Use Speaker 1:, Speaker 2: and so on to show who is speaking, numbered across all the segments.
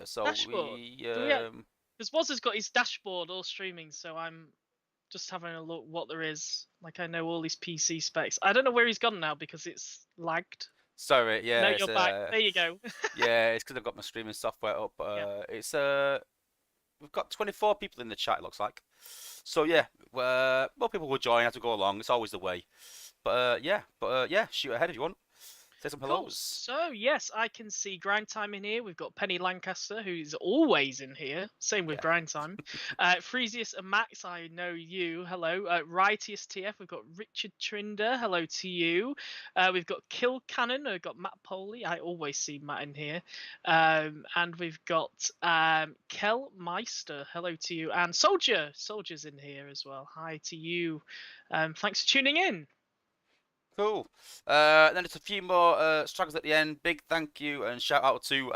Speaker 1: So
Speaker 2: Dashboard.
Speaker 1: we
Speaker 2: Do we? Because Wozza's got his dashboard all streaming, so I'm just having a look what there is. Like I know all these PC specs. I don't know where he's gone now because it's lagged.
Speaker 1: sorry,
Speaker 2: No,
Speaker 1: yeah,
Speaker 2: you're back. There you go.
Speaker 1: yeah, it's because I've got my streaming software up.
Speaker 2: Yeah.
Speaker 1: It's we've got 24 people in the chat. It looks like. So yeah, more people will join as we go along. It's always the way. But yeah, shoot ahead if you want. Say some
Speaker 2: Cool.
Speaker 1: hellos.
Speaker 2: So yes, I can see Grind Time in here. We've got Penny Lancaster, who's always in here. Same with
Speaker 1: Yeah.
Speaker 2: Grind Time. Freesius and Max, I know you. Hello. Rightiest TF, we've got Richard Trinder. Hello to you. We've got Kill Cannon. We've got Matt Poley. I always see Matt in here. And we've got Kel Meister. Hello to you. And Soldier. Soldier's in here as well. Hi to you. Thanks for tuning in.
Speaker 1: Cool. Then just a few more struggles at the end. Big thank you and shout out to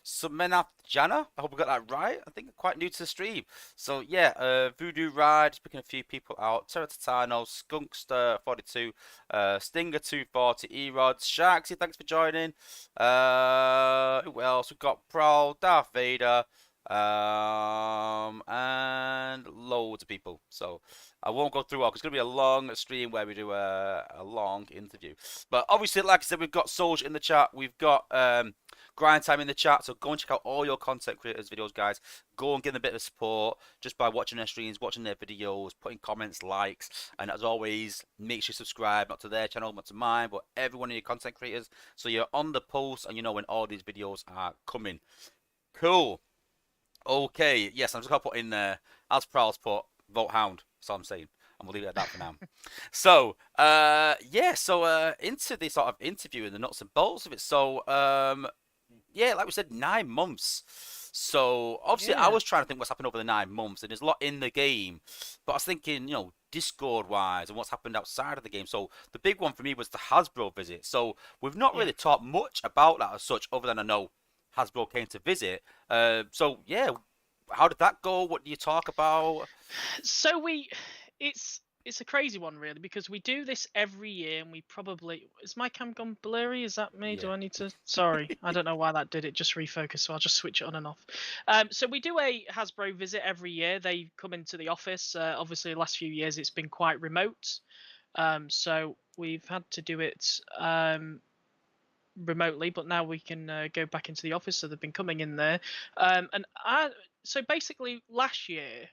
Speaker 1: Sumenath Jana. I hope we got that right. I think quite new to the stream. So yeah, Voodoo Ride, just picking a few people out. Terratatano, Skunkster42, Stinger 240, Erod, Sharksy, thanks for joining. Who else? We've got Prowl, Darth Vader, and loads of people. So I won't go through all because it's going to be a long stream where we do a long interview. But obviously, like I said, we've got Soldier in the chat. We've got Grind Time in the chat. So go and check out all your content creators' videos, guys. Go and give them a bit of support just by watching their streams, watching their videos, putting comments, likes. And as always, make sure you subscribe, not to their channel, not to mine, but every one of your content creators. So you're on the pulse and you know when all these videos are coming. Cool. Okay, yes, I'm just going to put in there, as Prowl's put, vote Hound. That's all I'm saying. And we'll leave it at that for now. So, into the sort of interview and the nuts and bolts of it. So, yeah, like we said, 9 months. So, obviously, I was trying to think what's happened over the 9 months, and there's a lot in the game. But I was thinking, Discord-wise and what's happened outside of the game. So, the big one for me was the Hasbro visit. So, we've not really talked much about that as such, other than I know Hasbro came to visit. So yeah, how did that go? What do you talk about?
Speaker 2: So it's a crazy one really because we do this every year and we probably is my cam gone blurry? Is that me?
Speaker 1: Yeah.
Speaker 2: Do I need to? Sorry, I don't know why that did it. Just refocus, so I'll just switch it on and off. So we do a Hasbro visit every year. They come into the office. Obviously, the last few years it's been quite remote. So we've had to do it remotely, but now we can go back into the office. So they've been coming in there, so basically last year,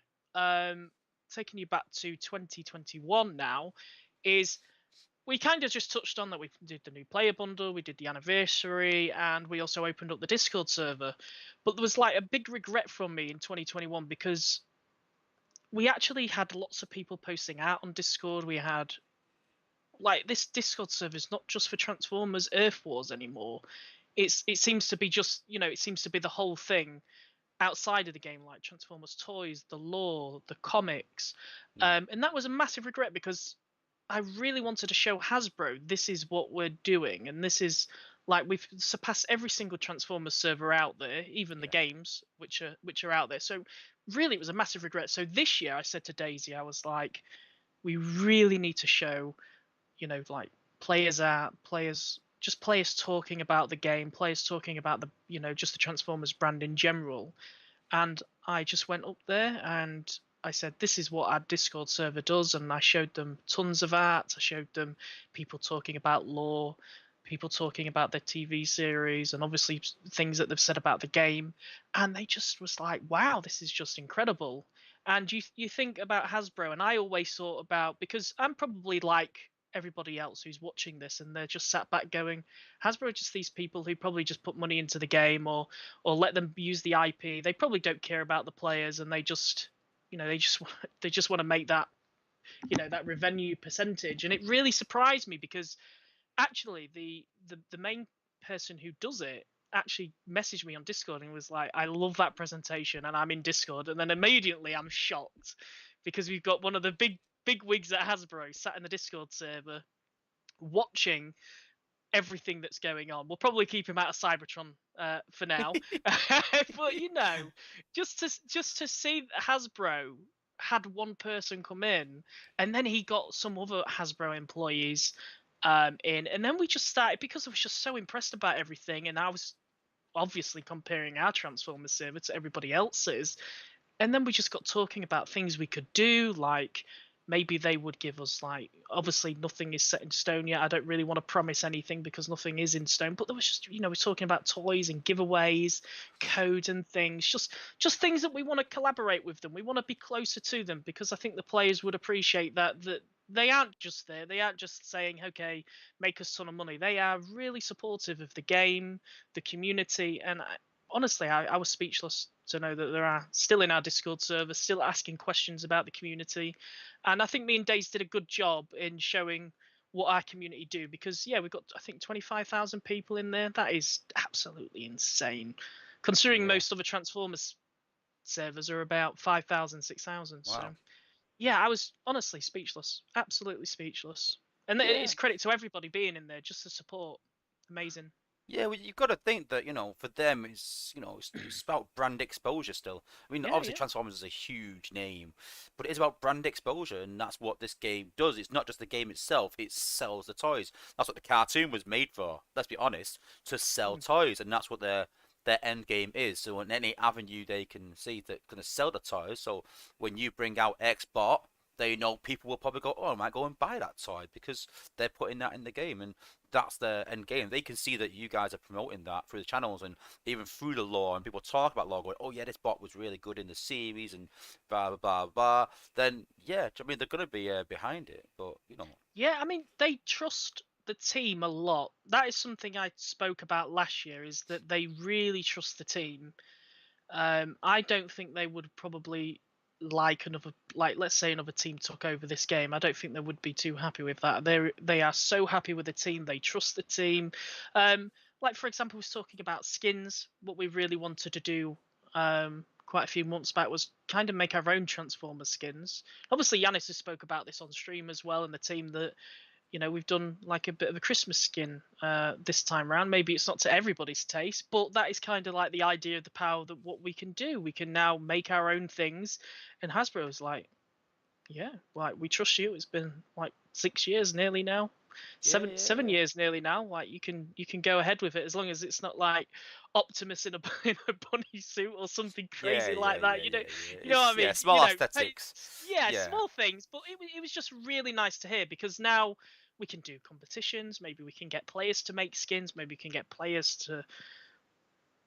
Speaker 2: taking you back to 2021 now, is we kind of just touched on that we did the new player bundle, we did the anniversary, and we also opened up the Discord server. But there was like a big regret from me in 2021 because we actually had lots of people posting out on Discord. We had like this Discord server is not just for Transformers Earth Wars anymore. It seems to be just it seems to be the whole thing outside of the game, like Transformers toys, the lore, the comics, and that was a massive regret because I really wanted to show Hasbro this is what we're doing, and this is like we've surpassed every single Transformers server out there, even the games which are out there. So really, it was a massive regret. So this year, I said to Daisy, I was like, we really need to show like players talking about the game, players talking about the just the Transformers brand in general. And I just went up there and I said, this is what our Discord server does, and I showed them tons of art. I showed them people talking about lore, people talking about their TV series, and obviously things that they've said about the game, and they just was like, wow, this is just incredible. And you think about Hasbro, and I always thought about, because I'm probably like everybody else who's watching this and they're just sat back going, Hasbro are just these people who probably just put money into the game or let them use the IP. They probably don't care about the players, and they just they just want to make that that revenue percentage. And it really surprised me because actually the main person who does it actually messaged me on Discord and was like, I love that presentation and I'm in Discord. And then immediately I'm shocked because we've got one of the big wigs at Hasbro sat in the Discord server watching everything that's going on. We'll probably keep him out of Cybertron for now. But just to see Hasbro had one person come in, and then he got some other Hasbro employees in, and then we just started because I was just so impressed about everything, and I was obviously comparing our Transformers server to everybody else's. And then we just got talking about things we could do, like maybe they would give us, like, obviously nothing is set in stone yet. I don't really want to promise anything because nothing is in stone, but there was just, we're talking about toys and giveaways, codes and things, just things that we want to collaborate with them. We want to be closer to them because I think the players would appreciate that they aren't just there. They aren't just saying, okay, make us a ton of money. They are really supportive of the game, the community, and honestly, I was speechless to know that there are still in our Discord server, still asking questions about the community. And I think me and Daze did a good job in showing what our community do because, yeah, we've got, I think, 25,000 people in there. That is absolutely insane, considering
Speaker 1: Yeah.
Speaker 2: most other Transformers servers are about 5,000, 6,000. So,
Speaker 1: Wow.
Speaker 2: yeah, I was honestly speechless, absolutely speechless. And
Speaker 1: Yeah.
Speaker 2: it's credit to everybody being in there, just the support. Amazing.
Speaker 1: Yeah, well, you've got to think that, for them, it's about brand exposure still. I mean,
Speaker 2: Yeah,
Speaker 1: obviously,
Speaker 2: yeah.
Speaker 1: Transformers is a huge name, but it is about brand exposure, and that's what this game does. It's not just the game itself, it sells the toys. That's what the cartoon was made for, let's be honest, to sell
Speaker 2: Mm.
Speaker 1: toys, and that's what their end game is. So, in any avenue they can see that going to sell the toys, so when you bring out X Bot, they know people will probably go, oh, I might go and buy that toy because they're putting that in the game. And that's their end game. They can see that you guys are promoting that through the channels and even through the lore, and people talk about lore, going, "Oh yeah, this bot was really good in the series," and blah blah blah blah. Then yeah, I mean they're gonna be behind it, but
Speaker 2: Yeah, I mean, they trust the team a lot. That is something I spoke about last year, is that they really trust the team. I don't think they would probably like another, like, let's say another team took over this game. I don't think they would be too happy with that. They are so happy with the team. They trust the team. Like, for example, I was talking about skins. What we really wanted to do quite a few months back was kind of make our own Transformer skins. Obviously, Yanis has spoke about this on stream as well, and the team that, we've done like a bit of a Christmas skin this time around. Maybe it's not to everybody's taste, but that is kind of like the idea of the power that what we can do. We can now make our own things, and Hasbro's like, yeah, like, we trust you. It's been like 6 years nearly now,
Speaker 1: yeah,
Speaker 2: seven
Speaker 1: yeah,
Speaker 2: years nearly now. Like, you can go ahead with it as long as it's not like Optimus in a in a bunny suit or something
Speaker 1: yeah,
Speaker 2: crazy
Speaker 1: yeah,
Speaker 2: like that.
Speaker 1: yeah, yeah, yeah.
Speaker 2: You know what
Speaker 1: It's
Speaker 2: I
Speaker 1: yeah,
Speaker 2: mean?
Speaker 1: small aesthetics.
Speaker 2: Yeah,
Speaker 1: Yeah,
Speaker 2: small things, but it was just really nice to hear because now we can do competitions. Maybe we can get players to make skins. Maybe we can get players to,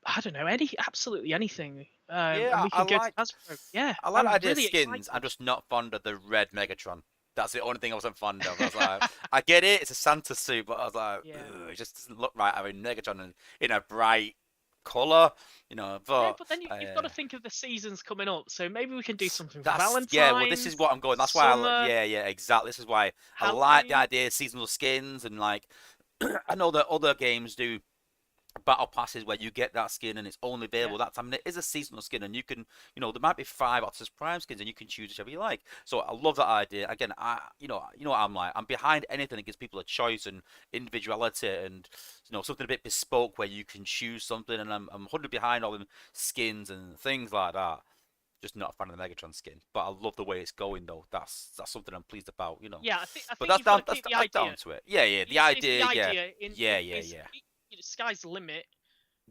Speaker 2: I don't know, absolutely anything. And
Speaker 1: yeah.
Speaker 2: we can go to Hasbro. Yeah,
Speaker 1: I like the
Speaker 2: I'm
Speaker 1: idea of
Speaker 2: really
Speaker 1: skins. I'm
Speaker 2: excited.
Speaker 1: just not fond of the red Megatron. That's the only thing I wasn't fond of. I was like, I get it, it's a Santa suit, but I was like,
Speaker 2: Yeah.
Speaker 1: "Ugh, it just doesn't look right having Megatron in a bright colour,
Speaker 2: Yeah,
Speaker 1: But
Speaker 2: but then you've got to think of the seasons coming up. So maybe we can do something for
Speaker 1: yeah. Well, this is
Speaker 2: Valentine's,
Speaker 1: what I'm going. That's why
Speaker 2: summer,
Speaker 1: yeah, yeah, exactly. This is why I like the
Speaker 2: Halloween.
Speaker 1: idea of seasonal skins and like I know that other games do battle passes where you get that skin and it's only
Speaker 2: Yeah.
Speaker 1: available that time. And it is a seasonal skin, and you can, there might be 5 Optimus Prime skins, and you can choose whichever you like. So I love that idea. Again, you know what I'm like. I'm behind anything that gives people a choice and individuality, and something a bit bespoke where you can choose something. And I'm 100 behind all them skins and things like that. Just not a fan of the Megatron skin, but I love the way it's going though. That's something I'm pleased about.
Speaker 2: Yeah, I
Speaker 1: But
Speaker 2: think
Speaker 1: that's
Speaker 2: you've got
Speaker 1: down
Speaker 2: to keep the
Speaker 1: that's down
Speaker 2: idea.
Speaker 1: to it. Yeah, yeah. The
Speaker 2: It's the
Speaker 1: idea, yeah,
Speaker 2: idea
Speaker 1: yeah,
Speaker 2: in
Speaker 1: yeah,
Speaker 2: is,
Speaker 1: yeah,
Speaker 2: sky's the limit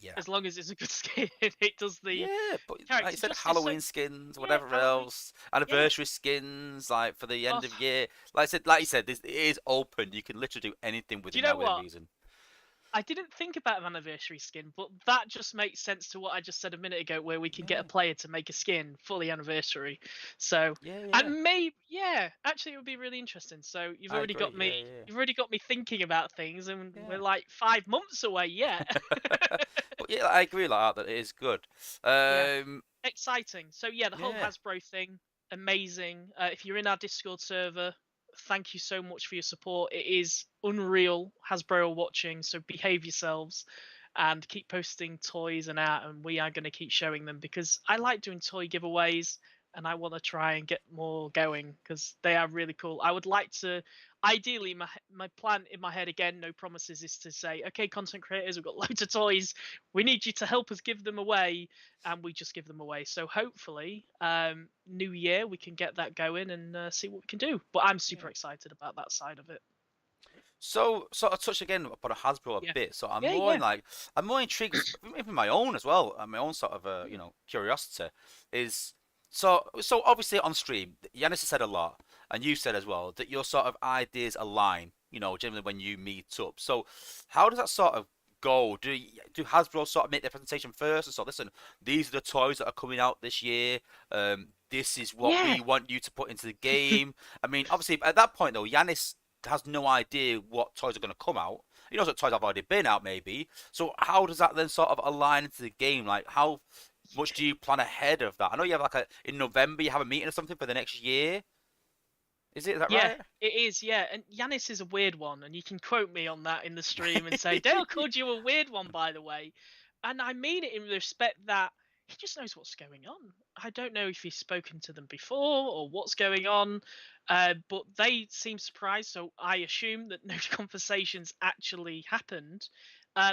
Speaker 1: yeah.
Speaker 2: as long as it's a good skin. It does the
Speaker 1: Yeah, but like you
Speaker 2: character
Speaker 1: said,
Speaker 2: justice. So
Speaker 1: Halloween skins,
Speaker 2: yeah,
Speaker 1: whatever
Speaker 2: Halloween.
Speaker 1: else,
Speaker 2: Yeah.
Speaker 1: anniversary skins, like for the
Speaker 2: Oh,
Speaker 1: end of year. Like you said, this it is open. You can literally do anything with
Speaker 2: do you
Speaker 1: it
Speaker 2: know
Speaker 1: now within
Speaker 2: what?
Speaker 1: reason.
Speaker 2: I didn't think about an anniversary skin, but that just makes sense to what I just said a minute ago, where we can get a
Speaker 1: Yeah,
Speaker 2: player to make a skin for the anniversary. So,
Speaker 1: yeah, yeah.
Speaker 2: and maybe, yeah, actually, it would be really interesting. So you've
Speaker 1: I
Speaker 2: already
Speaker 1: agree.
Speaker 2: got
Speaker 1: Yeah,
Speaker 2: me, you've already got me thinking about things, and we're
Speaker 1: yeah,
Speaker 2: like 5 months away yet.
Speaker 1: yeah. But yeah, I agree like that. It is good.
Speaker 2: Yeah,
Speaker 1: Um,
Speaker 2: exciting. So yeah, the whole
Speaker 1: yeah,
Speaker 2: Hasbro thing, amazing. If you're in our Discord server, thank you so much for your support. It is unreal. Hasbro are watching, so behave yourselves and keep posting toys and art, and we are going to keep showing them because I like doing toy giveaways and I want to try and get more going because they are really cool. I would like to, ideally, my plan in my head, again, no promises, is to say, okay, content creators, we've got loads of toys, we need you to help us give them away, and we just give them away. So hopefully, new year, we can get that going and see what we can do. But I'm super
Speaker 1: yeah.
Speaker 2: excited about that side of it.
Speaker 1: So, sort of touch again upon a Hasbro a
Speaker 2: Yeah.
Speaker 1: bit. So
Speaker 2: Yeah, yeah.
Speaker 1: I'm more intrigued, even my own as well, and my own sort of
Speaker 2: Mm.
Speaker 1: curiosity is so obviously on stream, Yanis has said a lot, and you said as well that your sort of ideas align. Generally when you meet up. So, how does that sort of go? Do Hasbro sort of make their presentation first and so listen, these are the toys that are coming out this year. This is what
Speaker 2: Yeah.
Speaker 1: we want you to put into the game. I mean, obviously at that point though, Yanis has no idea what toys are going to come out. He knows what toys have already been out, maybe. So how does that then sort of align into the game? Like, how much do you plan ahead of that? I know you have in November you have a meeting or something for the next year. Is that
Speaker 2: Yeah,
Speaker 1: right?
Speaker 2: it is. Yeah, and Yanis is a weird one, and you can quote me on that in the stream and say Dale called you a weird one, by the way, and I mean it in respect that he just knows what's going on. I don't know if he's spoken to them before or what's going on, but they seem surprised. So I assume that no conversations actually happened.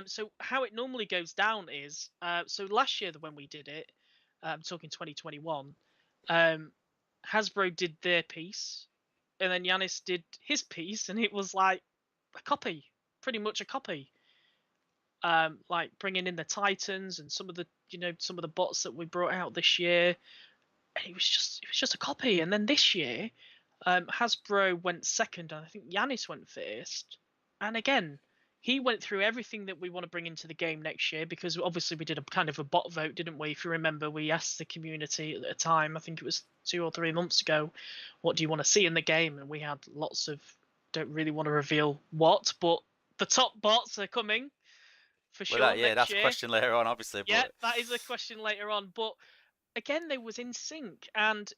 Speaker 2: So how it normally goes down is so last year when we did it, talking 2021, um, Hasbro did their piece and then Yanis did his piece, and it was like a copy, pretty much a copy. Like bringing in the Titans and some of the some of the bots that we brought out this year, and it was just a copy. And then this year, Hasbro went second, and I think Yanis went first. And again, he went through everything that we want to bring into the game next year because obviously we did a kind of a bot vote, didn't we? If you remember, we asked the community at the time, I think it was 2 or 3 months ago, what do you want to see in the game? And we had lots of don't really want to reveal what, but the top bots are coming for
Speaker 1: Well,
Speaker 2: sure
Speaker 1: yeah,
Speaker 2: next
Speaker 1: that's a
Speaker 2: year.
Speaker 1: question later on, obviously,
Speaker 2: Yeah,
Speaker 1: but
Speaker 2: that is a question later on, but again they was in sync and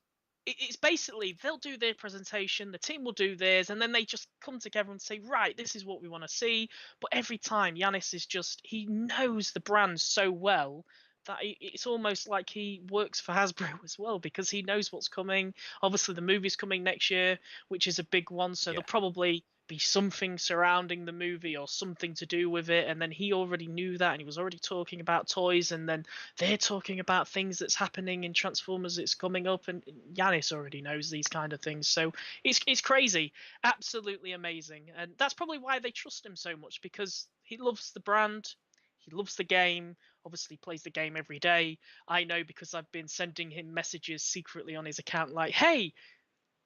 Speaker 2: it's basically they'll do their presentation, the team will do theirs, and then they just come together and say, right, this is what we want to see. But every time Yanis is just he knows the brand so well that it's almost like he works for Hasbro as well because he knows what's coming. Obviously the movie's coming next year, which is a big one, so
Speaker 1: yeah.
Speaker 2: there'll probably be something surrounding the movie or something to do with it, and then he already knew that and he was already talking about toys, and then they're talking about things that's happening in Transformers it's coming up, and Yanis already knows these kind of things. So it's crazy, absolutely amazing, and that's probably why they trust him so much because he loves the brand, he loves the game. Obviously, plays the game every day. I know because I've been sending him messages secretly on his account, like, "Hey,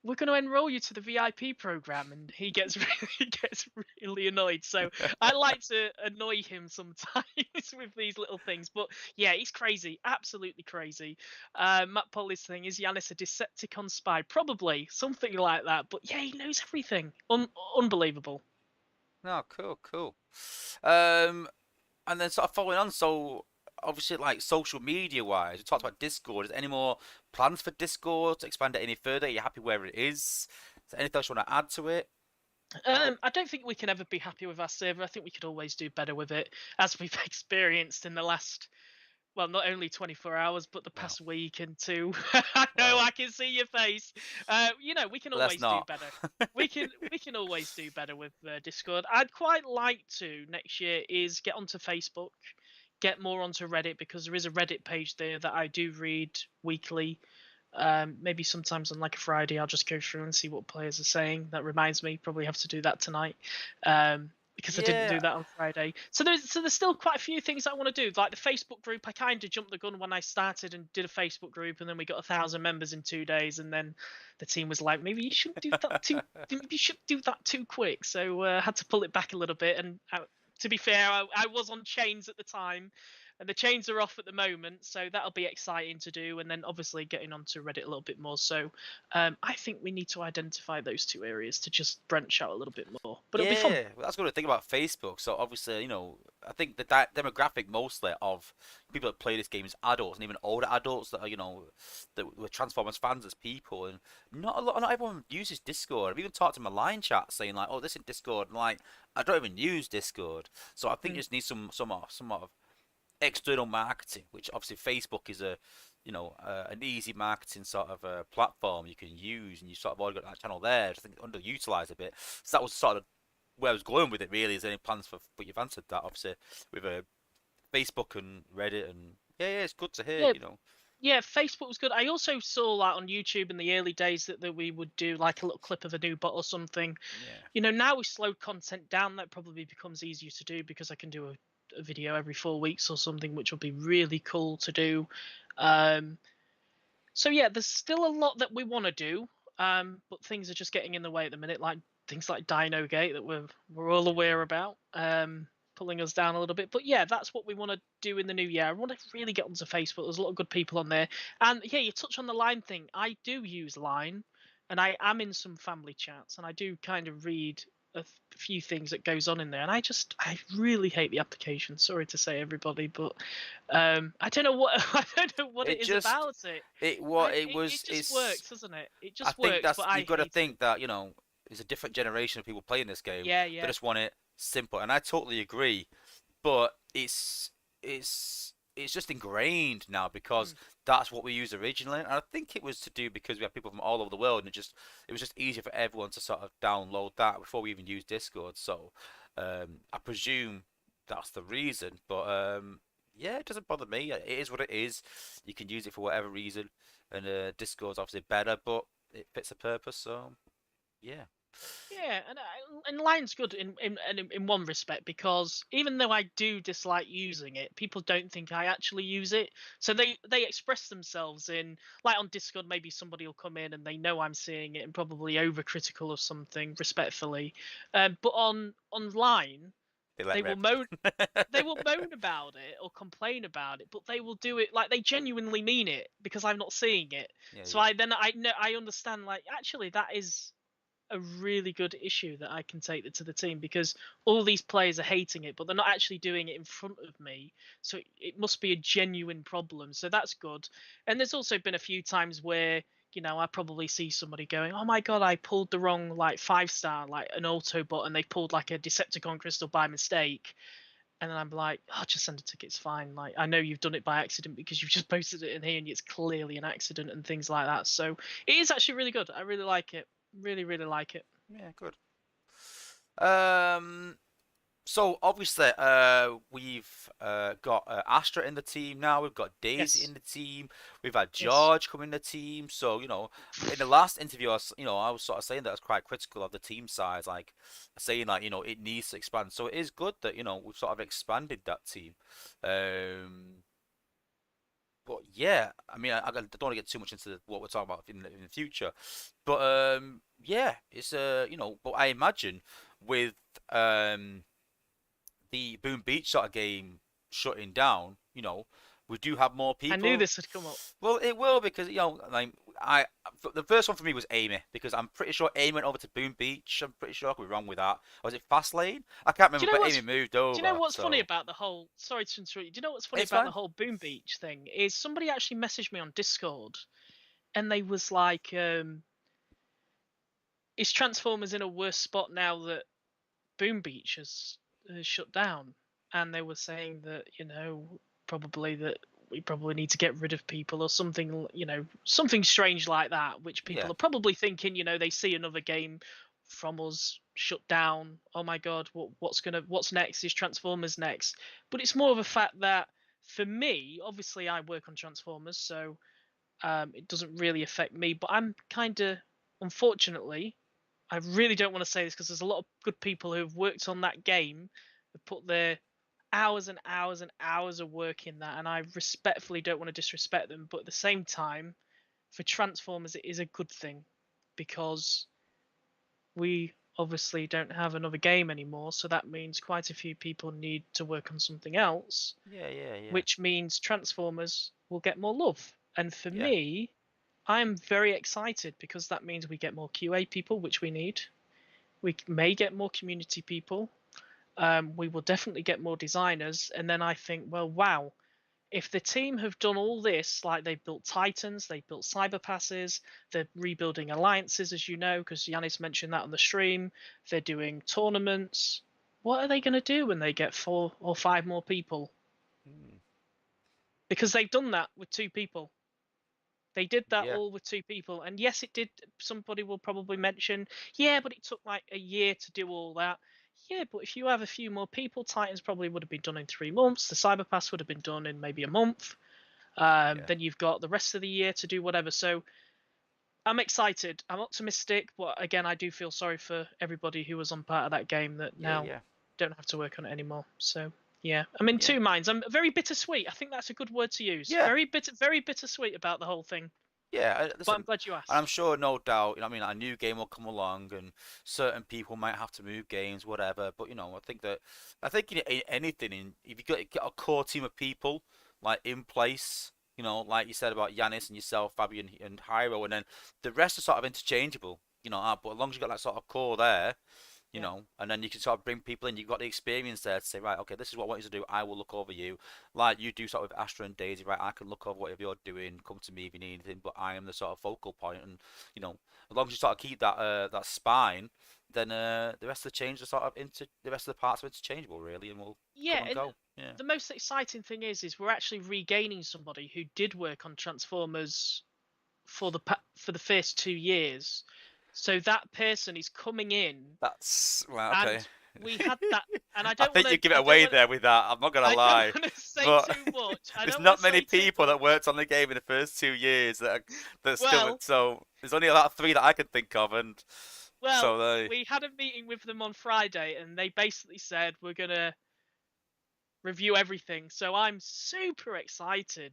Speaker 2: we're going to enroll you to the VIP program," and he gets he gets really annoyed. So I like to annoy him sometimes with these little things. But yeah, he's crazy, absolutely crazy. Matt Polly's thing is Yanis a Decepticon spy? Probably something like that. But yeah, he knows everything. Unbelievable.
Speaker 1: No, cool, cool. Um, and then sort of following on, so obviously like social media wise, we talked about Discord. Is there any more plans for Discord to expand it any further? Are you happy where it is? Is there anything else you want to add to it?
Speaker 2: I don't think we can ever be happy with our server. I think we could always do better with it, as we've experienced in the last well, not only 24 hours, but the
Speaker 1: Well,
Speaker 2: past week and two. I know
Speaker 1: well,
Speaker 2: I can see your face. We can
Speaker 1: let's
Speaker 2: always do
Speaker 1: not.
Speaker 2: better. We can always do better with Discord. I'd quite like to next year is get onto Facebook, get more onto Reddit because there is a Reddit page there that I do read weekly. Maybe sometimes on like a Friday, I'll just go through and see what players are saying. That reminds me, probably have to do that tonight. Because I didn't do
Speaker 1: Yeah,
Speaker 2: that on Friday. So there's still quite a few things I want to do. Like the Facebook group, I kind of jumped the gun when I started and did a Facebook group, and then we got 1,000 members in 2 days, and then the team was like, maybe you shouldn't do that too. Maybe you should do that too quick. So I had to pull it back a little bit. And to be fair, I was on chains at the time, and the chains are off at the moment, so that'll be exciting to do. And then obviously getting onto Reddit a little bit more. So I think we need to identify those two areas to just branch out a little bit more. But it'll be fun.
Speaker 1: yeah. Well, that's good to think about Facebook. So obviously, I think the demographic mostly of people that play this game is adults and even older adults that are, that were Transformers fans as people, and not everyone uses Discord. I've even talked to my line chat saying like, "Oh, this is Discord," and like, I don't even use Discord. So I think you
Speaker 2: Mm.
Speaker 1: just need some external marketing, which obviously Facebook is an easy marketing sort of platform you can use, and you sort of already got that channel there. I just think underutilized a bit. So that was sort of where I was going with it. Really, is there any plans for? But you've answered that obviously with Facebook and Reddit, and yeah, it's good to hear.
Speaker 2: Yeah, Yeah, Facebook was good. I also saw like on YouTube in the early days that we would do like a little clip of a new bot or something.
Speaker 1: Yeah.
Speaker 2: You know, now we slowed content down. That probably becomes easier to do because I can do a video every 4 weeks or something, which will be really cool to do. Um, so yeah, there's still a lot that we want to do, but things are just getting in the way at the minute, like things like Dino Gate that we're all aware
Speaker 1: Yeah.
Speaker 2: about, pulling us down a little bit. But yeah, that's what we want to do in the new year. I want to really get onto Facebook. There's a lot of good people on there, and yeah, you touch on the Line thing. I do use Line, and I am in some family chats, and I do kind of read few things that goes on in there, and I really hate the application. Sorry to say, everybody, but I don't know what I don't know what it
Speaker 1: It
Speaker 2: is
Speaker 1: just
Speaker 2: about it.
Speaker 1: it what it
Speaker 2: It
Speaker 1: was
Speaker 2: just
Speaker 1: it's
Speaker 2: works, doesn't it? It
Speaker 1: I
Speaker 2: just
Speaker 1: think
Speaker 2: works,
Speaker 1: that's
Speaker 2: but
Speaker 1: you
Speaker 2: I
Speaker 1: got to
Speaker 2: hate it.
Speaker 1: think that it's a different generation of people playing this game.
Speaker 2: Yeah,
Speaker 1: They
Speaker 2: yeah.
Speaker 1: just want it simple, and I totally agree. But it's just ingrained now because
Speaker 2: Mm.
Speaker 1: that's what we used originally, and I think it was to do because we have people from all over the world, and it was just easier for everyone to sort of download that before we even used Discord. So I presume that's the reason, but yeah, it doesn't bother me. It is what it is. You can use it for whatever reason, and Discord's obviously better, but it fits a purpose. So yeah,
Speaker 2: Yeah, and Line's good in one respect, because even though I do dislike using it, people don't think I actually use it. So they express themselves in, like, on Discord. Maybe somebody will come in and they know I'm seeing it and probably overcritical of something, respectfully. But online,
Speaker 1: they let
Speaker 2: they will
Speaker 1: rip.
Speaker 2: moan they will moan about it or complain about it, but they will do it like they genuinely mean it because I'm not seeing it.
Speaker 1: Yeah,
Speaker 2: So
Speaker 1: yeah.
Speaker 2: I know, I understand, like, actually that is a really good issue that I can take to the team, because all these players are hating it, but they're not actually doing it in front of me. So it must be a genuine problem. So that's good. And there's also been a few times where, I probably see somebody going, "Oh my god, I pulled the wrong, like, 5-star, like an Autobot, and they pulled like a Decepticon crystal by mistake." And then I'm like, "Oh, just send a ticket. It's fine. Like, I know you've done it by accident because you've just posted it in here and it's clearly an accident," and things like that. So it is actually really good. I really like it. Really, really like it.
Speaker 1: Yeah, good. Um, so obviously, we've got Astra in the team now. We've got Daisy in
Speaker 2: Yes.
Speaker 1: the team. We've had
Speaker 2: Yes.
Speaker 1: George come in the team. So in the last interview, I was sort of saying that I was quite critical of the team size, like saying like it needs to expand. So it is good that we've sort of expanded that team. Um, but yeah, I mean, I don't want to get too much into what we're talking about in the future, but yeah, it's but I imagine with um the Boom Beach sort of game shutting down, we do have more
Speaker 2: I knew
Speaker 1: people.
Speaker 2: this would come up.
Speaker 1: Well, it will because like the first one for me was Amy because I'm pretty sure Amy went over to Boom Beach. I'm pretty sure I could be wrong with that. Or was it Fastlane? I can't
Speaker 2: Do
Speaker 1: remember,
Speaker 2: you know
Speaker 1: but
Speaker 2: what's
Speaker 1: Amy moved
Speaker 2: Do you know
Speaker 1: over,
Speaker 2: what's funny
Speaker 1: so
Speaker 2: about the whole? Sorry to interrupt you. Do you know what's funny
Speaker 1: it's
Speaker 2: about the
Speaker 1: fine.
Speaker 2: whole Boom Beach thing? Is somebody actually messaged me on Discord, and they was like, "Is Transformers in a worse spot now that Boom Beach has shut down?" And they were saying that, probably that we probably need to get rid of people or something, something strange like that, which
Speaker 1: Yeah.
Speaker 2: people are probably thinking, they see another game from us shut down. Oh my god, what's next? Is Transformers next? But it's more of a fact that, for me, obviously I work on Transformers, so it doesn't really affect me. But I'm kind of, unfortunately, I really don't want to say this because there's a lot of good people who have worked on that game, have put their hours and hours and hours of work in that, and I respectfully don't want to disrespect them. But at the same time, for Transformers, it is a good thing, because we obviously don't have another game anymore, so that means quite a few people need to work on something else,
Speaker 1: Yeah, yeah, yeah.
Speaker 2: which means Transformers will get more love. And for
Speaker 1: Yeah.
Speaker 2: me, I'm very excited because that means we get more QA people, which we need. We may get more community people. We will definitely get more designers. And then I think, well, wow, if the team have done all this, like they've built Titans, they've built cyber passes, they're rebuilding alliances, as you know, because Yanis mentioned that on the stream, they're doing tournaments. What are they going to do when they get 4 or 5 more people?
Speaker 1: Hmm.
Speaker 2: Because they've done that with 2 people. They did that
Speaker 1: Yeah.
Speaker 2: all with 2 people. And yes, it did. Somebody will probably mention, yeah, but it took like a year to do all that. Yeah, but if you have a few more people, Titans probably would have been done in 3 months. The Cyber Pass would have been done in maybe a month.
Speaker 1: Yeah.
Speaker 2: Then you've got the rest of the year to do whatever. So I'm excited. I'm optimistic, but again, I do feel sorry for everybody who was on part of that game that
Speaker 1: Yeah.
Speaker 2: now
Speaker 1: Yeah.
Speaker 2: don't have to work on it anymore. So yeah, I'm in
Speaker 1: Yeah.
Speaker 2: two minds. I'm very bittersweet. I think that's a good word to use.
Speaker 1: Yeah.
Speaker 2: Very bittersweet about the whole thing.
Speaker 1: Yeah,
Speaker 2: But I'm
Speaker 1: listen,
Speaker 2: glad you
Speaker 1: and I'm
Speaker 2: asked.
Speaker 1: sure, no doubt, I mean, a new game will come along, and certain people might have to move games, whatever. But I think in anything, if you got a core team of people like in place, like you said about Yanis and yourself, Fabian and Hyro, and then the rest are sort of interchangeable, but as long as you got that sort of core there,
Speaker 2: Yeah.
Speaker 1: and then you can sort of bring people in. You've got the experience there to say, right, okay, this is what I want you to do. I will look over you, like you do sort of with Astra and Daisy, right? I can look over whatever you're doing. Come to me if you need anything, but I am the sort of focal point, and as long as you sort of keep that spine, then the rest of the change are sort of the rest of the parts are interchangeable, really, and will come
Speaker 2: Yeah,
Speaker 1: and
Speaker 2: and
Speaker 1: go. Yeah,
Speaker 2: the most exciting thing is we're actually regaining somebody who did work on Transformers for the first 2 years. So that person is coming in,
Speaker 1: that's right. Okay.
Speaker 2: and we had that. And
Speaker 1: I think you give it
Speaker 2: I don't
Speaker 1: away
Speaker 2: want
Speaker 1: there with that. I'm not gonna
Speaker 2: I don't
Speaker 1: lie,
Speaker 2: want to say
Speaker 1: but
Speaker 2: too much. I
Speaker 1: there's
Speaker 2: don't want
Speaker 1: not
Speaker 2: to
Speaker 1: many
Speaker 2: say too
Speaker 1: people
Speaker 2: much.
Speaker 1: that worked on the game in the first 2 years that still.
Speaker 2: Well,
Speaker 1: So there's only about three that I can think of, and
Speaker 2: well,
Speaker 1: so they.
Speaker 2: we had a meeting with them on Friday, and they basically said we're gonna review everything. So I'm super excited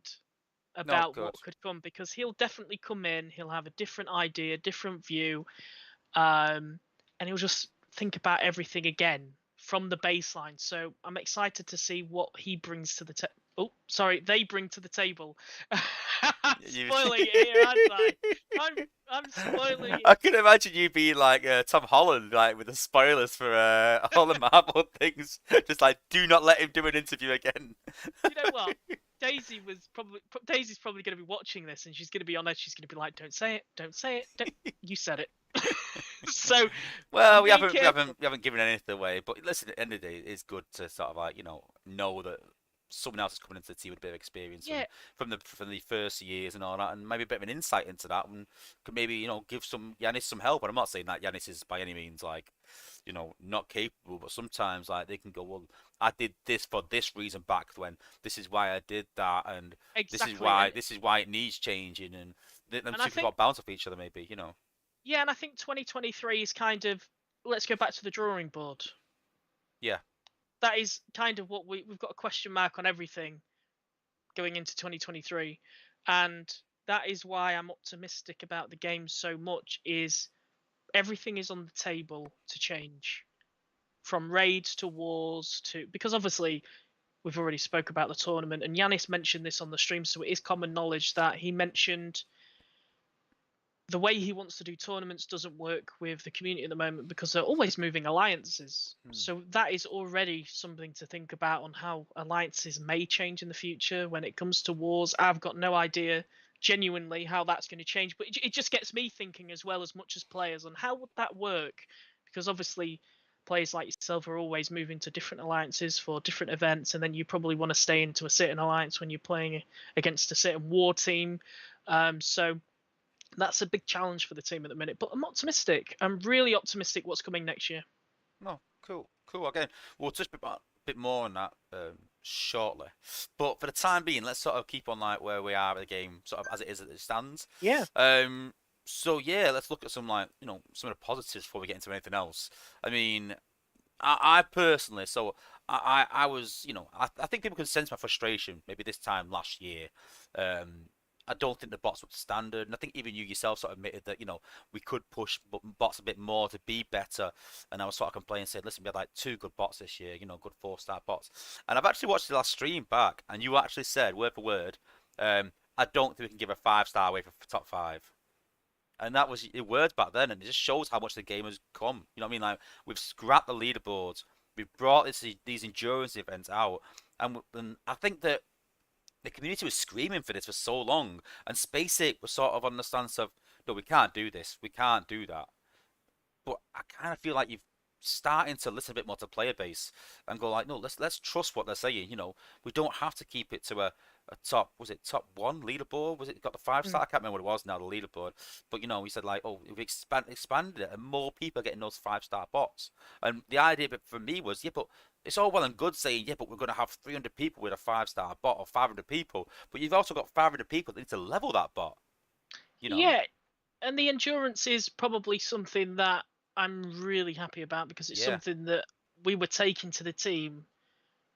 Speaker 1: No,
Speaker 2: about
Speaker 1: good.
Speaker 2: what could come because he'll definitely come in. He'll have a different idea, different view, and he'll just think about everything again from the baseline. So I'm excited to see what he brings to the table. Oh, sorry, they bring to the table. I'm
Speaker 1: You.
Speaker 2: spoiling it here, aren't I? I'm spoiling
Speaker 1: I
Speaker 2: it.
Speaker 1: can imagine you being like Tom Holland, like with the spoilers for all the Marvel things. Just like, do not let him do an interview again.
Speaker 2: You know what? Daisy's probably going to be watching this, and she's going to be on it. She's going to be like, "Don't say it, don't say it. Don't... You said it." So
Speaker 1: Well,
Speaker 2: I'm
Speaker 1: we
Speaker 2: being
Speaker 1: haven't we
Speaker 2: careful.
Speaker 1: haven't we haven't given anything away, but listen, at the end of the day, it's good to sort of like know that someone else is coming into the team with a bit of experience
Speaker 2: Yeah,
Speaker 1: and from the first years and all that, and maybe a bit of an insight into that, and could maybe give some Yanis some help. And I'm not saying that Yanis is by any means like not capable, but sometimes like they can go, well, I did this for this reason back when. This is why I did that, and
Speaker 2: exactly.
Speaker 1: this is why it needs changing, and them
Speaker 2: And I
Speaker 1: two can
Speaker 2: think
Speaker 1: got bounce off each other, maybe.
Speaker 2: yeah, and I think 2023 is kind of let's go back to the drawing board.
Speaker 1: Yeah.
Speaker 2: That is kind of what we've got a question mark on everything going into 2023, and that is why I'm optimistic about the game so much. Is everything is on the table to change from raids to wars to because obviously we've already spoke about the tournament and Yanis mentioned this on the stream, so it is common knowledge that he mentioned the way he wants to do tournaments doesn't work with the community at the moment because they're always moving alliances.
Speaker 1: Hmm.
Speaker 2: So that is already something to think about on how alliances may change in the future when it comes to wars. I've got no idea genuinely how that's going to change, but it just gets me thinking as well as much as players on how would that work, because obviously players like yourself are always moving to different alliances for different events, and then you probably want to stay into a certain alliance when you're playing against a certain war team. So that's a big challenge for the team at the minute. But I'm optimistic. I'm really optimistic what's coming next year.
Speaker 1: No, cool. Again, we'll touch a bit more on that shortly. But for the time being, let's sort of keep on like where we are with the game, sort of as it is as it stands.
Speaker 2: Yeah.
Speaker 1: So yeah, let's look at some like some of the positives before we get into anything else. I mean, I personally, so I was, I think people can sense my frustration maybe this time last year. Um, I don't think the bots were standard, and I think even you yourself sort of admitted that we could push bots a bit more to be better. And I was sort of complaining, saying, "Listen, we had like two good bots this year, good 4-star bots." And I've actually watched the last stream back, and you actually said word for word, "I don't think we can give a 5-star away for top five." And that was your words back then, and it just shows how much the game has come. You know what I mean? Like we've scrapped the leaderboards, we've brought these endurance events out, and I think that the community was screaming for this for so long, and Spaceapes was sort of on the stance of, no, we can't do this, we can't do that. But I kind of feel like you've starting to listen a bit more to player base and go like, no, let's trust what they're saying. We don't have to keep it to a top, was it top one leaderboard? Was it got the five
Speaker 2: Mm.
Speaker 1: star? I can't remember what it was now, the leaderboard. But he said like, oh, we've expanded it, and more people are getting those 5 star bots. And the idea of it for me was, yeah, but it's all well and good saying, yeah, but we're going to have 300 people with a 5 star bot or 500 people, but you've also got 500 people that need to level that bot. You know?
Speaker 2: Yeah, and the endurance is probably something that I'm really happy about because it's
Speaker 1: Yeah,
Speaker 2: something that we were taking to the team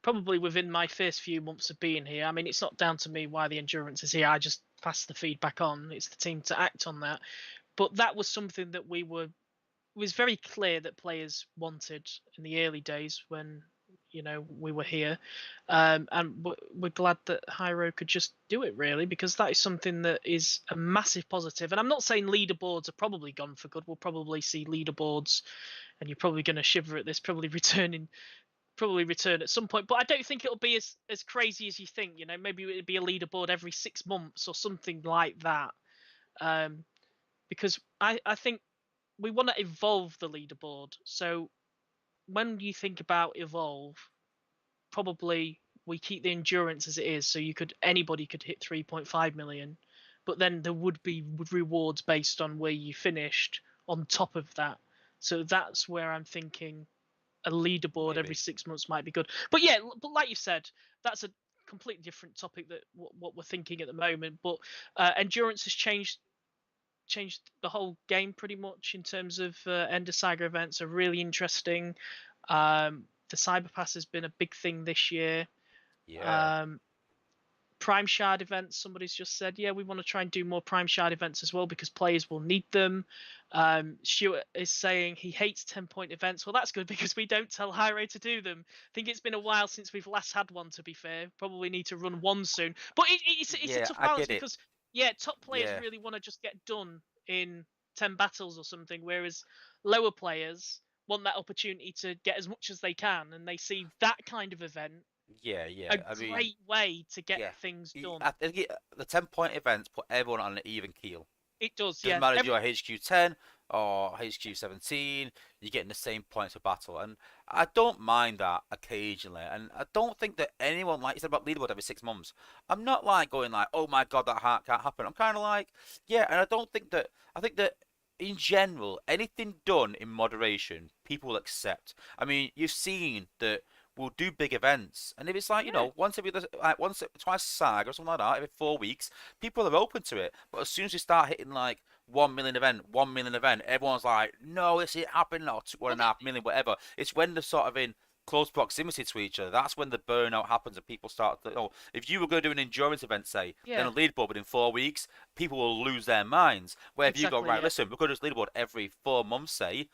Speaker 2: probably within my first few months of being here. I mean, it's not down to me why the endurance is here. I just pass the feedback on. It's the team to act on that. But that was something that was very clear that players wanted in the early days when we were here, and we're glad that Hyro could just do it really because that is something that is a massive positive. And I'm not saying leaderboards are probably gone for good. We'll probably see leaderboards, and you're probably going to shiver at this, probably return at some point. But I don't think it'll be as crazy as you think. Maybe it'd be a leaderboard every 6 months or something like that. Um, because I think we want to evolve the leaderboard. So when you think about evolve, probably we keep the endurance as it is. So anybody could hit 3.5 million, but then there would be rewards based on where you finished on top of that. So that's where I'm thinking a leaderboard every
Speaker 1: maybe.
Speaker 2: 6 months might be good. But yeah, but like you said, that's a completely different topic that what we're thinking at the moment. But endurance has changed the whole game pretty much in terms of Ender Saga events are really interesting. The Cyber Pass has been a big thing this year.
Speaker 1: Yeah,
Speaker 2: Um, Prime Shard events, somebody's just said, yeah, we want to try and do more Prime Shard events as well because players will need them. Stuart is saying he hates 10-point events. Well, that's good because we don't tell Hyro to do them. I think it's been a while since we've last had one, to be fair. Probably need to run one soon. But it's a
Speaker 1: yeah,
Speaker 2: tough
Speaker 1: I
Speaker 2: balance
Speaker 1: get it.
Speaker 2: because, yeah, top players
Speaker 1: Yeah,
Speaker 2: really want to just get done in 10 battles or something, whereas lower players want that opportunity to get as much as they can, and they see that kind of event
Speaker 1: yeah,
Speaker 2: a
Speaker 1: yeah. I mean,
Speaker 2: great way to get
Speaker 1: yeah.
Speaker 2: things done.
Speaker 1: I think the 10 point events put everyone on an even keel.
Speaker 2: It does,
Speaker 1: Doesn't
Speaker 2: yeah.
Speaker 1: matter if you're HQ 10 or HQ 17, you're getting the same points for battle. And I don't mind that occasionally. And I don't think that anyone, like you said about leaderboard every 6 months, I'm not like going like, oh my god, that can't happen. I'm kind of like, yeah. And I don't think that, I think that in general, anything done in moderation, people will accept. I mean, you've seen that we'll do big events, and if it's like
Speaker 2: Yeah,
Speaker 1: once every like twice a saga or something like that, every 4 weeks, people are open to it. But as soon as you start hitting like 1 million event, 1 million event, everyone's like, no, this ain't happening, or one
Speaker 2: well,
Speaker 1: and a half million, whatever. It's when they're sort of in close proximity to each other. That's when the burnout happens, and people start to. Oh, if you were going to do an endurance event, say, then
Speaker 2: yeah,
Speaker 1: a leaderboard within 4 weeks, people will lose their minds. Where if you go
Speaker 2: exactly,
Speaker 1: right,
Speaker 2: yeah,
Speaker 1: listen, we're going to do this leaderboard every 4 months, say,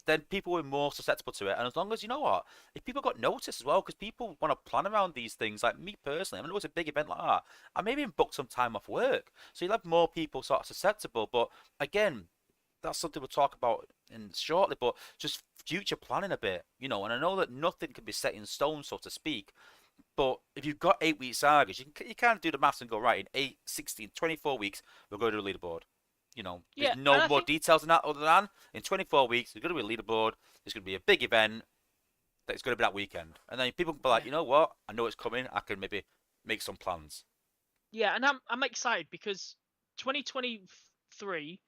Speaker 1: then people are more susceptible to it. And as long as you know what, if people got notice as well, because people want to plan around these things. Like me personally, I know it's a big event like that. I maybe even book some time off work, so you'll have more people sort of susceptible. But again, that's something we'll talk about in shortly. But just future planning a bit, And I know that nothing can be set in stone, so to speak. But if you've got 8 week sagas, you kind of do the maths and go right in 8, 16, 24 weeks, we'll go to a leaderboard. There's
Speaker 2: yeah.
Speaker 1: no
Speaker 2: And I
Speaker 1: more
Speaker 2: think,
Speaker 1: details than that other than in 24 weeks, there's going to be a leaderboard, there's going to be a big event that's going to be that weekend. And then people can be like,
Speaker 2: yeah,
Speaker 1: you know what? I know it's coming. I can maybe make some plans.
Speaker 2: yeah, and I'm excited because 2023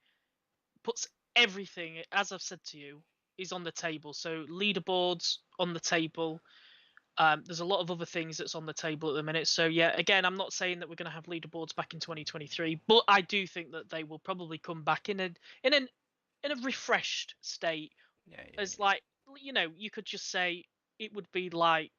Speaker 2: puts everything, as I've said to you, is on the table. So leaderboards on the table. There's a lot of other things that's on the table at the minute. So yeah, again, I'm not saying that we're going to have leaderboards back in 2023, but I do think that they will probably come back in an in a refreshed state.
Speaker 1: Yeah, yeah,
Speaker 2: As like you could just say it would be like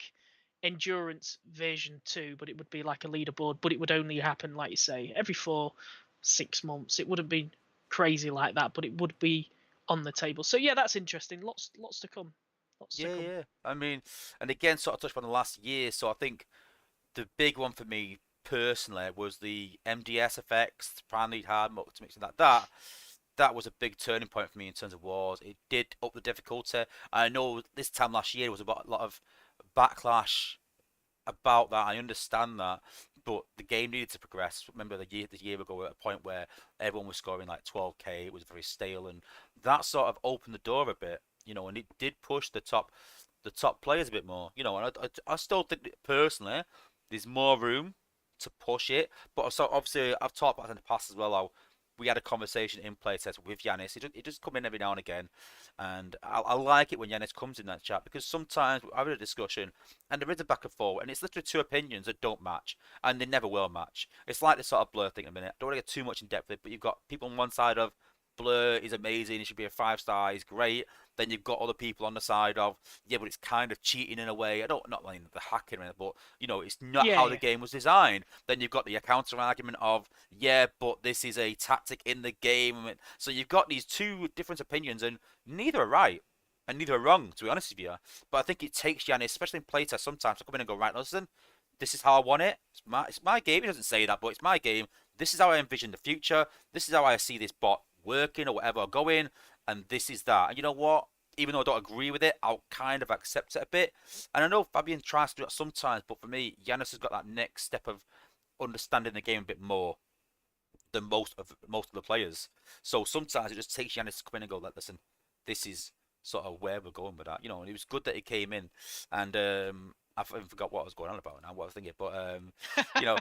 Speaker 2: endurance version 2, but it would be like a leaderboard, but it would only happen, like you say, every 4 6 months. It wouldn't be crazy like that, but it would be on the table. So yeah, that's interesting. Lots to come. Lots to
Speaker 1: yeah,
Speaker 2: come.
Speaker 1: yeah. I mean, and again, sort of touched on the last year. So I think the big one for me personally was the MDS effects, Prime League Hard, to mix that. That was a big turning point for me in terms of wars. It did up the difficulty. I know this time last year was about a lot of backlash about that. I understand that, but the game needed to progress. Remember the year ago at a point where everyone was scoring like 12k. It was very stale, and that sort of opened the door a bit, and it did push the top players a bit more, And I still think that personally there's more room to push it. But so obviously, I've talked about it in the past as well. How we had a conversation in playtest with Yanis. He just come in every now and again, and I like it when Yanis comes in that chat because sometimes we're having a discussion and there is a back and forth, and it's literally two opinions that don't match, and they never will match. It's like this sort of Blur thing in a minute. I don't want to get too much in depth with it, but you've got people on one side of Blur is amazing, he should be a 5 star, he's great. Then you've got other people on the side of, yeah, but it's kind of cheating in a way. I don't, not like the hacking, but it's not
Speaker 2: Yeah,
Speaker 1: how the
Speaker 2: yeah,
Speaker 1: game was designed. Then you've got the counter argument of, yeah, but this is a tactic in the game. So you've got these two different opinions, and neither are right and neither are wrong, to be honest with you. But I think it takes Giannis, especially in playtest, sometimes to come in and go, right, listen, this is how I want it. It's my game. He doesn't say that, but it's my game. This is how I envision the future. This is how I see this bot working or whatever going, and this is that. And you know what? Even though I don't agree with it, I'll kind of accept it a bit. And I know Fabian tries to do it sometimes, but for me, Giannis has got that next step of understanding the game a bit more than most of the players. So sometimes it just takes Giannis to come in and go, like, listen, this is sort of where we're going with that. And it was good that he came in, and I forgot what I was going on about now, what I was thinking, but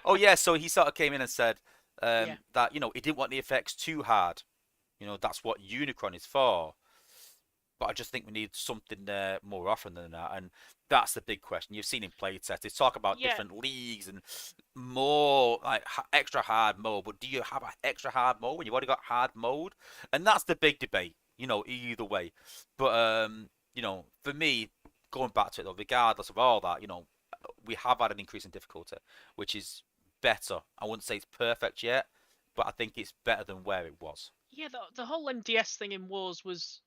Speaker 1: oh yeah, so he sort of came in and said
Speaker 2: yeah.
Speaker 1: that he didn't want the effects too hard. That's what Unicron is for. But I just think we need something there more often than that, and that's the big question. You've seen in playtest, they talk about
Speaker 2: Yeah,
Speaker 1: different leagues and more like extra hard mode. But do you have an extra hard mode when you've already got hard mode? And that's the big debate. Either way. But for me, going back to it though, regardless of all that, we have had an increase in difficulty, which is better. I wouldn't say it's perfect yet, but I think it's better than where it was.
Speaker 2: yeah. The whole MDS thing in Wars was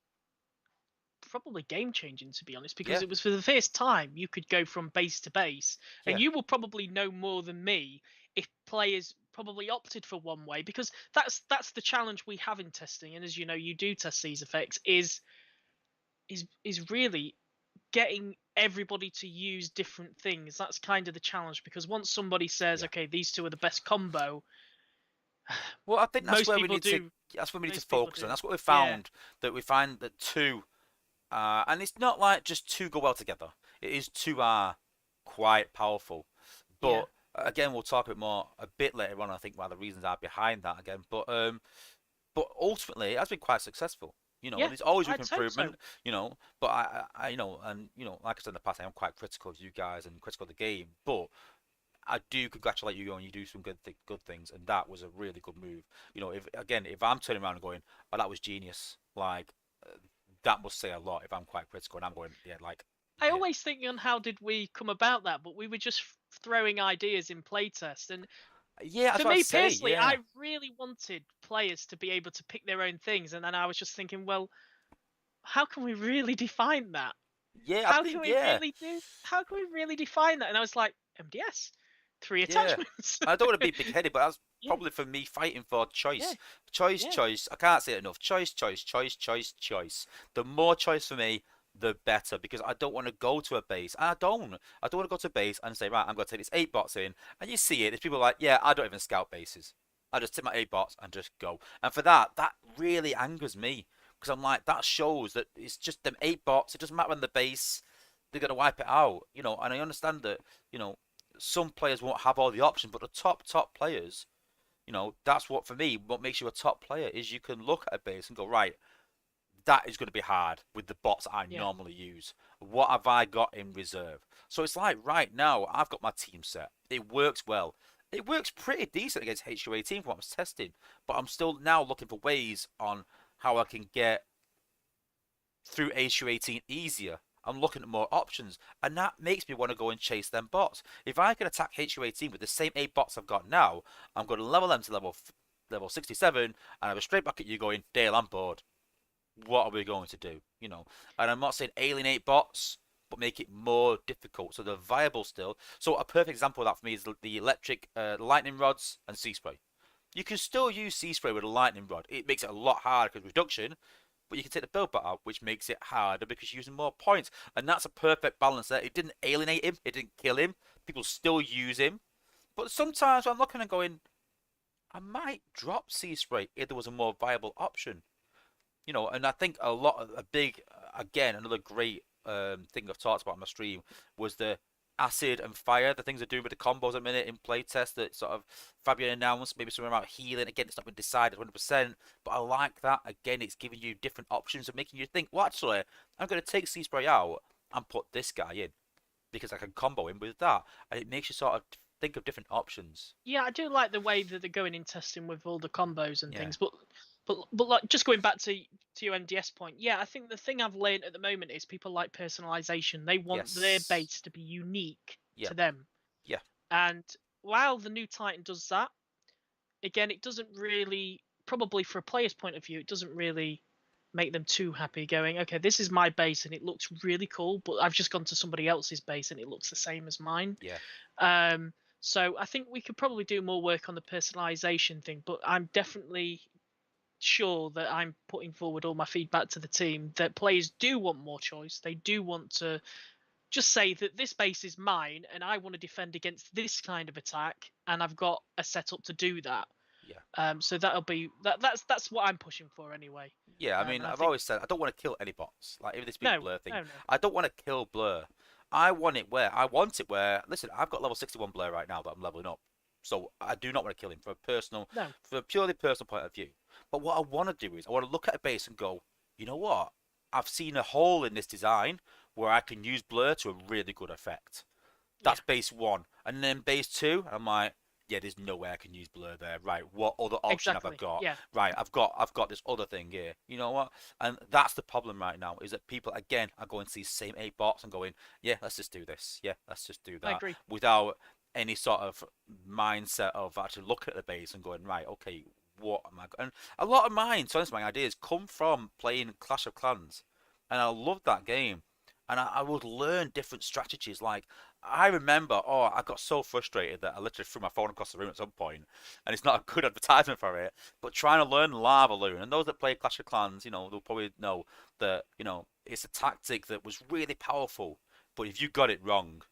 Speaker 2: probably game changing, to be honest, because
Speaker 1: Yeah,
Speaker 2: it was for the first time you could go from base to base, and
Speaker 1: yeah,
Speaker 2: you will probably know more than me if players probably opted for one way, because that's the challenge we have in testing. And as you know, you do test these effects, is really getting everybody to use different things. That's kind of the challenge, because once somebody says,
Speaker 1: yeah.
Speaker 2: okay, these two are the best combo,
Speaker 1: Well, I think that's
Speaker 2: most
Speaker 1: where we
Speaker 2: people
Speaker 1: need to.
Speaker 2: do.
Speaker 1: That's where we need to
Speaker 2: Most people
Speaker 1: focus on.
Speaker 2: do.
Speaker 1: That's what we
Speaker 2: Yeah,
Speaker 1: found. That we find that two, and it's not like just two go well together. It is two are quite powerful.
Speaker 2: yeah,
Speaker 1: But again, we'll talk a bit more a bit later on. I think why the reasons are behind that again. But ultimately, it has been quite successful. And
Speaker 2: yeah.
Speaker 1: there's always room for
Speaker 2: I'd hope so.
Speaker 1: improvement. But and like I said in the past, I am quite critical of you guys and critical of the game. But I do congratulate you on you do some good things, and that was a really good move. If I'm turning around and going, "Oh, that was genius," like that must say a lot. If I'm quite critical and I'm going, "Yeah, like,
Speaker 2: I
Speaker 1: yeah,
Speaker 2: always think on how did we come about that, but we were just throwing ideas in playtest. And
Speaker 1: yeah," that's
Speaker 2: for
Speaker 1: what I
Speaker 2: me
Speaker 1: say.
Speaker 2: personally,
Speaker 1: Yeah,
Speaker 2: I really wanted players to be able to pick their own things, and then I was just thinking, well, how can we really define that?
Speaker 1: yeah, I
Speaker 2: How can
Speaker 1: think,
Speaker 2: we
Speaker 1: yeah,
Speaker 2: really do? How can we really define that? And I was like, MDS, three
Speaker 1: yeah.
Speaker 2: attachments.
Speaker 1: I don't want to be big-headed, but that's
Speaker 2: Yeah,
Speaker 1: probably for me fighting for
Speaker 2: yeah,
Speaker 1: choice,
Speaker 2: yeah,
Speaker 1: choice. I can't say it enough. Choice. The more choice for me, the better, because I don't want to go to a base. I don't. I don't want to go to a base and say, right, I'm going to take these 8 bots in, and you see it. There's people like, yeah, I don't even scout bases. I just take my 8 bots and just go. And for that really angers me, because I'm like, that shows that it's just them 8 bots. It doesn't matter on the base. They're gonna wipe it out, And I understand that, you know, some players won't have all the options, but the top players, that's what for me. What makes you a top player is you can look at a base and go, right, that is going to be hard with the bots I
Speaker 2: yeah,
Speaker 1: normally use. What have I got in reserve? So it's like right now, I've got my team set. It works well. It works pretty decent against HU18 from what I was testing, but I'm still now looking for ways on how I can get through HU18 easier. I'm looking at more options, and that makes me want to go and chase them bots. If I can attack HU18 with the same 8 bots I've got now, I'm going to level them to level 67, and I was straight back at you going, Dale, I'm bored. What are we going to do? And I'm not saying alienate bots, but make it more difficult so they're viable still. So a perfect example of that for me is the electric lightning rods and sea spray. You can still use sea spray with a lightning rod. It makes it a lot harder because reduction, but you can take the build bot out, which makes it harder because you're using more points. And that's a perfect balance there. It didn't alienate him, it didn't kill him. People still use him. But sometimes I'm looking and going, I might drop sea spray if there was a more viable option. And I think a big, again, another great thing I've talked about on my stream was the acid and fire, the things they're doing with the combos at the minute in playtest that sort of Fabian announced, maybe something about healing. Again, it's not been decided 100%, but I like that. Again, it's giving you different options and making you think, well, actually, I'm going to take Sea Spray out and put this guy in because I can combo him with that. And it makes you sort of think of different options.
Speaker 2: Yeah, I do like the way that they're going in testing with all the combos and
Speaker 1: Yeah.
Speaker 2: things, but like just going back to your MDS point, yeah, I think the thing I've learned at the moment is people like personalization. They want their
Speaker 1: Yes.
Speaker 2: base to be unique
Speaker 1: Yeah.
Speaker 2: to them.
Speaker 1: Yeah.
Speaker 2: And while the new Titan does that, again, it doesn't really, probably for a player's point of view, it doesn't really make them too happy going, okay, this is my base and it looks really cool, but I've just gone to somebody else's base and it looks the same as mine.
Speaker 1: Yeah.
Speaker 2: So I think we could probably do more work on the personalization thing, but I'm definitely sure that I'm putting forward all my feedback to the team that players do want more choice. They do want to just say that this base is mine and I want to defend against this kind of attack and I've got a setup to do that.
Speaker 1: Yeah.
Speaker 2: So that'll be that's what I'm pushing for anyway.
Speaker 1: Yeah, I mean,
Speaker 2: And I
Speaker 1: I've
Speaker 2: think
Speaker 1: always said I don't want to kill any bots. Like even this big
Speaker 2: no,
Speaker 1: blur thing,
Speaker 2: no, no.
Speaker 1: I don't want to kill blur. I want it where. Listen, I've got level 61 blur right now that I'm leveling up, so I do not want to kill him
Speaker 2: No.
Speaker 1: for a purely personal point of view. But what I want to do is I want to look at a base and go, you know what? I've seen a hole in this design where I can use blur to a really good effect. That's
Speaker 2: Yeah,
Speaker 1: base one, and then base two, I'm like, yeah, there's no way I can use blur there. Right, what other option have I
Speaker 2: exactly.
Speaker 1: got?
Speaker 2: Yeah.
Speaker 1: Right, I've got this other thing here. You know what? And that's the problem right now is that people again are going to these same 8 bots and going, yeah, let's just do this. Yeah, let's just do
Speaker 2: I
Speaker 1: that
Speaker 2: agree.
Speaker 1: without any sort of mindset of actually looking at the base and going, right, okay, what am I? And a lot of mine, so my ideas come from playing Clash of Clans, and I love that game. And I would learn different strategies. Like I remember, oh, I got so frustrated that I literally threw my phone across the room at some point, and it's not a good advertisement for it. But trying to learn Lava Loon, and those that play Clash of Clans, they'll probably know that it's a tactic that was really powerful. But if you got it wrong,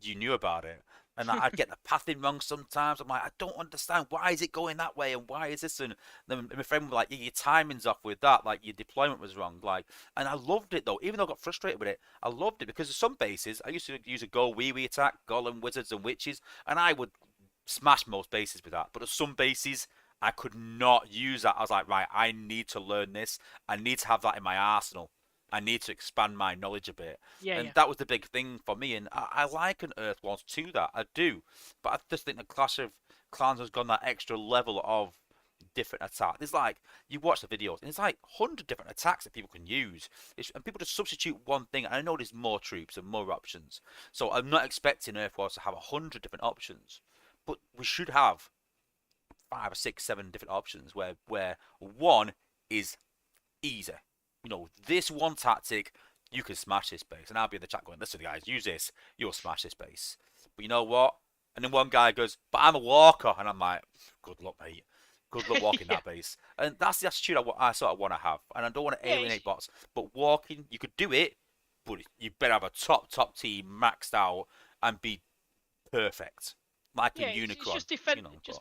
Speaker 1: you knew about it. And I'd get the pathing wrong sometimes. I'm like, I don't understand. Why is it going that way? And why is this? And then my friend was like, yeah, your timing's off with that. Like, your deployment was wrong. Like, and I loved it, though. Even though I got frustrated with it, I loved it because of some bases, I used to use a go wee wee attack, golem, wizards, and witches. And I would smash most bases with that. But at some bases, I could not use that. I was like, right, I need to learn this. I need to have that in my arsenal. I need to expand my knowledge a bit.
Speaker 2: Yeah,
Speaker 1: And
Speaker 2: yeah.
Speaker 1: that was the big thing for me. And I like an Earth Wars to that. I do. But I just think the Clash of Clans has gone that extra level of different attack. There's like, you watch the videos, and it's like 100 different attacks that people can use. And people just substitute one thing. And I know there's more troops and more options. So I'm not expecting Earth Wars to have 100 different options. But we should have 5 or 6, 7 different options where one is easy. This one tactic, you can smash this base. And I'll be in the chat going, listen, guys, use this, you'll smash this base. But you know what? And then one guy goes, but I'm a walker. And I'm like, good luck, mate. Good luck walking
Speaker 2: Yeah.
Speaker 1: that base. And that's the attitude I sort of want to have. And I don't want to
Speaker 2: Yeah,
Speaker 1: alienate bots. But walking, you could do it, but you better have a top team maxed out and be perfect. Like in
Speaker 2: yeah, it's
Speaker 1: Unicron,
Speaker 2: just defend,
Speaker 1: but
Speaker 2: just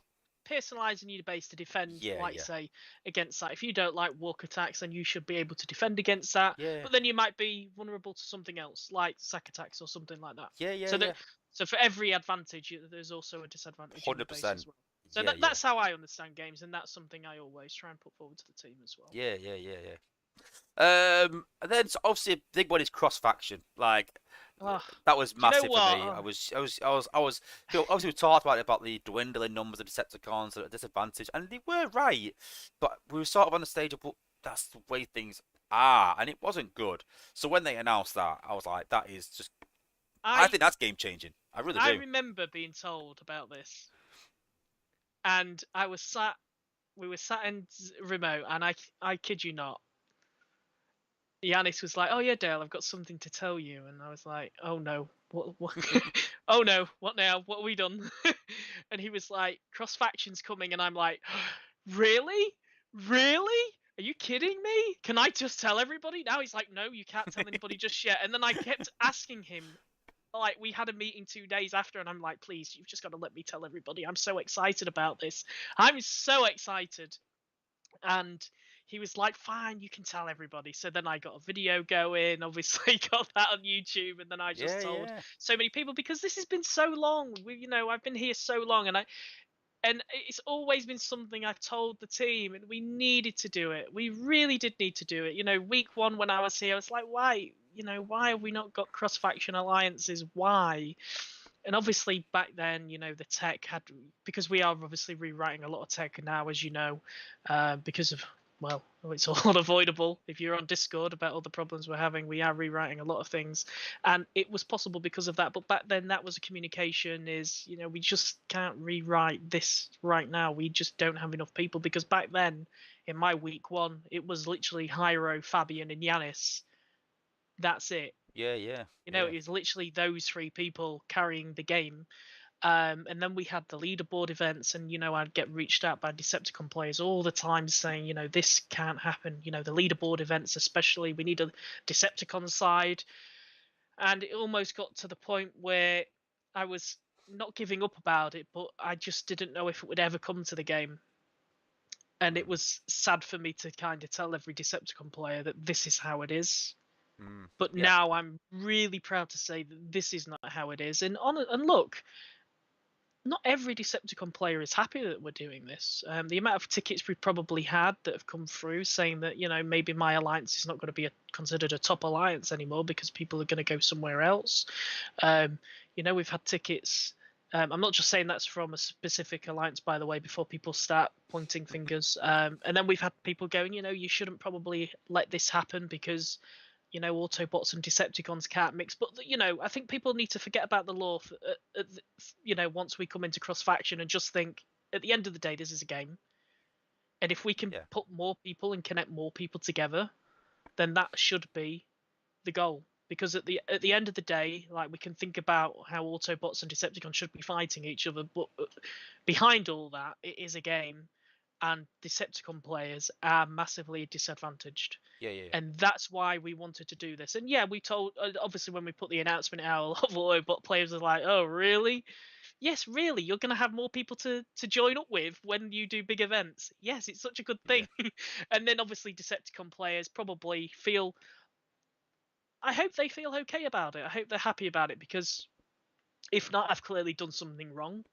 Speaker 2: personalizing your base to defend,
Speaker 1: yeah,
Speaker 2: like
Speaker 1: yeah.
Speaker 2: say, against that. If you don't like walk attacks, then you should be able to defend against that.
Speaker 1: Yeah,
Speaker 2: But then you might be vulnerable to something else, like sack attacks or something like that.
Speaker 1: yeah, yeah,
Speaker 2: So
Speaker 1: yeah.
Speaker 2: that so for every advantage, there's also a disadvantage in the base
Speaker 1: 100%.
Speaker 2: as well. So
Speaker 1: Yeah, yeah.
Speaker 2: that's how I understand games, and that's something I always try and put forward to the team as well.
Speaker 1: Yeah, yeah, yeah, yeah. And then obviously a big one is cross faction. Like
Speaker 2: Oh,
Speaker 1: that was
Speaker 2: do you know
Speaker 1: massive for
Speaker 2: what?
Speaker 1: me. Obviously we talked about the dwindling numbers of Decepticons at a disadvantage, and they were right, but we were sort of on the stage of, well, that's the way things are, and it wasn't good. So when they announced that, I was like, that is just. I
Speaker 2: I
Speaker 1: think that's game changing. I really
Speaker 2: I
Speaker 1: do.
Speaker 2: remember being told about this, and we were sat in remote, and I kid you not, Yanis was like, "Oh yeah, Dale, I've got something to tell you," and I was like, "Oh no, what oh no, what now? What have we done?" And he was like, "Cross factions coming," and I'm like, "Really, really? Are you kidding me? Can I just tell everybody now?" He's like, "No, you can't tell anybody just yet." And then I kept asking him. Like, we had a meeting 2 days after, and I'm like, "Please, you've just got to let me tell everybody. I'm so excited about this. I'm so excited." And he was like, "Fine, you can tell everybody." So then I got a video going, obviously got that on YouTube, and then I just
Speaker 1: Yeah,
Speaker 2: told
Speaker 1: yeah.
Speaker 2: so many people because this has been so long. I've been here so long, and it's always been something I've told the team, and we needed to do it. We really did need to do it. Week one when I was here, I was like, why have we not got cross faction alliances? Why? And obviously back then, the tech had, because we are obviously rewriting a lot of tech now, as you know, because of, well, it's all unavoidable. If you're on Discord about all the problems we're having, we are rewriting a lot of things, and it was possible because of that. But back then, that was a communication. We just can't rewrite this right now. We just don't have enough people, because back then, in my week one, it was literally Hyro, Fabian, and Yanis. That's it.
Speaker 1: Yeah, yeah,
Speaker 2: It was literally those three people carrying the game. And then we had the leaderboard events, and I'd get reached out by Decepticon players all the time saying, this can't happen. The leaderboard events, especially, we need a Decepticon side. And it almost got to the point where I was not giving up about it, but I just didn't know if it would ever come to the game. And it was sad for me to kind of tell every Decepticon player that this is how it is. But
Speaker 1: yeah.
Speaker 2: now I'm really proud to say that this is not how it is. And look, not every Decepticon player is happy that we're doing this. The amount of tickets we've probably had that have come through saying that, maybe my alliance is not going to be considered a top alliance anymore because people are going to go somewhere else. We've had tickets. I'm not just saying that's from a specific alliance, by the way, before people start pointing fingers. And then we've had people going, you shouldn't probably let this happen because Autobots and Decepticons can't mix. But I think people need to forget about the law once we come into cross faction, and just think, at the end of the day, this is a game, and if we can put more people and connect more people together, then that should be the goal. Because at the end of the day, like, we can think about how Autobots and Decepticons should be fighting each other, but behind all that, it is a game, and Decepticon players are massively disadvantaged.
Speaker 1: Yeah, yeah, yeah.
Speaker 2: And that's why we wanted to do this. And yeah, we told, obviously, when we put the announcement out, a lot of Autobot players are like, "Oh, really?" Yes, really. You're going to have more people to join up with when you do big events. Yes, it's such a good thing. And then obviously Decepticon players probably feel, I hope they feel okay about it. I hope they're happy about it, because if not, I've clearly done something wrong.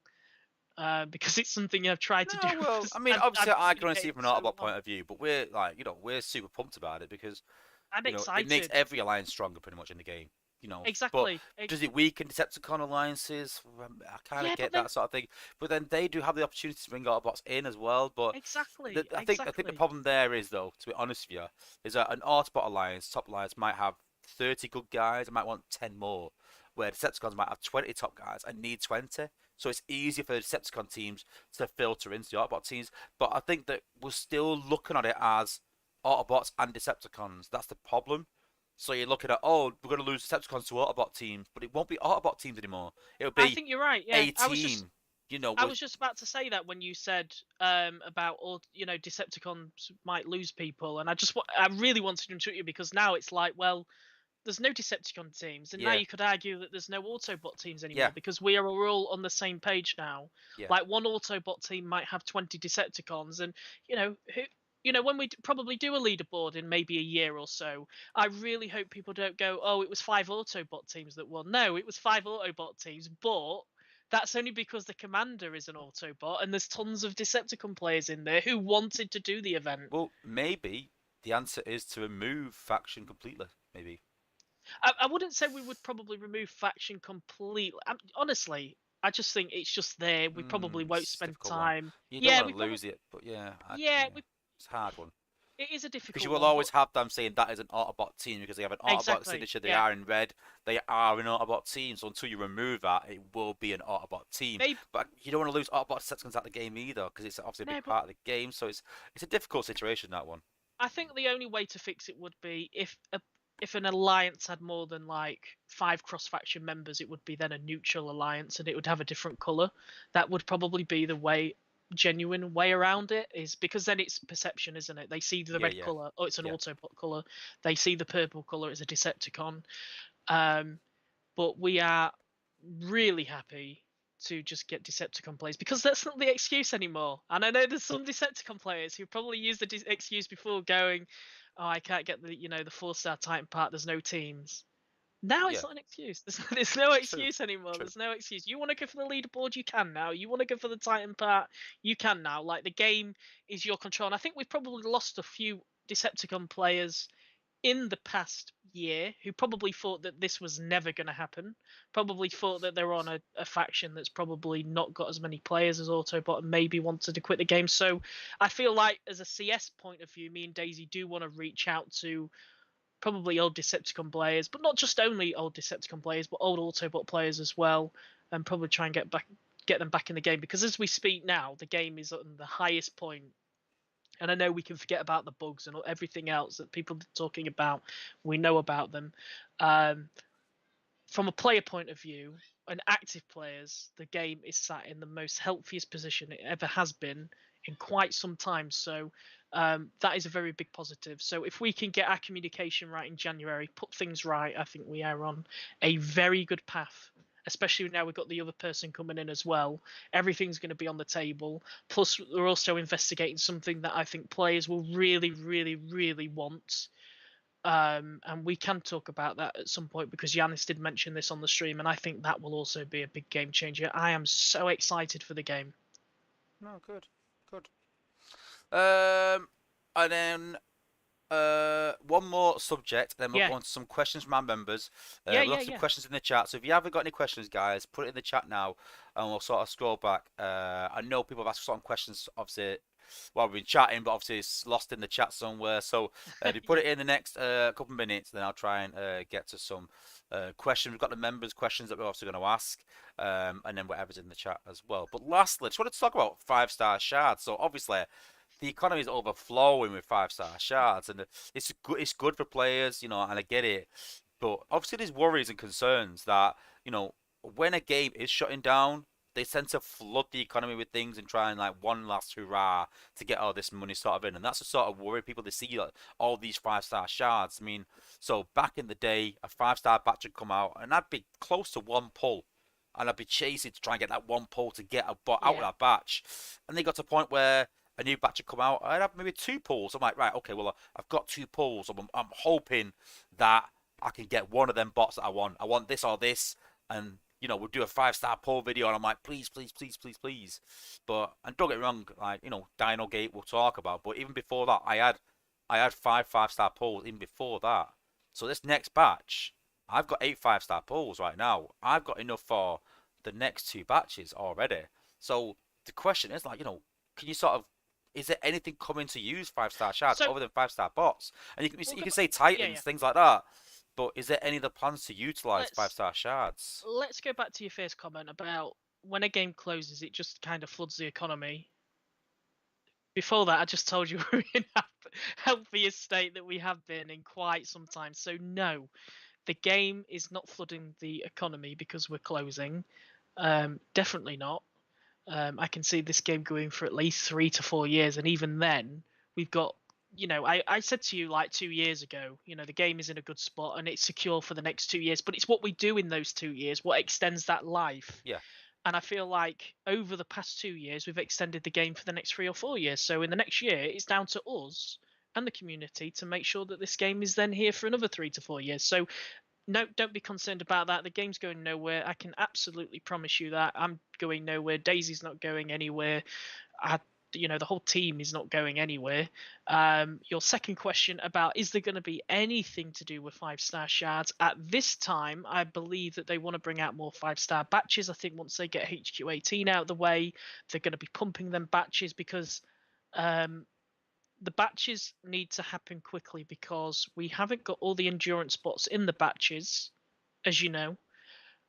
Speaker 2: Because it's something I've tried to do.
Speaker 1: No, well, I mean, obviously, I can only see it from an Autobot point of view, but we're like, we're super pumped about it because,
Speaker 2: I'm
Speaker 1: it
Speaker 2: excited.
Speaker 1: makes every alliance stronger pretty much in the game.
Speaker 2: Exactly.
Speaker 1: But does it weaken Decepticon alliances? I kind of get that sort of thing. But then they do have the opportunity to bring Autobots in as well. But
Speaker 2: exactly.
Speaker 1: I think the problem there is, though, to be honest with you, is that an Autobot alliance, top alliance, might have 30 good guys and might want 10 more, where Decepticons might have 20 top guys and need 20. So it's easier for the Decepticon teams to filter into the Autobot teams. But I think that we're still looking at it as Autobots and Decepticons. That's the problem. So you're looking at, we're going to lose Decepticons to Autobot teams, but it won't be Autobot teams anymore. It'll be
Speaker 2: I think you're right. Yeah,
Speaker 1: a team.
Speaker 2: I was just about to say that when you said about all, Decepticons might lose people, and I really wanted to interrupt you, because now it's like, well, there's no Decepticon teams, and now you could argue that there's no Autobot teams anymore, because we are all on the same page now. Like, one Autobot team might have 20 Decepticons, and when we probably do a leaderboard in maybe a year or so, I really hope people don't go, "Oh, it was 5 Autobot teams that won." No, it was 5 Autobot teams, but that's only because the commander is an Autobot, and there's tons of Decepticon players in there who wanted to do the event.
Speaker 1: Well, maybe the answer is to remove faction completely. Maybe.
Speaker 2: I wouldn't say we would probably remove faction completely. Honestly, I just think it's just there. We probably won't spend time.
Speaker 1: You don't want to lose it, but it's a hard one.
Speaker 2: It is a difficult one.
Speaker 1: Because you will always have them saying that is an Autobot team because they have an Autobot signature. They are in red. They are an Autobot team. So until you remove that, it will be an Autobot team. But you don't want to lose Autobot Decepticons out of the game either, because it's obviously a big part of the game. So it's a difficult situation, that one.
Speaker 2: I think the only way to fix it would be if an alliance had more than like 5 cross-faction members, it would be then a neutral alliance, and it would have a different color. That would probably be the genuine way around it, is because then it's perception, isn't it? They see the red color, it's an Autobot color. They see the purple color, it's a Decepticon. But we are really happy to just get Decepticon players, because that's not the excuse anymore. And I know there's some Decepticon players who probably used the excuse before, going, "Oh, I can't get the the 4-star Titan part. There's no teams." Now it's
Speaker 1: Yeah,
Speaker 2: not an excuse. There's no
Speaker 1: true,
Speaker 2: excuse anymore.
Speaker 1: true.
Speaker 2: There's no excuse. You want to go for the leaderboard, you can now. You want to go for the Titan part, you can now. Like, the game is your control. And I think we've probably lost a few Decepticon players in the past year who probably thought that this was never going to happen. Probably thought that they're on a faction that's probably not got as many players as Autobot and maybe wanted to quit the game. So I feel like, as a CS point of view, me and Daisy do want to reach out to probably old Decepticon players, but not just only old Decepticon players, but old Autobot players as well, and probably try and get them back in the game, because as we speak now, the game is on the highest point. And I know we can forget about the bugs and everything else that people are talking about. We know about them. From a player point of view, and active players, the game is sat in the most healthiest position it ever has been in quite some time. So that is a very big positive. So if we can get our communication right in January, put things right, I think we are on a very good path. Especially now we've got the other person coming in as well. Everything's going to be on the table. Plus, we're also investigating something that I think players will really, really, really want. And we can talk about that at some point, because Yanis did mention this on the stream, and I think that will also be a big game changer. I am so excited for the game.
Speaker 1: No, good, good. And then one more subject, then we'll
Speaker 2: Yeah,
Speaker 1: go on to some questions from our members.
Speaker 2: yeah,
Speaker 1: We'll
Speaker 2: yeah,
Speaker 1: have some
Speaker 2: yeah.
Speaker 1: questions in the chat, so if you haven't got any questions, guys, put it in the chat now, and we'll sort of scroll back. I know people have asked some questions, obviously, while we've been chatting, but obviously it's lost in the chat somewhere. So if you put
Speaker 2: Yeah.
Speaker 1: it in the next couple of minutes, then I'll try and get to some questions. We've got the members' questions that we're also going to ask, and then whatever's in the chat as well. But lastly, I just wanted to talk about 5-star shards. So obviously, the economy is overflowing with 5-star shards, and it's good for players, and I get it. But obviously, there's worries and concerns that when a game is shutting down, they tend to flood the economy with things and try and like one last hurrah to get all this money sort of in, and that's the sort of worry people. They see like, all these 5-star shards. I mean, so back in the day, a 5-star batch would come out, and I'd be close to one pull. And I'd be chasing to try and get that one pull to get a bot out of
Speaker 2: Yeah.
Speaker 1: that batch. And they got to a point where a new batch had come out, I'd have maybe two pulls. I'm like, right, okay, well, I've got two pulls. I'm hoping that I can get one of them bots that I want. I want this or this, and we'll do a 5-star pull video, and I'm like, please, please, please, please, please. But and don't get me wrong, like Dino Gate we'll talk about. But even before that, I had 5-star pulls even before that. So this next batch, I've got 8 5-star pulls right now. I've got enough for the next two batches already. So the question is like, can you sort of is there anything coming to use 5-star shards
Speaker 2: So
Speaker 1: other than 5-star bots? And
Speaker 2: we'll
Speaker 1: you
Speaker 2: go
Speaker 1: can
Speaker 2: back.
Speaker 1: say
Speaker 2: Yeah, yeah.
Speaker 1: Titans, things like that. But is there any other plans to utilize
Speaker 2: Let's
Speaker 1: 5-star shards?
Speaker 2: let's go back to your first comment about when a game closes, it just kind of floods the economy. Before that, I just told you we're in a healthiest state that we have been in quite some time. So no, the game is not flooding the economy because we're closing. Definitely not. I can see this game going for at least 3 to 4 years, and even then, we've got. I said to you like 2 years ago, the game is in a good spot and it's secure for the next 2 years, but it's what we do in those 2 years, what extends that life.
Speaker 1: Yeah.
Speaker 2: And I feel like over the past 2 years, we've extended the game for the next 3 or 4 years. So in the next year, it's down to us and the community to make sure that this game is then here for another 3 to 4 years. So no, don't be concerned about that. The game's going nowhere. I can absolutely promise you that. I'm going nowhere. Daisy's not going anywhere. The whole team is not going anywhere. Your second question about is there going to be anything to do with 5-star shards at this time? I believe that they want to bring out more 5-star batches. I think once they get HQ18 out of the way, they're going to be pumping them batches, because the batches need to happen quickly, because we haven't got all the endurance spots in the batches, as you know,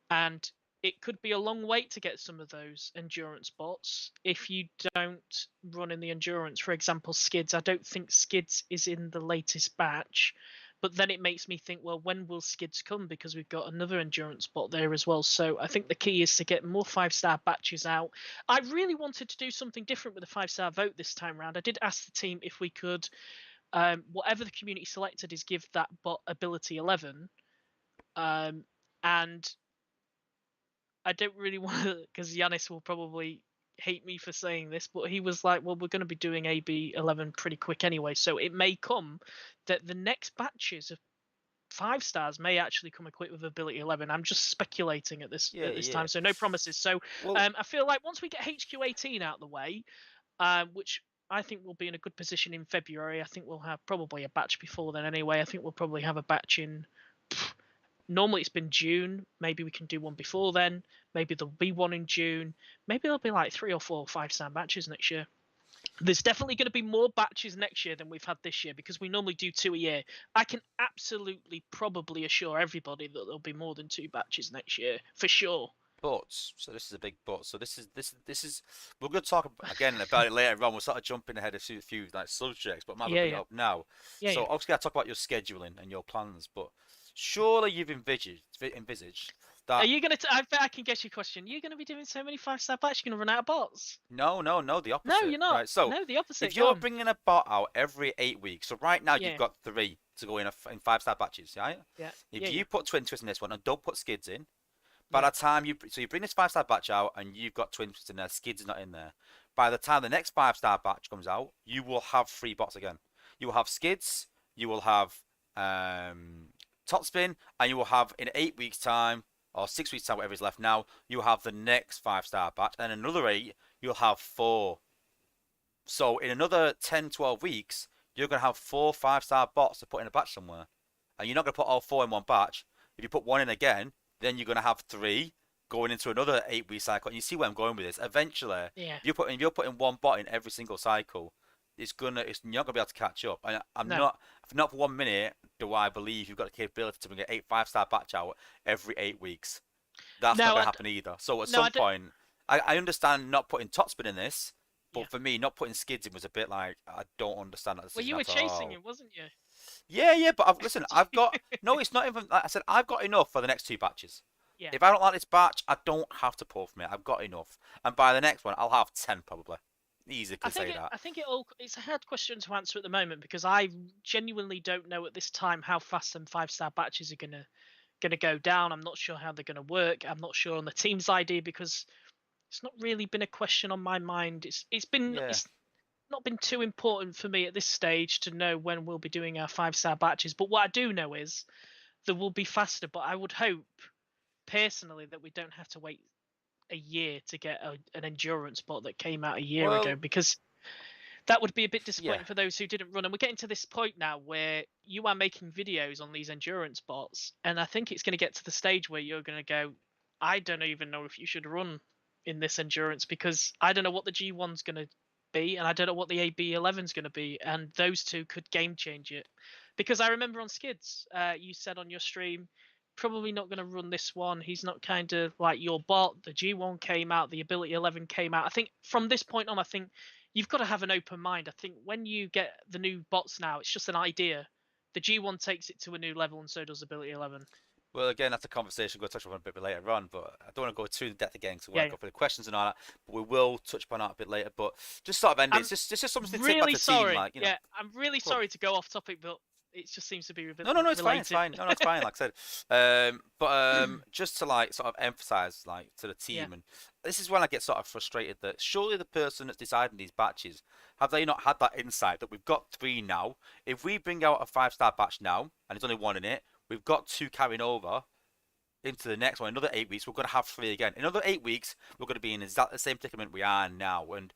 Speaker 2: and it could be a long wait to get some of those endurance bots if you don't run in the endurance. For example, skids. I don't think skids is in the latest batch, but then it makes me think, well, when will skids come? Because we've got another endurance bot there as well. So I think the key is to get more 5-star batches out. I really wanted to do something different with the 5-star vote this time around. I did ask the team if we could, whatever the community selected, is give that bot ability 11, and I don't really want to, because Yanis will probably hate me for saying this, but he was like, "Well, we're going to be doing AB11 pretty quick anyway, so it may come that the next batches of 5 stars may actually come equipped with ability 11." I'm just speculating
Speaker 1: Yeah,
Speaker 2: at this
Speaker 1: yeah.
Speaker 2: time, so no promises. So
Speaker 1: Well,
Speaker 2: I feel like once we get HQ 18 out of the way, which I think we'll be in a good position in February. I think we'll have probably a batch before then anyway. I think we'll probably have a batch in. Normally it's been June. Maybe we can do one before then. Maybe there'll be one in June. Maybe there'll be like 3 or 4 5-star batches next year. There's definitely going to be more batches next year than we've had this year because we normally do 2 a year. I can absolutely probably assure everybody that there'll be more than 2 batches next year for sure.
Speaker 1: but so this is a big but. So this is we're going to talk again about it later on. We're sort of jumping ahead of a few like subjects, but I might as well
Speaker 2: Yeah,
Speaker 1: bring it
Speaker 2: yeah,
Speaker 1: up now.
Speaker 2: yeah,
Speaker 1: So
Speaker 2: yeah.
Speaker 1: obviously I talk about your scheduling and your plans, but surely you've envisaged
Speaker 2: Are
Speaker 1: that.
Speaker 2: you gonna? I bet I can guess your question. You're gonna be doing so many 5-star batches, you're gonna run out of bots.
Speaker 1: No, no, no, the
Speaker 2: No,
Speaker 1: opposite.
Speaker 2: you're not.
Speaker 1: Right. So
Speaker 2: No, the
Speaker 1: if
Speaker 2: opposite. Go
Speaker 1: you're
Speaker 2: on.
Speaker 1: bringing a bot out every 8 weeks, so right now you've
Speaker 2: Yeah,
Speaker 1: got three to go in 5-star batches, right?
Speaker 2: yeah, yeah,
Speaker 1: If
Speaker 2: yeah,
Speaker 1: you put twin twists in this one and don't put skids in, by
Speaker 2: yeah.
Speaker 1: the time you bring this 5-star batch out and you've got twin twists in there, skids is not in there. By the time the next 5-star batch comes out, you will have 3 bots again. You will have skids, you will have top spin, and you will have in 8 weeks time or 6 weeks time, whatever is left now, you'll have the next 5-star batch, and in another 8, you'll have 4. So in another 10, 12 weeks, you're going to have 4 5-star bots to put in a batch somewhere. And you're not going to put all 4 in one batch. If you put one in again, then you're going to have 3 going into another 8-week cycle. And you see where I'm going with this. Eventually,
Speaker 2: Yeah.
Speaker 1: if you're putting one bot in every single cycle, it's you're not gonna be able to catch up. And I'm
Speaker 2: No.
Speaker 1: not for 1 minute do I believe you've got the capability to bring an 5-star batch out every 8 weeks. That's not
Speaker 2: No,
Speaker 1: going to happen either. So at
Speaker 2: no, I
Speaker 1: some
Speaker 2: don't.
Speaker 1: point, I understand not putting topspin in this,
Speaker 2: Yeah.
Speaker 1: but for me, not putting skids in was a bit like I don't understand that
Speaker 2: Well,
Speaker 1: decision
Speaker 2: you were
Speaker 1: at
Speaker 2: chasing
Speaker 1: all.
Speaker 2: him, wasn't you?
Speaker 1: Yeah, yeah, but listen, I've got no. It's not even. Like I said, I've got enough for the next 2 batches.
Speaker 2: Yeah.
Speaker 1: If I don't like this batch, I don't have to pull from it. I've got enough, and by the next one, I'll have 10 probably. Easy
Speaker 2: I
Speaker 1: can
Speaker 2: think
Speaker 1: say
Speaker 2: it.
Speaker 1: that.
Speaker 2: I think it all. It's a hard question to answer at the moment because I genuinely don't know at this time how fast them 5-star batches are gonna go down. I'm not sure how they're gonna work. I'm not sure on the team's idea because it's not really been a question on my mind.
Speaker 1: Yeah,
Speaker 2: It's not been too important for me at this stage to know when we'll be doing our 5-star batches. But what I do know is there will be faster. But I would hope personally that we don't have to wait a year to get an endurance bot that came out a year ago
Speaker 1: well,
Speaker 2: because that would be a bit
Speaker 1: yeah.
Speaker 2: disappointing for those who didn't run. And we're getting to this point now where you are making videos on these endurance bots, and I think it's going to get to the stage where you're going to go, I don't even know if you should run in this endurance because I don't know what the G1's going to be, and I don't know what the AB11's going to be, and those two could game change it. Because I remember on Skids, you said on your stream, probably not going to run this one. He's not kind of like your bot. The G1 came out, the Ability 11 came out. I think from this point on, I think you've got to have an open mind. I think when you get the new bots now, it's just an idea. The G1 takes it to a new level, and so does Ability 11.
Speaker 1: Well, again, that's a conversation we'll touch upon a bit later on, but I don't want to go too in depth again because we
Speaker 2: Yeah,
Speaker 1: want to
Speaker 2: yeah.
Speaker 1: go for the questions and all that. But we will touch upon that a bit later. But just sort of end it.
Speaker 2: I'm
Speaker 1: It's just something to take back
Speaker 2: really
Speaker 1: to the team,
Speaker 2: sorry.
Speaker 1: like
Speaker 2: Yeah, I'm really
Speaker 1: Go on.
Speaker 2: sorry to go off topic, but it just seems to be a bit
Speaker 1: No, no, no, it's fine, it's
Speaker 2: related.
Speaker 1: fine. No, no, it's fine. Like I said, just to like sort of emphasize like to the
Speaker 2: Yeah,
Speaker 1: team, and this is when I get sort of frustrated that surely the person that's deciding these batches have they not had that insight that we've got 3 now. If we bring out a 5-star batch now and there's only 1 in it, we've got 2 carrying over into the next one. Another 8 weeks, we're going to have 3 again. In another 8 weeks, we're going to be in exactly the same predicament we are now. And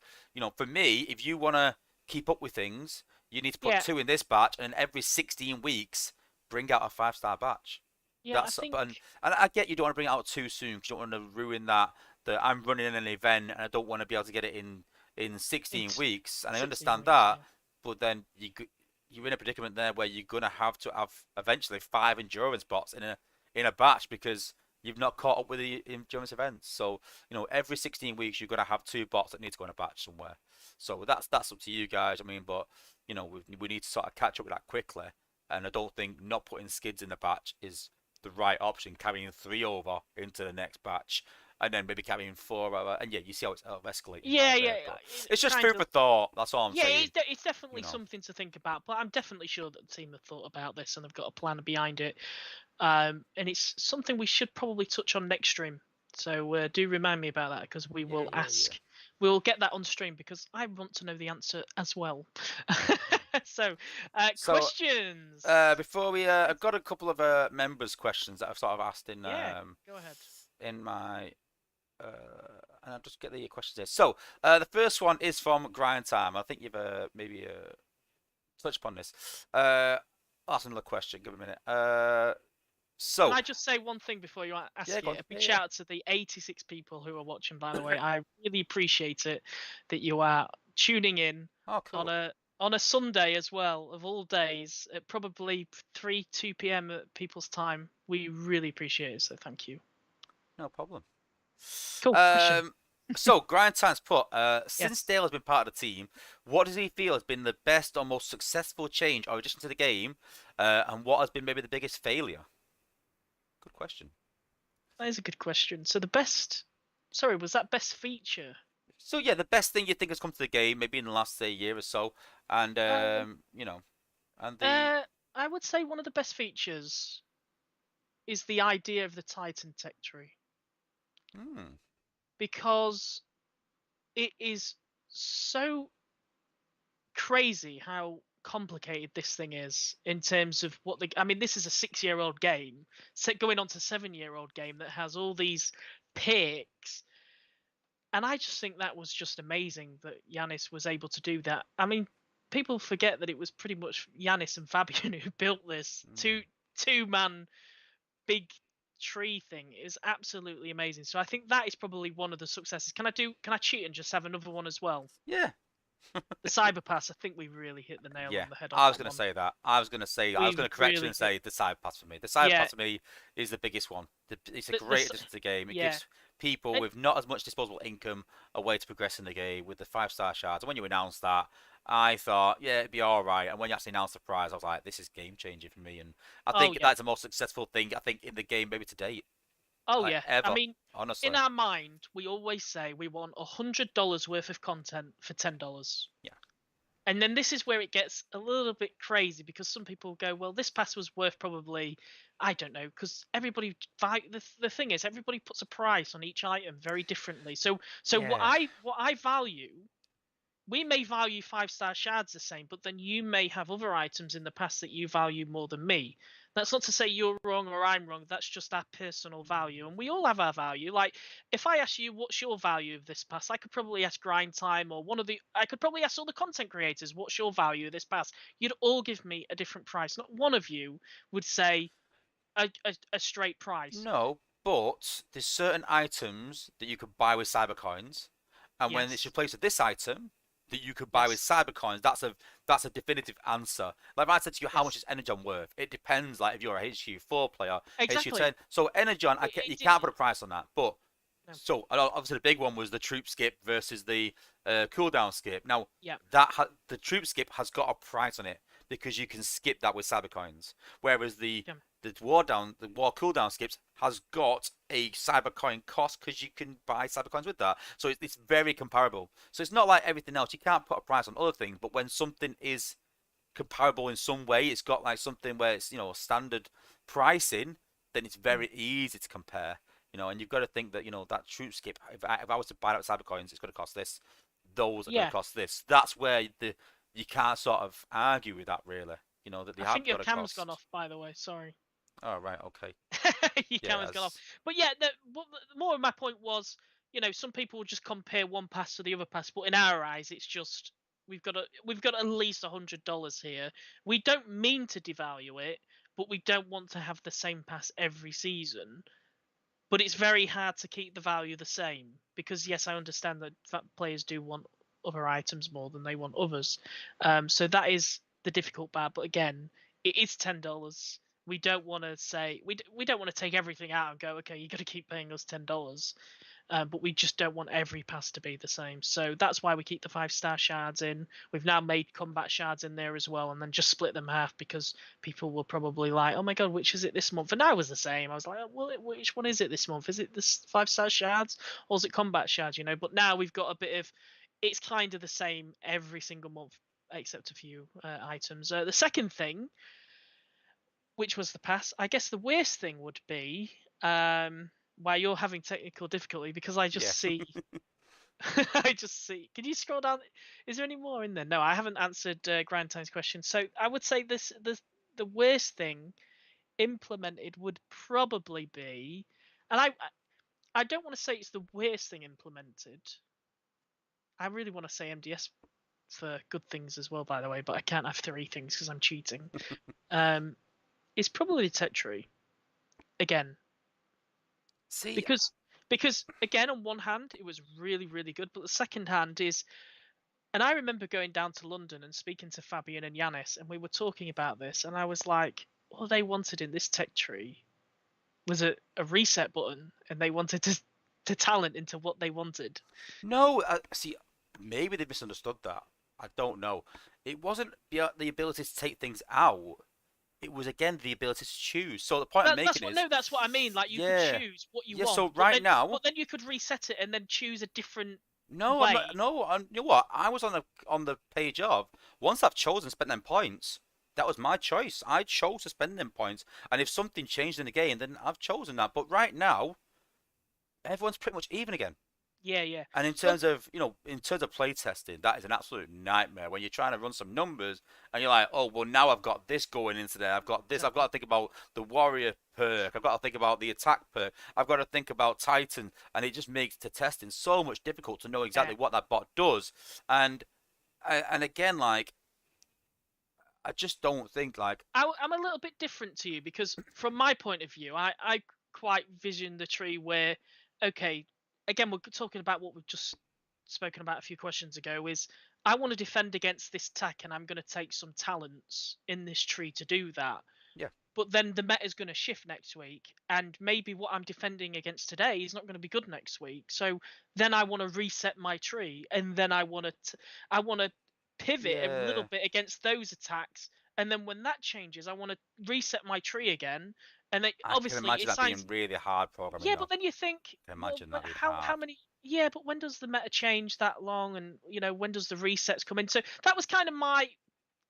Speaker 1: for me, if you want to keep up with things, you need to put
Speaker 2: yeah,
Speaker 1: 2 in this batch, and every 16 weeks, bring out a 5-star batch.
Speaker 2: yeah. I
Speaker 1: That's
Speaker 2: think
Speaker 1: and I get you don't want to bring it out too soon because you don't want to ruin that. That I'm running an event and I don't want to be able to get it in
Speaker 2: in
Speaker 1: 16 weeks, and I
Speaker 2: 16
Speaker 1: understand
Speaker 2: weeks.
Speaker 1: that.
Speaker 2: Yeah,
Speaker 1: But then you're in a predicament there where you're gonna have to have eventually 5 endurance bots in a batch because you've not caught up with the endurance events. So every 16 weeks you're gonna have 2 bots that need to go in a batch somewhere. So that's up to you guys. I mean, but we need to sort of catch up with that quickly. And I don't think not putting skids in the batch is the right option. Carrying 3 over into the next batch, and then maybe carrying 4 over. And yeah, you see how it's escalating
Speaker 2: yeah,
Speaker 1: right
Speaker 2: yeah.
Speaker 1: there. But
Speaker 2: It
Speaker 1: it's just
Speaker 2: kind
Speaker 1: food
Speaker 2: of.
Speaker 1: for thought. That's all I'm
Speaker 2: Yeah,
Speaker 1: saying.
Speaker 2: it's definitely
Speaker 1: You know.
Speaker 2: something to think about. But I'm definitely sure that the team have thought about this and have got a plan behind it. And it's something we should probably touch on next stream. So do remind me about that, because we will
Speaker 1: Yeah.
Speaker 2: ask. We'll get that on stream because I want to know the answer as well. So,
Speaker 1: So
Speaker 2: questions.
Speaker 1: before we, I've got a couple of members' questions that I've sort of asked
Speaker 2: Yeah, go ahead.
Speaker 1: in my and I'll just get the questions here. So the first one is from Grind Time. I think you've maybe touched upon this. Ask another question. Give me a minute.
Speaker 2: Can
Speaker 1: So
Speaker 2: I just say one thing before you
Speaker 1: yeah,
Speaker 2: ask
Speaker 1: go
Speaker 2: it?
Speaker 1: on.
Speaker 2: A big
Speaker 1: Yeah.
Speaker 2: shout out to the 86 people who are watching, by the way. I really appreciate it that you are tuning in
Speaker 1: Oh,
Speaker 2: on
Speaker 1: cool.
Speaker 2: a Sunday as well, of all days, at probably 2 p.m. at people's time. We really appreciate it, so thank you.
Speaker 1: No problem.
Speaker 2: Cool question.
Speaker 1: So Grind Time's put, since
Speaker 2: Yes.
Speaker 1: Dale has been part of the team, what does he feel has been the best or most successful change or addition to the game, and what has been maybe the biggest failure? Good question.
Speaker 2: That is a good question. So the best, sorry, was that best feature?
Speaker 1: So yeah, the best thing you think has come to the game, maybe in the last say year or so, and
Speaker 2: Um,
Speaker 1: and the
Speaker 2: uh, I would say one of the best features is the idea of the Titan tech tree,
Speaker 1: hmm,
Speaker 2: because it is so crazy how complicated this thing is in terms of what the. I mean, this is a 6-year-old game, going on to 7-year-old game that has all these picks, and I just think that was just amazing that Yanis was able to do that. I mean, people forget that it was pretty much Yanis and Fabian who built this
Speaker 1: hmm.
Speaker 2: two-man big tree thing. Is absolutely amazing. So I think that is probably one of the successes. Can I cheat and just have another one as well?
Speaker 1: Yeah.
Speaker 2: The cyber pass. I think we really hit the nail
Speaker 1: Yeah,
Speaker 2: on the head on
Speaker 1: I was
Speaker 2: that
Speaker 1: going to
Speaker 2: one.
Speaker 1: say that. I was
Speaker 2: We
Speaker 1: going to correct you
Speaker 2: really
Speaker 1: and
Speaker 2: hit.
Speaker 1: say the side pass for me. The side
Speaker 2: Yeah,
Speaker 1: pass for me is the biggest one. It's a great
Speaker 2: this.
Speaker 1: addition to the game. It
Speaker 2: Yeah,
Speaker 1: gives people
Speaker 2: and
Speaker 1: with not as much disposable income a way to progress in the game with the 5-star shards. And when you announced that, I thought, yeah, it'd be all right. And when you actually announced the prize, I was like, this is game changing for me. And I
Speaker 2: oh
Speaker 1: think
Speaker 2: yeah,
Speaker 1: that's the most successful thing I think in the game maybe to date,
Speaker 2: oh
Speaker 1: like
Speaker 2: yeah. I
Speaker 1: ever.
Speaker 2: mean, in
Speaker 1: Honestly,
Speaker 2: our mind, we always say we want $100 worth of content for $10.
Speaker 1: yeah,
Speaker 2: And then this is where it gets a little bit crazy, because some people go, well, this pass was worth probably, I don't know, because everybody the thing is, everybody puts a price on each item very differently. So
Speaker 1: yeah,
Speaker 2: what I value, we may value 5-star shards the same, but then you may have other items in the past that you value more than me. That's not to say you're wrong or I'm wrong. That's just our personal value, and we all have our value. Like, if I ask you what's your value of this pass, I could probably ask Grind Time or I could probably ask all the content creators, what's your value of this pass? You'd all give me a different price. Not one of you would say a straight price.
Speaker 1: no. But there's certain items that you could buy with cybercoins, and when it's
Speaker 2: Yes,
Speaker 1: replaced with this item that you could buy with
Speaker 2: yes,
Speaker 1: cybercoins, that's a definitive answer. Like if I said to you, how much
Speaker 2: yes.
Speaker 1: is Energon worth? It depends. Like if you're a HQ4 player,
Speaker 2: Exactly.
Speaker 1: HQ10. So Energon, you can't put a price on that. But
Speaker 2: No.
Speaker 1: so obviously the big one was the troop skip versus the cooldown skip. Now
Speaker 2: Yeah.
Speaker 1: the troop skip has got a price on it because you can skip that with cybercoins, whereas
Speaker 2: Yeah.
Speaker 1: the war cooldown skips has got a cybercoin cost because you can buy cybercoins with that. So it's very comparable. So it's not like everything else. You can't put a price on other things, but when something is comparable in some way, it's got like something where it's standard pricing, then it's
Speaker 2: Mm.
Speaker 1: very easy to compare. And you've got to think that that troop skip. If I was to buy that with cybercoins, it's going to cost this. Those are going to
Speaker 2: Yeah.
Speaker 1: cost this. That's where you can't sort of argue with that really. That they
Speaker 2: I
Speaker 1: have
Speaker 2: think your
Speaker 1: got a
Speaker 2: cam's gone
Speaker 1: cost.
Speaker 2: off, by the way. Sorry.
Speaker 1: Oh right, okay.
Speaker 2: Your
Speaker 1: Yeah,
Speaker 2: camera's gone off.
Speaker 1: as
Speaker 2: But yeah, more of my point was, some people will just compare one pass to the other pass, but in our eyes, it's just we've got at least $100 here. We don't mean to devalue it, but we don't want to have the same pass every season. But it's very hard to keep the value the same, because yes, I understand that players do want other items more than they want others. So that is the difficult part. But again, it is $10. We don't want to say we don't want to take everything out and go, okay, you got to keep paying us $10. But we just don't want every pass to be the same. So that's why we keep the 5-star shards in. We've now made combat shards in there as well, and then just split them half, because people will probably like, oh my god, which is it this month? And I was the same. I was like, well, which one is it this month? Is it this 5-star shards, or is it combat shards? But now we've got a bit of, it's kind of the same every single month except a few items. The second thing, which was the pass, I guess the worst thing would be. why you're having technical difficulty because I just
Speaker 1: Yeah.
Speaker 2: see I just see. Can you scroll down? Is there any more in there? No, I haven't answered Grind Time's question. So I would say the worst thing implemented would probably be, and I don't want to say it's the worst thing implemented. I really want to say MDS for good things as well, by the way, but I can't have three things because I'm cheating. Um, it's probably Tech Tree again
Speaker 1: See,
Speaker 2: because again on one hand it was really good, but the second hand is, and I remember going down to London and speaking to Fabian and Yanis, and we were talking about this, and I was like, all they wanted in this Tech Tree was a reset button, and they wanted to talent into what they wanted.
Speaker 1: no, see, maybe they misunderstood that. I don't know. It wasn't the ability to take things out. It was again the ability to choose. So the point I'm
Speaker 2: That's
Speaker 1: making
Speaker 2: what,
Speaker 1: is,
Speaker 2: no, that's what I mean. Like you could
Speaker 1: yeah,
Speaker 2: choose what you
Speaker 1: yeah. So
Speaker 2: want,
Speaker 1: right now,
Speaker 2: but then you could reset it and then choose a different
Speaker 1: no, I'm not.
Speaker 2: way.
Speaker 1: No, you know what? I was on the page of once I've chosen spend them points. That was my choice. I chose to spend them points, and if something changed in the game, then I've chosen that. But right now, everyone's pretty much even again.
Speaker 2: Yeah, yeah.
Speaker 1: And in
Speaker 2: Well,
Speaker 1: terms of in terms of play testing, that is an absolute nightmare when you're trying to run some numbers and you're like, oh well, now I've got this going into there. I've got this. I've got to think about the warrior perk. I've got to think about the attack perk. I've got to think about Titan, and it just makes the testing so much difficult to know
Speaker 2: yeah.
Speaker 1: exactly what that bot does. And and again, like I just don't think like
Speaker 2: I'm a little bit different to you because from my point of view, I quite vision the tree where, okay, again we're talking about what we've just spoken about a few questions ago. Is I want to defend against this tech, and I'm going to take some talents in this tree to do that.
Speaker 1: yeah
Speaker 2: But then the meta is going to shift next week, and maybe what I'm defending against today is not going to be good next week. So then I want to reset my tree, and then I want to pivot a little
Speaker 1: yeah.
Speaker 2: bit against those attacks, and then when that changes, I want to reset my tree again. And then
Speaker 1: I can
Speaker 2: obviously
Speaker 1: imagine
Speaker 2: it
Speaker 1: that being
Speaker 2: signs,
Speaker 1: really hard programming
Speaker 2: yeah,
Speaker 1: though.
Speaker 2: but then you think,
Speaker 1: I can
Speaker 2: well,
Speaker 1: imagine that being
Speaker 2: how
Speaker 1: hard.
Speaker 2: many? Yeah, but when does the meta change that long? And when does the resets come in? So that was kind of my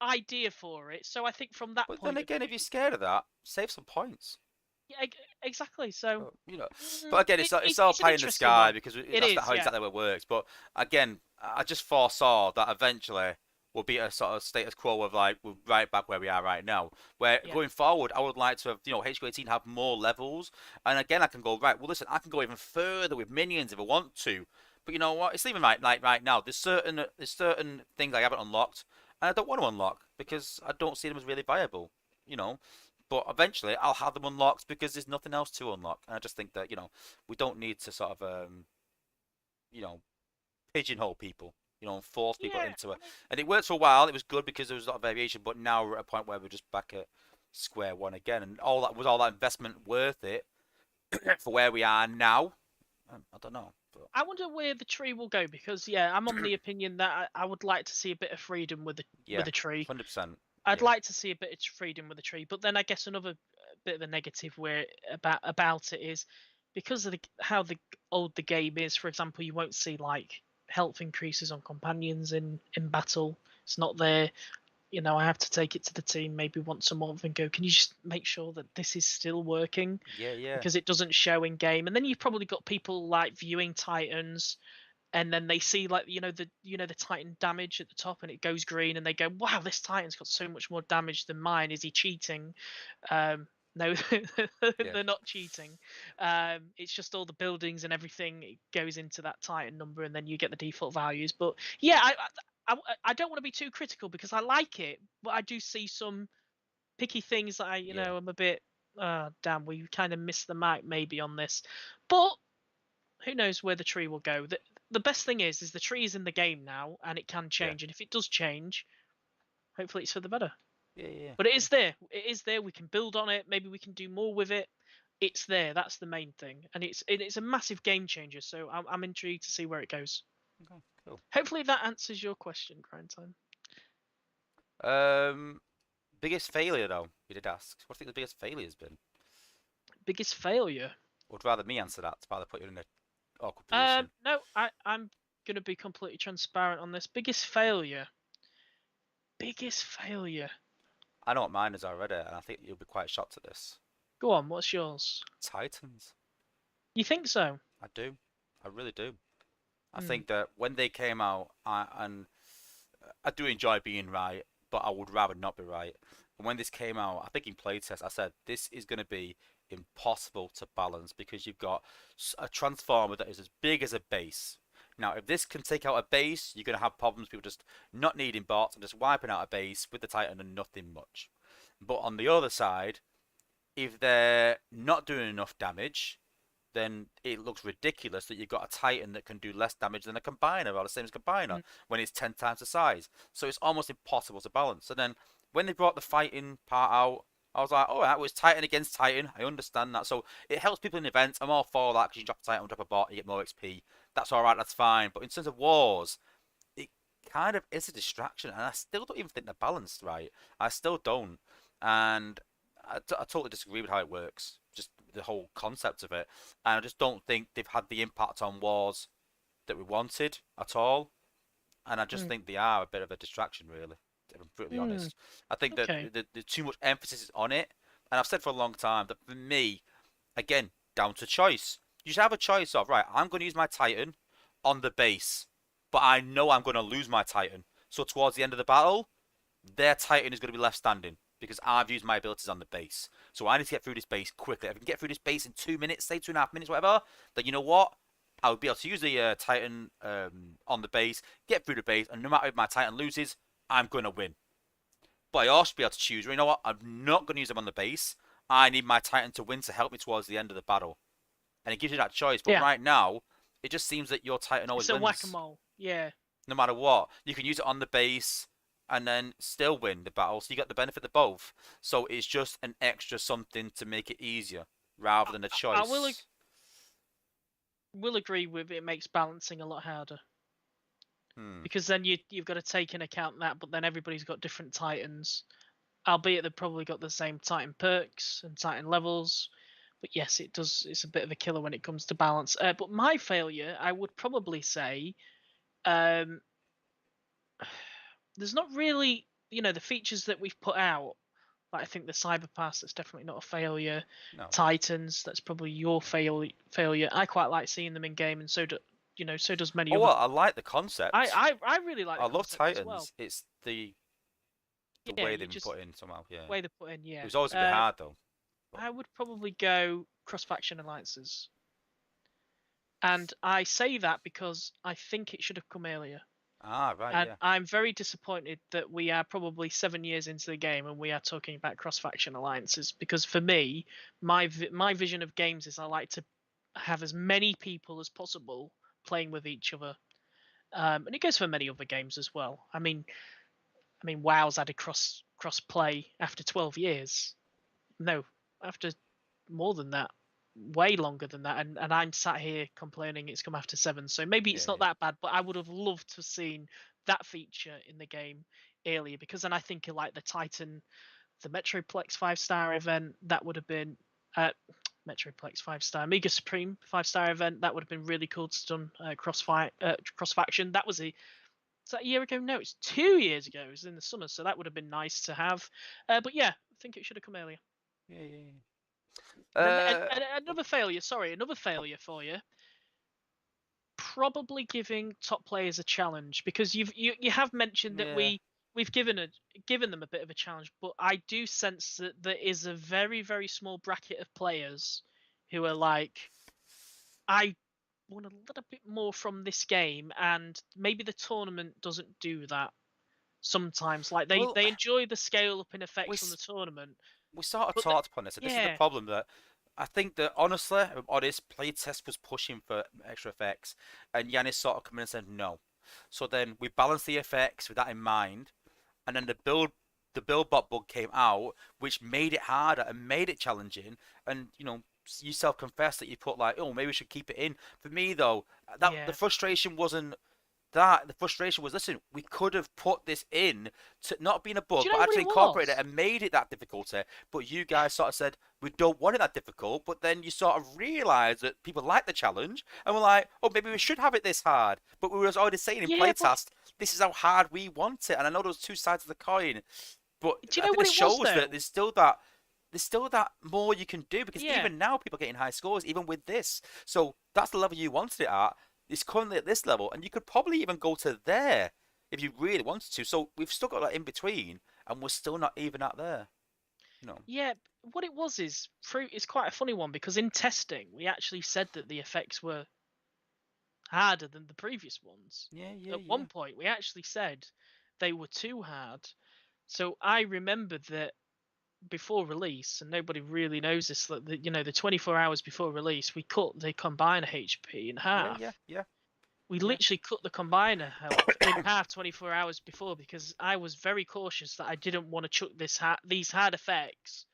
Speaker 2: idea for it. So I think from that
Speaker 1: But then
Speaker 2: point of
Speaker 1: again, if you're
Speaker 2: view,
Speaker 1: scared of that, save some points.
Speaker 2: yeah, exactly. So
Speaker 1: You know, but again, it's all
Speaker 2: it's an
Speaker 1: pie in the
Speaker 2: interesting
Speaker 1: sky
Speaker 2: one.
Speaker 1: because
Speaker 2: It
Speaker 1: that's not
Speaker 2: is,
Speaker 1: how
Speaker 2: yeah,
Speaker 1: exactly it works. But again, I just foresaw that eventually we'll be at a sort of status quo of like we're right back where we are right now. Where
Speaker 2: yeah,
Speaker 1: going forward, I would like to have HQ18 have more levels, and again, I can go right. Well, listen, I can go even further with minions if I want to. But you know what? It's even right now. There's certain things I haven't unlocked, and I don't want to unlock because I don't see them as really viable. You know, but eventually I'll have them unlocked because there's nothing else to unlock. And I just think that we don't need to sort of you know pigeonhole people, and force people
Speaker 2: yeah.
Speaker 1: into it.
Speaker 2: I mean,
Speaker 1: And it worked for a while. It was good because there was a lot of variation. But now we're at a point where we're just back at square one again. And all that investment worth it for where we are now? I don't know. But
Speaker 2: I wonder where the tree will go because yeah, I'm on the opinion that I would like to see a bit of freedom with
Speaker 1: yeah,
Speaker 2: the tree.
Speaker 1: 100%.
Speaker 2: I'd
Speaker 1: Yeah,
Speaker 2: like to see a bit of freedom with the tree, but then I guess another bit of a negative where about it is because of how old the game is. For example, you won't see like health increases on companions in battle. It's not there. I have to take it to the team maybe once a month and go, can you just make sure that this is still working?
Speaker 1: yeah, yeah,
Speaker 2: Because it doesn't show in game. And then you've probably got people like viewing Titans and then they see like the Titan damage at the top and it goes green and they go, wow, this Titan's got so much more damage than mine. Is he cheating? No,
Speaker 1: yeah,
Speaker 2: they're not cheating. It's just all the buildings and everything it goes into that Titan number, and then you get the default values. But yeah, I don't want to be too critical because I like it, but I do see some picky things that
Speaker 1: yeah,
Speaker 2: I'm a bit, damn, we kind of missed the mark maybe on this. But who knows where the tree will go? The best thing is the tree is in the game now and it can
Speaker 1: yeah,
Speaker 2: change. And if it does change, hopefully it's for the better.
Speaker 1: yeah, yeah.
Speaker 2: But it is there. It is there. We can build on it. Maybe we can do more with it. It's there. That's the main thing, and it's a massive game changer. So I'm intrigued to see where it goes.
Speaker 1: Okay, cool.
Speaker 2: Hopefully that answers your question, Grind Time.
Speaker 1: Biggest failure though, you did ask. What do you think the biggest failure has been?
Speaker 2: Biggest failure.
Speaker 1: Would rather me answer that to rather put you in an awkward position.
Speaker 2: No, I'm gonna be completely transparent on this. Biggest failure. Biggest failure.
Speaker 1: I know what mine is already, and I think you'll be quite shocked at this.
Speaker 2: Go on. What's yours?
Speaker 1: Titans.
Speaker 2: You think so?
Speaker 1: I do. I really do. I
Speaker 2: Mm.
Speaker 1: think that when they came out, and I do enjoy being right, but I would rather not be right. And when this came out, I think in playtest, I said this is going to be impossible to balance because you've got a transformer that is as big as a base. Now, if this can take out a base, you're going to have problems. People just not needing bots and just wiping out a base with the Titan and nothing much. But on the other side, if they're not doing enough damage, then it looks ridiculous that you've got a Titan that can do less damage than a Combiner, or the same as Combiner,
Speaker 2: Mm.
Speaker 1: when it's 10 times the size. So it's almost impossible to balance. And then when they brought the fighting part out, I was like, alright, well, it's Titan against Titan. I understand that. So it helps people in events. I'm all for that because you drop a Titan, drop a bot, you get more XP. That's alright, that's fine. But in terms of wars, it kind of is a distraction. And I still don't even think they're balanced right. I still don't. And I totally disagree with how it works. Just the whole concept of it, and I just don't think they've had the impact on wars that we wanted at all. And I just
Speaker 2: Mm.
Speaker 1: think they are a bit of a distraction, really. If I'm brutally
Speaker 2: Mm.
Speaker 1: honest, I think that
Speaker 2: Okay.
Speaker 1: the too much emphasis is on it, and I've said for a long time that for me, again, down to choice. You should have a choice of right. I'm going to use my Titan on the base, but I know I'm going to lose my Titan. So towards the end of the battle, their Titan is going to be left standing because I've used my abilities on the base. So I need to get through this base quickly. If I can get through this base in 2 minutes, say 2.5 minutes, whatever, then you know what? I would be able to use the Titan on the base, get through the base, and no matter if my Titan loses, I'm going to win. But I also be able to choose, you know what? I'm not going to use them on the base. I need my Titan to win to help me towards the end of the battle. And it gives you that choice. But
Speaker 2: Yeah.
Speaker 1: right now, it just seems that your Titan always
Speaker 2: It's a
Speaker 1: wins
Speaker 2: whack-a-mole. Yeah.
Speaker 1: no matter what. You can use it on the base and then still win the battle, so you get the benefit of both. So it's just an extra something to make it easier rather than a
Speaker 2: I
Speaker 1: choice.
Speaker 2: will agree with it makes balancing a lot harder
Speaker 1: Hmm.
Speaker 2: because then you've got to take in account that, but then everybody's got different Titans, albeit they've probably got the same Titan perks and Titan levels. But yes, it does. It's a bit of a killer when it comes to balance. But my failure, I would probably say, um, there's not really, the features that we've put out. Like I think the Cyber Pass, that's definitely not a failure.
Speaker 1: No.
Speaker 2: Titans, that's probably your failure. I quite like seeing them in game, and so does many
Speaker 1: Oh
Speaker 2: other.
Speaker 1: well, I like the concept.
Speaker 2: I really like
Speaker 1: I
Speaker 2: the
Speaker 1: love
Speaker 2: concept as well.
Speaker 1: Titans. It's the
Speaker 2: Yeah,
Speaker 1: way
Speaker 2: you
Speaker 1: they've been
Speaker 2: just
Speaker 1: put in somehow. Yeah.
Speaker 2: way they put in.
Speaker 1: It
Speaker 2: Yeah,
Speaker 1: was always a bit hard though. But,
Speaker 2: I would probably go cross faction alliances, and I say that because I think it should have come earlier.
Speaker 1: right,
Speaker 2: And
Speaker 1: yeah.
Speaker 2: I'm very disappointed that we are probably 7 years into the game and we are talking about cross-faction alliances. Because for me, my vision of games is I like to have as many people as possible playing with each other, and it goes for many other games as well. I mean, WoW's had a cross play after 12 years. No, after more than that, way longer than that, and I'm sat here complaining it's come after 7, so maybe
Speaker 1: Yeah,
Speaker 2: it's not
Speaker 1: yeah.
Speaker 2: that bad, but I would have loved to have seen that feature in the game earlier, because then I think like the Titan, the Metroplex 5-star event, that would have been Metroplex 5-star Mega Supreme 5-star event, that would have been really cool to done cross faction. That was is that a year ago? No, it's 2 years ago. It was in the summer, so that would have been nice to have. But yeah, I think it should have come earlier.
Speaker 1: Yeah, yeah,
Speaker 2: And then
Speaker 1: yeah.
Speaker 2: another failure. Sorry, another failure for you. Probably giving top players a challenge, because you have mentioned that
Speaker 1: Yeah.
Speaker 2: we've given them a bit of a challenge, but I do sense that there is a very very small bracket of players who are like, I want a little bit more from this game, and maybe the tournament doesn't do that sometimes. Like they
Speaker 1: Well,
Speaker 2: they enjoy the scale up in effects
Speaker 1: we
Speaker 2: from the tournament,
Speaker 1: we sort of
Speaker 2: but
Speaker 1: talked upon this, and this is the
Speaker 2: yeah,
Speaker 1: problem that I think that honestly, if I'm honest, playtest was pushing for extra effects, and Yanis sort of come in and said no. So then we balanced the effects with that in mind, and then the build bot bug came out, which made it harder and made it challenging. And you self confessed that you put like, oh, maybe we should keep it in. For me though, that the
Speaker 2: yeah.
Speaker 1: frustration wasn't that. The frustration was, listen, we could have put this in to not being a bug,
Speaker 2: Do you
Speaker 1: but
Speaker 2: know what
Speaker 1: actually
Speaker 2: it
Speaker 1: incorporate it
Speaker 2: was?
Speaker 1: and made it that difficulty. But you guys sort of said we don't want it that difficult. But then you sort of realised that people like the challenge, and we're like, oh, maybe we should have it this hard. But we were already saying in
Speaker 2: Yeah, but
Speaker 1: playtest, this is how hard we want it. And I know there's two sides of the coin, but
Speaker 2: do you
Speaker 1: I
Speaker 2: know
Speaker 1: think
Speaker 2: what
Speaker 1: this
Speaker 2: it was
Speaker 1: shows that
Speaker 2: though?
Speaker 1: there's still that. there's still that more you can do because
Speaker 2: Yeah.
Speaker 1: even now people are getting high scores even with this. So that's the level you wanted it at. It's currently at this level, and you could probably even go to there if you really wanted to. So we've still got that in between, and we're still not even at there. You know.
Speaker 2: Yeah, what it was is through it's quite a funny one because in testing we actually said that the effects were harder than the previous ones.
Speaker 1: Yeah, yeah,
Speaker 2: At
Speaker 1: yeah.
Speaker 2: one point we actually said they were too hard. So I remember that before release, and nobody really knows this, that the 24 hours before release, we cut the combiner HP in
Speaker 1: Yeah, yeah,
Speaker 2: half.
Speaker 1: yeah,
Speaker 2: We
Speaker 1: yeah.
Speaker 2: literally cut the combiner health in half 24 hours before because I was very cautious that I didn't want to chuck these hard effects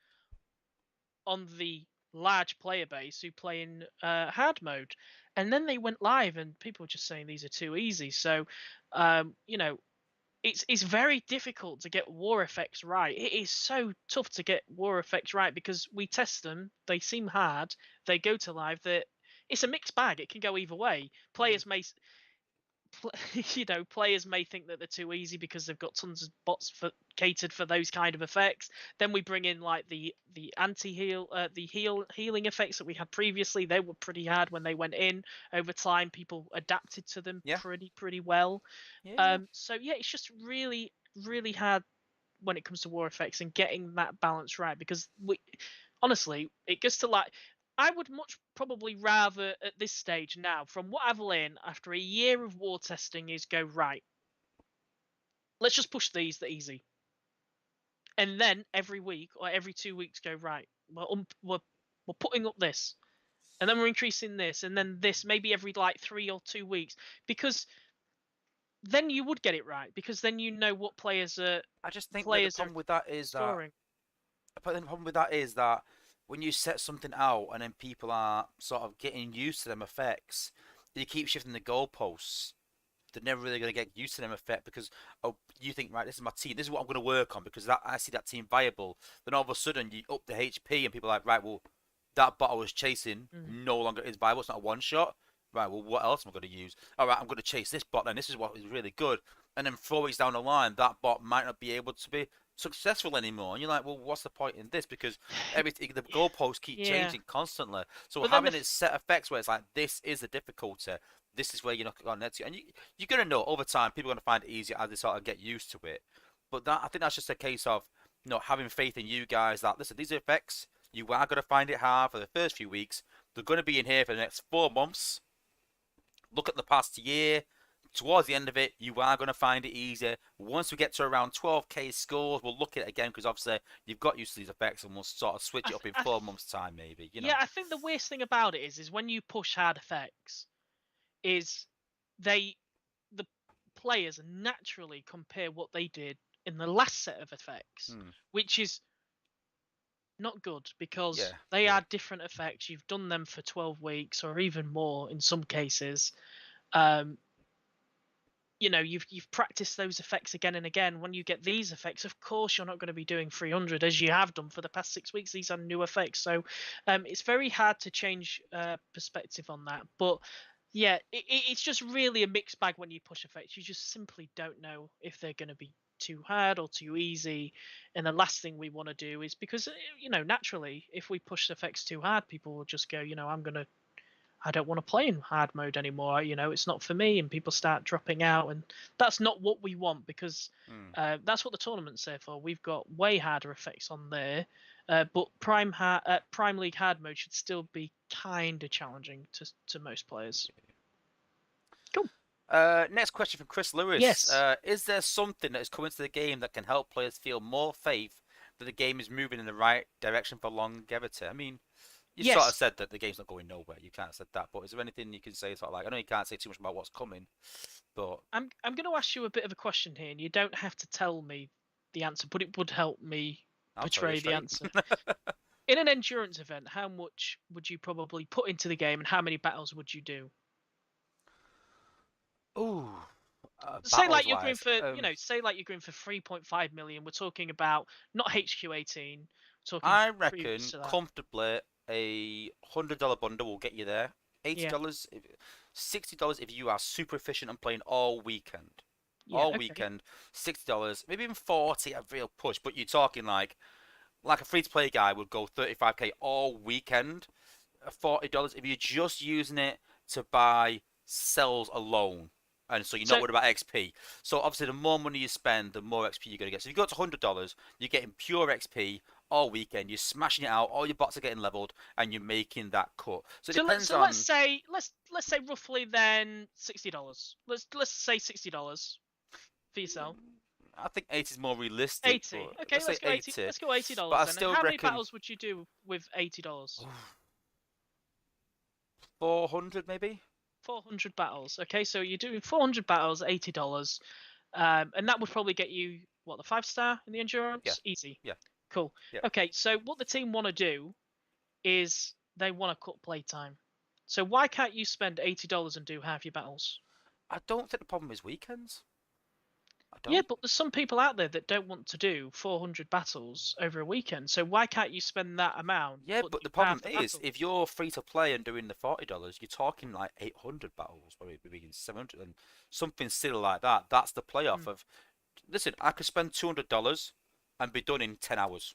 Speaker 2: on the large player base who play in hard mode. And then they went live, and people were just saying these are too easy. So, you know, it's very difficult to get war effects right. It is so tough to get war effects right because we test them, they seem hard, they go to live. That it's a mixed bag. It can go either way.
Speaker 1: Mm.
Speaker 2: Players may players may think that they're too easy because they've got tons of bots for catered for those kind of effects. Then we bring in like the anti heal the healing effects that we had previously. They were pretty hard when they went in. Over time people adapted to them
Speaker 1: Yeah,
Speaker 2: pretty well.
Speaker 1: yeah, yeah.
Speaker 2: So yeah, it's just really hard when it comes to war effects and getting that balance right because we honestly it gets to like I would much probably rather at this stage now, from what I've learned after a year of war testing, is go right. Let's just push these the easy, and then every week or every 2 weeks go right. We're putting up this, and then we're increasing this, and then this maybe every like 3 or 2 weeks, because then you would get it right because then you know what
Speaker 1: I just think that the
Speaker 2: players are
Speaker 1: problem with that is that
Speaker 2: scoring.
Speaker 1: But the problem with that is that when you set something out and then people are sort of getting used to them effects, you keep shifting the goalposts. They're never really going to get used to them effect because oh, you think right, this is my team, this is what I'm going to work on because that I see that team viable. Then all of a sudden you up the HP and people are like right, well that bot I was chasing
Speaker 2: Mhm.
Speaker 1: no longer is viable. It's not a one shot. Right, well what else am I going to use? All right, I'm going to chase this bot. Then this is what is really good. And then 4 weeks down the line, that bot might not be able to be successful anymore. And you're like, well, what's the point in this? Because the goalposts keep
Speaker 2: Yeah,
Speaker 1: changing constantly. So
Speaker 2: but then
Speaker 1: having it set effects where it's like this is the difficulty, this is where you're not going to, and you're gonna know over time. People are gonna find it easier as they sort of get used to it. But that I think that's just a case of having faith in you guys that listen, these are effects. You are gonna find it hard for the first few weeks. They're gonna be in here for the next 4 months. Look at the past year. Towards the end of it, you are going to find it easier. Once we get to around 12k scores, we'll look at it again because obviously you've got used to these effects, and we'll sort of switch
Speaker 2: I,
Speaker 1: it
Speaker 2: th-
Speaker 1: up in
Speaker 2: I
Speaker 1: 4 months' time, maybe.
Speaker 2: yeah, I think the worst thing about it is when you push hard effects, is they the players naturally compare what they did in the last set of effects,
Speaker 1: Hmm.
Speaker 2: which is not good because
Speaker 1: Yeah,
Speaker 2: they
Speaker 1: yeah.
Speaker 2: are different effects. You've done them for 12 weeks or even more in some cases. Um, you've practiced those effects again and again. When you get these effects, of course you're not going to be doing 300 as you have done for the past 6 weeks. These are new effects, so it's very hard to change perspective on that. But yeah, it's just really a mixed bag when you push effects. You just simply don't know if they're going to be too hard or too easy. And the last thing we want to do is, because naturally if we push effects too hard, people will just go, I don't want to play in hard mode anymore. It's not for me, and people start dropping out, and that's not what we want because
Speaker 1: Hmm.
Speaker 2: that's what the tournament's there for. We've got way harder effects on there, but Prime League hard mode should still be kind of challenging to most players. Cool.
Speaker 1: Next question from Chris Lewis.
Speaker 2: Yes.
Speaker 1: Is there something that is coming to the game that can help players feel more faith that the game is moving in the right direction for longevity? I mean, you sort of
Speaker 2: Yes.
Speaker 1: said that the game's not going nowhere. You kind of said that, but is there anything you can say sort of like I know you can't say too much about what's coming, but
Speaker 2: I'm going to ask you a bit of a question here, and you don't have to tell me the answer, but it would help me
Speaker 1: I'll tell you
Speaker 2: portray the
Speaker 1: straight.
Speaker 2: answer. In an endurance event, how much would you probably put into the game, and how many battles would you do?
Speaker 1: Ooh,
Speaker 2: Say like
Speaker 1: battles
Speaker 2: you're going
Speaker 1: wise,
Speaker 2: for, say like you're going for 3.5 million. We're talking about not HQ18. We're talking
Speaker 1: I
Speaker 2: previous
Speaker 1: reckon
Speaker 2: to that.
Speaker 1: comfortably $100 bundle will get you there.
Speaker 2: Yeah.
Speaker 1: $80, $60 if you are super efficient and playing all weekend.
Speaker 2: Yeah.
Speaker 1: All
Speaker 2: Okay.
Speaker 1: weekend, $60, maybe even 40 at real push. But you're talking like like a free-to-play guy would go 35k all weekend, $40 if you're just using it to buy cells alone. And so you're not
Speaker 2: So
Speaker 1: worried about XP. So obviously, the more money you spend, the more XP you're gonna get. So if you go to $100, you're getting pure XP all weekend. You're smashing it out. All your bots are getting leveled, and you're making that cut. So it depends
Speaker 2: let's
Speaker 1: on.
Speaker 2: say let's say roughly then $60. Let's say $60 for yourself.
Speaker 1: I think 80 is more realistic,
Speaker 2: 80.
Speaker 1: but
Speaker 2: Okay,
Speaker 1: let's say
Speaker 2: let's go 80.
Speaker 1: 80.
Speaker 2: Let's go
Speaker 1: But
Speaker 2: $80
Speaker 1: I
Speaker 2: then. And
Speaker 1: still
Speaker 2: how many
Speaker 1: reckon
Speaker 2: battles would you do with $80?
Speaker 1: 400 maybe.
Speaker 2: 400 battles. Okay, so you're doing 400 battles, $80. And that would probably get you what, the 5-star in the
Speaker 1: Yeah,
Speaker 2: endurance? Easy.
Speaker 1: yeah,
Speaker 2: Cool.
Speaker 1: yeah.
Speaker 2: Okay, so what the team want to do is they want to cut playtime. So why can't you spend $80 and do half your battles?
Speaker 1: I don't think the problem is weekends. I
Speaker 2: Yeah,
Speaker 1: don't.
Speaker 2: but there's some people out there that don't want to do 400 battles over a weekend. So why can't you spend that amount
Speaker 1: Yeah,
Speaker 2: but
Speaker 1: but
Speaker 2: do
Speaker 1: the problem
Speaker 2: half the
Speaker 1: is,
Speaker 2: battle?
Speaker 1: if you're free to play and doing the $40, you're talking like 800 battles, probably maybe 700, and something silly like that. That's the
Speaker 2: Hmm.
Speaker 1: playoff of. Listen, I could spend $200 and be done in 10 hours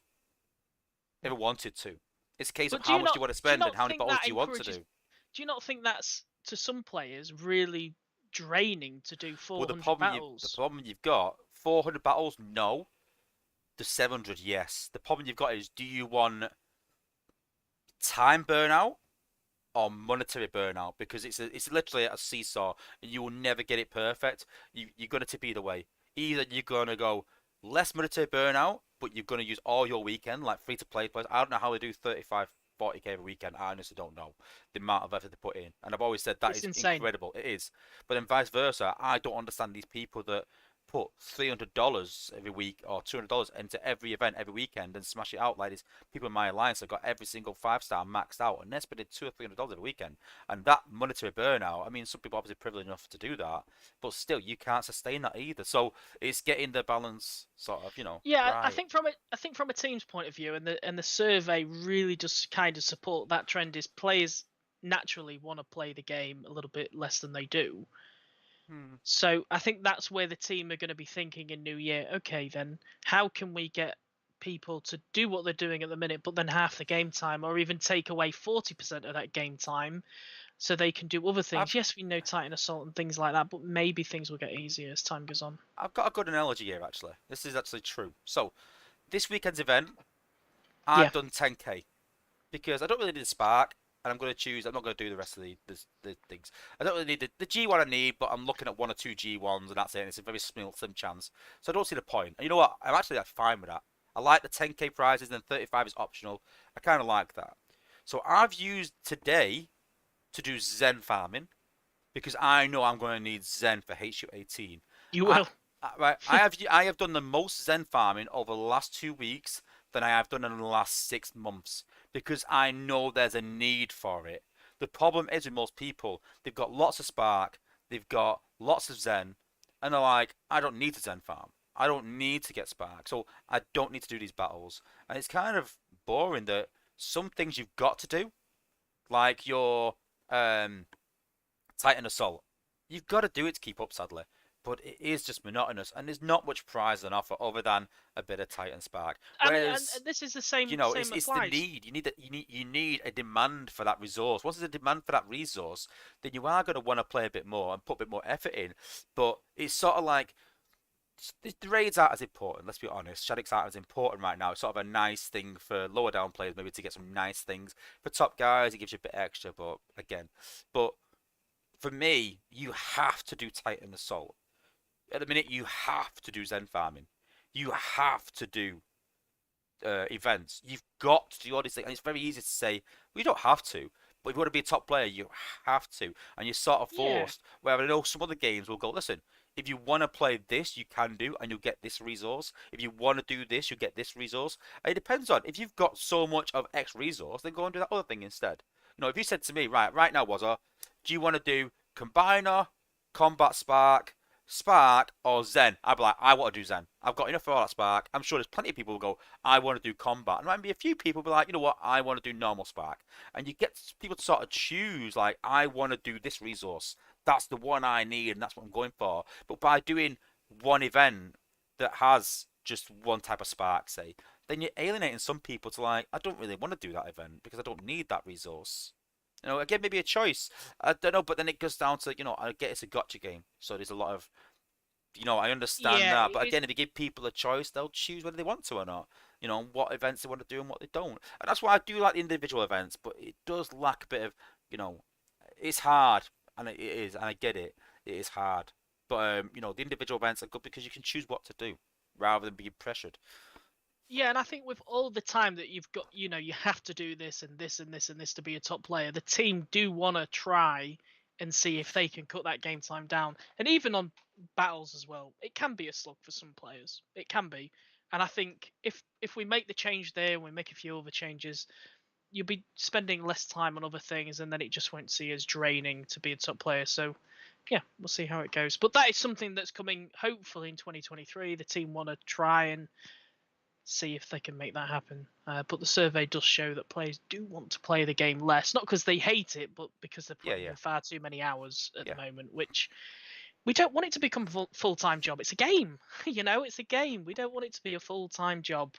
Speaker 1: if
Speaker 2: Hmm.
Speaker 1: I wanted to. It's a case of
Speaker 2: But do
Speaker 1: how
Speaker 2: you
Speaker 1: much
Speaker 2: not
Speaker 1: do you want to
Speaker 2: do you
Speaker 1: spend and
Speaker 2: not
Speaker 1: how many
Speaker 2: think
Speaker 1: battles
Speaker 2: that
Speaker 1: do you want to
Speaker 2: encourages?
Speaker 1: do.
Speaker 2: Do you not think that's to some players really draining to do
Speaker 1: Well,
Speaker 2: 400
Speaker 1: the
Speaker 2: battles?
Speaker 1: problem you've got 400 battles, no. The 700, yes. The problem you've got is, do you want time burnout or monetary burnout? Because it's literally a seesaw, and you will never get it perfect. You're gonna tip either way. Either you're gonna go less monetary burnout, but you're gonna use all your weekend like free to play players. I don't know how they do 35, 40k every weekend. I honestly don't know the amount of effort they put in, and I've always said that
Speaker 2: It's
Speaker 1: is
Speaker 2: insane.
Speaker 1: incredible. It is, but then vice versa, I don't understand these people that put $300 every week or $200 into every event every weekend and smash it out like these people in my alliance have got every single 5-star maxed out, and they're spending $200 or $300 every weekend. And that monetary burnout, I mean, some people obviously privileged enough to do that, but still, you can't sustain that either. So it's getting the balance sort of,
Speaker 2: Yeah,
Speaker 1: right.
Speaker 2: I think from a team's point of view, and the survey really just kind of support that trend. Is players naturally want to play the game a little bit less than they do.
Speaker 1: Hmm.
Speaker 2: So I think that's where the team are going to be thinking in New Year. Okay, then how can we get people to do what they're doing at the minute, but then half the game time, or even take away 40% of that game time, so they can do other
Speaker 1: I've
Speaker 2: things. Yes, we know Titan Assault and things like that, but maybe things will get easier as time goes on.
Speaker 1: I've got a good analogy here actually. This is actually true. So this weekend's event,
Speaker 2: Yeah,
Speaker 1: I've done 10k because I don't really need a spark, and I'm going to choose. I'm not going to do the rest of the things. I don't really need the G1 I need, but I'm looking at one or two G1s, and that's it. And it's a very slim chance, so I don't see the point. And you know what? I'm actually fine with that. I like the 10k prizes, and 35 is optional. I kind of like that. So I've used today to do Zen farming because I know I'm going to need Zen for HU18.
Speaker 2: you
Speaker 1: I,
Speaker 2: will.
Speaker 1: right, I have done the most Zen farming over the last 2 weeks than I have done in the last 6 months because I know there's a need for it. The problem is with most people, they've got lots of Spark, they've got lots of Zen, and they're like, I don't need to Zen farm. I don't need to get Spark, so I don't need to do these battles. And it's kind of boring that some things you've got to do, like your um, Titan Assault. You've got to do it to keep up, sadly. But it is just monotonous, and there's not much prize on offer other than a bit of Titan Spark.
Speaker 2: And
Speaker 1: Whereas,
Speaker 2: this is the
Speaker 1: it's
Speaker 2: same
Speaker 1: the
Speaker 2: applies.
Speaker 1: need. You need a demand for that resource. Once there's a demand for that resource, then you are going to want to play a bit more and put a bit more effort in. But it's sort of like the raids aren't as important. Let's be honest. Shadix aren't as important right now. It's sort of a nice thing for lower down players, maybe to get some nice things. For top guys, it gives you a bit extra. But again, but for me, you have to do Titan Assault. At the minute, you have to do Zen farming. You have to do events. You've got to do all these things, and it's very easy to say, well, you don't have to. But if you want to be a top player, you have to, and you're sort of
Speaker 2: Yeah,
Speaker 1: forced. Where I know some other games will go, listen, if you want to play this, you can do, and you'll get this resource. If you want to do this, you get this resource. And it depends on if you've got so much of X resource, then go and do that other thing instead. If you said to me, right now, Wozza, do you want to do Combiner, Combat Spark, Spark, or Zen? I'd be like, I want to do Zen. I've got enough for all that Spark. I'm sure there's plenty of people who go, I want to do Combat. And there might be a few people who be like, you know what, I want to do normal Spark. And you get people to sort of choose, like, I want to do this resource. That's the one I need, and that's what I'm going for. But by doing one event that has just one type of Spark, say, then you're alienating some people to like, I don't really want to do that event because I don't need that resource. Again, maybe a choice. I don't know, but then it goes down to, I get it's a gotcha game, so there's a lot of, I understand
Speaker 2: Yeah,
Speaker 1: that. But again, if you give people a choice, they'll choose whether they want to or not. What events they want to do and what they don't. And that's why I do like the individual events, but it does lack a bit of, you know, it's hard, and it is, and I get it. It is hard, but the individual events are good because you can choose what to do rather than being pressured.
Speaker 2: yeah, and I think with all the time that you've got, you have to do this and this and this and this to be a top player. The team do want to try and see if they can cut that game time down. And even on battles as well, it can be a slog for some players. It can be. And I think if we make the change there and we make a few other changes, you'll be spending less time on other things, and then it just won't see as draining to be a top player. So, yeah, we'll see how it goes. But that is something that's coming hopefully in 2023. The team want to try and see if they can make that happen. But the survey does show that players do want to play the game less, not because they hate it, but because they're
Speaker 1: Yeah,
Speaker 2: putting
Speaker 1: yeah,
Speaker 2: in far too many hours at
Speaker 1: yeah.
Speaker 2: the moment, which we don't want it to become a full-time job. It's a game, it's a game. We don't want it to be a full-time job.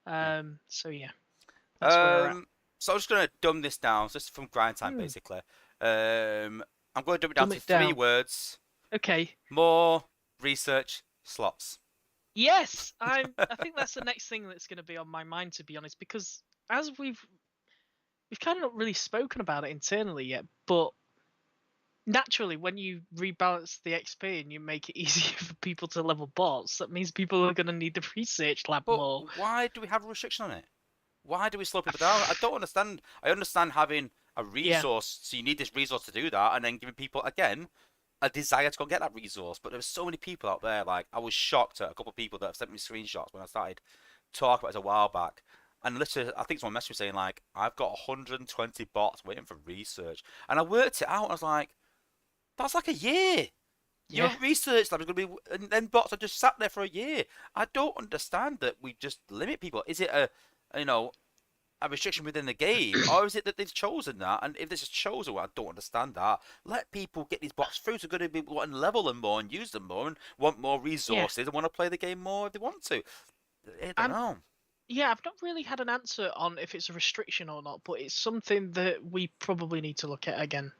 Speaker 1: Yeah.
Speaker 2: So yeah, that's where we're at.
Speaker 1: So I'm just gonna dumb this down. So this is from grind time,
Speaker 2: Hmm,
Speaker 1: basically. I'm going to dumb it down
Speaker 2: dumb
Speaker 1: to
Speaker 2: it
Speaker 1: three
Speaker 2: down.
Speaker 1: words:
Speaker 2: Okay.
Speaker 1: more research slots.
Speaker 2: Yes, I think that's the next thing that's going to be on my mind, to be honest, because as we've kind of not really spoken about it internally yet, but naturally, when you rebalance the XP and you make it easier for people to level bots, that means people are going to need the research lab
Speaker 1: But
Speaker 2: more.
Speaker 1: why do we have a restriction on it? Why do we slow people down? I don't understand. I understand having a
Speaker 2: Yeah,
Speaker 1: resource, so you need this resource to do that, and then giving people again a desire to go get that resource. But there's so many people out there. Like I was shocked at a couple of people that have sent me screenshots when I started talking about it a while back. And literally, I think someone messaged me saying like, "I've got 120 bots waiting for research," and I worked it out. And I was like, "That's like a year." Your
Speaker 2: yeah,
Speaker 1: research lab is going to be, and then bots are just sat there for a year. I don't understand that we just limit people. Is it you know, a restriction within the game, or is it that they've chosen that? And if this is chosen, well, I don't understand that. Let people get these bots through. So, going to be wanting to level them more and use them more and want more
Speaker 2: yeah.
Speaker 1: resources and want to play the game more if they want to. I don't
Speaker 2: I'm
Speaker 1: know.
Speaker 2: Yeah, I've not really had an answer on if it's a restriction or not, but it's something that we probably need to look at again.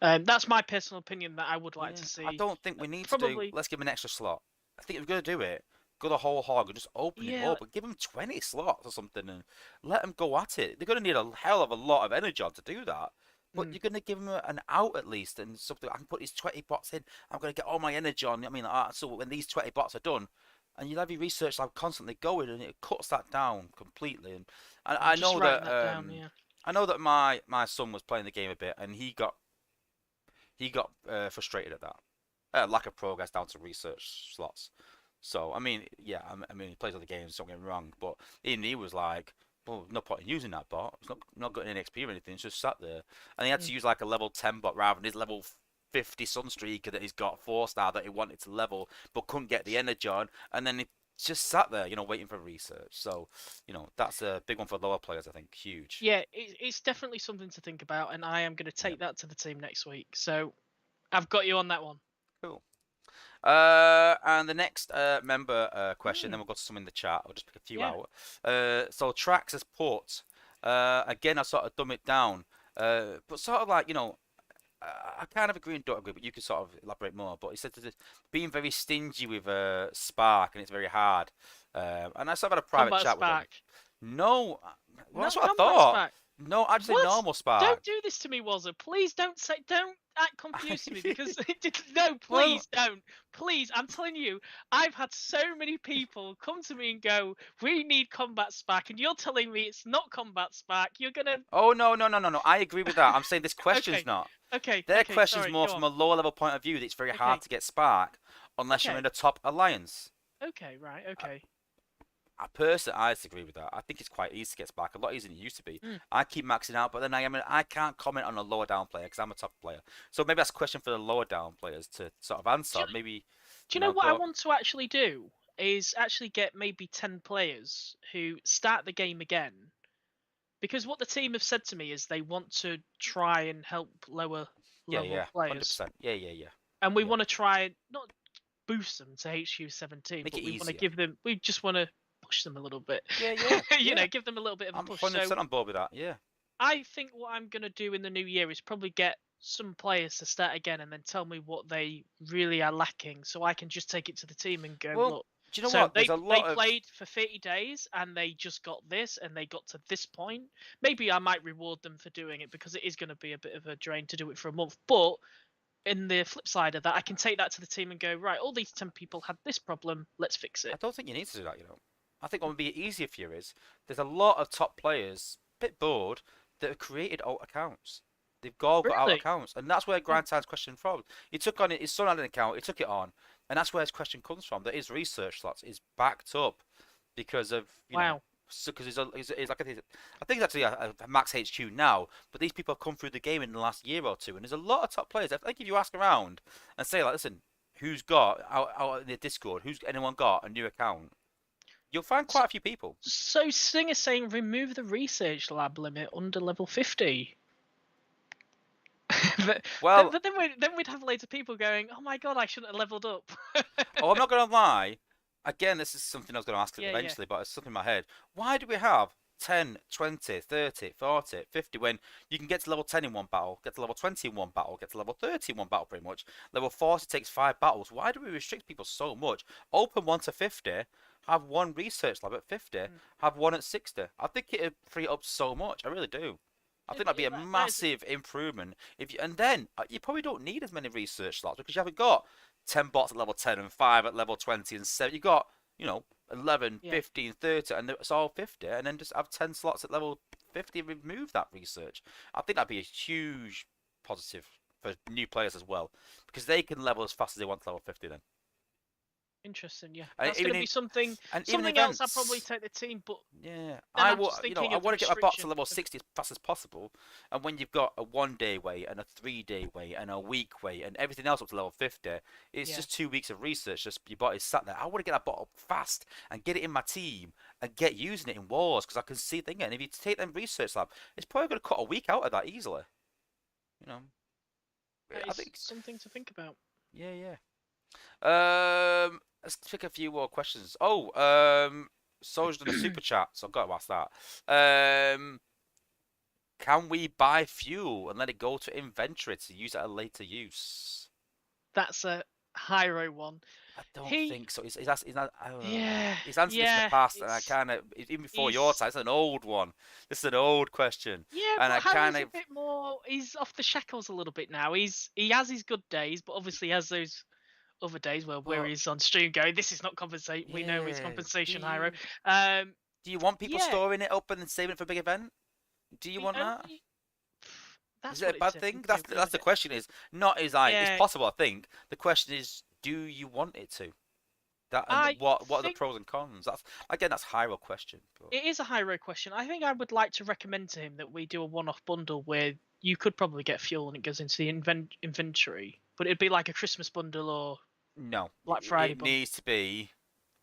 Speaker 2: That's my personal opinion that I would like
Speaker 1: Yeah,
Speaker 2: to
Speaker 1: I
Speaker 2: see.
Speaker 1: don't think we need to do.
Speaker 2: Probably,
Speaker 1: Let's give them an extra slot. I think if we're going to do it, go the whole hog and just open it
Speaker 2: yeah,
Speaker 1: up and give them 20 slots or something and let them go at it. They're going to need a hell of a lot of energy on to do that. But
Speaker 2: mm,
Speaker 1: you're going to give them an out at least and something. I can put these 20 bots in. I'm going to get all my energy on. I mean, so when these 20 bots are done, and you'll have your research lab constantly going, and it cuts that down completely. And
Speaker 2: I'm
Speaker 1: I
Speaker 2: just
Speaker 1: know
Speaker 2: writing
Speaker 1: that
Speaker 2: that down. Yeah.
Speaker 1: I know that my son was playing the game a bit, and he got frustrated at that lack of progress down to research slots. So I mean, yeah, I mean, he plays other games. Don't get me wrong, but even he was like, "Well, no point in using that bot. It's not getting any XP or anything. It's just sat there." And he had
Speaker 2: Mm.
Speaker 1: to use like a level 10 bot rather than his level 50 Sunstreaker that he's got 4-star that he wanted to level but couldn't get the energy on. And then he just sat there, waiting for research. So, that's a big one for lower players. I think huge.
Speaker 2: Yeah, it's definitely something to think about, and I am going to
Speaker 1: Yeah,
Speaker 2: take that to the team next week. So I've got you on that one.
Speaker 1: cool. And the next member question, then
Speaker 2: Hmm.
Speaker 1: we'll go to some in the chat. I'll just pick a few
Speaker 2: Yeah.
Speaker 1: out. So tracks as ports. Again, I sort of dumb it down. But sort of like, I kind of agree and don't agree, but you can sort of elaborate more. But he said that being very stingy with Spark and it's very hard. And I sort of had a private
Speaker 2: Combat
Speaker 1: chat with him.
Speaker 2: Spark.
Speaker 1: No, well, that's
Speaker 2: Not
Speaker 1: what I
Speaker 2: combat
Speaker 1: thought.
Speaker 2: Spark.
Speaker 1: No, I'd say
Speaker 2: What?
Speaker 1: normal
Speaker 2: Don't
Speaker 1: Spark.
Speaker 2: do this to me, Wozza. Please don't act confused to me because no,
Speaker 1: Well,
Speaker 2: please don't. Please, I'm telling you, I've had so many people come to me and go, "We need combat spark," and you're telling me it's not combat spark. You're gonna
Speaker 1: oh no, no, no, no, no. I agree with that. I'm saying this question's
Speaker 2: okay,
Speaker 1: not.
Speaker 2: okay,
Speaker 1: Their
Speaker 2: okay.
Speaker 1: question's
Speaker 2: Sorry,
Speaker 1: more
Speaker 2: go
Speaker 1: from
Speaker 2: on.
Speaker 1: a lower level point of view that it's very hard
Speaker 2: Okay,
Speaker 1: to get Spark unless you're
Speaker 2: okay,
Speaker 1: in a top alliance.
Speaker 2: okay, right, okay.
Speaker 1: I personally, I disagree with that. I think it's quite easy to get Spark, a lot easier than it used to be.
Speaker 2: Mm.
Speaker 1: I keep maxing out, but then I can't comment on a lower down player because I'm a top player. So maybe that's a question for the lower down players to sort of
Speaker 2: Do
Speaker 1: answer.
Speaker 2: you,
Speaker 1: Maybe,
Speaker 2: do you know what I
Speaker 1: but
Speaker 2: want to actually do? Is actually get maybe 10 players who start the game again. Because what the team have said to me is they want to try and help lower
Speaker 1: yeah,
Speaker 2: level
Speaker 1: yeah,
Speaker 2: players.
Speaker 1: 100%. Yeah, yeah, yeah,
Speaker 2: And we
Speaker 1: yeah.
Speaker 2: want to try not boost them to HU 17,
Speaker 1: Make
Speaker 2: but
Speaker 1: it
Speaker 2: we want to
Speaker 1: easier.
Speaker 2: give them. We just want to push them a little bit.
Speaker 1: Yeah, yeah,
Speaker 2: You
Speaker 1: yeah.
Speaker 2: know, give them a little bit of a
Speaker 1: I'm
Speaker 2: push.
Speaker 1: 100%
Speaker 2: So
Speaker 1: on board with that. Yeah.
Speaker 2: I think what I'm gonna do in the new year is probably get some players to start again and then tell me what they really are lacking, so I can just take it to the team and go,
Speaker 1: Well,
Speaker 2: look.
Speaker 1: do you know
Speaker 2: So
Speaker 1: what? There's a
Speaker 2: they
Speaker 1: lot of.
Speaker 2: played for 30 days and they just got this and they got to this point. Maybe I might reward them for doing it because it is going to be a bit of a drain to do it for a month. But in the flip side of that, I can take that to the team and go, right, all these 10 people had this problem, let's fix
Speaker 1: I
Speaker 2: it.
Speaker 1: don't think you need to do that. I think what would be easier for you is there's a lot of top players, a bit bored, that have created alt accounts. They've all got alt
Speaker 2: Really?
Speaker 1: accounts, and that's where
Speaker 2: Oh,
Speaker 1: Grind Time's question from. He took on it. His son had an account. He took it on, and that's where his question comes from. That his research slots is backed up because of
Speaker 2: wow.
Speaker 1: because he's like I think it's actually a max HQ now, but these people have come through the game in the last year or two, and there's a lot of top players. I think if you ask around and say like, listen, who's got out in the Discord, who's anyone got a new account? You'll find
Speaker 2: So,
Speaker 1: quite a few people.
Speaker 2: so Sting is saying remove the research lab limit under level 50. but,
Speaker 1: Well,
Speaker 2: but then we'd have loads of people going, oh my god, I shouldn't have leveled up.
Speaker 1: oh, I'm not gonna lie. Again, this is something I was gonna ask
Speaker 2: Yeah, yeah.
Speaker 1: eventually, but it's something in my head. Why do we have 10, 20, 30, 40, 50 when you can get to level 10 in one battle, get to level 20 in one battle, get to level 30 in one battle pretty much. Level 40 takes 5 battles. Why do we restrict people so much? Open 1 to 50, have one research lab at 50,
Speaker 2: Mm.
Speaker 1: have one at 60. I think it'd free it up so much. I really do. I think that'd be a
Speaker 2: That is
Speaker 1: massive improvement. If you, and then you probably don't need as many research slots because you haven't got 10 bots at level 10 and 5 at level 20 and 7. You got, 11,
Speaker 2: yeah.
Speaker 1: 15, 30, and it's all 50, and then just have 10 slots at level 50 and remove that research. I think that'd be a huge positive for new players as well because they can level as fast as they want to level 50 then.
Speaker 2: Interesting, yeah.
Speaker 1: And
Speaker 2: That's
Speaker 1: even
Speaker 2: going to be
Speaker 1: in
Speaker 2: something
Speaker 1: and even
Speaker 2: something else. I'd probably
Speaker 1: events.
Speaker 2: take the team, but
Speaker 1: Yeah,
Speaker 2: then
Speaker 1: I
Speaker 2: I'm
Speaker 1: will.
Speaker 2: just thinking
Speaker 1: I
Speaker 2: of the
Speaker 1: want to get my bot to
Speaker 2: restriction
Speaker 1: level
Speaker 2: of
Speaker 1: 60 as fast as possible. And when you've got a 1 day wait and a 3 day wait and a week wait and everything else up to level 50, it's
Speaker 2: yeah.
Speaker 1: just 2 weeks of research. Just your bot is sat there. I want to get that bot up fast and get it in my team and get using it in wars because I can see things. And if you take them research lab, it's probably going to cut a week out of that easily. You know,
Speaker 2: That
Speaker 1: I
Speaker 2: is
Speaker 1: think.
Speaker 2: something to think about.
Speaker 1: Yeah, yeah. Let's pick a few more questions. Oh, Soul's done a super chat, so I've got to ask that. Can we buy fuel and let it go to inventory to use at a later use?
Speaker 2: That's a Hyro one.
Speaker 1: I don't
Speaker 2: He,
Speaker 1: think so.
Speaker 2: yeah,
Speaker 1: He's answered this in the
Speaker 2: yeah.
Speaker 1: past, and I
Speaker 2: It's
Speaker 1: kind of even before your
Speaker 2: he's
Speaker 1: time. It's an old one. This is an old question,
Speaker 2: yeah,
Speaker 1: and
Speaker 2: but
Speaker 1: I kind
Speaker 2: Harry's a
Speaker 1: of
Speaker 2: bit more. He's off the shackles a little bit now. He has his good days, but obviously he has those other days where
Speaker 1: but
Speaker 2: he's on stream going, this is not compensate. We know it's
Speaker 1: yeah.
Speaker 2: compensation, Hyro. Um,
Speaker 1: Do you want people
Speaker 2: yeah,
Speaker 1: storing it up and then saving it for a big event? Do you
Speaker 2: the
Speaker 1: want that?
Speaker 2: only
Speaker 1: Is
Speaker 2: that's
Speaker 1: it a
Speaker 2: what it
Speaker 1: bad
Speaker 2: turns
Speaker 1: thing?
Speaker 2: into,
Speaker 1: That's
Speaker 2: isn't
Speaker 1: the
Speaker 2: it?
Speaker 1: question. Is not is like it's
Speaker 2: Yeah,
Speaker 1: possible. I think the question is, do you want it to? That and
Speaker 2: I
Speaker 1: what are the
Speaker 2: think
Speaker 1: pros and cons? That's high roll question. But
Speaker 2: it is a Hyro question. I think I would like to recommend to him that we do a one-off bundle where you could probably get fuel and it goes into the inventory, but it'd be like a Christmas bundle or
Speaker 1: no,
Speaker 2: Black Friday
Speaker 1: it
Speaker 2: bundle.
Speaker 1: needs to be.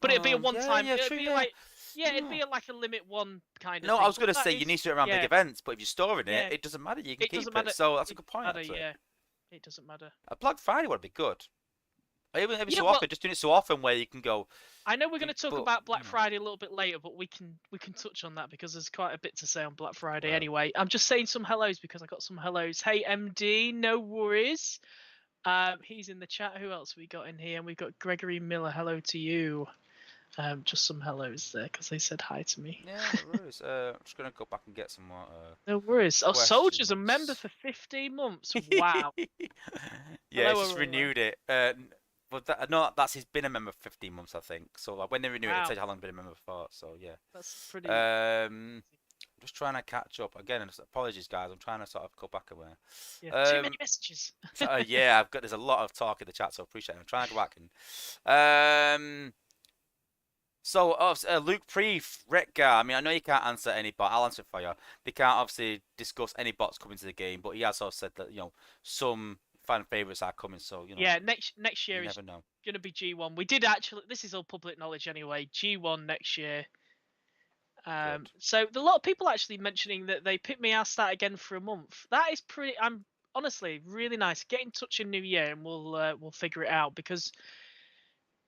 Speaker 2: But it'd be a
Speaker 1: Yeah,
Speaker 2: one-time.
Speaker 1: yeah,
Speaker 2: It'd
Speaker 1: true,
Speaker 2: be
Speaker 1: yeah.
Speaker 2: like, yeah, it'd
Speaker 1: No,
Speaker 2: be like a limit one kind of
Speaker 1: no, I
Speaker 2: thing.
Speaker 1: was
Speaker 2: But
Speaker 1: gonna
Speaker 2: that
Speaker 1: say you need
Speaker 2: is,
Speaker 1: to do it around big
Speaker 2: yeah,
Speaker 1: events, but if you're storing it,
Speaker 2: yeah.
Speaker 1: it doesn't matter. You can
Speaker 2: It doesn't
Speaker 1: keep it.
Speaker 2: matter.
Speaker 1: So that's a
Speaker 2: It
Speaker 1: good
Speaker 2: doesn't
Speaker 1: point,
Speaker 2: matter.
Speaker 1: actually.
Speaker 2: Yeah, it doesn't matter.
Speaker 1: A Black Friday would be good. Even every
Speaker 2: Yeah,
Speaker 1: so
Speaker 2: well,
Speaker 1: often, just doing it so often where you can go.
Speaker 2: I know we're going to talk
Speaker 1: But
Speaker 2: about Black Friday a little bit later, but we can touch on that because there's quite a bit to say on Black Friday
Speaker 1: well,
Speaker 2: anyway. I'm just saying some hellos because I got some hellos. Hey MD, no worries. He's in the chat. Who else we got in here? And we've got Gregory Miller. Hello to you. Just some hellos there because they said hi to me.
Speaker 1: yeah, no worries. I'm just gonna go back and get some more
Speaker 2: No worries. Oh, Soldier's a member
Speaker 1: questions.
Speaker 2: for 15 months. Wow.
Speaker 1: Yeah,
Speaker 2: Hello,
Speaker 1: it's just
Speaker 2: Aurora.
Speaker 1: renewed it. But no, that's he's been a member for 15 months, I think. So like, when they renew it, it
Speaker 2: Wow.
Speaker 1: tells you how long he's been a member for. So yeah.
Speaker 2: That's pretty.
Speaker 1: Just trying to catch up again. And apologies, guys. I'm trying to sort of go back away.
Speaker 2: Yeah, too many messages.
Speaker 1: So, yeah, there's a lot of talk in the chat, so I appreciate it. I'm trying to go back and So, Luke Preef, Retgar, I mean, I know you can't answer any bot. I'll answer it for you. They can't obviously discuss any bots coming to the game, but he has also said that, some fan favourites are coming, so,
Speaker 2: Yeah, next
Speaker 1: you
Speaker 2: year is
Speaker 1: never know.
Speaker 2: going to be G1. We did actually, this is all public knowledge anyway, G1 next year.
Speaker 1: Good.
Speaker 2: So a lot of people actually mentioning that they picked me our start again for a month. That is pretty, I'm honestly really nice. Get in touch in New Year and we'll figure it out because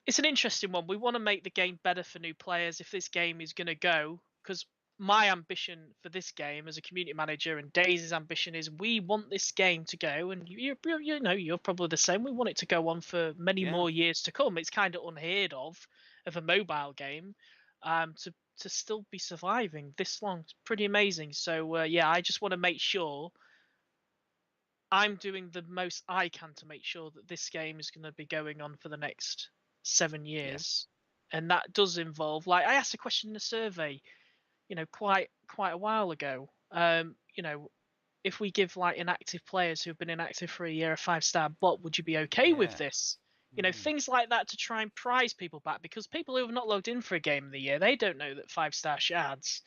Speaker 2: it's an interesting one. We want to make the game better for new players if this game is going to go. Because my ambition for this game as a community manager and Daisy's ambition is we want this game to go, and you're probably the same. We want it to go on for many
Speaker 1: Yeah,
Speaker 2: more years to come. It's kind of unheard of a mobile game, to still be surviving this long. It's pretty amazing. So yeah, I just want to make sure I'm doing the most I can to make sure that this game is going to be going on for the next 7
Speaker 1: yeah,
Speaker 2: years. And that does involve, like, I asked a question in a survey, quite a while ago. If we give like inactive players who've been inactive for a year a 5-star bot, would you be okay with
Speaker 1: yeah.
Speaker 2: this?
Speaker 1: Mm.
Speaker 2: Things like that to try and prize people back, because people who have not logged in for a game of the year, they don't know that 5-star shards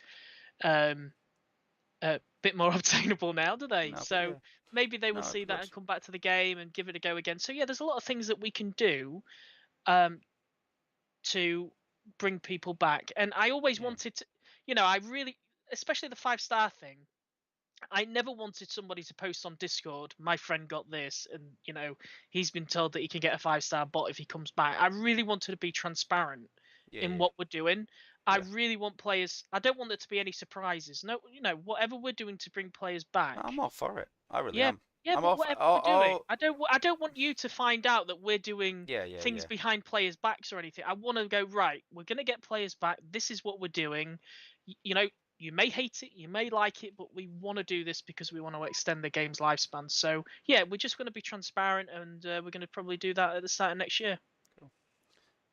Speaker 2: um a bit more obtainable now, do they?
Speaker 1: No, but
Speaker 2: So
Speaker 1: yeah,
Speaker 2: maybe they
Speaker 1: no,
Speaker 2: will
Speaker 1: it'd
Speaker 2: see
Speaker 1: be
Speaker 2: that
Speaker 1: good.
Speaker 2: and come back to the game and give it a go again. So yeah, there's a lot of things that we can do um, to bring people back. And I always
Speaker 1: Yeah,
Speaker 2: wanted to, I really, especially the 5-star thing. I never wanted somebody to post on Discord, my friend got this, and he's been told that he can get a 5-star bot if he comes back. I really wanted to be transparent
Speaker 1: yeah,
Speaker 2: in
Speaker 1: yeah,
Speaker 2: what we're doing. I
Speaker 1: yeah.
Speaker 2: really want players. I don't want there to be any surprises. No, whatever we're doing to bring players
Speaker 1: No,
Speaker 2: back.
Speaker 1: I'm all for it. I really
Speaker 2: Yeah,
Speaker 1: am.
Speaker 2: yeah,
Speaker 1: I'm
Speaker 2: but
Speaker 1: all for.
Speaker 2: whatever we're
Speaker 1: Oh,
Speaker 2: doing,
Speaker 1: oh,
Speaker 2: I don't want you to find out that we're doing
Speaker 1: yeah, yeah,
Speaker 2: things
Speaker 1: yeah.
Speaker 2: behind players' backs or anything. I want to go, right. We're gonna get players back. This is what we're doing. You may hate it, you may like it, but we want to do this because we want to extend the game's lifespan. So yeah, we're just going to be transparent, and we're going to probably do that at the start of next year.
Speaker 1: Cool.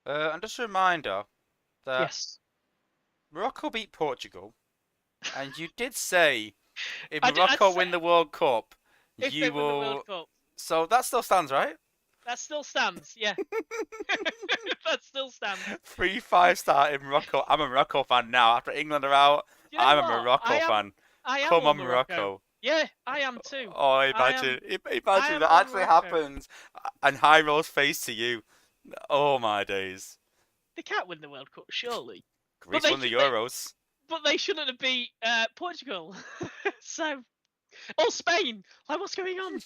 Speaker 1: And just a reminder that
Speaker 2: Yes,
Speaker 1: Morocco beat Portugal, and you did say if
Speaker 2: I'd
Speaker 1: Morocco
Speaker 2: say
Speaker 1: win the World Cup,
Speaker 2: if they
Speaker 1: you
Speaker 2: win the World
Speaker 1: will.
Speaker 2: Cup,
Speaker 1: So that still stands, right?
Speaker 2: that still stands. Yeah, that still stands.
Speaker 1: 3 5-star in Morocco. I'm a Morocco fan now. After England are out,
Speaker 2: You know
Speaker 1: I'm a
Speaker 2: what?
Speaker 1: Morocco fan.
Speaker 2: I am
Speaker 1: Come
Speaker 2: on
Speaker 1: on,
Speaker 2: Morocco.
Speaker 1: Morocco.
Speaker 2: Yeah, I am too.
Speaker 1: Oh,
Speaker 2: I am.
Speaker 1: imagine,
Speaker 2: I
Speaker 1: imagine
Speaker 2: am
Speaker 1: that
Speaker 2: on
Speaker 1: actually
Speaker 2: Morocco.
Speaker 1: happens, and High Roll's face to you. Oh my days.
Speaker 2: They can't win the World Cup, surely. But
Speaker 1: Greece won the
Speaker 2: they
Speaker 1: Euros.
Speaker 2: but they shouldn't have beat Portugal. So, or Spain. Like, what's going on?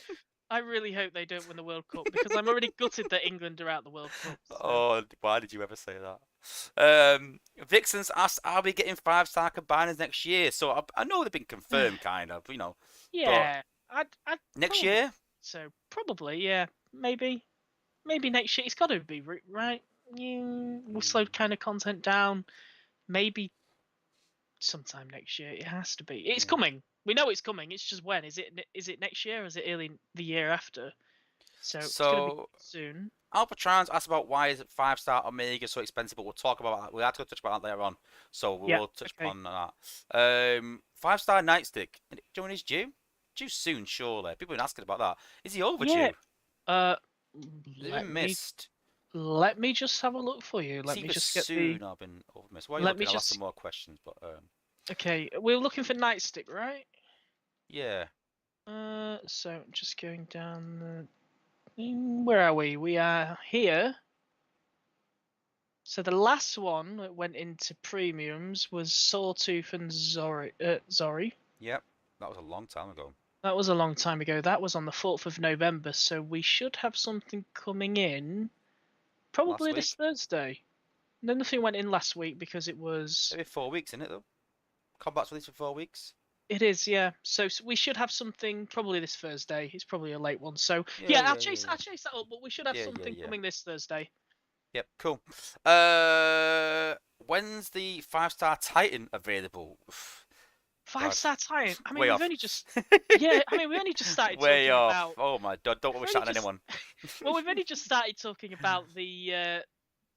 Speaker 2: I really hope they don't win the World Cup, because I'm already gutted that England are out the World Cup. So
Speaker 1: Oh, why did you ever say that? Vixens asked, "Are we getting 5-star combiners next year?" So I know they've been confirmed, kind of, but
Speaker 2: yeah, I'd
Speaker 1: next
Speaker 2: probably
Speaker 1: year,
Speaker 2: so probably yeah, maybe next year. It's got to be right. We'll slow
Speaker 1: mm,
Speaker 2: kind of content down. Maybe sometime next year. It has to be. It's
Speaker 1: yeah.
Speaker 2: coming. We know it's coming. It's just when. Is it next year, or is it early the year after? So it's gonna be
Speaker 1: So
Speaker 2: soon.
Speaker 1: Alpatrons asked about why is it 5-star Omega so expensive, but we'll talk about that. We have to touch about that later on, so we
Speaker 2: Yeah.
Speaker 1: will touch
Speaker 2: Okay.
Speaker 1: upon that. 5-star Nightstick. Do you know when he's due? Due soon, surely. People have been asking about that. Is he
Speaker 2: Yeah.
Speaker 1: overdue?
Speaker 2: Uh,
Speaker 1: Has he
Speaker 2: let
Speaker 1: been
Speaker 2: me
Speaker 1: missed?
Speaker 2: let me just have a look for you.
Speaker 1: It's
Speaker 2: Let me
Speaker 1: either
Speaker 2: just get the.
Speaker 1: soon or been overmissed. While you're
Speaker 2: Let me
Speaker 1: looking, I'll ask some
Speaker 2: just.
Speaker 1: more questions, but
Speaker 2: Okay, we're looking for Nightstick, right?
Speaker 1: yeah.
Speaker 2: So I'm just going down where are we? We are here. So the last one that went into premiums was Sawtooth and Zori.
Speaker 1: Yep. That was a long time ago.
Speaker 2: That was a long time ago. That was on the 4th of November. So we should have something coming in
Speaker 1: Last
Speaker 2: probably this
Speaker 1: week.
Speaker 2: Thursday. No, nothing went in last week because it was.
Speaker 1: Maybe 4 weeks, isn't it though? Combat's released for 4 weeks.
Speaker 2: It is, yeah. So we should have something probably this Thursday. It's probably a late one. So
Speaker 1: Yeah,
Speaker 2: yeah,
Speaker 1: yeah, yeah,
Speaker 2: I'll chase that up. But we should have
Speaker 1: yeah, yeah,
Speaker 2: something
Speaker 1: yeah.
Speaker 2: coming this Thursday.
Speaker 1: Yep, cool. When's the 5-star Titan available? God,
Speaker 2: 5-star Titan. I mean,
Speaker 1: way
Speaker 2: we've
Speaker 1: off.
Speaker 2: only just. Yeah, I mean, we only just started
Speaker 1: Way
Speaker 2: talking
Speaker 1: off.
Speaker 2: about.
Speaker 1: Oh my god, don't
Speaker 2: We've
Speaker 1: want me
Speaker 2: only
Speaker 1: shouting at
Speaker 2: just.
Speaker 1: anyone.
Speaker 2: Well, we've only just started talking about the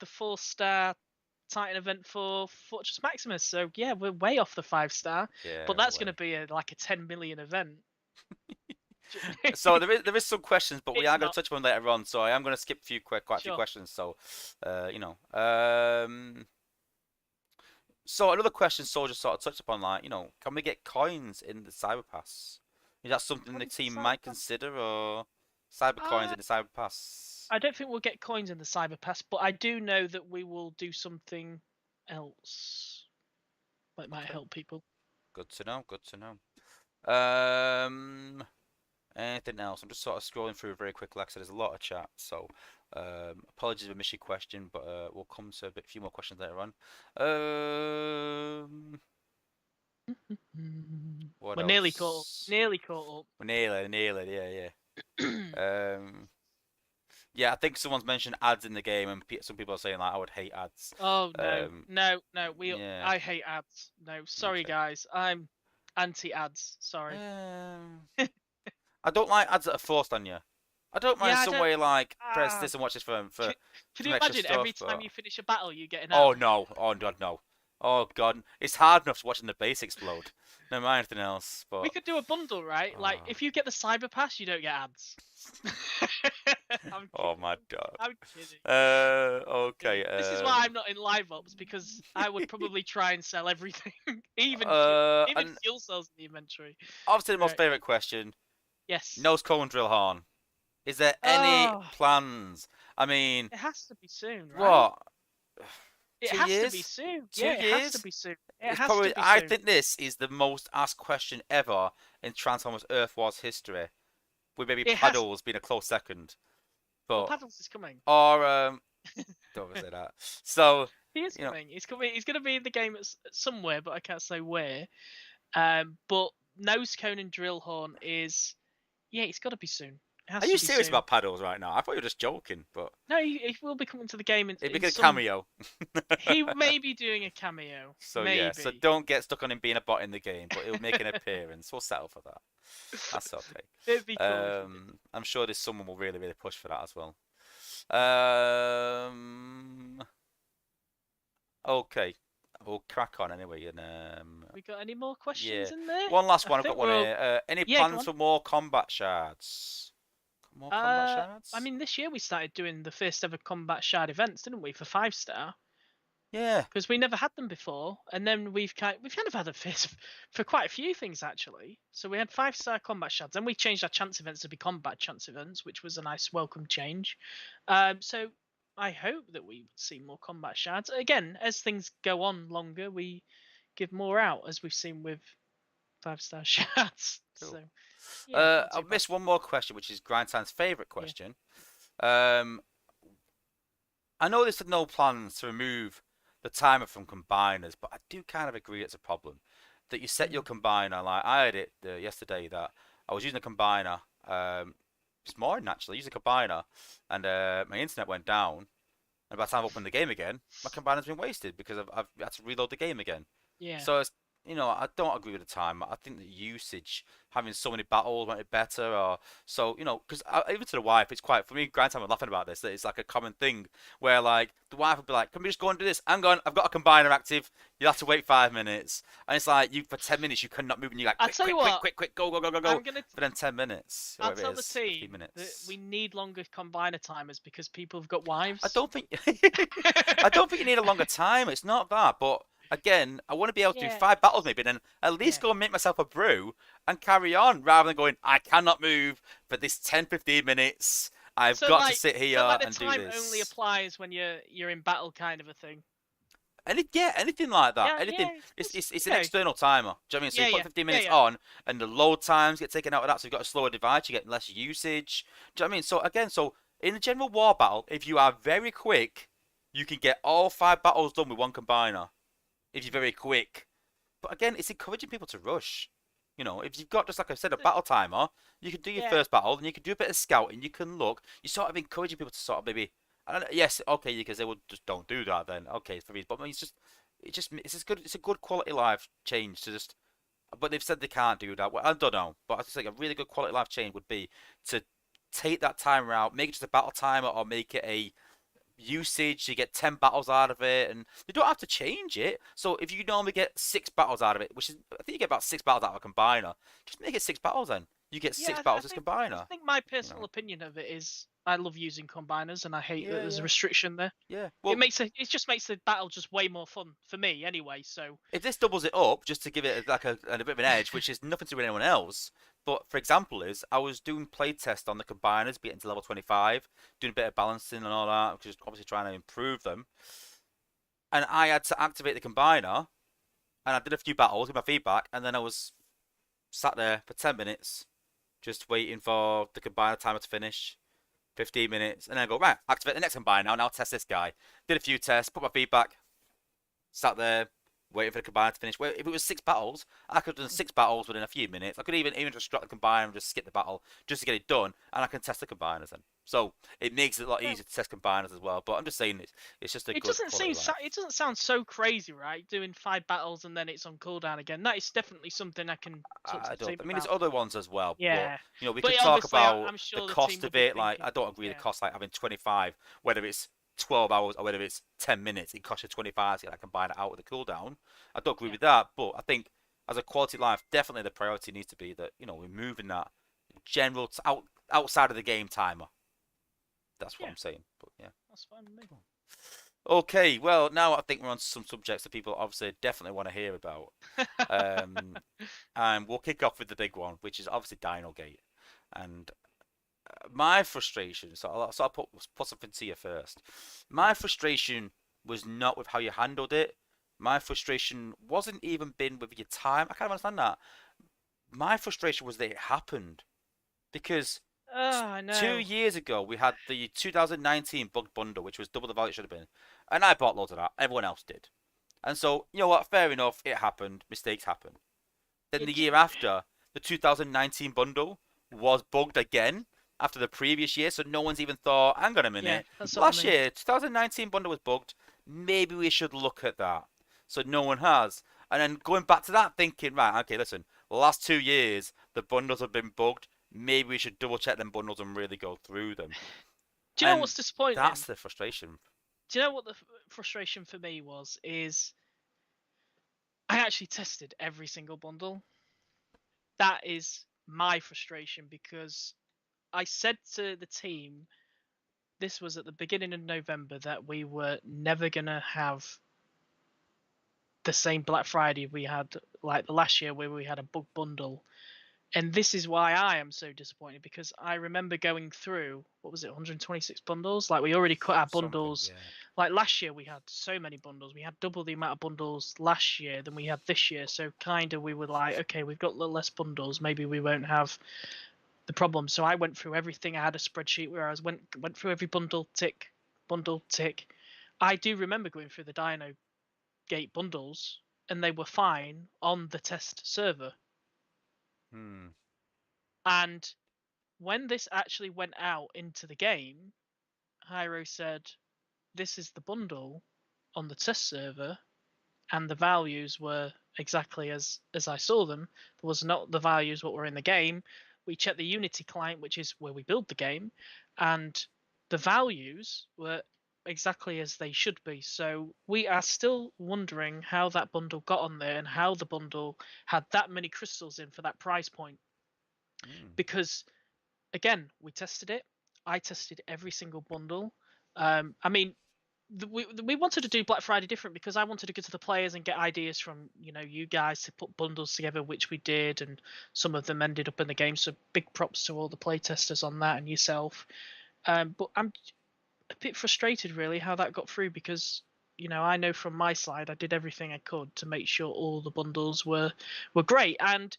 Speaker 2: 4-star Titan event for Fortress Maximus. So yeah, we're way off the 5-star,
Speaker 1: Yeah,
Speaker 2: but that's going to
Speaker 1: way.
Speaker 2: be like a 10 million event.
Speaker 1: So there is some questions, but we
Speaker 2: It's
Speaker 1: are going to
Speaker 2: not.
Speaker 1: touch on them later on. So I am going to skip quite a few
Speaker 2: Sure.
Speaker 1: questions. So, you know, so another question Soldier sort of touched upon, like, can we get coins in the Cyber Pass? Is that something the
Speaker 2: Coins
Speaker 1: team
Speaker 2: in Cyber
Speaker 1: might
Speaker 2: Pass?
Speaker 1: consider, or cyber coins
Speaker 2: Uh,
Speaker 1: in the Cyber Pass?
Speaker 2: I don't think we'll get coins in the Cyber Pass, but I do know that we will do something else that might
Speaker 1: Okay,
Speaker 2: help people.
Speaker 1: good to know. Good to know. Anything else? I'm just sort of scrolling through very quickly. Like I said, there's a lot of chat. So, Apologies if I missed your question, but we'll come to a few more questions later on. What
Speaker 2: We're nearly caught up.
Speaker 1: else?
Speaker 2: Nearly caught
Speaker 1: We're nearly, yeah,
Speaker 2: up.
Speaker 1: yeah. Yeah, I think someone's mentioned ads in the game, and some people are saying like I would hate ads.
Speaker 2: Oh no,
Speaker 1: Um,
Speaker 2: no, no.
Speaker 1: yeah,
Speaker 2: I hate ads. No, sorry
Speaker 1: okay.
Speaker 2: guys. I'm anti-ads. Sorry.
Speaker 1: Um, I don't like ads that are forced on you. I don't mind
Speaker 2: Yeah, I
Speaker 1: some
Speaker 2: don't.
Speaker 1: way like press
Speaker 2: Ah,
Speaker 1: this and watch this for
Speaker 2: can, can
Speaker 1: some
Speaker 2: you
Speaker 1: extra
Speaker 2: imagine every
Speaker 1: stuff,
Speaker 2: time
Speaker 1: but
Speaker 2: you finish a battle, you get an
Speaker 1: oh
Speaker 2: ad?
Speaker 1: no, oh god no, oh god, it's hard enough watching the base explode. No mind anything else,
Speaker 2: We
Speaker 1: but
Speaker 2: could do a bundle, right? Like,
Speaker 1: oh,
Speaker 2: if you get the Cyber Pass, you don't get ads. I'm
Speaker 1: oh
Speaker 2: kidding.
Speaker 1: my god.
Speaker 2: I'm kidding.
Speaker 1: Okay.
Speaker 2: Kidding. This is why I'm not in live ops because I would probably try and sell everything, even
Speaker 1: And
Speaker 2: fuel cells in the inventory.
Speaker 1: obviously the most
Speaker 2: Right.
Speaker 1: favorite question:
Speaker 2: Yes.
Speaker 1: nose cone drill horn. Is there any
Speaker 2: Oh,
Speaker 1: plans? I mean,
Speaker 2: it has to be soon, right?
Speaker 1: what?
Speaker 2: It
Speaker 1: Two
Speaker 2: has to be
Speaker 1: years?
Speaker 2: soon.
Speaker 1: Two
Speaker 2: Yeah, it has to
Speaker 1: years?
Speaker 2: be soon. It
Speaker 1: It's
Speaker 2: has to
Speaker 1: probably.
Speaker 2: be
Speaker 1: I
Speaker 2: soon.
Speaker 1: think this is the most asked question ever in Transformers Earth Wars history, with maybe
Speaker 2: It has.
Speaker 1: Paddles being a close second.
Speaker 2: Well,
Speaker 1: But
Speaker 2: Paddles is coming.
Speaker 1: or don't ever say that. So
Speaker 2: He is
Speaker 1: you know,
Speaker 2: coming. He's coming. He's going to be in the game somewhere, but I can't say where. But nose cone and drill horn is. Yeah, it's got to be soon. It
Speaker 1: are
Speaker 2: has
Speaker 1: you
Speaker 2: to be
Speaker 1: serious
Speaker 2: soon.
Speaker 1: about Paddles right now? I thought you were just joking, but
Speaker 2: No, he will be coming to the game
Speaker 1: it'd be
Speaker 2: in
Speaker 1: a
Speaker 2: some.
Speaker 1: cameo.
Speaker 2: He may be doing a cameo.
Speaker 1: So yeah, so
Speaker 2: Maybe.
Speaker 1: don't get stuck on him being a bot in the game, but he'll make an appearance. We'll settle for that. That's okay.
Speaker 2: It'd be cool if he did.
Speaker 1: I'm sure there's someone will really push for that as well. Okay, we'll crack on anyway. And
Speaker 2: We got any more
Speaker 1: yeah,
Speaker 2: questions in there?
Speaker 1: one last
Speaker 2: I
Speaker 1: one. I've got
Speaker 2: think
Speaker 1: one
Speaker 2: we're all.
Speaker 1: here. Any
Speaker 2: Yeah, go
Speaker 1: plans
Speaker 2: on.
Speaker 1: for more combat shards? More combat
Speaker 2: I
Speaker 1: shards?
Speaker 2: mean, this year we started doing the first ever combat shard events, didn't we, for 5-star?
Speaker 1: Yeah.
Speaker 2: Because we never had them before, and then we've kind of had a fit for quite a few things actually. So we had 5-star combat shards, then we changed our chance events to be combat chance events, which was a nice welcome change. So I hope that we see more combat shards again as things go on longer. We give more out, as we've seen with 5-star shards.
Speaker 1: Cool.
Speaker 2: So yeah, not too
Speaker 1: I've
Speaker 2: bad.
Speaker 1: missed one more question, which is Grindtime's favourite
Speaker 2: Yeah.
Speaker 1: question. I know there's no plans to remove the timer from combiners, but I do kind of agree it's a problem that you set your combiner. Like I had it yesterday that I was using a combiner this morning actually, using a combiner, and my internet went down. And by the time I opened the game again, my combiner's been wasted because I've had to reload the game again.
Speaker 2: Yeah.
Speaker 1: So it's I don't agree with the timer. I think the usage, having so many battles, might be better. Or so because even to the wife, it's quite for me. Grant, I'm laughing about this. That it's like a common thing where like the wife would be like, "Can we just go and do this?" Hang on, I've got a combiner active. You have to wait 5 minutes, and it's like you for 10 minutes you cannot move, and you're like,
Speaker 2: I'll
Speaker 1: quick,
Speaker 2: tell you
Speaker 1: quick,
Speaker 2: what,
Speaker 1: quick, quick, go, go, go, go, go.
Speaker 2: I'm gonna.
Speaker 1: But then 10 minutes,
Speaker 2: I'll
Speaker 1: whatever
Speaker 2: tell
Speaker 1: it
Speaker 2: the
Speaker 1: is, 15
Speaker 2: team that
Speaker 1: minutes.
Speaker 2: we need longer combiner timers because people have got
Speaker 1: I
Speaker 2: wives.
Speaker 1: don't think I don't think you need a longer time. It's not that, but again, I want to be able to do
Speaker 2: Yeah.
Speaker 1: 5 battles maybe, then at least
Speaker 2: Yeah.
Speaker 1: go and make myself a brew and carry on, rather than going, I cannot move for this 10, 15 minutes. I've
Speaker 2: So
Speaker 1: got
Speaker 2: like,
Speaker 1: to sit here
Speaker 2: so like the
Speaker 1: and do
Speaker 2: time
Speaker 1: this.
Speaker 2: only applies when you're in battle, kind of a thing.
Speaker 1: Anything like that.
Speaker 2: Yeah,
Speaker 1: Anything.
Speaker 2: yeah,
Speaker 1: It's an
Speaker 2: okay.
Speaker 1: external timer. Do you know what I mean? So
Speaker 2: Yeah,
Speaker 1: you put
Speaker 2: yeah,
Speaker 1: 15
Speaker 2: yeah,
Speaker 1: minutes
Speaker 2: yeah.
Speaker 1: on, and the load times get taken out of that, so you've got a slower device, you get less usage. Do you know what I mean? So again, in a general war battle, if you are very quick, you can get all 5 battles done with one combiner. If you're very quick. But again, it's encouraging people to rush. If you've got, just like I said, a battle timer, you can do your
Speaker 2: Yeah.
Speaker 1: first battle, and you can do a bit of scouting, you can look. You're sort of encouraging people to sort of maybe, I don't know, yes, okay, because they would just don't do that then. Okay, for me, but I mean, it's a good quality life change to just, but they've said they can't do that. Well, I don't know, but I just think a really good quality life change would be to take that timer out, make it just a battle timer, or make it a usage. You get 10 battles out of it, and you don't have to change it. So if you normally get 6 battles out of it, which is, I think you get about 6 battles out of a combiner, just make it 6 battles then. You get
Speaker 2: Yeah,
Speaker 1: 6 battles as
Speaker 2: I
Speaker 1: combiner.
Speaker 2: think my personal opinion of it is I love using combiners, and I hate that
Speaker 1: Yeah,
Speaker 2: there's a
Speaker 1: yeah,
Speaker 2: restriction there.
Speaker 1: yeah.
Speaker 2: It
Speaker 1: Well,
Speaker 2: just makes the battle just way more fun for me anyway. So
Speaker 1: if this doubles it up, just to give it like a bit of an edge, which is nothing to do with anyone else. But for example, I was doing playtest on the combiners, getting to level 25, doing a bit of balancing and all that, just obviously trying to improve them. And I had to activate the combiner, and I did a few battles with my feedback, and then I was sat there for 10 minutes, just waiting for the combiner timer to finish. 15 minutes, and then I go, right, activate the next combine now test this guy. Did a few tests, put my feedback, sat there, waiting for the combine to finish. Well, if it was 6 battles, I could have done 6 battles within a few minutes. I could even just drop the combine and just skip the battle just to get it done, and I can test the combiners then. So it makes it a lot
Speaker 2: Yeah.
Speaker 1: easier to test combiners as well. But I'm just saying it's just a
Speaker 2: It
Speaker 1: good
Speaker 2: doesn't
Speaker 1: quality
Speaker 2: seem
Speaker 1: life.
Speaker 2: it doesn't sound so crazy, right? Doing 5 battles and then it's on cooldown again. That is definitely something I can talk to
Speaker 1: I
Speaker 2: the
Speaker 1: don't.
Speaker 2: team
Speaker 1: I mean, there's
Speaker 2: about.
Speaker 1: other ones as well, but
Speaker 2: Yeah,
Speaker 1: we
Speaker 2: but
Speaker 1: could talk
Speaker 2: obviously,
Speaker 1: about
Speaker 2: I'm
Speaker 1: the
Speaker 2: sure the team
Speaker 1: cost
Speaker 2: would
Speaker 1: of
Speaker 2: be
Speaker 1: it. Like,
Speaker 2: thinking,
Speaker 1: I don't agree the
Speaker 2: yeah,
Speaker 1: cost like having 25, whether it's 12 hours or whether it's 10 minutes. It costs you 25 to get that combine it out with a cooldown. I don't agree
Speaker 2: yeah,
Speaker 1: with that, but I think as a quality of life, definitely the priority needs to be that we're moving that general outside of the game timer. That's what
Speaker 2: yeah.
Speaker 1: I'm saying. But yeah.
Speaker 2: That's fine with me.
Speaker 1: Cool. Okay, well now I think we're on to some subjects that people obviously definitely want to hear about. Um, and we'll kick off with the big one, which is obviously Dino Gate. And my frustration, so I'll put something to you first.
Speaker 2: Yeah.
Speaker 1: My frustration was not with how you handled it. My frustration wasn't even been with your time. I kind of understand that. My frustration was that it happened because
Speaker 2: Oh, I
Speaker 1: 2 years ago we had the 2019 bugged bundle, which was double the value it should have been, and I bought loads of that. Everyone else did, and so you know what? Fair enough. It happened. Mistakes happen. Then the
Speaker 2: It.
Speaker 1: year after, the 2019 bundle was bugged again after the previous year, so no one's even thought, hang on a
Speaker 2: Yeah,
Speaker 1: minute,
Speaker 2: that's what I
Speaker 1: last
Speaker 2: mean.
Speaker 1: year, 2019 bundle was bugged, maybe we should look at that. So no one has. And then going back to that, thinking, right, okay, listen, the last 2 years, the bundles have been bugged, maybe we should double check them bundles and really go through them.
Speaker 2: Do you know
Speaker 1: And
Speaker 2: what's disappointing?
Speaker 1: that's the frustration.
Speaker 2: Do you know what the frustration for me was? Is I actually tested every single bundle. That is my frustration because I said to the team, this was at the beginning of November, that we were never gonna have the same Black Friday we had like the last year where we had a bug bundle. And this is why I am so disappointed, because I remember going through, what was it, 126 bundles? Like, we already cut our
Speaker 1: Something,
Speaker 2: bundles.
Speaker 1: yeah.
Speaker 2: Like last year we had so many bundles. We had double the amount of bundles last year than we had this year. So kind of we were like, okay, we've got a little less bundles. Maybe we won't have the problem. So I went through everything. I had a spreadsheet where I went through every bundle, tick, bundle, tick. I do remember going through the Dino Gate bundles, and they were fine on the test server.
Speaker 1: Hmm.
Speaker 2: And when this actually went out into the game, Hyro said, "This is the bundle on the test server," and the values were exactly as I saw them. There was not the values what were in the game. We checked the Unity client, which is where we build the game, and the values were exactly as they should be. So we are still wondering how that bundle got on there and how the bundle had that many crystals in for that price point.
Speaker 1: Hmm.
Speaker 2: Because again, we tested it. I tested every single bundle. I mean, we wanted to do Black Friday different because I wanted to go to the players and get ideas from you guys to put bundles together, which we did, and some of them ended up in the game. So big props to all the playtesters on that and yourself. But I'm a bit frustrated really how that got through, because I know from my side I did everything I could to make sure all the bundles were great, and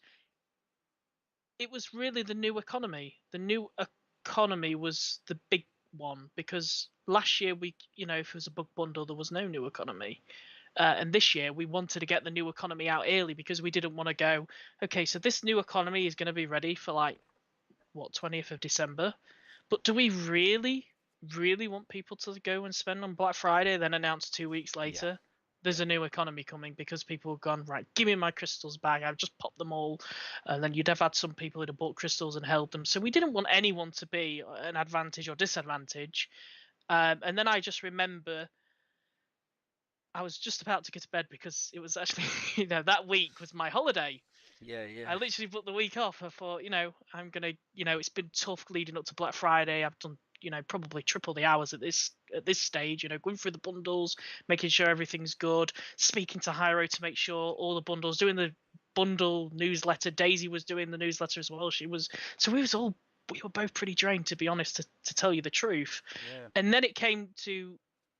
Speaker 2: it was really the new economy. The new economy was the big one, because last year if it was a bug bundle, there was no new economy. And this year we wanted to get the new economy out early because we didn't want to go, okay, so this new economy is going to be ready for like, what, 20th of December. But do we really want people to go and spend on Black Friday, then announce 2 weeks
Speaker 1: Yeah.
Speaker 2: later there's
Speaker 1: Yeah.
Speaker 2: a new economy coming, because people have gone, right, give me my crystals back, I've just popped them all. And then you'd have had some people who'd have bought crystals and held them. So we didn't want anyone to be an advantage or disadvantage. And then I just remember I was just about to go to bed, because it was actually that week was my holiday.
Speaker 1: Yeah. Yeah.
Speaker 2: I literally booked the week off. I thought, I'm gonna, it's been tough leading up to Black Friday. I've done, probably triple the hours at this stage. Going through the bundles, making sure everything's good, speaking to Hyro to make sure all the bundles, doing the bundle newsletter. Daisy was doing the newsletter as well. So we were both pretty drained, to be honest, to tell you the truth.
Speaker 1: Yeah.
Speaker 2: And then it came to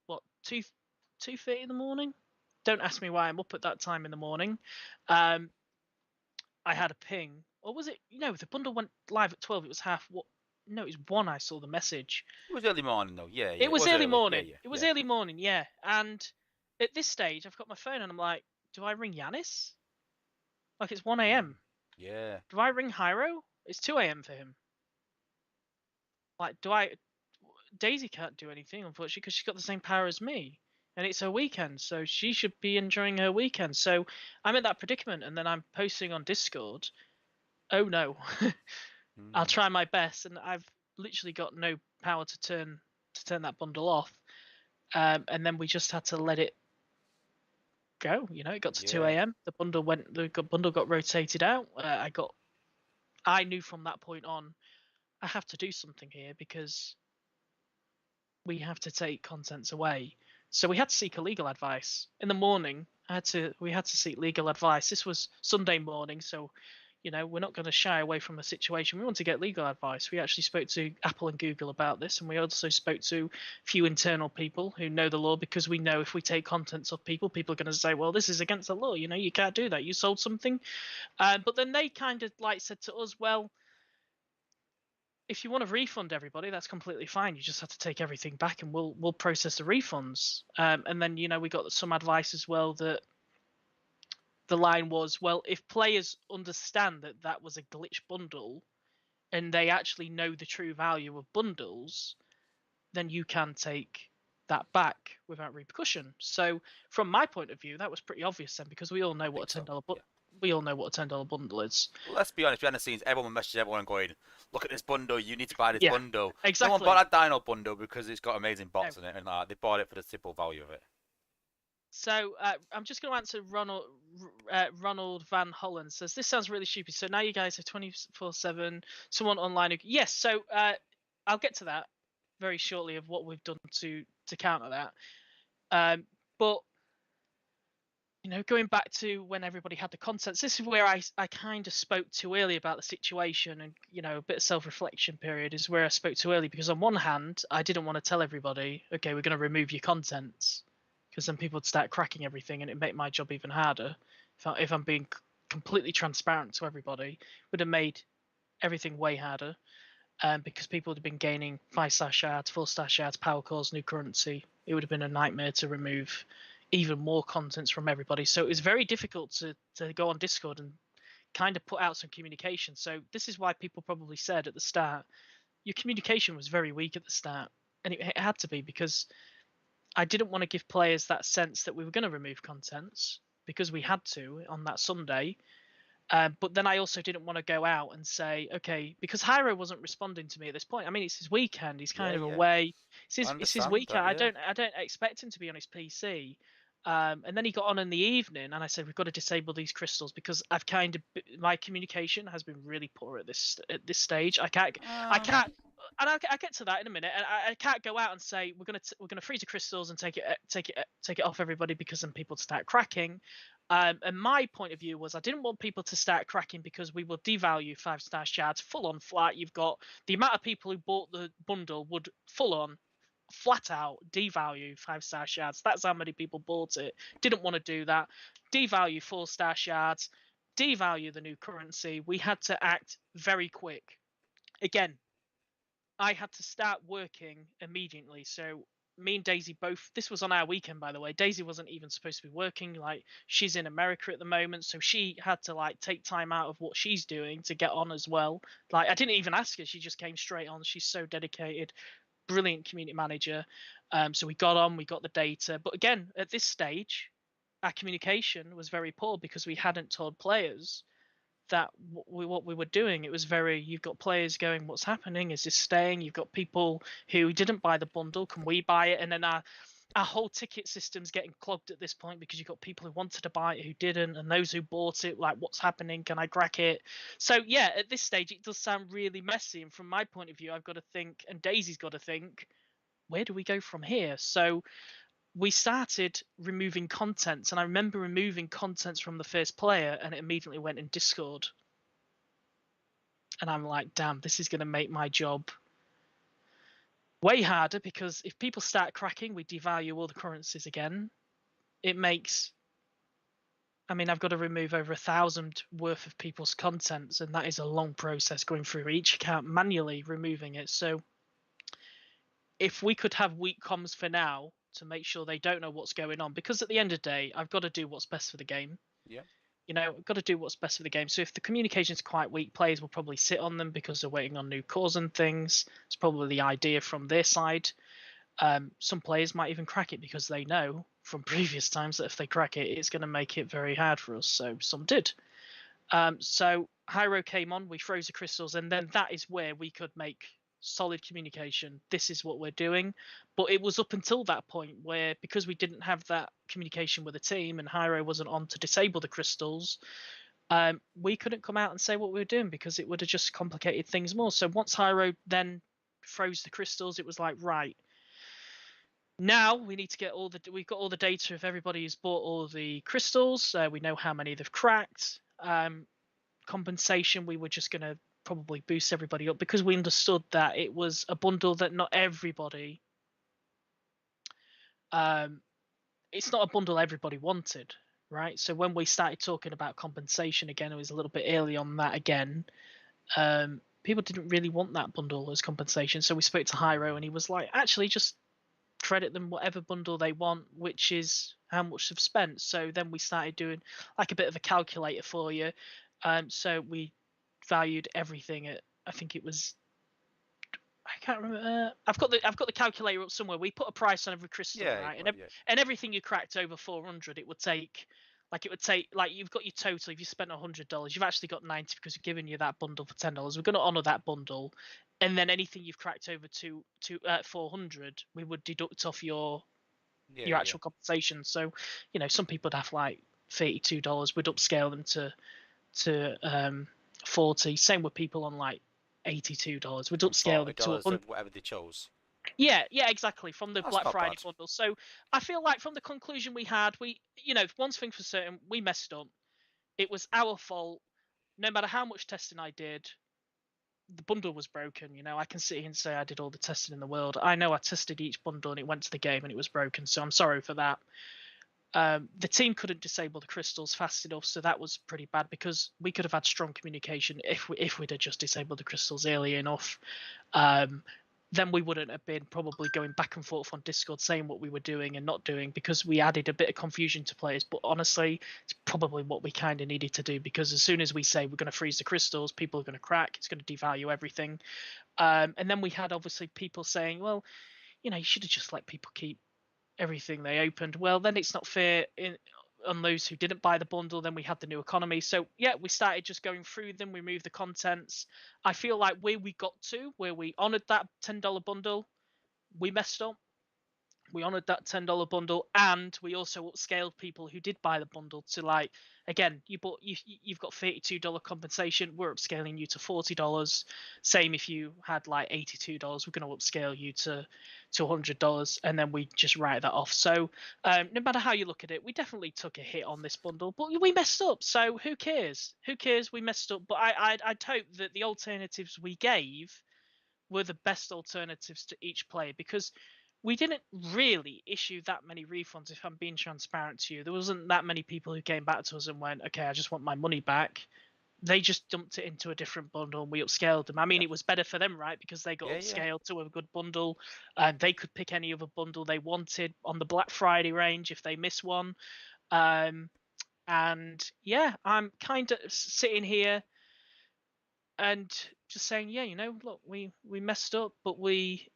Speaker 2: what, 2:30 in the morning. Don't ask me why I'm up at that time in the morning. I had a ping, or was it? The bundle went live at 12. It was half. What? No, it was 1 I saw the message.
Speaker 1: It was early morning though. Yeah,
Speaker 2: It was early
Speaker 1: early.
Speaker 2: morning.
Speaker 1: Yeah.
Speaker 2: It was early morning, yeah. And at this stage, I've got my phone and I'm like, do I ring Yanis? Like, it's 1 a.m.
Speaker 1: Yeah.
Speaker 2: Do I ring Hyro? It's 2 a.m. for him. Like, Daisy can't do anything, unfortunately, because she's got the same power as me. And it's her weekend, so she should be enjoying her weekend. So I'm in that predicament, and then I'm posting on Discord, oh no, I'll try my best, and I've literally got no power to turn that bundle off. And then we just had to let it go. You know, it got to 2 a.m. The bundle got rotated out. I knew from that point on, I have to do something here because we have to take contents away. So we had to seek legal advice in the morning. We had to seek legal advice. This was Sunday morning, so you know we're not going to shy away from a situation. We want to get legal advice. We actually spoke to Apple and Google about this, and we also spoke to a few internal people who know the law, because we know if we take contents of people, people are going to say, well, this is against the law. You know, you can't do that. You sold something. But then they kind of like said to us, well, if you want to refund everybody, that's completely fine. You just have to take everything back, and we'll process the refunds. And then we got some advice as well that the line was, well, if players understand that that was a glitch bundle, and they actually know the true value of bundles, then you can take that back without repercussion. So from my point of view, that was pretty obvious then, because we all know what a $10 we all know what a $10 bundle is.
Speaker 1: Well, let's be honest, behind the scenes, everyone messaged everyone going, look at this bundle, you need to buy this bundle.
Speaker 2: Exactly.
Speaker 1: No one bought that Dino bundle because it's got amazing bots in it, and they bought it for the simple value of it.
Speaker 2: So I'm just going to answer Ronald Van Holland says, this sounds really stupid. So now you guys have 24/7 someone online. Yes, so I'll get to that very shortly of what we've done to counter that. But going back to when everybody had the contents, this is where I kind of spoke too early about the situation, and a bit of self-reflection period is where I spoke too early, because on one hand I didn't want to tell everybody, okay, we're going to remove your contents, because then people would start cracking everything and it'd make my job even harder. If I'm being completely transparent to everybody, it would have made everything way harder, because people would have been gaining 5-star shards, 4-star shards, power cores, new currency. It would have been a nightmare to remove even more contents from everybody. So it was very difficult to go on Discord and kind of put out some communication. So this is why people probably said at the start, your communication was very weak at the start, and it had to be, because I didn't want to give players that sense that we were going to remove contents, because we had to on that Sunday. But then I also didn't want to go out and say, okay, because Hyro wasn't responding to me at this point. I mean, it's his weekend. He's kind of away. It's his weekend. I don't expect him to be on his PC. And then he got on in the evening, and I said, we've got to disable these crystals, because my communication has been really poor at this stage. I can't, and I'll get to that in a minute. And I can't go out and say we're gonna freeze the crystals and take it off everybody, because then people start cracking. And my point of view was, I didn't want people to start cracking, because we will devalue 5-star shards full on flat. You've got the amount of people who bought the bundle would full on flat out devalue 5-star shards. That's how many people bought it. Didn't want to do that. Devalue 4-star shards, devalue the new currency. We had to act very quick. Again, I had to start working immediately. So me and Daisy both, this was on our weekend, by the way. Daisy wasn't even supposed to be working. Like, she's in America at the moment, so she had to take time out of what she's doing to get on as well. Like, I didn't even ask her, she just came straight on. She's so dedicated, brilliant community manager. So we got on, we got the data. But again, at this stage, our communication was very poor, because we hadn't told players that what we were doing. It was very, you've got players going, what's happening, is this staying? You've got people who didn't buy the bundle, can we buy it? And then our whole ticket system's getting clogged at this point, because you've got people who wanted to buy it who didn't, and those who bought it, like, what's happening, can I crack it? So yeah, at this stage it does sound really messy, and from my point of view, I've got to think, and Daisy's got to think, where do we go from here? So we started removing contents, and I remember removing contents from the first player, and it immediately went in Discord. And I'm like, damn, this is going to make my job way harder, because if people start cracking, we devalue all the currencies again. It makes I mean, I've got to remove over 1,000 worth of people's contents, and that is a long process going through each account manually removing it. So if we could have weak comms for now to make sure they don't know what's going on, because at the end of the day, I've got to do what's best for the game.
Speaker 1: Yeah.
Speaker 2: You know, I've got to do what's best for the game. So if the communication's quite weak, players will probably sit on them because they're waiting on new cores and things. It's probably the idea from their side. Some players might even crack it because they know from previous times that if they crack it, it's going to make it very hard for us. So some did. So Hyro came on, we froze the crystals, and then that is where we could make solid communication. This is what we're doing. But it was up until that point where, because we didn't have that communication with the team and Hyro wasn't on to disable the crystals, we couldn't come out and say what we were doing because it would have just complicated things more. So once Hyro then froze the crystals, it was like, right, now we need to get we've got all the data of everybody who's bought all the crystals. We know how many they've cracked. Compensation, we were just going to probably boost everybody up because we understood that it was a bundle that not everybody, it's not a bundle everybody wanted, right? So when we started talking about compensation again, it was a little bit early on that again. People didn't really want that bundle as compensation, so we spoke to Hyro and he was like, actually just credit them whatever bundle they want, which is how much they've spent. So then we started doing like a bit of a calculator for you. So we valued everything at, I think it was, I can't remember. I've got the calculator up somewhere. We put a price on every crystal,
Speaker 1: Yeah.
Speaker 2: right?
Speaker 1: Yeah.
Speaker 2: And everything you cracked over 400, it would take like you've got your total. If you spent $100, you've actually got 90 because we've given you that bundle for $10. We're going to honor that bundle, and then anything you've cracked over to 400, we would deduct off your
Speaker 1: Yeah.
Speaker 2: actual compensation. So, you know, some people would have like $32. We'd upscale them to 40. Same with people on like $82. We'd
Speaker 1: And
Speaker 2: upscale them to
Speaker 1: $40
Speaker 2: $100.
Speaker 1: of whatever they chose.
Speaker 2: Yeah, exactly. From the
Speaker 1: That's
Speaker 2: Black
Speaker 1: not
Speaker 2: Friday
Speaker 1: bad.
Speaker 2: bundle. So I feel like from the conclusion we had, one thing for certain, we messed up. It was our fault. No matter how much testing I did, the bundle was broken. You know, I can sit here and say I did all the testing in the world. I know I tested each bundle and it went to the game and it was broken. So I'm sorry for that. The team couldn't disable the crystals fast enough, so that was pretty bad because we could have had strong communication if we'd have just disabled the crystals early enough. Then we wouldn't have been probably going back and forth on Discord saying what we were doing and not doing because we added a bit of confusion to players. But honestly, it's probably what we kind of needed to do because as soon as we say we're going to freeze the crystals, people are going to crack. It's going to devalue everything. And then we had obviously people saying, well, you know, you should have just let people keep everything they opened. Well, then it's not fair on those who didn't buy the bundle. Then we had the new economy. So yeah, we started just going through them. We moved the contents. I feel like where we got to, where we honored that $10 bundle, we messed up. We honored that $10 bundle, and we also upscaled people who did buy the bundle to, like, again, you've got $32 compensation, we're upscaling you to $40. Same if you had like $82, we're going to upscale you to $100, and then we just write that off. So no matter how you look at it, we definitely took a hit on this bundle, but we messed up. So who cares? Who cares? We messed up. But I'd hope that the alternatives we gave were the best alternatives to each player, because we didn't really issue that many refunds. If I'm being transparent to you, there wasn't that many people who came back to us and went, okay, I just want my money back. They just dumped it into a different bundle and we upscaled them. I mean,
Speaker 1: Yeah.
Speaker 2: it was better for them, right? Because they got
Speaker 1: Yeah.
Speaker 2: upscaled to a good bundle, and they could pick any other bundle they wanted on the Black Friday range if they miss one. And yeah, I'm kind of sitting here and just saying, yeah, you know, look, we messed up, but we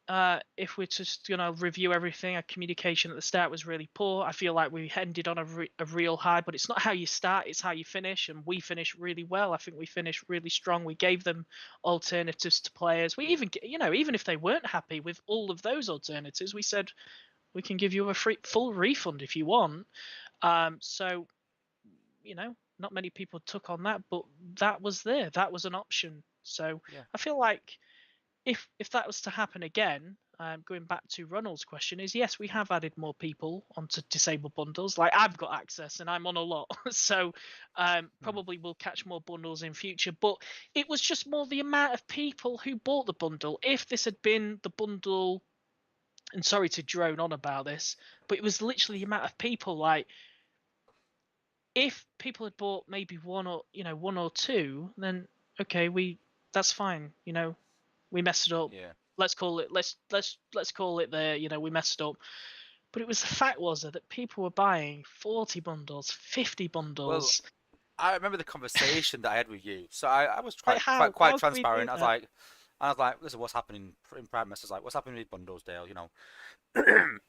Speaker 2: if we're just gonna review everything, our communication at the start was really poor. I feel like we ended on a real high, but it's not how you start, it's how you finish, and we finished really well. I think we finished really strong. We gave them alternatives to players. We even, you know, even if they weren't happy with all of those alternatives, we said we can give you a full refund if you want. So, you know, not many people took on that, but that was there. That was an option. So
Speaker 1: Yeah.
Speaker 2: I feel like if that was to happen again, going back to Ronald's question, is yes, we have added more people onto disabled bundles. Like, I've got access and I'm on a lot, so probably we'll catch more bundles in future. But it was just more the amount of people who bought the bundle. If this had been the bundle, and sorry to drone on about this, but it was literally the amount of people, like, if people had bought maybe one or one or two, then okay, that's fine. We messed it up.
Speaker 1: Yeah.
Speaker 2: Let's call it let's call it there. We messed up. But it was the fact was that people were buying 40 bundles, 50
Speaker 1: Well,
Speaker 2: bundles.
Speaker 1: I remember the conversation that I had with you. So I was
Speaker 2: Like
Speaker 1: quite quite
Speaker 2: how
Speaker 1: quite
Speaker 2: can we do
Speaker 1: transparent.
Speaker 2: that?
Speaker 1: I was like, listen, what's happening in private messages? Like, what's happening with bundles, Dale?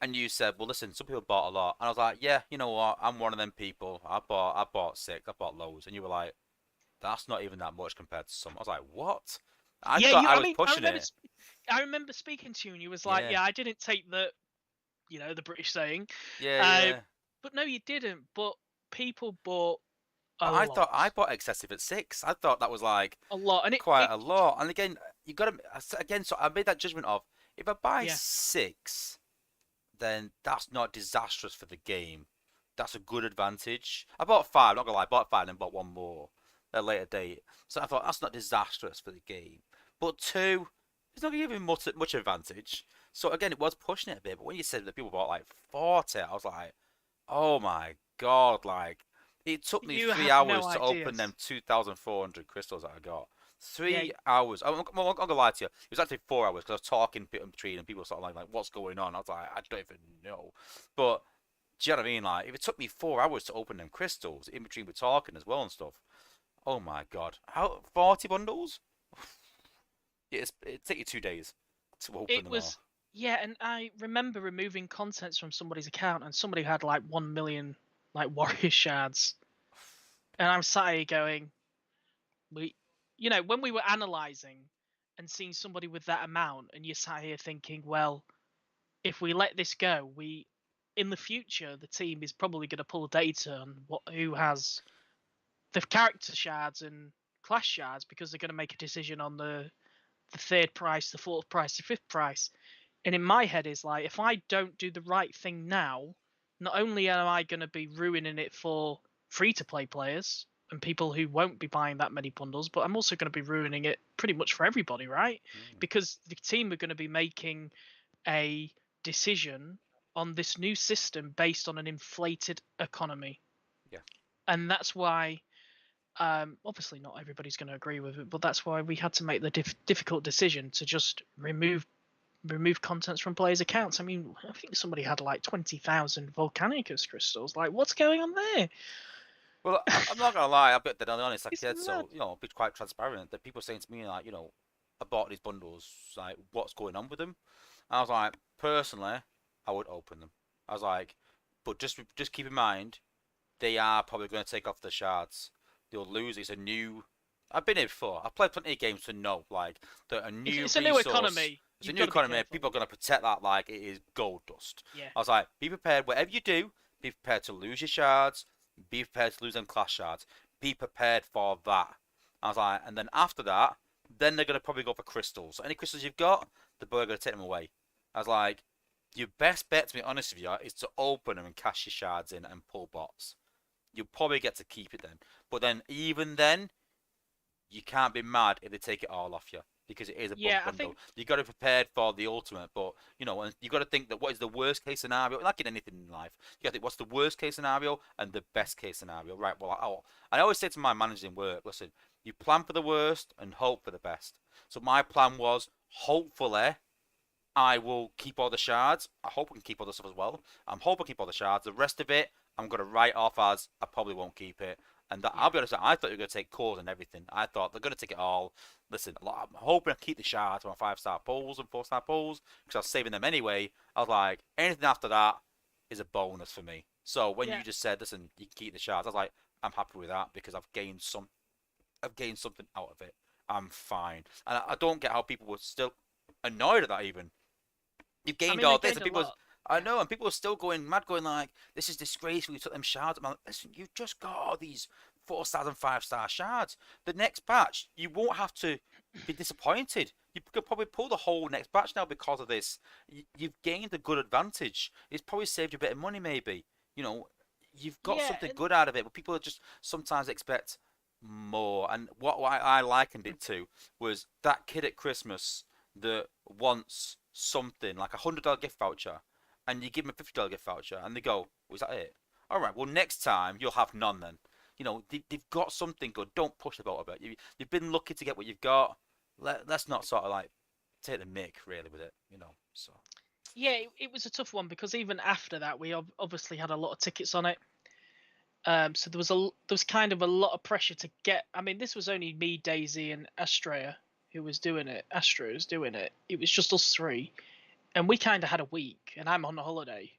Speaker 1: And you said, well, listen, some people bought a lot, and I was like, yeah, you know what? I'm one of them people. I bought six, I bought loads, and you were like, that's not even that much compared to some. I was like, what? I
Speaker 2: Yeah,
Speaker 1: thought I
Speaker 2: I
Speaker 1: was
Speaker 2: mean,
Speaker 1: pushing it.
Speaker 2: I remember speaking to you, and you was like,
Speaker 1: Yeah,
Speaker 2: "Yeah, I didn't take the British saying,"
Speaker 1: yeah,
Speaker 2: uh,
Speaker 1: yeah.
Speaker 2: but no, you didn't. But people bought a
Speaker 1: But I thought I
Speaker 2: lot,
Speaker 1: bought excessive at six. I thought that was like
Speaker 2: a lot, and
Speaker 1: quite a lot. And again, you got to again. So I made that judgment of if I buy
Speaker 2: yeah,
Speaker 1: six, then that's not disastrous for the game. That's a good advantage. I bought five, not gonna lie, I bought five and then bought one more at a later date. So I thought that's not disastrous for the game. But two, it's not gonna give him much advantage. So again, it was pushing it a bit. But when you said that people bought like 40, I was like, oh my god, like it took me
Speaker 2: you
Speaker 1: three
Speaker 2: have no
Speaker 1: hours to open them
Speaker 2: ideas.
Speaker 1: 2,400 crystals that I got.
Speaker 2: Yeah,
Speaker 1: 3 hours. I'm not gonna lie to you. It was actually 4 hours because I was talking in between and people were sort of like, what's going on? I was like, I don't even know. But do you know what I mean? Like, if it took me 4 hours to open them crystals in between with talking as well and stuff, oh my god, how 40 bundles? It'd take you 2 days to open
Speaker 2: it
Speaker 1: them all.
Speaker 2: was. Yeah, and I remember removing contents from somebody's account, and somebody had like 1 million like warrior shards, and I'm sat here going, we, when we were analyzing and seeing somebody with that amount, and you're sat here thinking, well, if we let this go, in the future the team is probably going to pull data on who has the character shards and class shards because they're going to make a decision on the third price, the fourth price, the fifth price. And in my head is like, if I don't do the right thing now, not only am I going to be ruining it for free to play players and people who won't be buying that many bundles, but I'm also going to be ruining it pretty much for everybody, right?
Speaker 1: Mm,
Speaker 2: Because the team are going to be making a decision on this new system based on an inflated economy.
Speaker 1: yeah.
Speaker 2: And that's why, obviously, not everybody's going to agree with it, but that's why we had to make the difficult decision to just remove contents from players' accounts. I mean, I think somebody had like 20,000 Volcanicus crystals. Like, what's going on there?
Speaker 1: Well, I'm not gonna lie. I'm a bit dead on honest. Like
Speaker 2: It's
Speaker 1: I said,
Speaker 2: mad.
Speaker 1: so I'll be quite transparent. That people saying to me like, I bought these bundles. Like, what's going on with them? And I was like, personally, I would open them. I was like, but just keep in mind, they are probably going to take off the shards. They'll lose. It's a new. I've been here before. I've played plenty of games to know like that a
Speaker 2: If
Speaker 1: new
Speaker 2: it's a new
Speaker 1: resource.
Speaker 2: economy,
Speaker 1: It's a
Speaker 2: you've
Speaker 1: new
Speaker 2: got to be
Speaker 1: economy.
Speaker 2: careful.
Speaker 1: People are going to protect that like it is gold dust.
Speaker 2: Yeah.
Speaker 1: I was like, be prepared. Whatever you do, be prepared to lose your shards. Be prepared to lose them class shards. Be prepared for that. I was like, and then after that, then they're going to probably go for crystals. So any crystals you've got, the boy going to take them away. I was like, your best bet, to be honest with you, is to open them and cash your shards in and pull bots. You'll probably get to keep it then. But then, even then, you can't be mad if they take it all off you because it is a bug
Speaker 2: Yeah, I
Speaker 1: bundle.
Speaker 2: think.
Speaker 1: You got to be prepared for the ultimate, but and you got to think that what is the worst case scenario? Like in anything in life, you got to think what's the worst case scenario and the best case scenario. Right? Well, I always say to my managers in work, listen, you plan for the worst and hope for the best. So my plan was hopefully I will keep all the shards. I hope I can keep all the stuff as well. I'm hoping I keep all the shards. The rest of it, I'm gonna write off as I probably won't keep it. And that, I'll
Speaker 2: Yeah.
Speaker 1: be honest, I thought you were gonna take cores and everything. I thought they're gonna take it all. Listen, I'm hoping I keep the shards on 5-star pulls and 4-star pulls because I was saving them anyway. I was like, anything after that is a bonus for me. So when
Speaker 2: Yeah.
Speaker 1: you just said, listen, you can keep the shards, I was like, I'm happy with that because I've gained something out of it. I'm fine, and I don't get how people were still annoyed at that even. You've
Speaker 2: I
Speaker 1: gained
Speaker 2: mean, they
Speaker 1: all this,
Speaker 2: gained
Speaker 1: and
Speaker 2: a
Speaker 1: people,
Speaker 2: lot.
Speaker 1: I know, and people are still going mad, going like, "This is disgraceful." You took them shards. I'm like, listen, you just got all these 4-star and 5-star shards. The next batch, you won't have to be disappointed. You could probably pull the whole next batch now because of this. You've gained a good advantage. It's probably saved you a bit of money, maybe. You know, you've got
Speaker 2: Yeah.
Speaker 1: something good out of it, but people just sometimes expect more. And what I likened it to was that kid at Christmas that wants something like $100 gift voucher, and you give them a $50 gift voucher, and they go, "Was that it?" All right. Well, next time you'll have none then. You know, they've got something good. Don't push the boat a bit. You've been lucky to get what you've got. Let's not sort of like take the mick really with it. You know. So
Speaker 2: Yeah, it was a tough one because even after that, we obviously had a lot of tickets on it. So there was kind of a lot of pressure to get. I mean, this was only me, Daisy, and Astrea who was doing it. Astrea was doing it. It was just us three, and we kind of had a week. And I'm on holiday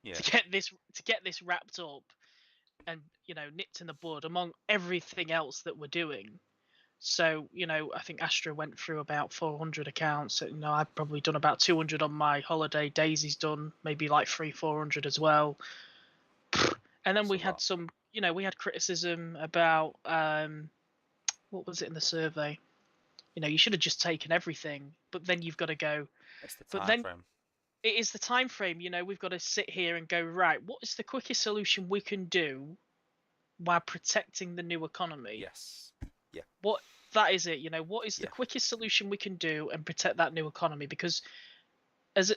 Speaker 1: yeah.
Speaker 2: to get this wrapped up and nipped in the bud among everything else that we're doing. So I think Astra went through about 400 accounts. I've probably done about 200 on my holiday. Daisy's done maybe like 400 as well. And then
Speaker 1: It's
Speaker 2: we
Speaker 1: a
Speaker 2: had
Speaker 1: lot.
Speaker 2: some, we had criticism about what was it in the survey? You should have just taken everything, but then you've got to go.
Speaker 1: It's the
Speaker 2: But
Speaker 1: time
Speaker 2: then
Speaker 1: frame.
Speaker 2: it is the time frame. We've got to sit here and go, right, what is the quickest solution we can do while protecting the new economy?
Speaker 1: Yes. Yeah.
Speaker 2: What that is it. What is the
Speaker 1: Yeah.
Speaker 2: quickest solution we can do and protect that new economy? Because as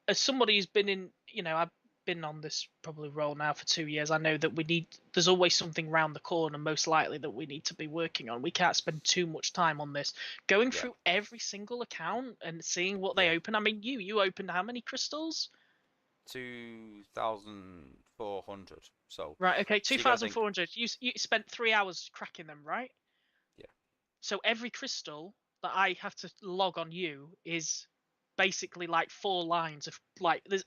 Speaker 2: as somebody who's been in, I've been on this probably role now for 2 years. I know that there's always something round the corner, most likely, that we need to be working on. We can't spend too much time on this. Going
Speaker 1: Yeah.
Speaker 2: through every single account and seeing what they
Speaker 1: Yeah.
Speaker 2: open. I mean, you opened how many crystals?
Speaker 1: 2,400. So
Speaker 2: Right. Okay.
Speaker 1: you got to think.
Speaker 2: 2,400. You spent 3 hours cracking them, right?
Speaker 1: Yeah.
Speaker 2: So every crystal that I have to log on you is basically like 4 lines of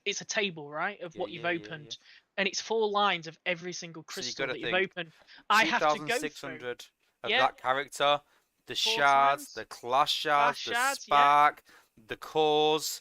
Speaker 2: it's a table, right, of
Speaker 1: Yeah.
Speaker 2: what you've
Speaker 1: Yeah. Yeah. Yeah.
Speaker 2: opened, and it's 4 lines of every single
Speaker 1: So you got
Speaker 2: crystal
Speaker 1: to
Speaker 2: that you've
Speaker 1: think
Speaker 2: opened. I have to go through.
Speaker 1: 2,600 of
Speaker 2: Yeah,
Speaker 1: that character, the
Speaker 2: four
Speaker 1: shards, the
Speaker 2: times.
Speaker 1: class shards,
Speaker 2: Class
Speaker 1: the
Speaker 2: shards. Yeah,
Speaker 1: spark, the cores.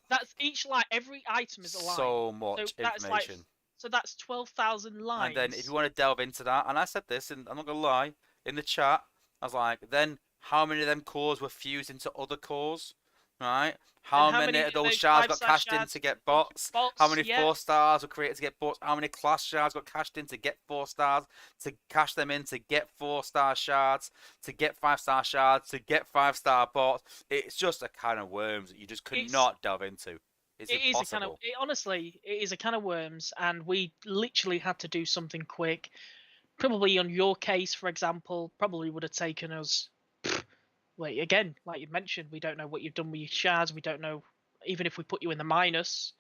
Speaker 2: that's each line. Every item is a line.
Speaker 1: So
Speaker 2: So
Speaker 1: much
Speaker 2: that's like
Speaker 1: information.
Speaker 2: so that's 12,000
Speaker 1: And then if you
Speaker 2: lines.
Speaker 1: want to delve into that, and I said this, and I'm not gonna lie, in the chat, I was like, then how many of them cores were fused into other cores, right?
Speaker 2: And
Speaker 1: How
Speaker 2: how
Speaker 1: many
Speaker 2: many
Speaker 1: of
Speaker 2: of
Speaker 1: those
Speaker 2: those
Speaker 1: shards got
Speaker 2: 5-star
Speaker 1: cashed in to
Speaker 2: shards
Speaker 1: get
Speaker 2: were
Speaker 1: bots? How
Speaker 2: bots?
Speaker 1: many
Speaker 2: Yeah.
Speaker 1: 4 stars were created to get bots? How many class shards got cashed in to get 4 stars? To cash them in to get 4-star shards, to get 5-star shards, to get 5-star bots. It's just a kind of worms that you just could
Speaker 2: It's
Speaker 1: not delve into. It's
Speaker 2: It is a kind of
Speaker 1: impossible.
Speaker 2: honestly, it is a can of worms, and we literally had to do something quick. Probably on your case, for example, probably would have taken us. Wait, again, like you mentioned, we don't know what you've done with your shards. We don't know, even if we put you in the minus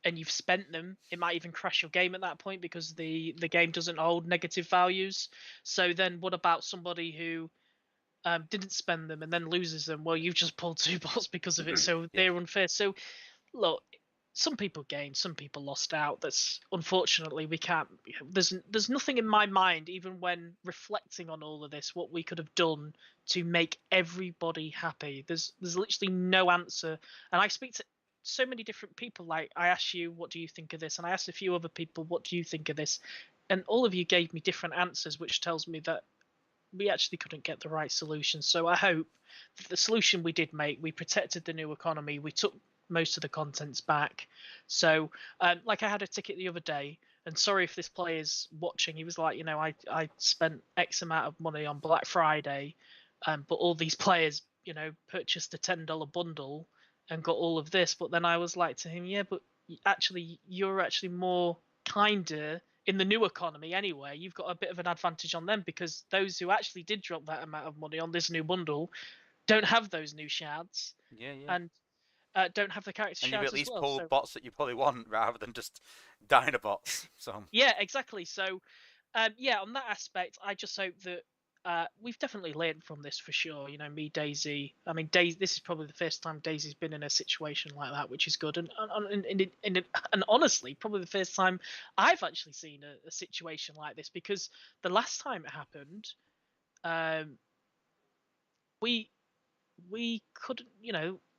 Speaker 2: and you've spent them, it might even crash your game at that point because the game doesn't hold negative values. So then, what about somebody who didn't spend them and then loses them? Well, you've just pulled two balls because of it, so
Speaker 1: Yeah.
Speaker 2: they're unfair. So look, some people gained, some people lost out. That's unfortunately we can't. There's nothing in my mind, even when reflecting on all of this, what we could have done to make everybody happy. There's literally no answer, and I speak to so many different people. Like I asked you, what do you think of this, and I asked a few other people, what do you think of this, and all of you gave me different answers, which tells me that we actually couldn't get the right solution. So I hope that the solution we did make, we protected the new economy, we took most of the contents back. So, like I had a ticket the other day, and sorry if this player's watching. He was like, I spent X amount of money on Black Friday, but all these players, purchased a $10 bundle and got all of this. But then I was like to him, yeah, but actually, you're actually more kinder in the new economy anyway. You've got a bit of an advantage on them because those who actually did drop that amount of money on this new bundle don't have those new shards
Speaker 1: Yeah. Yeah.
Speaker 2: and don't have the character
Speaker 1: And you've
Speaker 2: shards
Speaker 1: at
Speaker 2: as
Speaker 1: least
Speaker 2: well.
Speaker 1: pulled
Speaker 2: So
Speaker 1: bots that you probably want rather than just Dinobots. So
Speaker 2: yeah, exactly. So yeah, on that aspect, I just hope that we've definitely learned from this for sure. Me, Daisy. I mean, Daisy. This is probably the first time Daisy's been in a situation like that, which is good. And honestly, probably the first time I've actually seen a situation like this because the last time it happened, um, we we couldn't,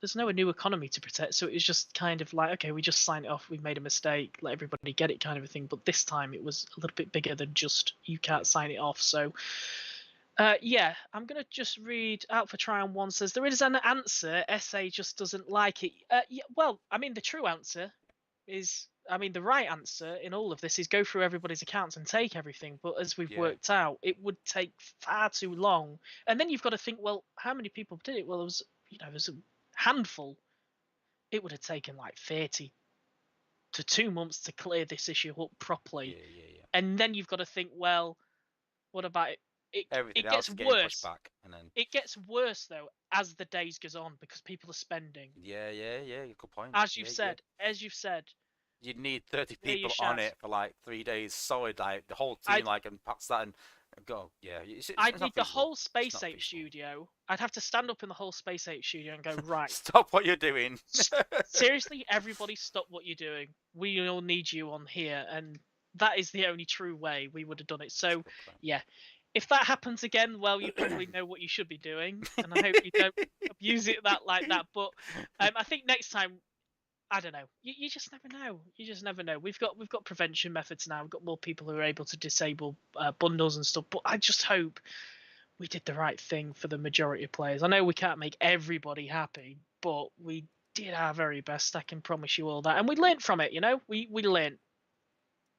Speaker 2: there's no new economy to protect, so it was just kind of like, okay, we just sign it off, we've made a mistake, let everybody get it, kind of a thing. But this time it was a little bit bigger than just you
Speaker 1: yeah.
Speaker 2: can't sign it off. So yeah, I'm gonna just read out for try on one. Says there is an answer, SA just doesn't like it. Yeah, well, I mean, the true answer is, I mean, the right answer in all of this is go through everybody's accounts and take everything. But as we've
Speaker 1: Yeah.
Speaker 2: worked out, it would take far too long. And then you've got to think, well, how many people did it? Well, there's a handful. It would have taken like 30 to 2 months to clear this issue up properly.
Speaker 1: Yeah.
Speaker 2: And then you've got to think, well, what about it?
Speaker 1: Everything
Speaker 2: It
Speaker 1: else
Speaker 2: gets
Speaker 1: is getting pushed
Speaker 2: worse.
Speaker 1: back, and then
Speaker 2: It gets worse though as the days goes on because people are spending.
Speaker 1: yeah. Good point.
Speaker 2: As you've
Speaker 1: Yeah.
Speaker 2: said,
Speaker 1: You'd need 30
Speaker 2: clear your
Speaker 1: people on
Speaker 2: shafts.
Speaker 1: it for like 3 days solid, like the whole team,
Speaker 2: I'd
Speaker 1: like, and pass that and go. Yeah,
Speaker 2: I'd
Speaker 1: it's not
Speaker 2: need the
Speaker 1: feasible.
Speaker 2: whole
Speaker 1: It's not
Speaker 2: Spaceape
Speaker 1: feasible.
Speaker 2: studio. I'd have to stand up in the whole Spaceape studio and go, right,
Speaker 1: Stop what you're doing.
Speaker 2: seriously, everybody stop what you're doing. We all need you on here. And that is the only true way we would have done it. So, yeah, if that happens again, well, you probably know what you should be doing. And I hope you don't abuse it like that. But I think next time, I don't know. You just never know. You just never know. We've got prevention methods now. We've got more people who are able to disable bundles and stuff. But I just hope we did the right thing for the majority of players. I know we can't make everybody happy, but we did our very best. I can promise you all that. And we learned from it. You know, we learned.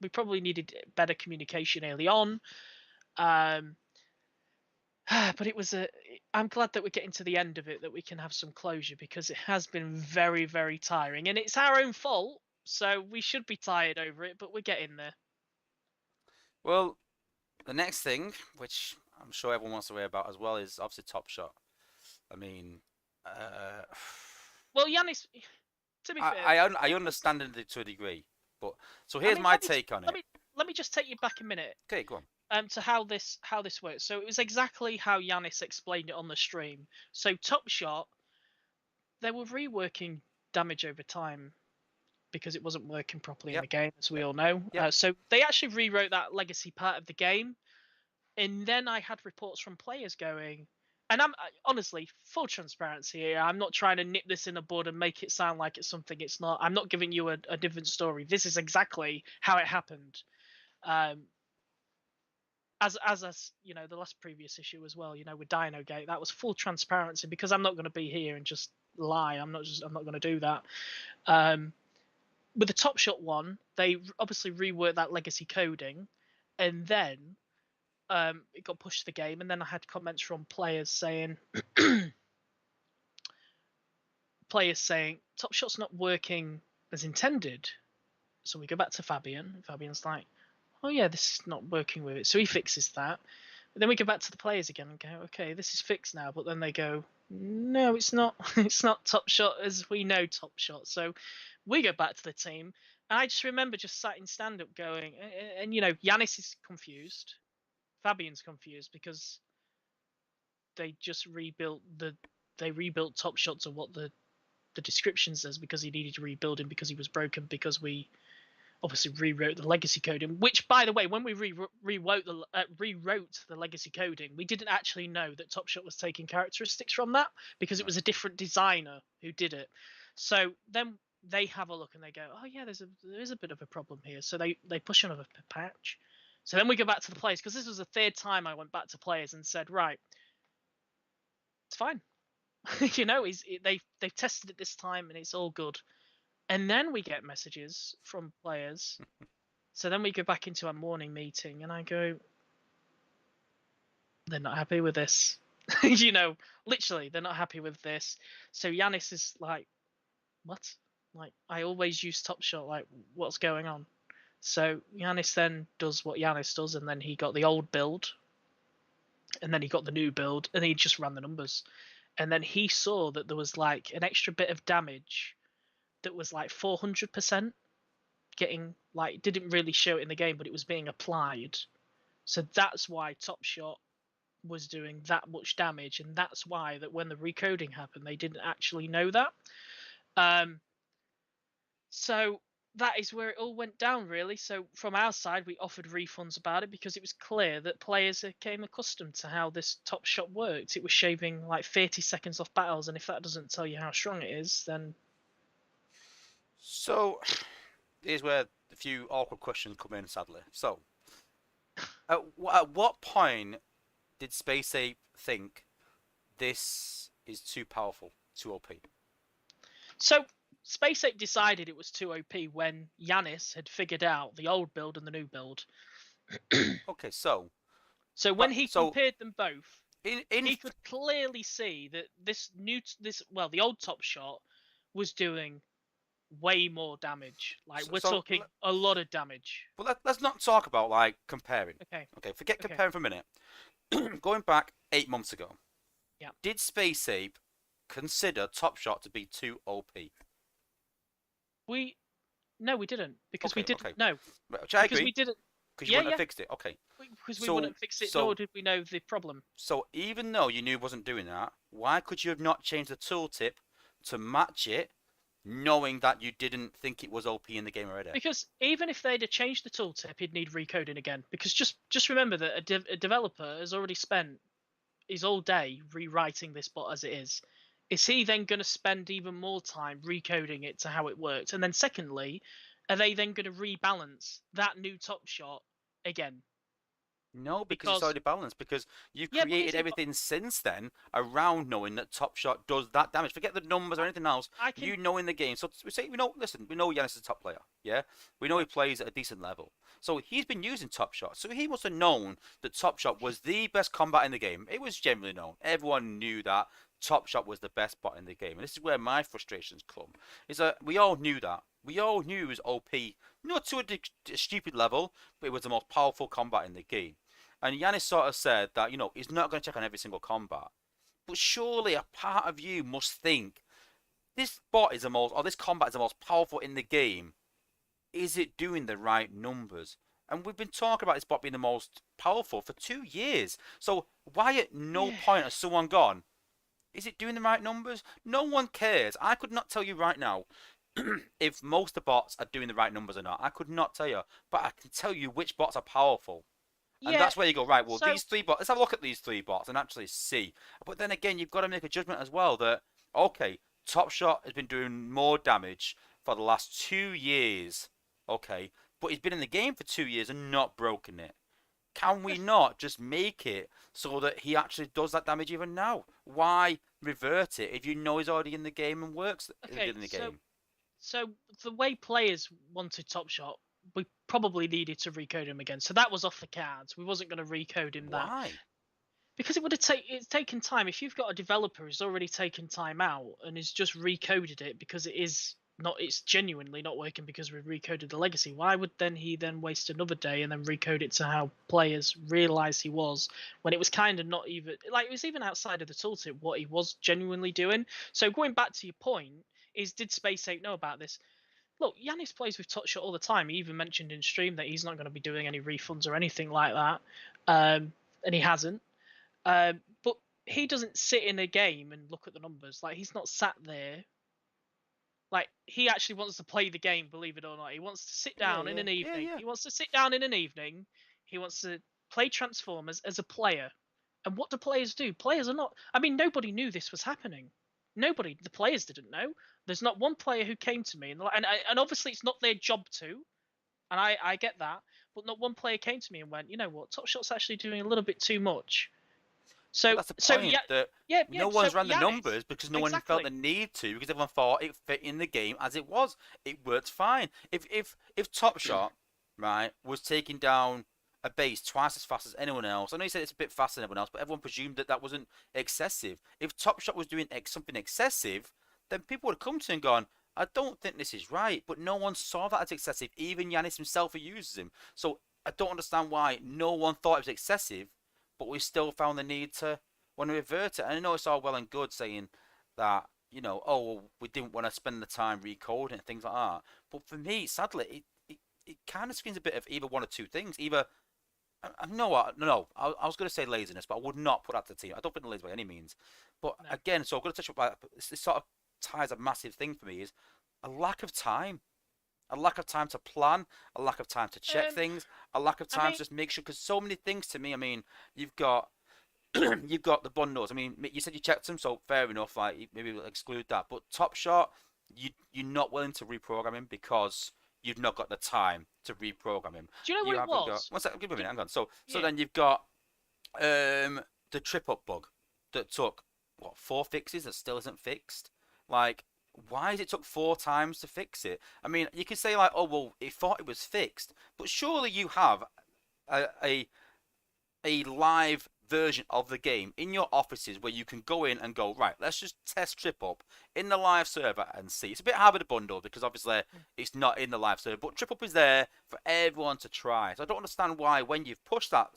Speaker 2: We probably needed better communication early on. But it was I'm glad that we're getting to the end of it, that we can have some closure, because it has been very, very tiring, and it's our own fault, so we should be tired over it, but we're getting there.
Speaker 1: Well, the next thing, which I'm sure everyone wants to hear about as well, is obviously Top Shot. I mean,
Speaker 2: Well, Yanis, to be fair,
Speaker 1: I understand it to a degree, but so here's my take on it.
Speaker 2: Let me just take you back a minute.
Speaker 1: Okay, go on.
Speaker 2: To how this works. So it was exactly how Yanis explained it on the stream. So Top Shot, they were reworking damage over time because it wasn't working properly in the game, as we all know. So they actually rewrote that legacy part of the game, and then I had reports from players going, and honestly, full transparency here, I'm not trying to nip this in the bud and make it sound like it's something it's not. I'm not giving you a different story. This is exactly how it happened. As you know, the last previous issue as well, you know, with Dino Gate, that was full transparency, because I'm not going to be here and just lie. I'm not going to do that. With the Top Shot one, they obviously reworked that legacy coding, and then it got pushed to the game, and then I had comments from players saying Top Shot's not working as intended. So we go back to Fabian. Fabian's like, oh yeah, this is not working with it. So he fixes that. But then we go back to the players again and go, okay, this is fixed now. But then they go, no, it's not. It's not Top Shot as we know Top Shot. So we go back to the team. And I just remember just sat in stand-up going, and you know, Yanis is confused. Fabian's confused because they just rebuilt Top Shot to what the description says, because he needed to rebuild him because he was broken, because we obviously rewrote the legacy coding, which, by the way, when we rewrote the legacy coding, we didn't actually know that Top Shot was taking characteristics from that, because it was a different designer who did it. So then they have a look and they go, oh yeah, there is a bit of a problem here. So they push another patch. So then we go back to the players, because this was the third time I went back to players and said, right, it's fine. You know, they've tested it this time and it's all good. And then we get messages from players. So then we go back into our morning meeting and I go, they're not happy with this. You know, literally, they're not happy with this. So Yanis is like, what? Like, I always use Top Shot. Like, what's going on? So Yanis then does what Yanis does, and then he got the old build, and then he got the new build, and he just ran the numbers. And then he saw that there was like an extra bit of damage that was like 400% getting, like, didn't really show it in the game, but it was being applied. So that's why Top Shot was doing that much damage, and that's why that when the recoding happened, they didn't actually know that. So that is where it all went down, really. So from our side, we offered refunds about it, because it was clear that players became accustomed to how this Top Shot worked. It was shaving like 30 seconds off battles, and if that doesn't tell you how strong it is, then...
Speaker 1: So here's where a few awkward questions come in, sadly. So at what point did Spaceape think this is too powerful, too OP?
Speaker 2: So Spaceape decided it was too OP when Yanis had figured out the old build and the new build.
Speaker 1: Okay, so
Speaker 2: when he compared them both,
Speaker 1: he
Speaker 2: could clearly see that the old Top Shot was doing way more damage. Like
Speaker 1: So,
Speaker 2: we're
Speaker 1: so
Speaker 2: talking a lot of damage.
Speaker 1: but let's not talk about like comparing.
Speaker 2: Okay.
Speaker 1: Okay, forget
Speaker 2: Okay.
Speaker 1: comparing for a minute. Going back 8 months ago,
Speaker 2: Yeah.
Speaker 1: did Spaceape consider Top Shot to be too OP?
Speaker 2: No, we didn't because we
Speaker 1: Okay,
Speaker 2: didn't
Speaker 1: okay,
Speaker 2: know
Speaker 1: right, which I
Speaker 2: because we
Speaker 1: agree
Speaker 2: didn't.
Speaker 1: because you
Speaker 2: Yeah,
Speaker 1: wouldn't have
Speaker 2: yeah.
Speaker 1: fixed it. Okay,
Speaker 2: Because we
Speaker 1: so
Speaker 2: wouldn't fix it, nor
Speaker 1: so
Speaker 2: did we know the problem.
Speaker 1: so even though you knew it wasn't doing that, why could you have not changed the tooltip to match it, knowing that you didn't think it was OP in the game already?
Speaker 2: Because even if they'd have changed the tooltip, he'd need recoding again. Because just remember that a developer has already spent his all day rewriting this bot as it is. Is he then going to spend even more time recoding it to how it works? And then secondly, are they then going to rebalance that new Top Shot again?
Speaker 1: No, because it's
Speaker 2: Because
Speaker 1: already balanced. Because you've
Speaker 2: yeah, but
Speaker 1: created
Speaker 2: is it?
Speaker 1: everything since then around knowing that Top Shot does that damage. Forget the numbers or anything else.
Speaker 2: I can.
Speaker 1: You know in the game. So we say we know. Listen, we know Giannis is a top player. Yeah, we know he plays at a decent level. So he's been using Top Shot. So he must have known that Top Shot was the best combat in the game. It was generally known. Everyone knew that Top Shot was the best bot in the game. And this is where my frustrations come. Is that we all knew that. We all knew it was OP, not to a stupid level, but it was the most powerful combat in the game. And Yanis sort of said that, he's not going to check on every single combat. But surely a part of you must think, this bot is the most, or this combat is the most powerful in the game. Is it doing the right numbers? And we've been talking about this bot being the most powerful for 2 years. So why at no point has someone gone, is it doing the right numbers? No one cares. I could not tell you right now if most of the bots are doing the right numbers or not. I could not tell you. But I can tell you which bots are powerful. And
Speaker 2: Yeah.
Speaker 1: that's where you go, right, well,
Speaker 2: So
Speaker 1: these three bots, let's have a look at these three bots and actually see. But then again, you've got to make a judgment as well that, okay, Top Shot has been doing more damage for the last 2 years, okay, but he's been in the game for 2 years and not broken it. Can we not just make it so that he actually does that damage even now? Why revert it if you know he's already in the game and works
Speaker 2: okay.
Speaker 1: in the game?
Speaker 2: So the way players wanted Top Shot, we probably needed to recode him again. So that was off the cards. We wasn't going to recode him that
Speaker 1: Why?
Speaker 2: because it would have it's taken time. If you've got a developer who's already taken time out and has just recoded it because it's genuinely not working because we've recoded the legacy. Why would he then waste another day and then recode it to how players realize he was when it was kind of not even like it was even outside of the tooltip what he was genuinely doing. So going back to your point is did Space 8 know about this? Look, Yanis plays with Touch Shot all the time. He even mentioned in stream that he's not going to be doing any refunds or anything like that, and he hasn't. But he doesn't sit in a game and look at the numbers. Like he's not sat there. Like he actually wants to play the game, believe it or not. He wants to sit down in an evening.
Speaker 1: Yeah.
Speaker 2: He wants to sit down in an evening. He wants to play Transformers as a player. And what do players do? Players are not. I mean, nobody knew this was happening. Nobody. The players didn't know. There's not one player who came to me and obviously it's not their job to, and I get that. But not one player came to me and went, you know what, Top Shot's actually doing a little bit too much.
Speaker 1: But
Speaker 2: So
Speaker 1: that's the
Speaker 2: so
Speaker 1: point,
Speaker 2: yeah
Speaker 1: that
Speaker 2: yeah
Speaker 1: no
Speaker 2: so
Speaker 1: one's ran the
Speaker 2: Yanis,
Speaker 1: numbers because no one felt
Speaker 2: exactly.
Speaker 1: the need to, because everyone thought it fit in the game as it was. It worked fine. If Top Shot, right, was taking down a base twice as fast as anyone else, I know you said it's a bit faster than everyone else, but everyone presumed that that wasn't excessive. If Top Shot was doing something excessive, then people would have come to him and gone, I don't think this is right, but no one saw that as excessive. Even Yanis himself, who uses him. So I don't understand why no one thought it was excessive, but we still found the need to want to revert it. And I know it's all well and good saying that, oh, well, we didn't want to spend the time recoding and things like that. But for me, sadly, it kind of screams a bit of either one or two things. Either, no, I was going to say laziness, but I would not put that to the team. I don't think they're lazy by any means. But
Speaker 2: No.
Speaker 1: again, so I'm going to touch up, this sort of ties a massive thing for me is a lack of time. A lack of time to plan, a lack of time to check
Speaker 2: Um,
Speaker 1: things, a lack of
Speaker 2: I
Speaker 1: time
Speaker 2: mean,
Speaker 1: to just make sure, because so many things to me, I mean, you've got you've got the bundles. I mean, you said you checked them, so fair enough. Like maybe we'll exclude that. But Top Shot, you're not willing to reprogram him because you've not got the time to reprogram him.
Speaker 2: do you know
Speaker 1: You
Speaker 2: what it
Speaker 1: haven't got.
Speaker 2: was?
Speaker 1: One second, give me a
Speaker 2: Do,
Speaker 1: minute. Hang on. So
Speaker 2: yeah.
Speaker 1: then you've got the trip up bug that took what 4 fixes that still isn't fixed. Like, why has it took 4 times to fix it? I mean, you could say like, oh well, it thought it was fixed, but surely you have a live version of the game in your offices where you can go in and go, right, let's just test Trip Up in the live server and see. It's a bit harder to bundle because obviously it's not in the live server, but Trip Up is there for everyone to try. So I don't understand why when you've pushed that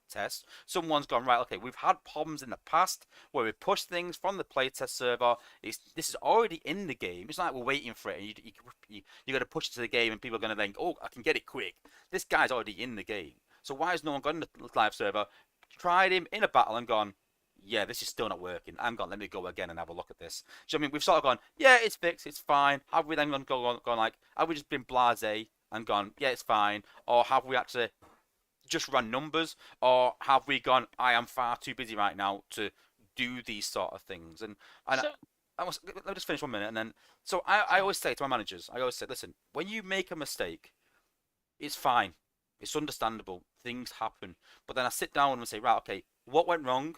Speaker 1: test, someone's gone, right, okay, we've had problems in the past where we pushed things from the playtest server. This is already in the game. It's not like we're waiting for it and you got to push it to the game and people are going to think, oh, I can get it quick. This guy's already in the game. So why has no one gone in the live server, tried him in a battle and gone, yeah, this is still not working. I'm gone, let me go again and have a look at this. So I mean, we've sort of gone, yeah, it's fixed, it's fine. Have we then gone like, have we just been blasé and gone, yeah, it's fine? Or have we actually just run numbers? Or have we gone, I am far too busy right now to do these sort of things? And
Speaker 2: So
Speaker 1: let me just finish 1 minute and then. So I always say to my managers, I always say, listen, when you make a mistake, it's fine. It's understandable. Things happen. But then I sit down and say, right, okay, what went wrong?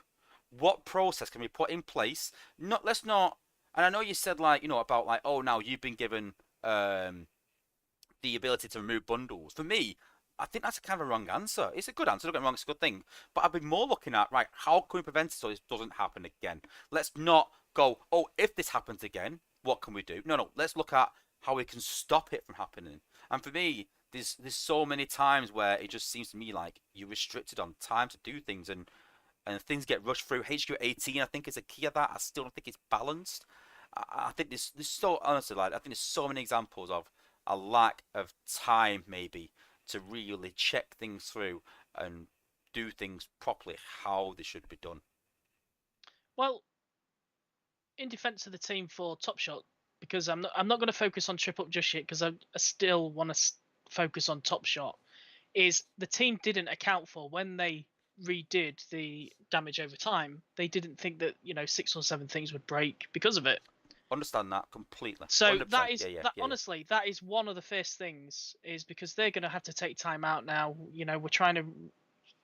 Speaker 1: What process can we put in place? Let's not. And I know you said like, about like, oh, now you've been given the ability to remove bundles. For me, I think that's kind of a wrong answer. It's a good answer. Don't get me wrong, it's a good thing. But I've been more looking at, right, how can we prevent it so this doesn't happen again? Let's not go, oh, if this happens again, what can we do? No. Let's look at how we can stop it from happening. And for me, there's so many times where it just seems to me like you're restricted on time to do things and things get rushed through. HQ 18, I think, is a key of that. I still don't think it's balanced. I think there's so honestly, like I think there's so many examples of a lack of time maybe to really check things through and do things properly how they should be done.
Speaker 2: well, in defence of the team for Top Shot, because I'm not going to focus on Trip Up just yet because I still want to focus on Top Shot. Is the team didn't account for when they redid the damage over time. They didn't think that 6 or 7 things would break because of it.
Speaker 1: Understand that completely.
Speaker 2: So
Speaker 1: 100%.
Speaker 2: that is
Speaker 1: Yeah.
Speaker 2: honestly, that is one of the first things, is because they're going to have to take time out now. We're trying to.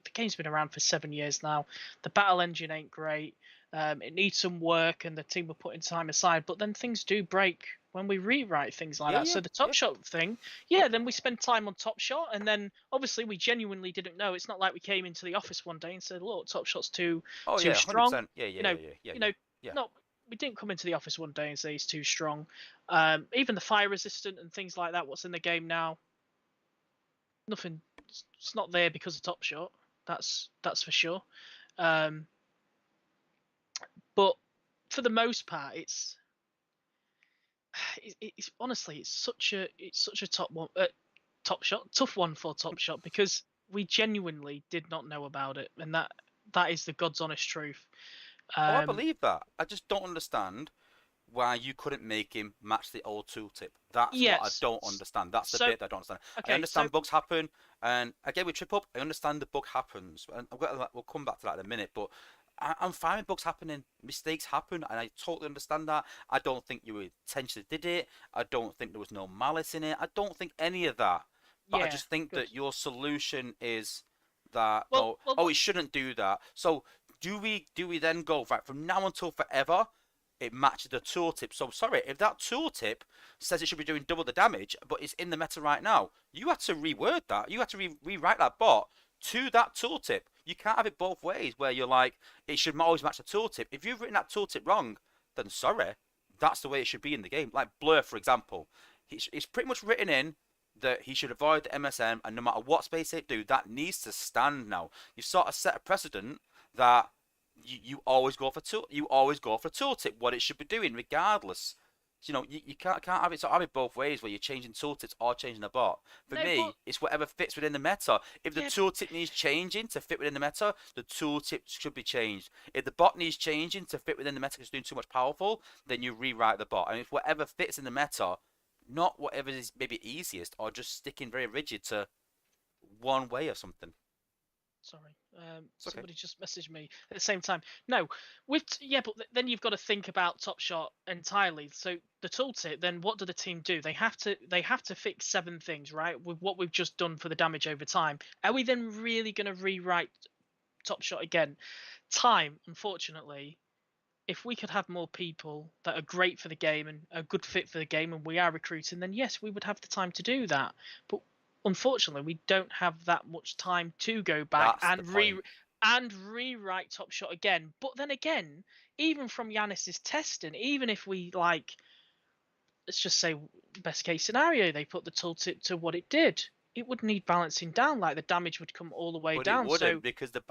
Speaker 2: The game's been around for 7 years now. The battle engine ain't great. It needs some work, and the team are putting time aside. But then things do break when we rewrite things like that. So the Top Shot thing, then we spend time on Top Shot, and then obviously we genuinely didn't know. It's not like we came into the office one day and said, "Look, Top Shot's too strong."
Speaker 1: 100%. Yeah.
Speaker 2: No, we didn't come into the office one day and say it's too strong. Even the fire resistant and things like that, what's in the game now, nothing. It's not there because of Top Shot. That's for sure. But for the most part, it's honestly it's such a tough one for Top Shot, because we genuinely did not know about it, and that is the God's honest truth.
Speaker 1: I believe that. I just don't understand why you couldn't make him match the old tooltip. That's what I don't understand. That's the bit that I don't understand.
Speaker 2: Okay,
Speaker 1: I understand bugs happen, and again with Trip Up, I understand the bug happens, and we'll come back to that in a minute. But I'm fine with bugs happening. Mistakes happen, and I totally understand that. I don't think you intentionally did it. I don't think there was no malice in it. I don't think any of that. But I just think that your solution is that it shouldn't do that. So do we then go right from now until forever? It matches the tooltip. So sorry, if that tooltip says it should be doing double the damage, but it's in the meta right now, you had to reword that. You had to rewrite that bot to that tooltip. You can't have it both ways, where you're like, it should always match the tooltip. If you've written that tooltip wrong, then sorry, that's the way it should be in the game. Like Blur, for example, it's pretty much written in that he should avoid the MSM, and no matter what Spaceape do, that needs to stand now. You've sort of set a precedent that you always go for tooltip, what it should be doing regardless. You can't have it both ways, where you're changing tooltips or changing the bot. For me, it's whatever fits within the meta. If the tooltip needs changing to fit within the meta, the tooltip should be changed. If the bot needs changing to fit within the meta because it's doing too much powerful, then you rewrite the bot. And if whatever fits in the meta, not whatever is maybe easiest, or just sticking very rigid to one way or something.
Speaker 2: Sorry, somebody just messaged me at the same time. No, but then you've got to think about Top Shot entirely. So the tooltip, then what do the team do? They have to fix 7 things, right? With what we've just done for the damage over time. Are we then really going to rewrite Top Shot again? Time, unfortunately. If we could have more people that are great for the game and a good fit for the game, and we are recruiting, then yes, we would have the time to do that. But unfortunately, we don't have that much time to go back and and rewrite Top Shot again. But then again, even from Yanis's testing, even if we like, let's just say best case scenario, they put the tooltip to what it did, it would need balancing down. Like the damage would come all the way
Speaker 1: But it
Speaker 2: down.
Speaker 1: wouldn't,
Speaker 2: So
Speaker 1: because the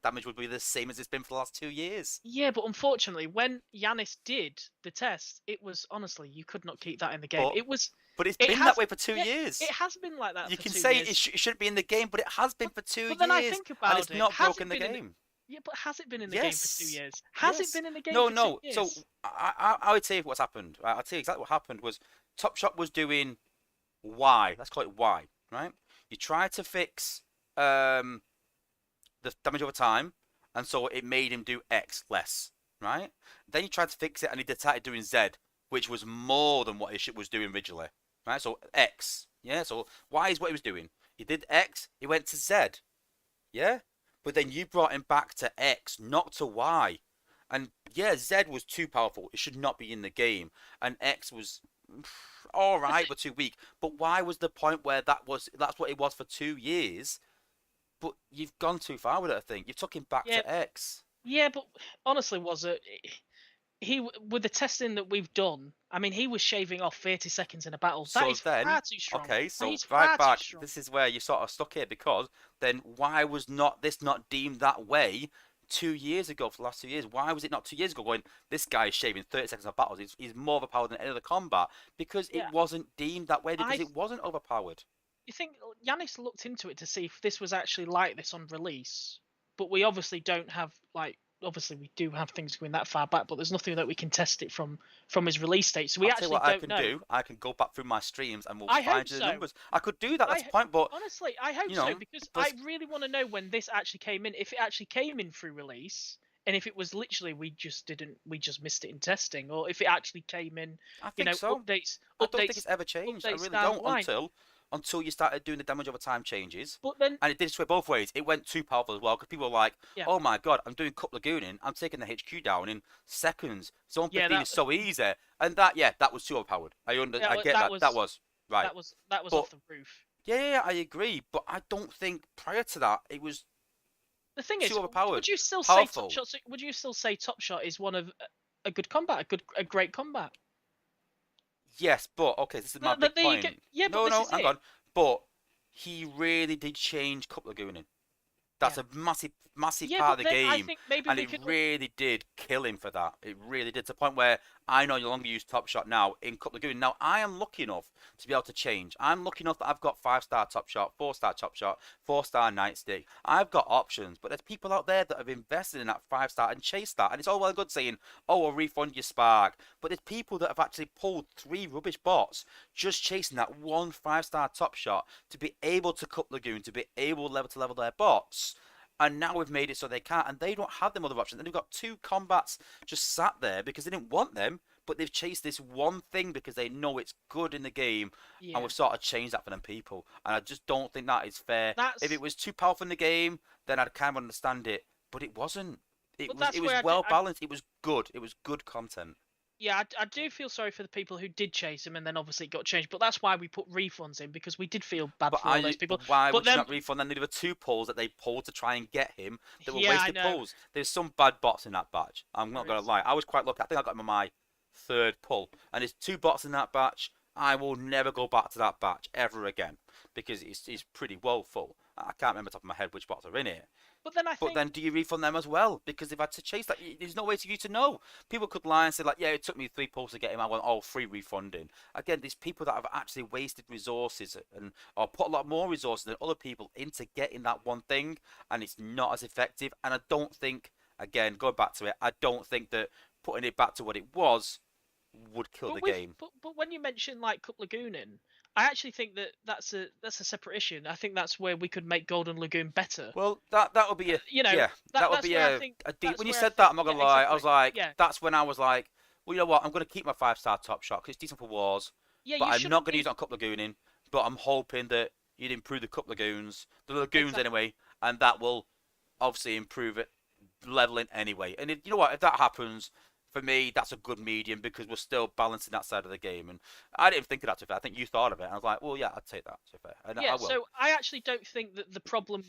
Speaker 1: damage would be the same as it's been for the last 2 years.
Speaker 2: yeah, but unfortunately, when Yanis did the test, it was honestly you could not keep that in the game.
Speaker 1: But
Speaker 2: It was.
Speaker 1: but it's
Speaker 2: It
Speaker 1: been that
Speaker 2: has.
Speaker 1: way for two
Speaker 2: Yeah,
Speaker 1: years.
Speaker 2: it has been like that
Speaker 1: You
Speaker 2: for
Speaker 1: can
Speaker 2: 2
Speaker 1: say
Speaker 2: years.
Speaker 1: it shouldn't be in the game, but it has been
Speaker 2: But,
Speaker 1: for 2
Speaker 2: but then I
Speaker 1: years,
Speaker 2: think
Speaker 1: and
Speaker 2: about
Speaker 1: it's
Speaker 2: it.
Speaker 1: not
Speaker 2: Has
Speaker 1: broken
Speaker 2: it
Speaker 1: the
Speaker 2: been in
Speaker 1: game.
Speaker 2: Yeah, but has it been in the game for 2
Speaker 1: Yes.
Speaker 2: years? Has it
Speaker 1: Yes.
Speaker 2: been in the game
Speaker 1: No,
Speaker 2: for
Speaker 1: no.
Speaker 2: 2
Speaker 1: So
Speaker 2: years?
Speaker 1: I would tell you what's happened. Right? I'll tell you exactly what happened was Top Shot was doing Y. Let's call it Y, right? You try to fix the damage over time, and so it made him do X less, right? Then you tried to fix it, and he started doing Z, which was more than what he was doing originally, right? So X, yeah. So Y is what he was doing. He did X, he went to Z, yeah. But then you brought him back to X, not to Y, and yeah, Z was too powerful. It should not be in the game, and X was all right, but too weak. But Y was the point where that's what it was for 2 years. But you've gone too far with it, I think. You've took him back
Speaker 2: Yeah,
Speaker 1: to X.
Speaker 2: yeah, but honestly, was it? He with the testing that we've done. I mean, he was shaving off 30 seconds in a battle. That
Speaker 1: So
Speaker 2: is
Speaker 1: then,
Speaker 2: far too strong.
Speaker 1: okay,
Speaker 2: That
Speaker 1: so
Speaker 2: is
Speaker 1: right
Speaker 2: far too
Speaker 1: back,
Speaker 2: strong.
Speaker 1: this is where you sort of stuck here, because then why was not this not deemed that way 2 years ago for the last 2 years? Why was it not 2 years ago going, this guy is shaving 30 seconds of battles, he's more overpowered than any other combat? Because it
Speaker 2: Yeah,
Speaker 1: wasn't deemed that way, because
Speaker 2: I.
Speaker 1: it wasn't overpowered.
Speaker 2: You think Yanis looked into it to see if this was actually like this on release? But we obviously don't have like. Obviously, we do have things going that far back, but there's nothing that we can test it from his release date. So we
Speaker 1: I'll tell you
Speaker 2: actually
Speaker 1: what I
Speaker 2: don't
Speaker 1: can
Speaker 2: know.
Speaker 1: do. I can go back through my streams and we'll
Speaker 2: I hope
Speaker 1: find you the
Speaker 2: so.
Speaker 1: numbers. I could do that, that's the point, but
Speaker 2: Honestly, I hope
Speaker 1: you
Speaker 2: so
Speaker 1: know,
Speaker 2: because
Speaker 1: but
Speaker 2: I really want to know when this actually came in. If it actually came in through release, and if it was literally we just missed it in testing, or if it actually came in,
Speaker 1: I think so.
Speaker 2: updates,
Speaker 1: I don't think it's ever changed. I
Speaker 2: updates
Speaker 1: really
Speaker 2: down the
Speaker 1: don't
Speaker 2: line.
Speaker 1: until you started doing the damage over time changes.
Speaker 2: But then,
Speaker 1: And it did sway both ways. It went too powerful as well, because people were like,
Speaker 2: yeah,
Speaker 1: "Oh my god, I'm doing cup lagooning. I'm taking the HQ down in seconds. Zone
Speaker 2: yeah,
Speaker 1: 15 is so easy." And that was too overpowered. I get that. That was right.
Speaker 2: that was
Speaker 1: But
Speaker 2: off the roof.
Speaker 1: yeah, I agree. But I don't think prior to that it was
Speaker 2: The thing
Speaker 1: too
Speaker 2: is,
Speaker 1: overpowered.
Speaker 2: would you still say
Speaker 1: Powerful.
Speaker 2: Top Shot? Would you still say Top Shot is one of a good combat, a great combat?
Speaker 1: Yes, but okay, this is my big
Speaker 2: There you
Speaker 1: point.
Speaker 2: go. Yeah, but
Speaker 1: No,
Speaker 2: this
Speaker 1: no,
Speaker 2: is
Speaker 1: hang
Speaker 2: it.
Speaker 1: on. But he really did change cup lagooning. That's
Speaker 2: Yeah.
Speaker 1: a massive
Speaker 2: Yeah,
Speaker 1: part
Speaker 2: but
Speaker 1: of the
Speaker 2: then I
Speaker 1: game,
Speaker 2: think maybe
Speaker 1: and
Speaker 2: we
Speaker 1: it
Speaker 2: could.
Speaker 1: really did kill him for that. It really did, to the point where I no longer use Top Shot now in Cup Lagoon. Now I am lucky enough to be able to change. I'm lucky enough that I've got 5-star Top Shot, 4-star Top Shot, 4-star Nightstick. I've got options, but there's people out there that have invested in that 5-star and chased that, and it's all well and good saying, "Oh, I'll refund your spark," but there's people that have actually pulled 3 rubbish bots just chasing that one 5-star Top Shot to be able to Cup Lagoon, to be able to level their bots. And now we've made it so they can't, and they don't have them other options. And they've got 2 combats just sat there because they didn't want them, but they've chased this one thing because they know it's good in the game,
Speaker 2: Yeah,
Speaker 1: and we've sort of changed that for them people. And I just don't think that is fair.
Speaker 2: that's.
Speaker 1: If it was too powerful in the game, then I'd kind of understand it, but it wasn't.
Speaker 2: But that's
Speaker 1: It was
Speaker 2: where
Speaker 1: well balanced. It was good. It was good content.
Speaker 2: yeah, I do feel sorry for the people who did chase him and then obviously it got changed. But that's why we put refunds in because we did feel bad for all those people.
Speaker 1: But why
Speaker 2: But
Speaker 1: would you
Speaker 2: then,
Speaker 1: not refund them? There were 2 pulls that they pulled to try and get him that were
Speaker 2: yeah, I
Speaker 1: wasted
Speaker 2: know.
Speaker 1: pulls. There's some bad bots in that batch. I'm not
Speaker 2: There
Speaker 1: gonna
Speaker 2: is.
Speaker 1: lie. I was quite lucky. I think I got him on my 3rd pull, and there's 2 bots in that batch. I will never go back to that batch ever again because it's pretty well full. I can't remember off the top of my head which bots are in it.
Speaker 2: But then I
Speaker 1: But
Speaker 2: think.
Speaker 1: then do you refund them as well? Because they've had to chase that. There's no way for you to know. People could lie and say like, "Yeah, it took me 3 pulls to get him. I want all free refunding." Again, there's people that have actually wasted resources and or put a lot more resources than other people into getting that one thing, and it's not as effective. And I don't think, again, going back to it, I don't think that putting it back to what it was would kill the game.
Speaker 2: But when you mention like Cup Lagooning, I actually think that that's a separate issue. And I think that's where we could make Golden Lagoon better.
Speaker 1: Well, that would be a
Speaker 2: You know,
Speaker 1: yeah, that would
Speaker 2: that's
Speaker 1: be
Speaker 2: where I think.
Speaker 1: when you said that, I'm not gonna
Speaker 2: Yeah,
Speaker 1: lie, I was
Speaker 2: exactly.
Speaker 1: like,
Speaker 2: Yeah,
Speaker 1: that's when I was like, well, you know what, I'm gonna keep my 5-star Top Shot because it's decent for wars,
Speaker 2: yeah,
Speaker 1: but
Speaker 2: you
Speaker 1: I'm
Speaker 2: shouldn't
Speaker 1: not gonna
Speaker 2: be.
Speaker 1: use it on Cup Lagooning. But I'm hoping that you'd improve the Cup Lagoons, the Lagoons
Speaker 2: Exactly.
Speaker 1: anyway, and that will obviously improve it leveling anyway. And if you know what, if that happens. For me, that's a good medium because we're still balancing that side of the game, and I didn't think of that. To be fair, I think you thought of it. And I was like, well, yeah, I'd take that. To be fair, and I
Speaker 2: Yeah,
Speaker 1: will.
Speaker 2: so I actually don't think that the problem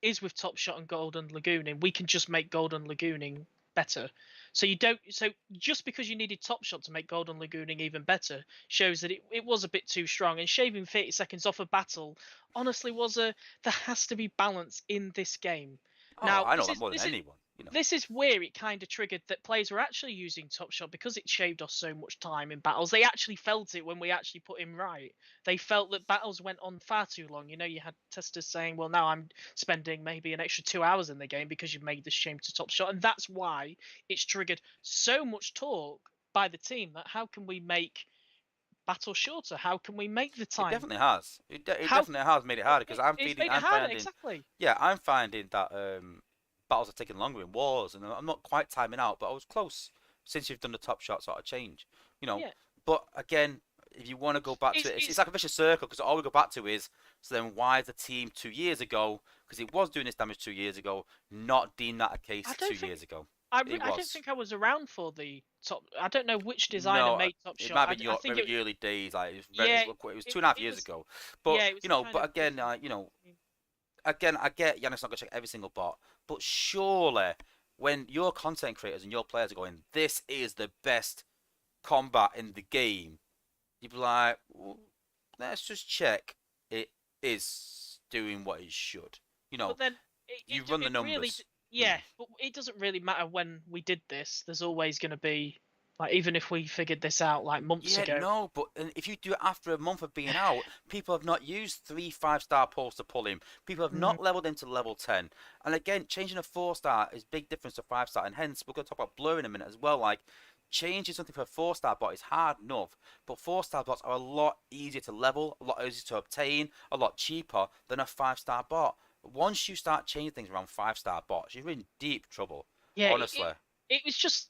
Speaker 2: is with Top Shot and Golden Lagooning, we can just make Golden Lagooning better. So you don't. So just because you needed Top Shot to make Golden Lagooning even better shows that it was a bit too strong. And shaving 30 seconds off a battle, honestly, there has to be balance in this game.
Speaker 1: Oh,
Speaker 2: Now
Speaker 1: I know that more than anyone.
Speaker 2: this is where it kind of triggered that players were actually using Top Shot because it shaved us so much time in battles. They actually felt it when we actually put him right. They felt that battles went on far too long. You know, you had testers saying, well, now I'm spending maybe an extra 2 hours in the game because you've made this change to Top Shot. And that's why it's triggered so much talk by the team that how can we make battle shorter? How can we make the
Speaker 1: It
Speaker 2: time?
Speaker 1: definitely has. It
Speaker 2: How
Speaker 1: definitely has made it harder because
Speaker 2: it's made it
Speaker 1: I'm
Speaker 2: harder,
Speaker 1: finding,
Speaker 2: exactly.
Speaker 1: yeah, I'm finding that battles are taking longer in wars, and I'm not quite timing out, but I was close since you've done the top shot sort of change, you know.
Speaker 2: Yeah.
Speaker 1: But again, if you want to go back to it, it's
Speaker 2: It's
Speaker 1: like a vicious circle because all we go back to is so then why is the team 2 years ago, because it was doing this damage 2 years ago, not deemed that a case
Speaker 2: I
Speaker 1: two
Speaker 2: don't think
Speaker 1: years ago? It
Speaker 2: I don't
Speaker 1: was.
Speaker 2: think I was around for the top. I don't know which designer
Speaker 1: No,
Speaker 2: made Top
Speaker 1: it
Speaker 2: Shot.
Speaker 1: might have been
Speaker 2: I
Speaker 1: your
Speaker 2: think
Speaker 1: very early days. Like
Speaker 2: yeah,
Speaker 1: it was 2.5 years
Speaker 2: was
Speaker 1: ago. But
Speaker 2: yeah, it was
Speaker 1: you know,
Speaker 2: kind
Speaker 1: but
Speaker 2: of
Speaker 1: again,
Speaker 2: before.
Speaker 1: again, I get Yannick's not gonna check every single bot, but surely when your content creators and your players are going, this is the best combat in the game, you'd be like, well, let's just check it is doing what it should. You know,
Speaker 2: But then
Speaker 1: you run the
Speaker 2: it really
Speaker 1: numbers.
Speaker 2: yeah, but it doesn't really matter when we did this. There's always going to be like even if we figured this out like months
Speaker 1: Yeah,
Speaker 2: ago.
Speaker 1: no, but if you do it after a month of being out, people have not used 3 5-star pulls to pull him. People have
Speaker 2: Mm,
Speaker 1: not leveled him to level 10. And again, changing a 4-star is big difference to 5-star. And hence, we're going to talk about blur in a minute as well. Like, changing something for a 4-star bot is hard enough, but 4-star bots are a lot easier to level, a lot easier to obtain, a lot cheaper than a 5-star bot. Once you start changing things around 5-star bots, you're in deep trouble.
Speaker 2: yeah,
Speaker 1: Honestly.
Speaker 2: it was just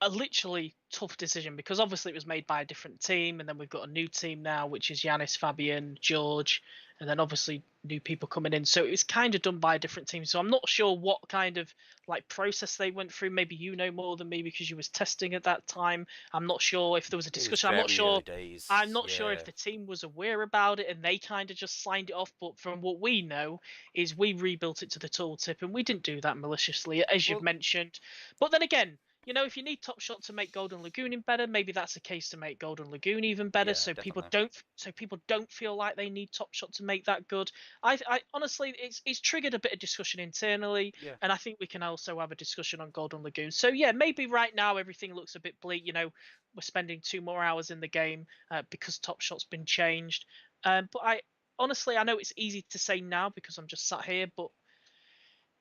Speaker 2: a literally tough decision because obviously it was made by a different team, and then we've got a new team now, which is Yanis, Fabian, George, and then obviously new people coming in. So it was kind of done by a different team. So I'm not sure what kind of like process they went through. Maybe you know more than me because you was testing at that time. I'm not sure if there was a
Speaker 1: It was
Speaker 2: discussion.
Speaker 1: very early days.
Speaker 2: I'm not sure if
Speaker 1: Yeah.
Speaker 2: the team was aware about it and they kind of just signed it off. But from what we know, is we rebuilt it to the tooltip and we didn't do that maliciously, as you've
Speaker 1: Well,
Speaker 2: mentioned. But then again, you know, if you need Top Shot to make Golden Lagoon better, maybe that's a case to make Golden Lagoon even better.
Speaker 1: yeah, definitely.
Speaker 2: So people don't feel like they need Top Shot to make that good. I honestly, it's triggered a bit of discussion internally,
Speaker 1: Yeah.
Speaker 2: and I think we can also have a discussion on Golden Lagoon. So yeah, maybe right now everything looks a bit bleak. You know, we're spending 2 more hours in the game because Top Shot's been changed. But I honestly, I know it's easy to say now because I'm just sat here, but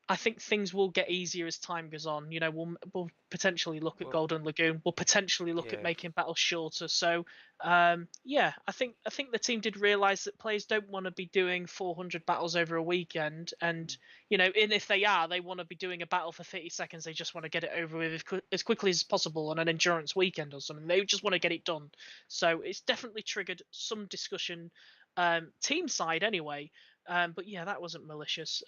Speaker 2: I think things will get easier as time goes on. You know, we'll potentially look at
Speaker 1: Well,
Speaker 2: Golden Lagoon. We'll potentially look at
Speaker 1: yeah.
Speaker 2: making battles shorter. So, yeah, I think the team did realize that players don't want to be doing 400 battles over a weekend, and you know, and if they are, they want to be doing a battle for 30 seconds. They just want to get it over with as quickly as possible on an endurance weekend or something. They just want to get it done. So it's definitely triggered some discussion, team side anyway. But yeah, that wasn't malicious.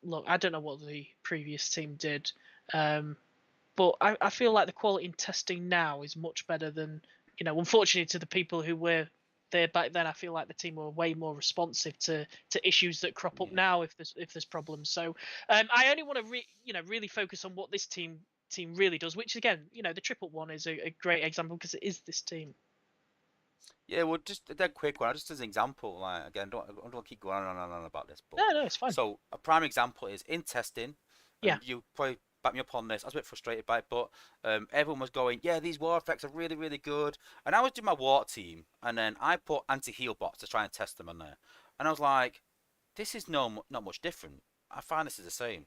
Speaker 2: Look, I don't know what the previous team did, um, but I feel like the quality in testing now is much better than, you know. Unfortunately, to the people who were there back then, I feel like the team were way more responsive to issues that crop up
Speaker 1: Yeah.
Speaker 2: now if there's problems. So I only want to really focus on what this team really does, which again, you know, the triple one is a great example because it is this team.
Speaker 1: Yeah, well, just a dead quick one, just as an example. Like again, don't keep going on and on about this, but
Speaker 2: No, no, it's fine.
Speaker 1: so a prime example is in testing,
Speaker 2: Yeah.
Speaker 1: and you probably back me up on this. I was a bit frustrated by it, but everyone was going, yeah, these war effects are really, really good. And I was doing my water team, and then I put anti-heal bots to try and test them on there, and I was like, this is not much different. I find this is the same.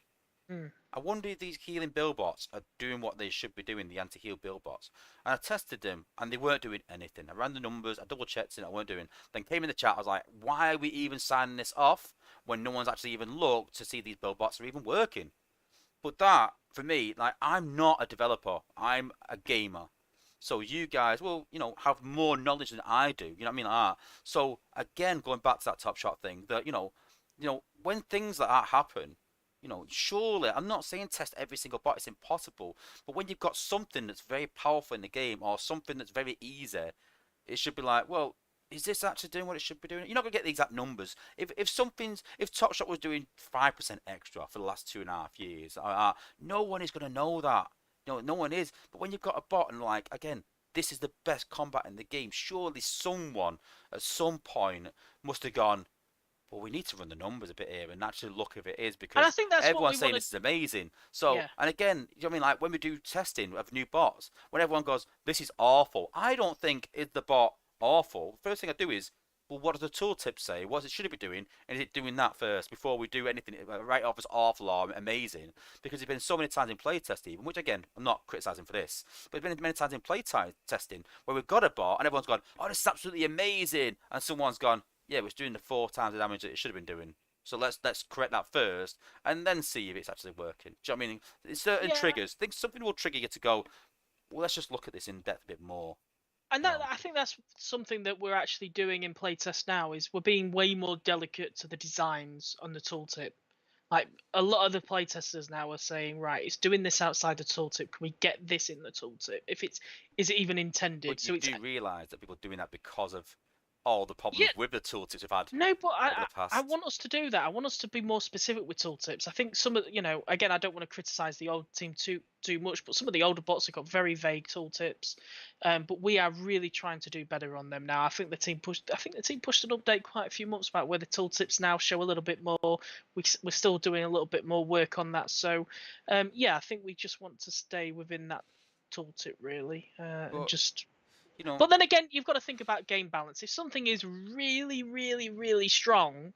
Speaker 2: Mm.
Speaker 1: I wonder if these healing billbots are doing what they should be doing, the anti-heal billbots. And I tested them, and they weren't doing anything. I ran the numbers, I double checked it, I weren't doing. Then came in the chat, I was like, why are we even signing this off when no one's actually even looked to see these billbots are even working? But that, for me, like, I'm not a developer, I'm a gamer. So you guys will, have more knowledge than I do. You know what I mean? Like that. So again, going back to that top shot thing, that when things like that happen, surely I'm not saying test every single bot. It's impossible. But when you've got something that's very powerful in the game or something that's very easy, it should be like, well, is this actually doing what it should be doing? You're not gonna get the exact numbers. If Topshop was doing 5% extra for the last 2.5 years, no one is gonna know that. No one is. But when you've got a bot and like again, this is the best combat in the game. Surely someone at some point must have gone, well, we need to run the numbers a bit here and actually look if it is
Speaker 2: And I
Speaker 1: because
Speaker 2: think that's what we
Speaker 1: everyone's saying
Speaker 2: want to.
Speaker 1: this is amazing. So,
Speaker 2: Yeah.
Speaker 1: and again, you know what I mean? Like when we do testing of new bots, when everyone goes, this is awful, I don't think is the bot awful. First thing I do is, well, what does the tooltip say? What should it be doing? And is it doing that first before we do anything? Right off as awful or amazing? Because it's been so many times in playtest even, which again, I'm not criticising for this, but it's been many times in testing where we've got a bot and everyone's gone, oh, this is absolutely amazing, and someone's gone, yeah, it was doing the 4 times the damage that it should have been doing. So let's correct that first, and then see if it's actually working. Do you know what I mean? There's certain
Speaker 2: Yeah.
Speaker 1: triggers. I think something will trigger you to go, well, let's just look at this in depth a bit more.
Speaker 2: And
Speaker 1: You
Speaker 2: that
Speaker 1: know?
Speaker 2: I think that's something that we're actually doing in playtest now is we're being way more delicate to the designs on the tooltip. Like a lot of the playtesters now are saying, right, it's doing this outside the tooltip. Can we get this in the tooltip? If it's is it even intended?
Speaker 1: But you
Speaker 2: So it's
Speaker 1: do realise that people are doing that because of all the
Speaker 2: yeah,
Speaker 1: problems with the tooltips we've had
Speaker 2: no, but
Speaker 1: over the
Speaker 2: I
Speaker 1: past.
Speaker 2: want us to do that. I want us to be more specific with tooltips. I think some of again, I don't want to criticize the old team too much, but some of the older bots have got very vague tooltips. But we are really trying to do better on them now. I think the team pushed. I think the team pushed an update quite a few months back where the tooltips now show a little bit more. We're still doing a little bit more work on that. So, yeah, I think we just want to stay within that tooltip really, and
Speaker 1: But
Speaker 2: just
Speaker 1: you know,
Speaker 2: but then again, you've got to think about game balance. If something is really, really, really strong,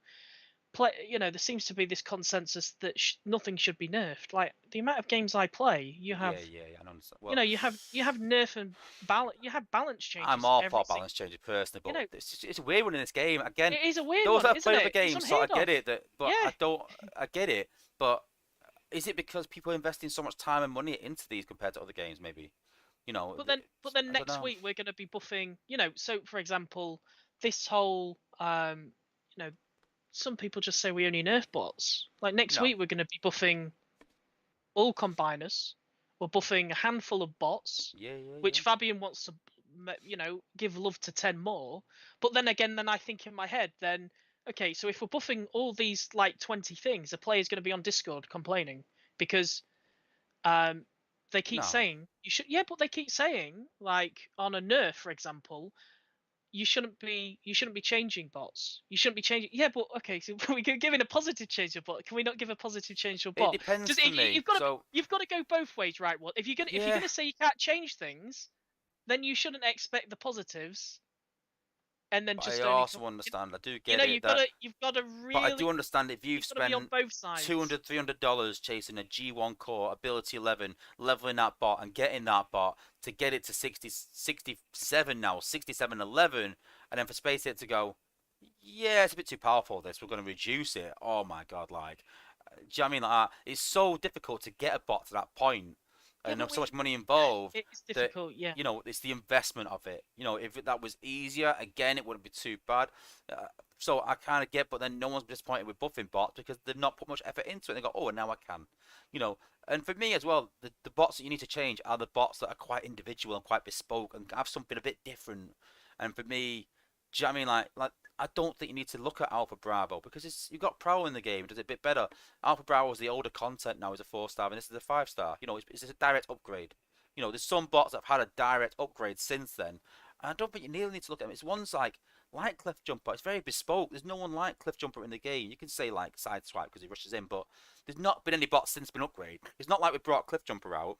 Speaker 2: there seems to be this consensus that nothing should be nerfed. Like the amount of games I play,
Speaker 1: yeah, I don't understand. Well,
Speaker 2: you have nerf and balance. You have balance
Speaker 1: I'm
Speaker 2: changes
Speaker 1: all
Speaker 2: every
Speaker 1: for
Speaker 2: single.
Speaker 1: balance changes personally,
Speaker 2: You
Speaker 1: but
Speaker 2: know,
Speaker 1: it's a weird one in this game. Again,
Speaker 2: it is a weird
Speaker 1: those
Speaker 2: one,
Speaker 1: that have
Speaker 2: isn't
Speaker 1: played other
Speaker 2: it? It's
Speaker 1: games, so I
Speaker 2: unheard
Speaker 1: get
Speaker 2: of.
Speaker 1: it. But
Speaker 2: Yeah.
Speaker 1: I don't. I get it, but is it because people are investing so much time and money into these compared to other games? Maybe,
Speaker 2: But then
Speaker 1: I don't
Speaker 2: next
Speaker 1: know.
Speaker 2: week we're going to be buffing. So for example, this whole some people just say we only nerf bots. Like next
Speaker 1: No,
Speaker 2: week we're going to be buffing all combiners. We're buffing a handful of bots,
Speaker 1: yeah.
Speaker 2: which Fabian wants to, give love to 10 more. But then again, then I think in my head, then okay, so if we're buffing all these like 20 things, the player's going to be on Discord complaining because um they keep
Speaker 1: No,
Speaker 2: saying you should. Yeah, but they keep saying like on a nerf, for example, you shouldn't be changing bots. You shouldn't be changing. Yeah, but okay, so we're giving a positive change to a bot. Can we not give a positive change to a
Speaker 1: it
Speaker 2: bot?
Speaker 1: depends
Speaker 2: Just
Speaker 1: for me. So
Speaker 2: you've got to go both ways, right? Well, if you're
Speaker 1: yeah,
Speaker 2: gonna say you can't change things, then you shouldn't expect the positives and then
Speaker 1: but I
Speaker 2: just only
Speaker 1: also understand. I do
Speaker 2: you
Speaker 1: get
Speaker 2: know
Speaker 1: it that.
Speaker 2: you've got to
Speaker 1: But I
Speaker 2: really
Speaker 1: do understand if you've
Speaker 2: you've got to be on
Speaker 1: spent
Speaker 2: both sides.
Speaker 1: $200, $300 chasing a G1 core ability 11, leveling that bot and getting that bot to get it to 60, 67 now, 67, 11, and then for Space it to go, yeah, it's a bit too powerful. This we're going to reduce it. Oh my god, like, do you know what I mean? Like, it's so difficult to get a bot to that point,
Speaker 2: Yeah,
Speaker 1: and
Speaker 2: but
Speaker 1: there's so
Speaker 2: we
Speaker 1: much money
Speaker 2: yeah,
Speaker 1: involved
Speaker 2: it's
Speaker 1: that
Speaker 2: difficult. Yeah,
Speaker 1: it's the investment of it. If that was easier, again, it wouldn't be too bad. So I kind of get, but then no one's disappointed with buffing bots because they've not put much effort into it. They go, oh, now I can, you know. And for me as well, the bots that you need to change are the bots that are quite individual and quite bespoke and have something a bit different. And for me, do you know what I mean? Like I don't think you need to look at Alpha Bravo because you've got Prowl in the game. It does it a bit better. Alpha Bravo is the older content now. Is a 4-star, and this is a 5-star. It's a direct upgrade. There's some bots that have had a direct upgrade since then. And I don't think you really need to look at them. It's ones like Cliff Jumper. It's very bespoke. There's no one like Cliff Jumper in the game. You can say like Sideswipe because he rushes in, but there's not been any bots since been upgraded. It's not like we brought Cliff Jumper out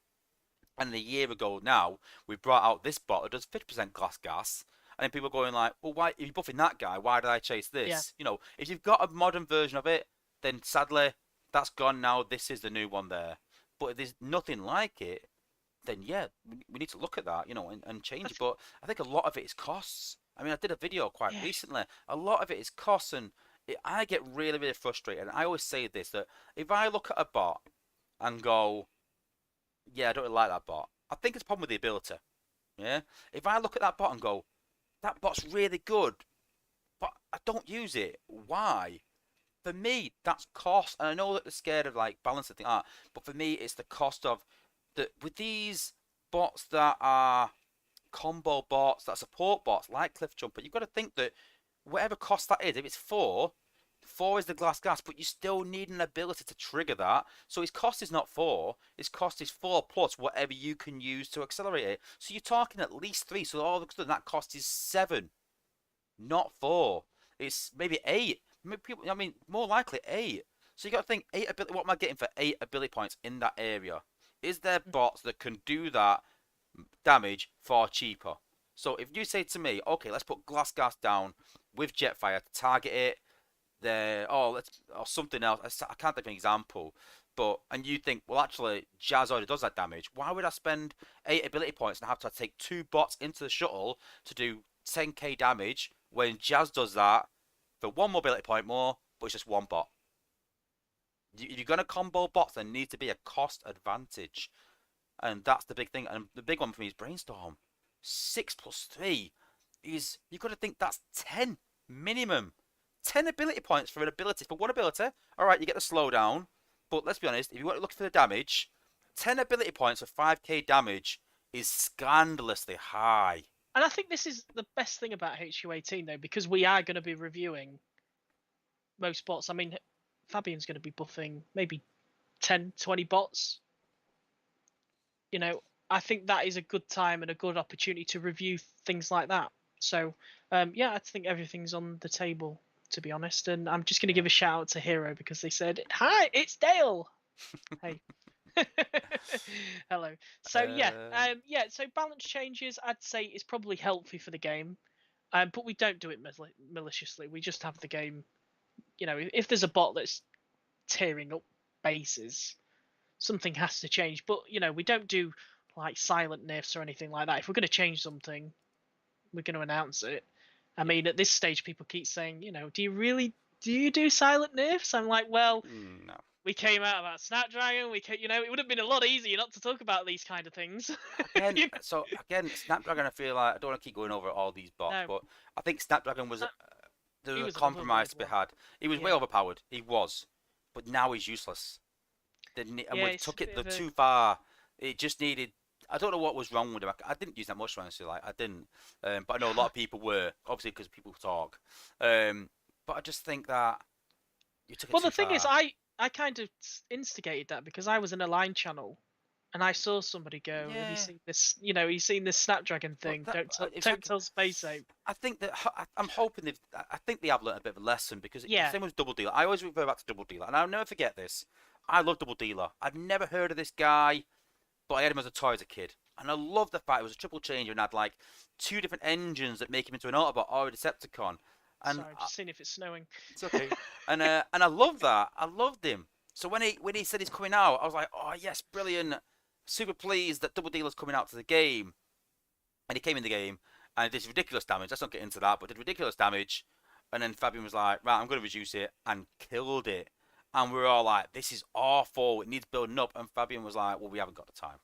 Speaker 1: and a year ago now we brought out this bot that does 50% glass gas. And then people going like, well, why if you're buffing that guy? Why did I chase
Speaker 2: yeah,
Speaker 1: this? If you've got a modern version of it, then sadly that's gone now. This is the new one there. But if there's nothing like it, then yeah, we need to look at that, and change it. But I think a lot of it is costs. I mean, I did a video quite
Speaker 2: yeah,
Speaker 1: recently. A lot of it is costs, and I get really, really frustrated. And I always say this that if I look at a bot and go, yeah, I don't really like that bot, I think it's a problem with the ability. Yeah, if I look at that bot and go, that bot's really good, but I don't use it. Why? For me, that's cost. And I know that they're scared of like balancing things out, but for me, it's the cost of with these bots that are combo bots, that support bots like Cliff Jumper, you've got to think that whatever cost that is, if it's 4, 4 is the glass gas, but you still need an ability to trigger that. So his cost is not 4, his cost is 4 plus whatever you can use to accelerate it. So you're talking at least 3, so all of a sudden that cost is 7, not 4. It's maybe 8. I mean, more likely 8. So you got to think, 8 ability. What am I getting for 8 ability points in that area? Is there bots that can do that damage far cheaper? So if you say to me, okay, let's put glass gas down with Jetfire to target it, or something else. I can't think of an example, and you think, well, actually, Jazz already does that damage. Why would I spend 8 ability points and have to take 2 bots into the shuttle to do 10k damage when Jazz does that for 1 mobility point more, but it's just 1 bot? If you're going to combo bots, there needs to be a cost advantage. And that's the big thing. And the big one for me is Brainstorm. 6 plus 3 is, you've got to think that's 10 minimum. 10 ability points for an ability. For one ability, alright, you get the slowdown. But let's be honest, if you want to look for the damage, 10 ability points for 5k damage is scandalously high.
Speaker 2: And I think this is the best thing about HU18 though, because we are going to be reviewing most bots. I mean, Fabian's going to be buffing maybe 10, 20 bots. You know, I think that is a good time and a good opportunity to review things like that. So, yeah, I think everything's on the table, to be honest. And I'm just going to give a shout out to Hero because they said, "Hi, it's Dale." Hey. Hello. So yeah, So balance changes, I'd say, is probably healthy for the game, but we don't do it maliciously. We just have the game. You know, if there's a bot that's tearing up bases, something has to change. But you know, we don't do like silent nerfs or anything like that. If we're going to change something, we're going to announce it. I mean, at this stage, people keep saying, you know, do you do silent nerfs? I'm like, well,
Speaker 1: no.
Speaker 2: We came out about Snapdragon. It would have been a lot easier not to talk about these kind of things.
Speaker 1: Again, Snapdragon, I feel like I don't want to keep going over all these bots, but I think Snapdragon was there was a compromise to be had. He was way overpowered. He was, but now he's useless. And we took it too far. It just needed. I don't know what was wrong with him. I didn't use that much, honestly. Like I didn't, but I know a lot of people were, obviously because people talk. But I just think that you took it too far.
Speaker 2: Well, the thing is, I kind of instigated that because I was in a line channel, and I saw somebody go, "Have you seen this? You know, you seen this Snapdragon thing? Don't tell Spaceape."
Speaker 1: I think that I'm hoping I think they have learned a bit of a lesson because same with Double Dealer. I always refer back to Double Dealer, and I'll never forget this. I love Double Dealer. I'd never heard of this guy, but I had him as a toy as a kid, and I love the fact it was a triple changer and had like 2 different engines that make him into an Autobot or a Decepticon. And
Speaker 2: sorry, just seeing if it's snowing.
Speaker 1: It's okay. and I love that. I loved him. So when he said he's coming out, I was like, oh yes, brilliant. Super pleased that Double Dealer's coming out to the game. And he came in the game and did ridiculous damage. Let's not get into that, but did ridiculous damage. And then Fabian was like, right, I'm going to reduce it, and killed it. And we were all like, this is awful. It needs building up. And Fabian was like, well, we haven't got the time.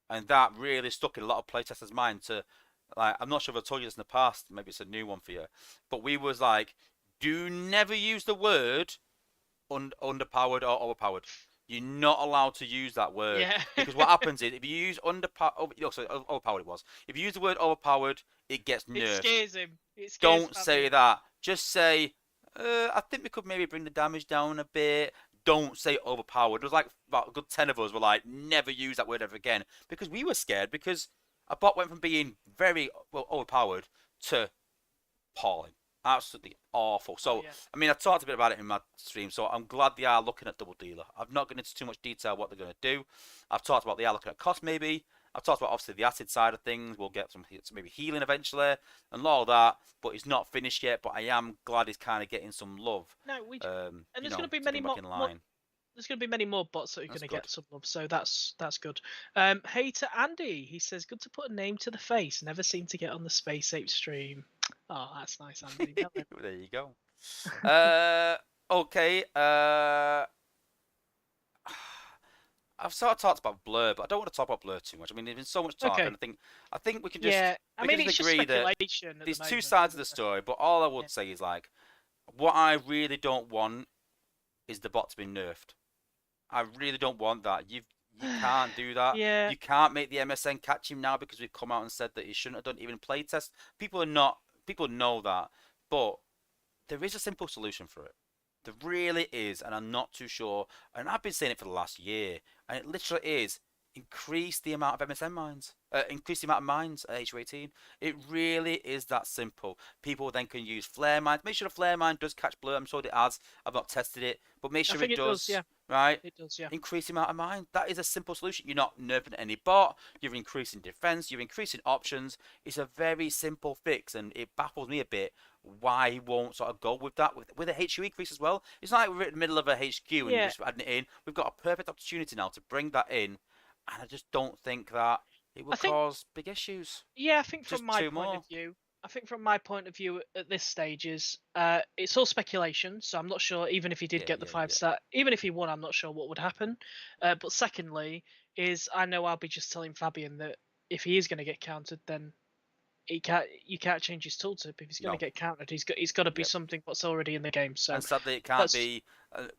Speaker 1: And that really stuck in a lot of playtesters' mind to, like, I'm not sure if I've told you this in the past. Maybe it's a new one for you. But we was like, do never use the word underpowered or overpowered. You're not allowed to use that word.
Speaker 2: Yeah.
Speaker 1: Because what happens is, if you use overpowered it was. If you use the word overpowered, it gets nerfed.
Speaker 2: It scares him.
Speaker 1: Don't say that. Just say, I think we could maybe bring the damage down a bit. Don't say overpowered. There was like about a good 10 of us were like, never use that word ever again. Because we were scared because a bot went from being very overpowered to appalling. Absolutely awful. So, I mean, I talked a bit about it in my stream, so I'm glad they are looking at Double Dealer. I've not gone into too much detail what they're going to do. I've talked about they are looking at cost maybe. I've talked about obviously the acid side of things. We'll get some maybe healing eventually and all that, but he's not finished yet. But I am glad he's kind of getting some love.
Speaker 2: No, and there's going to be many more. There's going to be many more bots that are going to get some love, so that's good. Hey to Andy, he says, good to put a name to the face. Never seem to get on the Spaceapes stream. Oh, that's nice, Andy.
Speaker 1: There you go. Okay. I've sort of talked about Blur, but I don't want to talk about Blur too much. I mean, there's been so much talk, and I think we can just
Speaker 2: it's
Speaker 1: agree
Speaker 2: just
Speaker 1: that there's 2 sides of the story. But all I would say is, like, what I really don't want is the bot to be nerfed. I really don't want that. You can't do that.
Speaker 2: Yeah,
Speaker 1: You can't make the MSN catch him now because we've come out and said that he shouldn't have done even playtest. People are not. People know that, but there is a simple solution for it. There really is, and I'm not too sure. And I've been saying it for the last year, and it literally is increase the amount of MSN mines, increase the amount of mines at HU18. It really is that simple. People then can use flare mines. Make sure the flare mine does catch blur. I'm sure it has. I've not tested it, but make
Speaker 2: I
Speaker 1: sure
Speaker 2: think
Speaker 1: it
Speaker 2: it does.
Speaker 1: does.
Speaker 2: Yeah,
Speaker 1: Right?
Speaker 2: it does. Yeah.
Speaker 1: Increase the amount of mine. That is a simple solution. You're not nerfing any bot. You're increasing defense. You're increasing options. It's a very simple fix, and it baffles me a bit why he won't sort of go with that with a HU increase as well. It's not like we're in the middle of a HQ and
Speaker 2: Yeah,
Speaker 1: just adding it in. We've got a perfect opportunity now to bring that in, and I just don't think that it will
Speaker 2: I think.
Speaker 1: cause big issues.
Speaker 2: Yeah, I think from
Speaker 1: Just
Speaker 2: my
Speaker 1: two
Speaker 2: point
Speaker 1: more.
Speaker 2: of view, at this stage is it's all speculation. So I'm not sure. Even if he did
Speaker 1: Yeah,
Speaker 2: get the
Speaker 1: yeah,
Speaker 2: 5 star, even if he won, I'm not sure what would happen. But secondly, is I know I'll be just telling Fabian that if he is going to get countered, then he can't. You can't change his tooltip. If he's going to
Speaker 1: no,
Speaker 2: get countered, he's got to be
Speaker 1: yeah.
Speaker 2: something what's already in the game.
Speaker 1: And
Speaker 2: So
Speaker 1: sadly, it can't
Speaker 2: that's
Speaker 1: be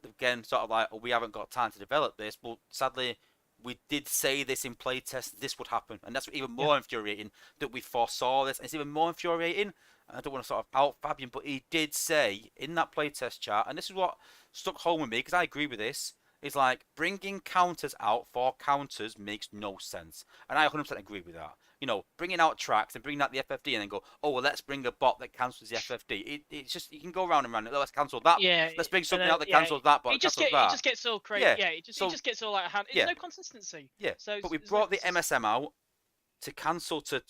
Speaker 1: again sort of like, oh, we haven't got time to develop this. But sadly, we did say this in playtest. This would happen, and that's even
Speaker 2: yeah.
Speaker 1: more infuriating that we foresaw this. And it's even more infuriating. I don't want to sort of out Fabian, but he did say in that playtest chat, and this is what stuck home with me because I agree with this. Is like bringing counters out for counters makes no sense, and I 100% agree with that. Bringing out tracks and bringing out the FFD and then go, oh, well, let's bring a bot that cancels the FFD. It's just, you can go round and round. Let's cancel that.
Speaker 2: Yeah,
Speaker 1: Let's bring
Speaker 2: and
Speaker 1: something out that cancels that bot and cancels
Speaker 2: it
Speaker 1: that.
Speaker 2: just gets all crazy.
Speaker 1: Yeah.
Speaker 2: Yeah, it
Speaker 1: So,
Speaker 2: just gets all out of hand. There's
Speaker 1: yeah,
Speaker 2: no consistency.
Speaker 1: yeah.
Speaker 2: So
Speaker 1: But we
Speaker 2: there's no
Speaker 1: brought the
Speaker 2: consistency.
Speaker 1: MSM out to cancel, to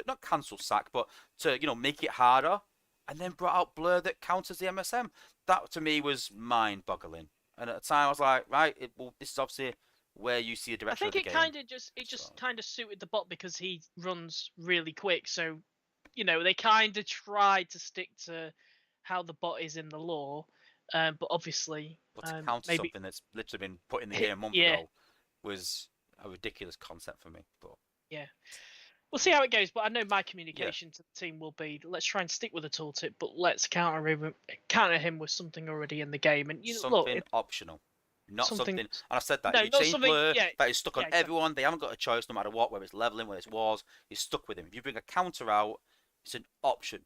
Speaker 1: not cancel sack, but to, make it harder. And then brought out Blur that counters the MSM. That to me was mind boggling. And at the time, I was like, right, well, this is obviously where you see the
Speaker 2: I
Speaker 1: direction of
Speaker 2: think
Speaker 1: the game.
Speaker 2: it
Speaker 1: So,
Speaker 2: just kind of suited the bot because he runs really quick. So, they kind of tried to stick to how the bot is in the lore, but obviously,
Speaker 1: but to counter
Speaker 2: maybe
Speaker 1: something that's literally been put in the game a month
Speaker 2: yeah,
Speaker 1: ago was a ridiculous concept for me. But
Speaker 2: yeah. We'll see
Speaker 1: yeah,
Speaker 2: how it goes, but I know my
Speaker 1: yeah,
Speaker 2: communication to the team will be let's try and stick with the tooltip, but let's counter him with something already in the game. And look,
Speaker 1: something optional, not something.
Speaker 2: something
Speaker 1: And I said that if
Speaker 2: no,
Speaker 1: you
Speaker 2: not
Speaker 1: change
Speaker 2: something.
Speaker 1: blur,
Speaker 2: Yeah,
Speaker 1: that is stuck on
Speaker 2: yeah, exactly.
Speaker 1: everyone. They haven't got a choice, no matter what, whether it's leveling, whether it's wars. You're stuck with him. If you bring a counter out, it's an option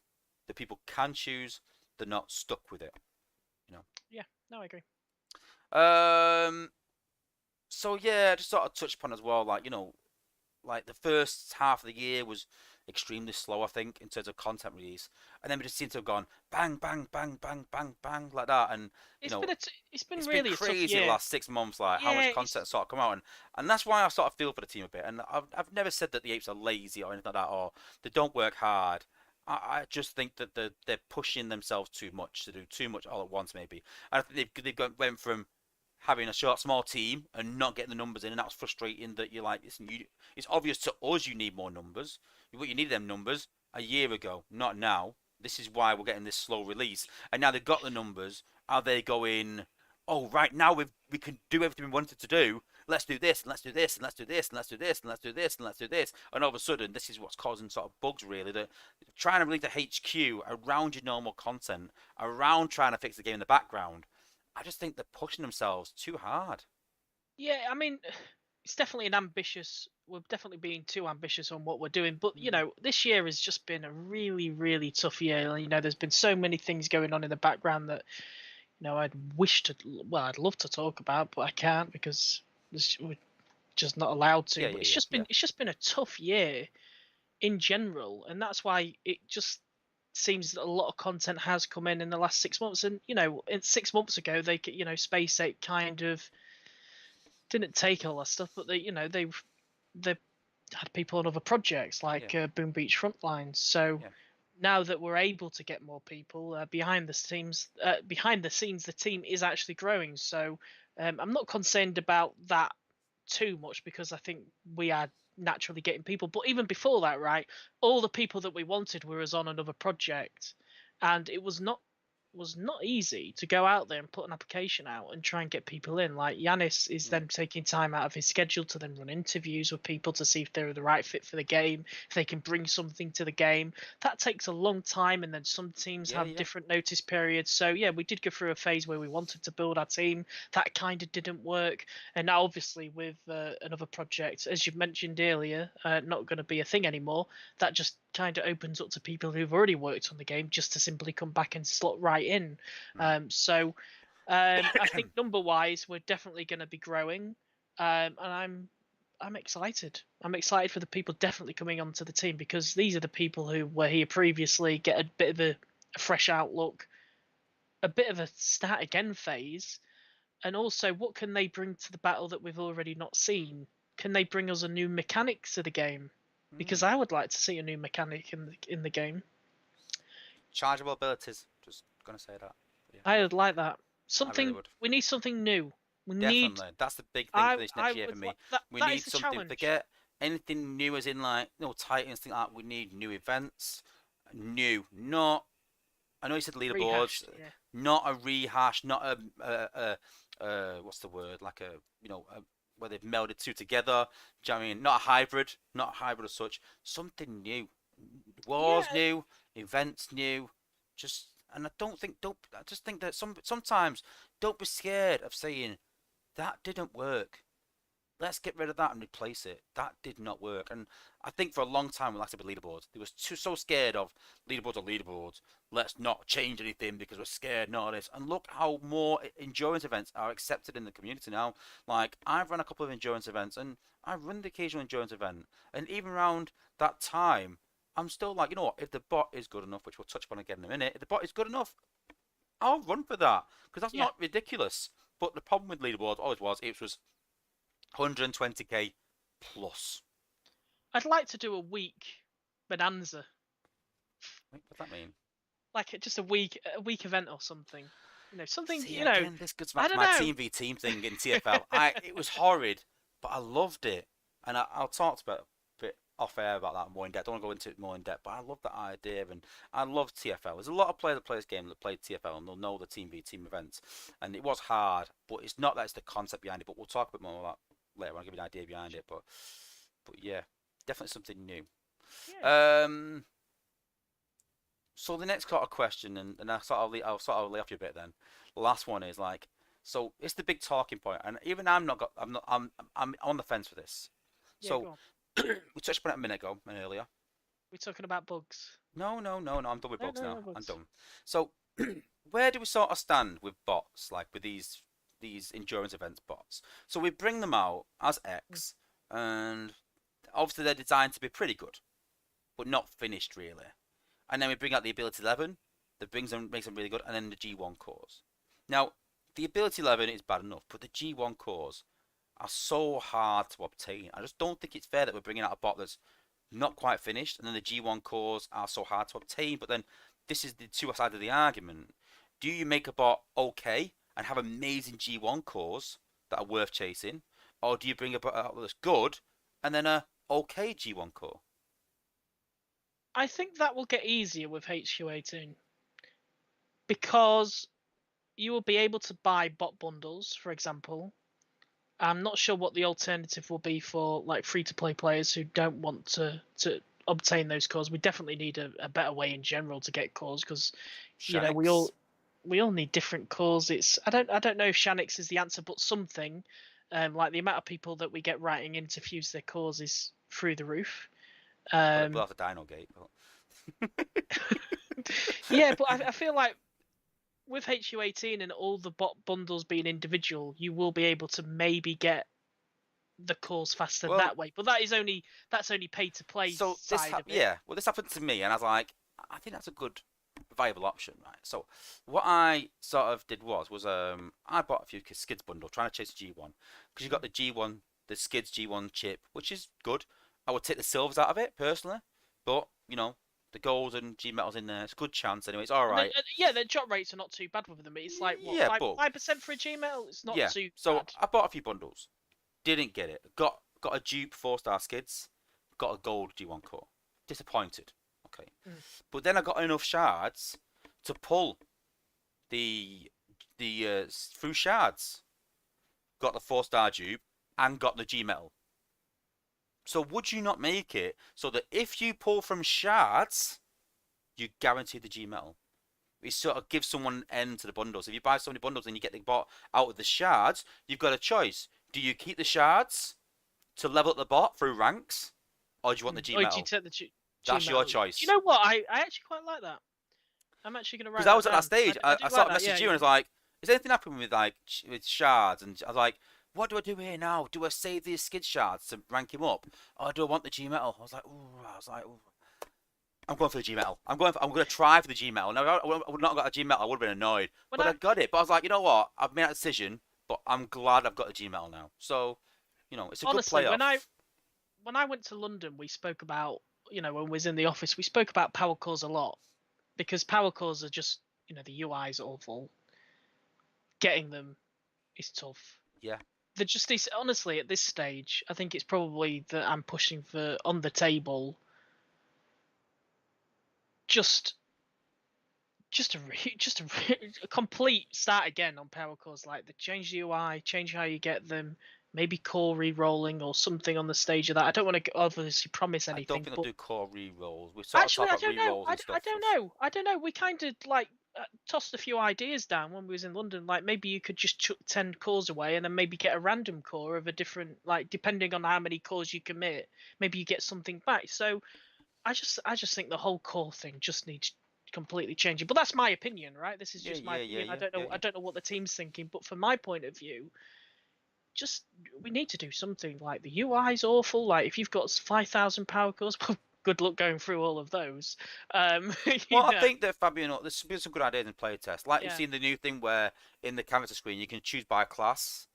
Speaker 1: that people can choose. They're not stuck with it. You
Speaker 2: Yeah, no, I agree.
Speaker 1: know. So yeah, just sort of touch upon as well, like like the first half of the year was extremely slow, I think, in terms of content release, and then we just seem to have gone bang, bang, bang, bang, bang, bang like that, and
Speaker 2: It's been
Speaker 1: it's been
Speaker 2: really a tough
Speaker 1: crazy the
Speaker 2: year.
Speaker 1: last 6 months, like how
Speaker 2: Yeah,
Speaker 1: much content sort of come out, and that's why I sort of feel for the team a bit, and I've never said that the apes are lazy or anything like that, or they don't work hard. I just think that they're pushing themselves too much to do too much all at once, maybe. And I think went from having a short, small team and not getting the numbers in, and that's frustrating. That you're like, listen, it's obvious to us you need more numbers. But you need them numbers a year ago, not now. This is why we're getting this slow release. And now they've got the numbers. Are they going? Oh, right now we can do everything we wanted to do. Let's do this, and let's do this, and let's do this, and let's do this, and let's do this, and let's do this. And all of a sudden, this is what's causing sort of bugs, really. That trying to release the HQ around your normal content, around trying to fix the game in the background. I just think they're pushing themselves too hard.
Speaker 2: yeah. I mean, it's definitely an ambitious. We're definitely being too ambitious on what we're doing. But
Speaker 1: Mm.
Speaker 2: this year has just been a really, really tough year. There's been so many things going on in the background that I'd wish to. Well, I'd love to talk about, but I can't because we're just not allowed to.
Speaker 1: Yeah,
Speaker 2: But
Speaker 1: yeah, yeah, yeah.
Speaker 2: it's just been a tough year in general, and that's why it just seems that a lot of content has come in the last 6 months. And 6 months ago, Space Ape kind of didn't take all that stuff, but they had people on other projects
Speaker 1: Yeah,
Speaker 2: like Boom Beach Frontlines. So
Speaker 1: yeah.
Speaker 2: now that we're able to get more people behind the scenes, the team is actually growing. So I'm not concerned about that too much because I think we are naturally getting people. But even before that, right, all the people that we wanted were us on another project, and it was not. was not easy to go out there and put an application out and try and get people in. Like Yanis is then taking time out of his schedule to then run interviews with people to see if they're the right fit for the game, if they can bring something to the game. That takes a long time, and then some teams have different notice periods. So yeah, we did go through a phase where we wanted to build our team. That kind of didn't work, and now obviously with another project, as you've mentioned earlier, not going to be a thing anymore. That just kind of opens up to people who've already worked on the game just to simply come back and slot right in. So I think number wise, we're definitely going to be growing, and I'm excited. I'm excited for the people definitely coming onto the team, because these are the people who were here previously, get a bit of a fresh outlook, a bit of a start again phase, and also what can they bring to the battle that we've already not seen? Can they bring us a new mechanic to the game? Because I would like to see a new mechanic in the game.
Speaker 1: Chargeable abilities. Just gonna say that.
Speaker 2: Yeah. I would like that. Something.
Speaker 1: Really would.
Speaker 2: We need something new. We
Speaker 1: Definitely.
Speaker 2: Need.
Speaker 1: That's the big thing for this next year for me. We need something.
Speaker 2: Challenge.
Speaker 1: Forget anything new, as in like Titans, things like that. We need new events. New, not. I know you said leaderboards. Not a rehash. Not a what's the word? Like a where they've melded two together. Do you know what I mean? Not a hybrid. Not a hybrid as such. Something new. Wars new. Events new. And I just think that sometimes don't be scared of saying that didn't work. Let's get rid of that and replace it. That did not work. And I think for a long time we liked to be leaderboards. They were so scared of leaderboards or leaderboards. Let's not change anything because we're scared, not this. And look how more endurance events are accepted in the community now. Like, I've run a couple of endurance events, and I run the occasional endurance event. And even around that time, I'm still like, you know what, if the bot is good enough, which we'll touch upon again in a minute, if the bot is good enough, I'll run for that. Because that's not ridiculous. But the problem with leaderboards always was, it was 120k plus.
Speaker 2: I'd like to do a week bonanza.
Speaker 1: What does that mean?
Speaker 2: Like just a week event or something. Something.
Speaker 1: See, again, this goes back to my team v team thing in TFL. It was horrid, but I loved it, and I'll talk about a bit off air about that more in depth. I don't want to go into it more in depth, but I love that idea, and I love TFL. There's a lot of players that play this game that played TFL, and they'll know the team v team events, and it was hard, but it's not that it's the concept behind it. But we'll talk a bit more about that later. I'll give you an idea behind it, but yeah, definitely something new. Yeah. So the next sort of question, and I'll sort of lay off you a bit then. The last one is like, so it's the big talking point, and even I'm on the fence for this. Yeah, so we touched upon it a minute ago and earlier.
Speaker 2: We're talking about bugs.
Speaker 1: No, I'm done with bugs now. I'm done. So where do we sort of stand with bots, like with these endurance events bots? So we bring them out as X, and obviously they're designed to be pretty good, but not finished really. And then we bring out the ability 11 that makes them really good, and then the G1 cores. Now, the ability 11 is bad enough, but the G1 cores are so hard to obtain. I just don't think it's fair that we're bringing out a bot that's not quite finished, and then the G1 cores are so hard to obtain. But then this is the two sides of the argument. Do you make a bot okay and have amazing G1 cores that are worth chasing, or do you bring a bot out that's good and then a okay G1 core?
Speaker 2: I think that will get easier with HQ18, because you will be able to buy bot bundles, for example. I'm not sure what the alternative will be for like free-to-play players who don't want to obtain those cores. We definitely need a better way in general to get cores, because we all need different cores. I don't know if Shanix is the answer, but something like the amount of people that we get writing in to fuse their cores is through the roof.
Speaker 1: Well, they blow out the Dino gate. But...
Speaker 2: yeah, but I feel like with HU18 and all the bot bundles being individual, you will be able to maybe get the cores faster that way. But that's only pay to play side of it.
Speaker 1: Yeah, well, this happened to me, and I was like, I think that's a good viable option, right? So what I sort of did was I bought a few skids bundle trying to chase G1, because you got the skids G1 chip, which is good. I would take the silvers out of it personally, but the golds and G metals in there. It's a good chance anyway. It's all right.
Speaker 2: The drop rates are not too bad with them. It's like what, 5% for a G metal. It's not too bad.
Speaker 1: So I bought a few bundles, didn't get it. Got a dupe 4-star skids, got a gold G1 core. Disappointed. Okay, but then I got enough shards to pull through shards, got the 4-star dupe and got the G metal. So would you not make it so that if you pull from shards, you guarantee the G metal? It sort of gives someone an end to the bundles. If you buy so many bundles and you get the bot out of the shards, you've got a choice. Do you keep the shards to level up the bot through ranks, or do you want the G
Speaker 2: Or do you
Speaker 1: metal?
Speaker 2: take the G
Speaker 1: That's your
Speaker 2: metal?
Speaker 1: choice.
Speaker 2: Do you know what? I actually quite like that. I'm actually going to write
Speaker 1: Because I
Speaker 2: that
Speaker 1: was at that
Speaker 2: down.
Speaker 1: stage,
Speaker 2: I
Speaker 1: I
Speaker 2: do
Speaker 1: started
Speaker 2: like that.
Speaker 1: messaging
Speaker 2: Yeah,
Speaker 1: you and I was like, "Is anything happening with like with shards?" And I was like, "What do I do here now? Do I save these skid shards to rank him up, or do I want the G metal?" I was like, "Ooh." I'm going for the G metal. I'm going to try for the G metal. Now, if I would not got a G metal, I would have been annoyed.
Speaker 2: When
Speaker 1: But I got it. But I was like, you know what? I've made that decision, but I'm glad I've got a G metal now. So, it's a
Speaker 2: honestly,
Speaker 1: good playoff.
Speaker 2: when I went to London, we spoke about, when we was in the office, we spoke about power cores a lot, because power cores are just, the UI is awful. Getting them is tough.
Speaker 1: Yeah.
Speaker 2: They're just this. Honestly, at this stage, I think it's probably that I'm pushing for on the table. Just a complete start again on power cores. Like, the change the UI, change how you get them, maybe core re-rolling or something on the stage of that. I don't want to obviously promise
Speaker 1: I
Speaker 2: anything,
Speaker 1: don't think
Speaker 2: but
Speaker 1: they'll do core re-rolls. We sort of
Speaker 2: actually,
Speaker 1: talk
Speaker 2: I
Speaker 1: about
Speaker 2: don't know.
Speaker 1: re-rolls and stuff.
Speaker 2: I don't know. We kind of like tossed a few ideas down when we was in London. Like, maybe you could just chuck 10 cores away and then maybe get a random core of a different, like, depending on how many cores you commit, maybe you get something back. So I just think the whole core thing just needs completely changing. But that's my opinion, right? This is just my opinion. I don't know. I don't know what the team's thinking, but from my point of view, just we need to do something. Like, the UI is awful. Like, if you've got 5,000 power cores, good luck going through all of those.
Speaker 1: Well, I think that Fabian, there's been some good ideas in playtest. Like, you've
Speaker 2: Yeah.
Speaker 1: seen the new thing where in the character screen you can choose by class.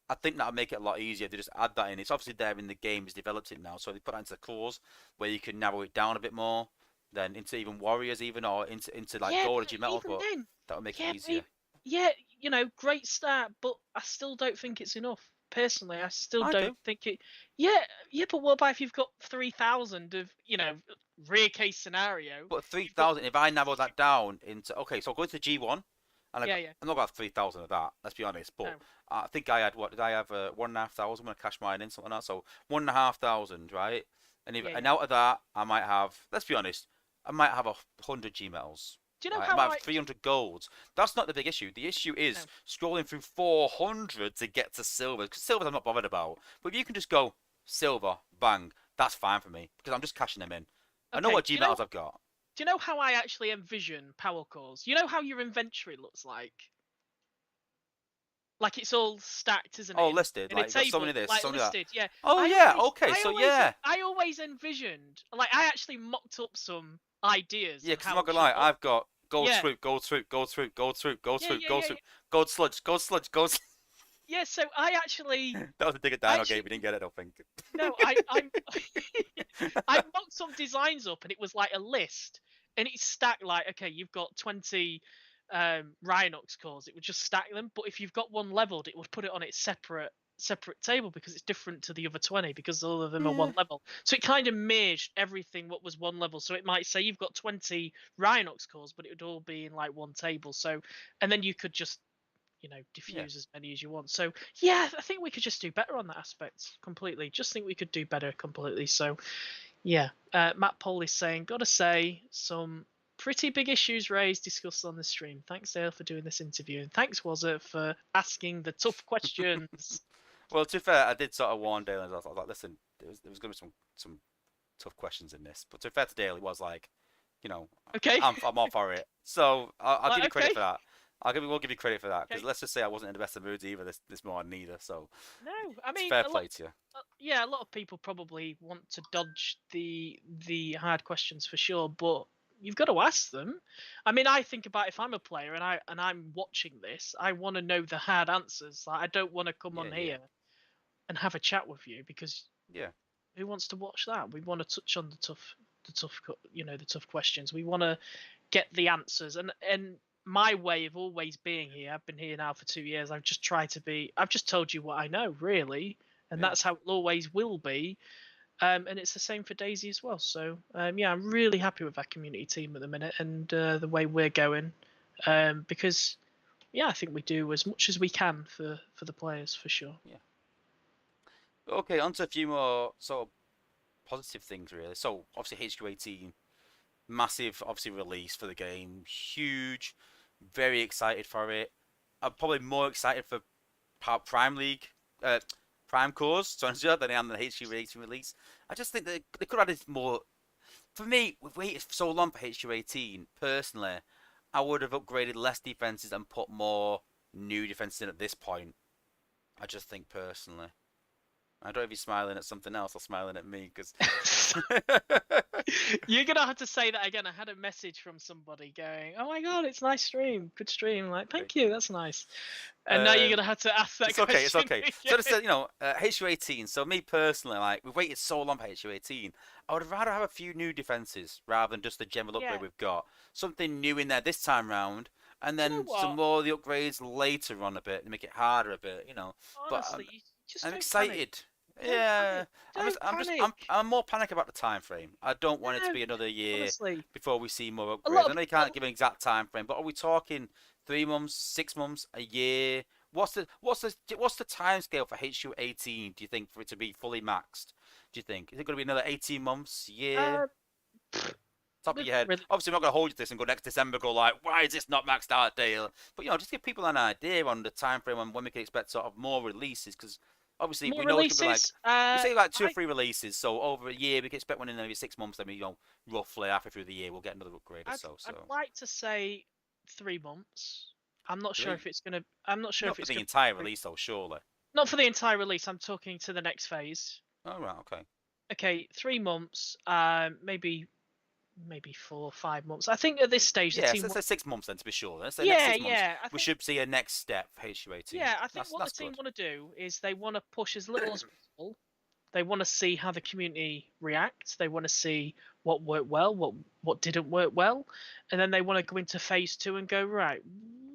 Speaker 1: I think that'll make it a lot easier if they just add that in. It's obviously there in the game, it's developed it now, so they put that into the cores where you can narrow it down a bit more, then into even warriors, even or into like
Speaker 2: Yeah,
Speaker 1: gold or
Speaker 2: but
Speaker 1: G metal,
Speaker 2: even
Speaker 1: but
Speaker 2: then,
Speaker 1: that would make it
Speaker 2: yeah,
Speaker 1: easier.
Speaker 2: yeah, great start, but I still don't think it's enough. Personally, I still
Speaker 1: I
Speaker 2: don't
Speaker 1: do.
Speaker 2: think it. Yeah, yeah, but what about if you've got 3,000 of, rear case scenario?
Speaker 1: But
Speaker 2: You've got
Speaker 1: 3,000, if I narrow that down into okay, so I'll go into G1, and
Speaker 2: yeah, yeah,
Speaker 1: I'm not gonna have 3,000 of that. Let's be honest, but
Speaker 2: no,
Speaker 1: I think I had what did I have 1,500 when I cash mine in something like that. So 1,500, right?
Speaker 2: yeah,
Speaker 1: And
Speaker 2: yeah.
Speaker 1: out of that, I might have. Let's be honest, I might have 100 G metals.
Speaker 2: Do you know
Speaker 1: Right, I
Speaker 2: how
Speaker 1: might
Speaker 2: I?
Speaker 1: have 300 golds. That's not the big issue. The issue
Speaker 2: No,
Speaker 1: is scrolling through 400 to get to silver. Because silver I'm not bothered about. But if you can just go silver, bang, that's fine for me because I'm just cashing them in. I know
Speaker 2: okay.
Speaker 1: what G metals I've got.
Speaker 2: Do you know how I actually envision power cores? You know how your inventory looks like? Like, it's all stacked, isn't
Speaker 1: Oh,
Speaker 2: it,
Speaker 1: listed.
Speaker 2: in a
Speaker 1: Like, you've got so
Speaker 2: table,
Speaker 1: many of this,
Speaker 2: like
Speaker 1: so many of that.
Speaker 2: listed? Yeah.
Speaker 1: Oh, yeah. Okay,
Speaker 2: I
Speaker 1: so
Speaker 2: always,
Speaker 1: yeah.
Speaker 2: I always envisioned, like, I actually mocked up some ideas
Speaker 1: Yeah,
Speaker 2: of
Speaker 1: because I'm
Speaker 2: how
Speaker 1: not
Speaker 2: it
Speaker 1: gonna
Speaker 2: should
Speaker 1: lie,
Speaker 2: look.
Speaker 1: I've got gold
Speaker 2: Yeah,
Speaker 1: swoop, gold swoop, gold swoop, gold swoop, gold
Speaker 2: yeah,
Speaker 1: swoop,
Speaker 2: yeah,
Speaker 1: gold
Speaker 2: yeah,
Speaker 1: swoop,
Speaker 2: yeah.
Speaker 1: gold sludge, gold sludge, gold.
Speaker 2: Yeah. So I actually,
Speaker 1: That was a dig at
Speaker 2: I
Speaker 1: Dino game.
Speaker 2: actually,
Speaker 1: We didn't get it, I don't think.
Speaker 2: no, I'm, I mocked some designs up, and it was like a list, and it's stacked like, okay, you've got 20 Rhinox cores. It would just stack them, but if you've got one leveled, it would put it on its separate table because it's different to the other 20 because all of them are
Speaker 1: Yeah.
Speaker 2: one level. So it kind of merged everything what was one level. So it might say you've got 20 Rhinox cores, but it would all be in like one table. So, and then you could just,
Speaker 1: Yeah.
Speaker 2: diffuse as many as you want. So yeah, I think we could just do better on that aspect completely. Just think we could do better completely. So yeah, Matt Pole is saying, gotta say, some pretty big issues raised, discussed on the stream. Thanks, Dale, for doing this interview, and thanks, Wozza, for asking the tough questions.
Speaker 1: Well, to be fair, I did sort of warn Dale. I was like, listen, there was going to be some tough questions in this. But to be fair to Dale, it was like,
Speaker 2: Okay.
Speaker 1: I'm all for it. So I'll give you credit
Speaker 2: Okay.
Speaker 1: for that. We'll give you credit for that because
Speaker 2: Okay.
Speaker 1: let's just say I wasn't in the best of moods either this morning either. So
Speaker 2: No, I
Speaker 1: it's
Speaker 2: mean,
Speaker 1: fair play to you.
Speaker 2: yeah, a lot of people probably want to dodge the hard questions for sure, but you've got to ask them. I mean, I think about if I'm a player and I'm watching this, I want to know the hard answers. Like, I don't want to come
Speaker 1: Yeah,
Speaker 2: on
Speaker 1: yeah,
Speaker 2: here and have a chat with you because
Speaker 1: yeah.
Speaker 2: who wants to watch that? We want to touch on the tough questions. We want to get the answers, and my way of always being here. I've been here now for 2 years. I've just told you what I know, really, and
Speaker 1: Yeah.
Speaker 2: that's how it always will be. And it's the same for Daisy as well. So yeah, I'm really happy with our community team at the minute and the way we're going, because yeah, I think we do as much as we can for the players for sure.
Speaker 1: Yeah. Okay, on to a few more sort of positive things really. So obviously HQ18, massive obviously release for the game, huge, very excited for it. I'm probably more excited for Prime League, Prime Cores, than I am the HQ18 release. I just think they could have added more. For me, we've waited so long for HQ18. Personally, I would have upgraded less defenses and put more new defenses in at this point. I just think personally. I don't know if you're smiling at something else or smiling at me because.
Speaker 2: You're gonna have to say that again. I had a message from somebody going, "Oh my god, it's nice stream, good stream." Like, thank you, that's nice. And now you're gonna have to ask that
Speaker 1: It's okay,
Speaker 2: question.
Speaker 1: it's okay.
Speaker 2: Again.
Speaker 1: So just HU18. So me personally, like we've waited so long for HU18. I would rather have a few new defenses rather than just the general upgrade we've got. Something new in there this time round, and then some more of the upgrades later on a bit to make it harder a bit.
Speaker 2: Honestly,
Speaker 1: but
Speaker 2: you just
Speaker 1: I'm
Speaker 2: don't
Speaker 1: excited.
Speaker 2: Panic.
Speaker 1: Yeah,
Speaker 2: Don't panic.
Speaker 1: I'm more panic about the time frame. I don't want it to
Speaker 2: No,
Speaker 1: be another year
Speaker 2: honestly.
Speaker 1: before we see more
Speaker 2: A lot
Speaker 1: upgrades. I
Speaker 2: of-
Speaker 1: know you can't give an exact time frame, but are we talking 3 months, 6 months, a year? What's the time scale for HU18? Do you think for it to be fully maxed? Do you think is it going to be another 18 months, year? Top of your head. Obviously, I'm not going to hold you to this and go next December. Go like, why is this not maxed out, Dale? But just give people an idea on the time frame and when we can expect sort of more releases because. Obviously, we know it's going to be like we say like 2 or 3 releases, so over a year we can expect one in maybe 6 months. Then roughly halfway through the year we'll get another upgrade or so.
Speaker 2: I'd like to say 3 months. I'm not sure if it's gonna. I'm not sure
Speaker 1: not
Speaker 2: if it's
Speaker 1: for the
Speaker 2: gonna
Speaker 1: entire release though, surely.
Speaker 2: Not for the entire release. I'm talking to the next phase.
Speaker 1: Oh right, okay.
Speaker 2: Okay, 3 months. Maybe 4 or 5 months. I think at this stage the team.
Speaker 1: Let's say 6 months then to be sure. Let's say
Speaker 2: yeah,
Speaker 1: next 6 months.
Speaker 2: yeah.
Speaker 1: We should see a next step for HU18.
Speaker 2: Yeah, I think what the team want to do is they want to push as little as possible. They want to see how the community reacts. They want to see what worked well, what didn't work well, and then they want to go into phase 2 and go, right,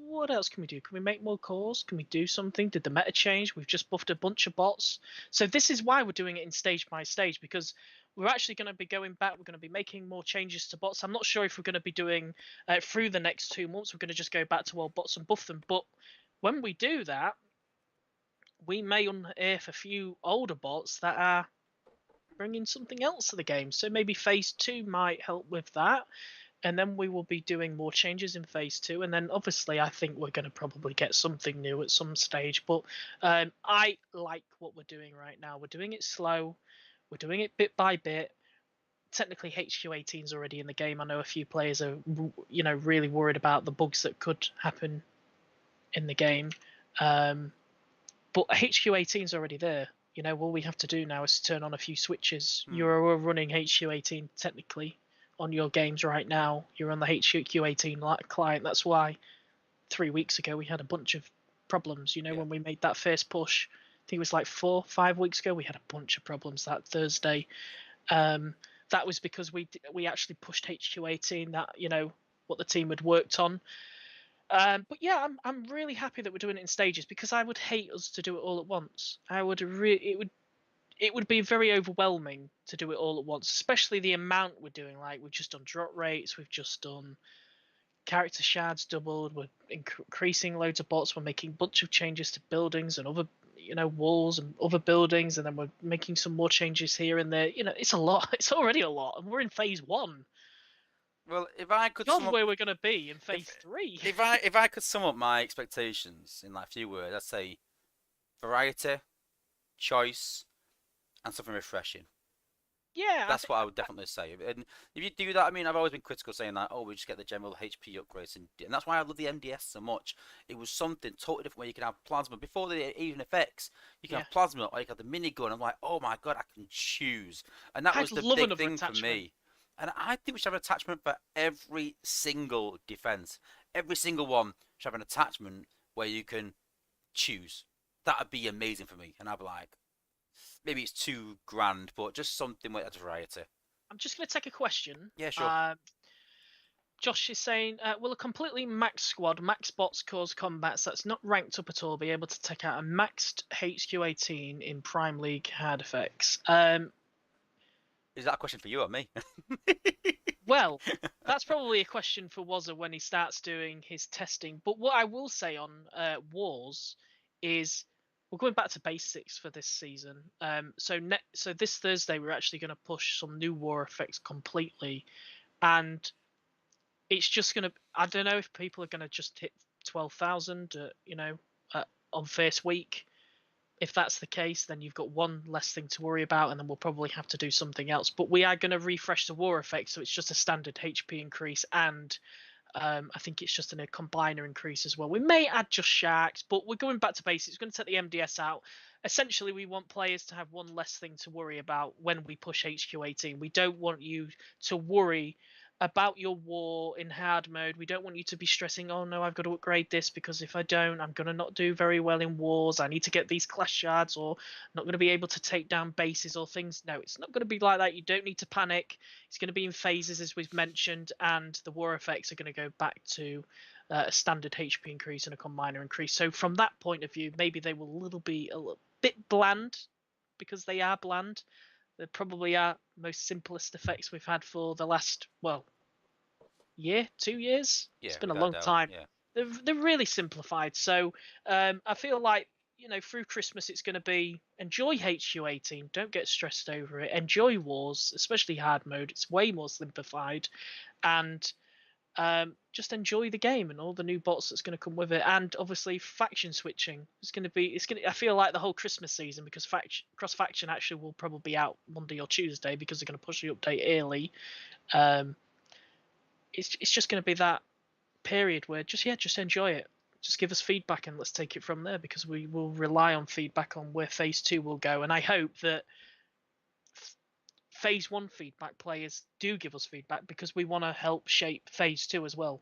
Speaker 2: what else can we do? Can we make more cores? Can we do something? Did the meta change? We've just buffed a bunch of bots. So this is why we're doing it in stage by stage, because we're actually going to be going back. We're going to be making more changes to bots. I'm not sure if we're going to be doing through the next 2 months. We're going to just go back to old bots and buff them. But when we do that, we may unearth a few older bots that are bringing something else to the game. So maybe phase 2 might help with that. And then we will be doing more changes in phase 2. And then obviously I think we're going to probably get something new at some stage. But I like what we're doing right now. We're doing it slow. We're doing it bit by bit. Technically HQ18 is already in the game. I know a few players are really worried about the bugs that could happen in the game. But HQ18 is already there. All we have to do now is turn on a few switches. You're running HQ18 technically on your games right now. You're on the HQ18 client. That's why 3 weeks ago we had a bunch of problems. When we made that first push, I think it was like 4 or 5 weeks ago, we had a bunch of problems that Thursday. That was because we actually pushed HQ18. That what the team had worked on. But yeah, I'm really happy that we're doing it in stages, because I would hate us to do it all at once. It would be very overwhelming to do it all at once, especially the amount we're doing. Like, we've just done drop rates, we've just done character shards doubled, we're increasing loads of bots, we're making a bunch of changes to buildings and other walls and other buildings, and then we're making some more changes here and there. It's a lot. It's already a lot, and we're in phase 1.
Speaker 1: Well, if I could
Speaker 2: sum up where we're going to be in phase 3.
Speaker 1: If I could sum up my expectations in like a few words, I'd say variety, choice, and something refreshing.
Speaker 2: Yeah,
Speaker 1: that's what I would definitely say. And if you do that, I mean, I've always been critical saying that, we just get the general HP upgrades, and that's why I love the MDS so much. It was something totally different where you can have plasma before the even effects. You can have plasma, or you can have the minigun. I'm like, oh my god, I can choose, and that was the big thing for me. And I think we should have an attachment for every single defense. Every single one should have an attachment where you can choose. That would be amazing for me. And I'd be like, maybe it's too grand, but just something with a variety.
Speaker 2: I'm just going to take a question.
Speaker 1: Yeah, sure.
Speaker 2: Josh is saying, will a completely maxed squad, max bots, cause combats that's not ranked up at all be able to take out a maxed HQ18 in Prime League hard effects?
Speaker 1: Is that a question for you or me?
Speaker 2: Well, that's probably a question for Wozza when he starts doing his testing. But what I will say on Wars is we're going back to basics for this season. So this Thursday we're actually going to push some new war effects completely, and it's just going to. I don't know if people are going to just hit 12,000, on first week. If that's the case, then you've got one less thing to worry about, and then we'll probably have to do something else. But we are going to refresh the war effect, so it's just a standard HP increase, and I think it's just a combiner increase as well. We may add just sharks, but we're going back to basics. We're going to take the MDS out. Essentially, we want players to have one less thing to worry about when we push HQ18. We don't want you to worry about your war in hard mode. We don't want you to be stressing, oh no, I've got to upgrade this because if I don't, I'm going to not do very well in wars. I need to get these clash shards, or not going to be able to take down bases or things. No, it's not going to be like that. You don't need to panic. It's going to be in phases, as we've mentioned, and the war effects are going to go back to a standard HP increase and a combiner increase. So from that point of view, maybe they will be a little bit bland, because they are bland. They probably are most simplest effects we've had for the last, well, year, 2 years.
Speaker 1: Yeah,
Speaker 2: It's been a
Speaker 1: without
Speaker 2: long
Speaker 1: doubt.
Speaker 2: time.
Speaker 1: Yeah.
Speaker 2: They're really simplified. So I feel like, through Christmas it's going to be enjoy HU18. Don't get stressed over it. Enjoy wars, especially hard mode. It's way more simplified, and just enjoy the game and all the new bots that's going to come with it, and obviously faction switching is going to be. I feel like the whole Christmas season, because cross faction actually will probably be out Monday or Tuesday because they're going to push the update early. It's just going to be that period where just enjoy it. Just give us feedback and let's take it from there, because we will rely on feedback on where phase 2 will go, and I hope that phase 1 feedback players do give us feedback, because we want to help shape phase 2 as well.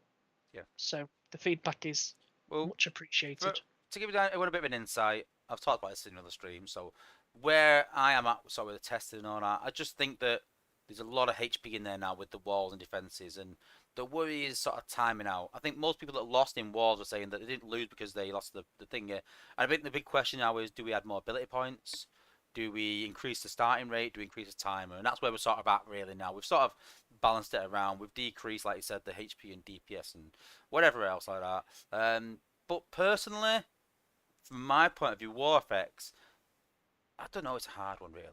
Speaker 1: Yeah.
Speaker 2: So the feedback is much appreciated.
Speaker 1: To give you a bit of an insight, I've talked about this in other streams, so where I am at sort of the testing and all that, I just think that there's a lot of HP in there now with the walls and defenses, and the worry is sort of timing out. I think most people that lost in walls are saying that they didn't lose because they lost the thing. And I think the big question now is, do we add more ability points? Do we increase the starting rate? Do we increase the timer? And that's where we're sort of at really now. We've sort of balanced it around. We've decreased, like you said, the HP and DPS and whatever else like that. But personally, from my point of view, war effects, I don't know. It's a hard one, really.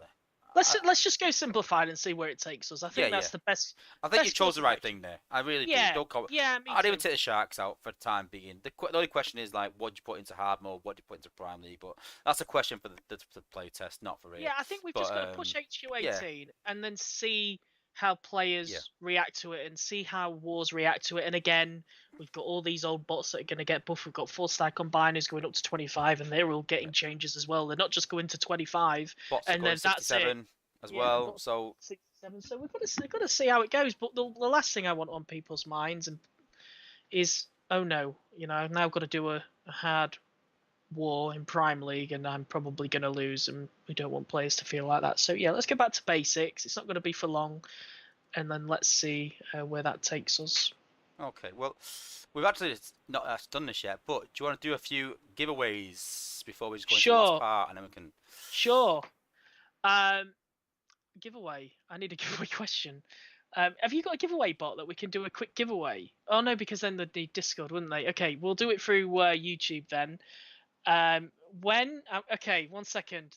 Speaker 2: Let's just go simplified and see where it takes us. I think that's the best.
Speaker 1: I think you chose the right thing there. I really do. Don't I'd even take the sharks out for the time being. The only question is, like, what do you put into hard mode? What do you put into prime league? But that's a question for the play test, not for real.
Speaker 2: Yeah, I think we've just got to push HQ18 and then see how players react to it, and see how wars react to it. And again, we've got all these old bots that are going to get buffed. We've got 4-star combiners going up to 25, and they're all getting changes as well. They're not just going to 25,
Speaker 1: bots
Speaker 2: and then that's it
Speaker 1: as well. So
Speaker 2: 67. So we've got to see how it goes. But the last thing I want on people's minds is, oh no, I've now got to do a hard war in Prime League, and I'm probably going to lose, and we don't want players to feel like that. So yeah, let's get back to basics. It's not going to be for long, and then let's see where that takes us.
Speaker 1: Okay, well, we've actually not done this yet, but do you want to do a few giveaways before we just go into the last part, and then we can...
Speaker 2: Sure. Giveaway. I need a giveaway question. Have you got a giveaway bot that we can do a quick giveaway? Oh no, because then they'd need Discord, wouldn't they? Okay, we'll do it through YouTube then. Okay, 1 second.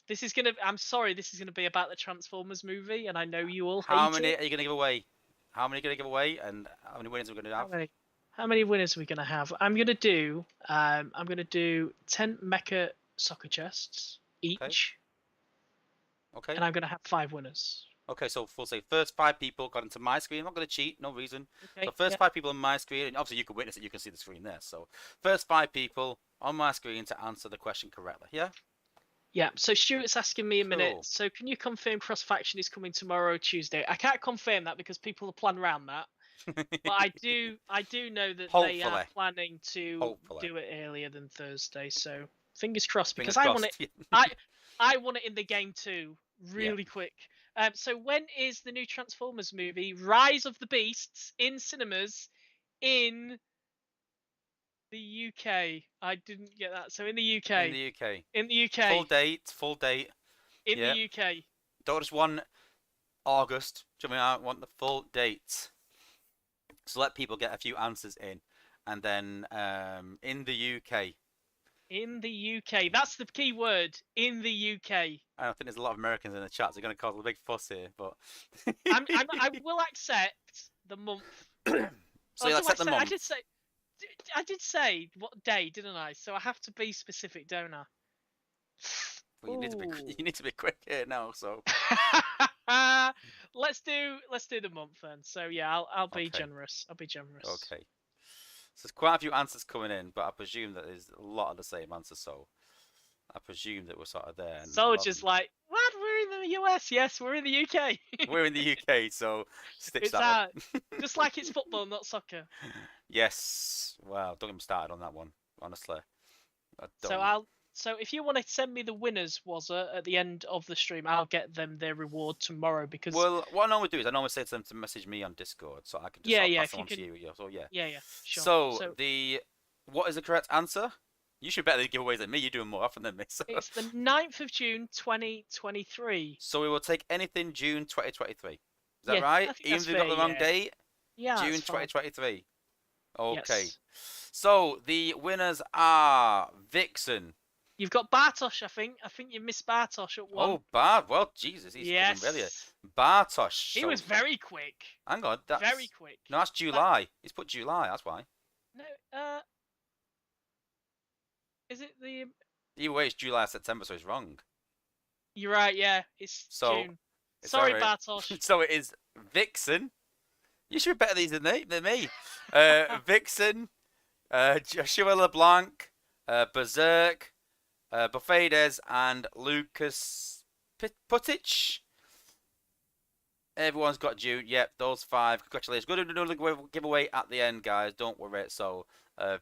Speaker 2: I'm sorry, this is gonna be about the Transformers movie, and I know you all hate it.
Speaker 1: How many are you gonna give away? How many are you gonna give away, and how many winners are we gonna have?
Speaker 2: How many winners are we gonna have? I'm gonna do 10 mecha soccer chests each.
Speaker 1: Okay.
Speaker 2: And I'm gonna have 5 winners.
Speaker 1: Okay, so we'll say first 5 people got into my screen. I'm not going to cheat, no reason.
Speaker 2: Okay,
Speaker 1: so first 5 people on my screen, and obviously you can witness it, you can see the screen there. So first 5 people on my screen to answer the question correctly, yeah?
Speaker 2: Yeah, so Stuart's asking me a minute. So can you confirm Cross Faction is coming tomorrow or Tuesday? I can't confirm that because people are planning around that. But I do know that they are planning to do it earlier than Thursday. So fingers crossed, because I want it. I want it in the game too, really quick. So when is the new Transformers movie, Rise of the Beasts, in cinemas in the UK? I didn't get that. So in the UK.
Speaker 1: In the UK.
Speaker 2: In the UK.
Speaker 1: Full date.
Speaker 2: In the UK.
Speaker 1: Don't just want August. I want the full date. So let people get a few answers in, and then in the UK,
Speaker 2: In the UK, that's the key word. In the UK,
Speaker 1: I don't think there's a lot of Americans in the chat, so they're going to cause a big fuss here. But
Speaker 2: I will accept the month.
Speaker 1: so
Speaker 2: Oh,
Speaker 1: you'll
Speaker 2: do I
Speaker 1: accept the
Speaker 2: say? I
Speaker 1: month.
Speaker 2: did say. I did say what day, didn't I? So I have to be specific, don't I?
Speaker 1: Well, you need to be
Speaker 2: Ooh.
Speaker 1: you need to be quick here now. So
Speaker 2: let's do the month then. So yeah, I'll be
Speaker 1: okay,
Speaker 2: generous. I'll be generous.
Speaker 1: okay. So there's quite a few answers coming in, but I presume that there's a lot of the same answers. So I presume that we're sort of there, and a lot of
Speaker 2: Soldiers
Speaker 1: them.
Speaker 2: like, what? We're in the US. Yes, we're in the UK.
Speaker 1: We're in the UK, so stitch
Speaker 2: It's
Speaker 1: that one.
Speaker 2: just like it's football, not soccer.
Speaker 1: Yes. Wow. Don't get me started on that one. Honestly, I
Speaker 2: So
Speaker 1: don't.
Speaker 2: so if you want to send me the winners, Wozza, at the end of the stream, I'll get them their reward tomorrow because
Speaker 1: Well, what I normally do is I normally say to them to message me on Discord, so I can just
Speaker 2: yeah,
Speaker 1: sort of
Speaker 2: yeah,
Speaker 1: pass
Speaker 2: if
Speaker 1: them
Speaker 2: you
Speaker 1: on to
Speaker 2: can,
Speaker 1: you. Yeah. So yeah.
Speaker 2: yeah, sure.
Speaker 1: So
Speaker 2: So
Speaker 1: what is the correct answer? You should better giveaways than me. You're doing more often than me. So,
Speaker 2: it's the 9th of June, 2023.
Speaker 1: so we will take anything June 2023. Is that
Speaker 2: Yeah,
Speaker 1: right?
Speaker 2: I think
Speaker 1: Even
Speaker 2: that's
Speaker 1: if we
Speaker 2: fair.
Speaker 1: got the wrong
Speaker 2: Yeah,
Speaker 1: date,
Speaker 2: yeah, that's
Speaker 1: June
Speaker 2: fine.
Speaker 1: 2023. Okay.
Speaker 2: Yes,
Speaker 1: So the winners are Vixen.
Speaker 2: you've got Bartosz. I think you missed Bartosz at one.
Speaker 1: Oh, Bart. Well, Jesus, he's coming really.
Speaker 2: Yes,
Speaker 1: Bartosz.
Speaker 2: he
Speaker 1: So
Speaker 2: was very quick.
Speaker 1: hang on,
Speaker 2: Very
Speaker 1: that's
Speaker 2: quick.
Speaker 1: no, that's
Speaker 2: That
Speaker 1: July. He's put July. That's why.
Speaker 2: no, is it the?
Speaker 1: Either way, it's July, September, so he's wrong.
Speaker 2: You're right. Yeah, it's
Speaker 1: So
Speaker 2: June.
Speaker 1: it's
Speaker 2: Sorry,
Speaker 1: alright.
Speaker 2: Bartosz.
Speaker 1: So it is Vixen. You should be better at these than me. Vixen, Joshua LeBlanc, Berserk, Buffades, and Lucas Putic. Everyone's got June. Yep, those five. Congratulations. Going to do another giveaway at the end, guys. Don't worry. So,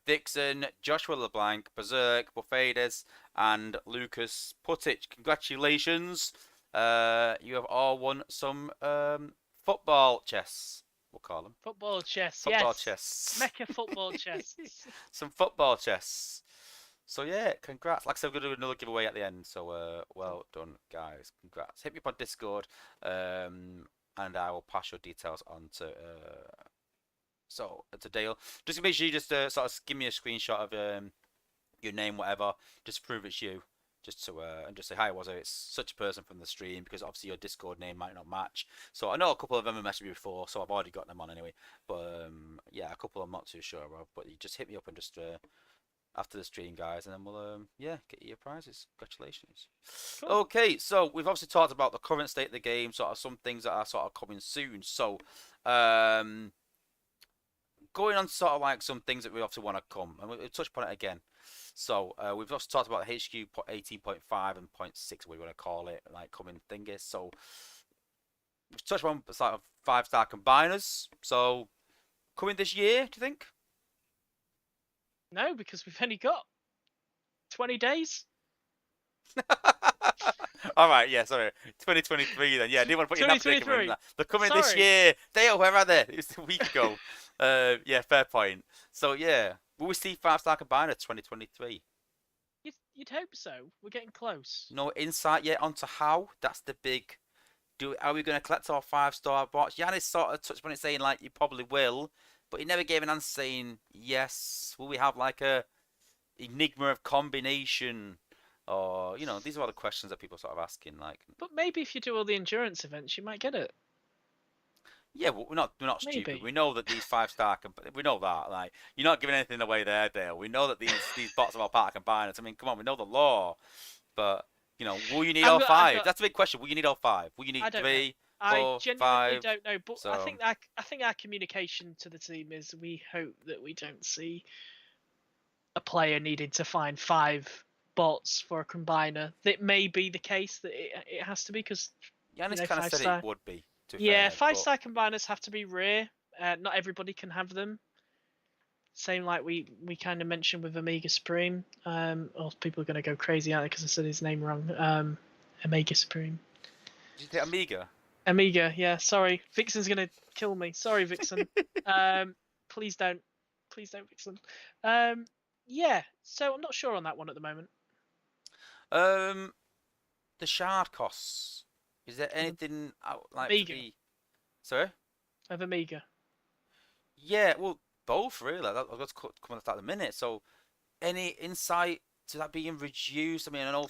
Speaker 1: Vixen, Joshua LeBlanc, Berserk, Buffades, and Lucas Putic. Congratulations. You have all won some football chess. We'll call them.
Speaker 2: Football chess.
Speaker 1: Football
Speaker 2: Yes.
Speaker 1: chess.
Speaker 2: Mecha football chess.
Speaker 1: Some football chess. So yeah, congrats. Like I said, we're gonna do another giveaway at the end. So well done, guys. Congrats. Hit me up on Discord, and I will pass your details on to Dale. Just make sure you just sort of give me a screenshot of your name, whatever, just to prove it's you. Just to and just say hi, was it? It's such a person from the stream, because obviously your Discord name might not match. So I know a couple of them have messaged me before, so I've already got them on anyway. But yeah, a couple I'm not too sure of. But you just hit me up and just after the stream, guys, and then we'll yeah, get you your prizes. Congratulations.
Speaker 2: Cool.
Speaker 1: Okay, so we've obviously talked about the current state of the game, sort of some things that are sort of coming soon. So um going on to sort of like some things that we obviously want to come, and we'll touch upon it again. So we've also talked about the HQ 18.5 and point 6, what we want to call it, like coming thingies. So we've touched on sort of 5-star combiners. So coming this year, do you think?
Speaker 2: No, because we've only got 20 days.
Speaker 1: All right, yeah, sorry. 2023 then. Yeah, I didn't want to put you in that predicament.
Speaker 2: 2023.
Speaker 1: They're coming this
Speaker 2: Sorry.
Speaker 1: year. Dale, where are they? It was a week ago. Yeah, fair point. So yeah, will we see 5-star combiner 2023?
Speaker 2: You'd hope so. We're getting close.
Speaker 1: No insight yet onto how. That's the big. Are we going to collect our 5-star box? Yanis sort of touched on it, saying like you probably will, but he never gave an answer saying yes. Will we have like a enigma of combination? Or, you know, these are all the questions that people sort of asking. Like,
Speaker 2: But maybe if you do all the endurance events, you might get it.
Speaker 1: yeah, well, we're not stupid.
Speaker 2: Maybe.
Speaker 1: We know that these 5-star, we know that. Like, you're not giving anything away there, Dale. We know that these bots are all part of combiners. I mean, come on, we know the law, but you know, will you need all 5? That's a big question. Will you need all 5? Will you need 3, 4,
Speaker 2: I genuinely
Speaker 1: 5?
Speaker 2: don't know, but
Speaker 1: So,
Speaker 2: I think our communication to the team is we hope that we don't see a player needing to find 5 bots for a combiner. That may be the case, that it has to be, because
Speaker 1: Yanis kind of said
Speaker 2: 5-star.
Speaker 1: it would be.
Speaker 2: Yeah,
Speaker 1: fair,
Speaker 2: 5-star combiners have to be rare. Not everybody can have them. Same like we kind of mentioned with Omega Supreme. Or people are going to go crazy, aren't they, because I said his name wrong. Omega Supreme.
Speaker 1: Did you say Amiga?
Speaker 2: Amiga, yeah. Sorry, Vixen's going to kill me. Sorry, Vixen. Please don't, Vixen. Yeah. So I'm not sure on that one at the moment.
Speaker 1: The shard costs. Is there anything like
Speaker 2: Amiga.
Speaker 1: to be? Sorry.
Speaker 2: Of Amiga.
Speaker 1: Yeah, well, both really. I'll just come on to that in a minute. So, any insight to that being reduced? I mean, I know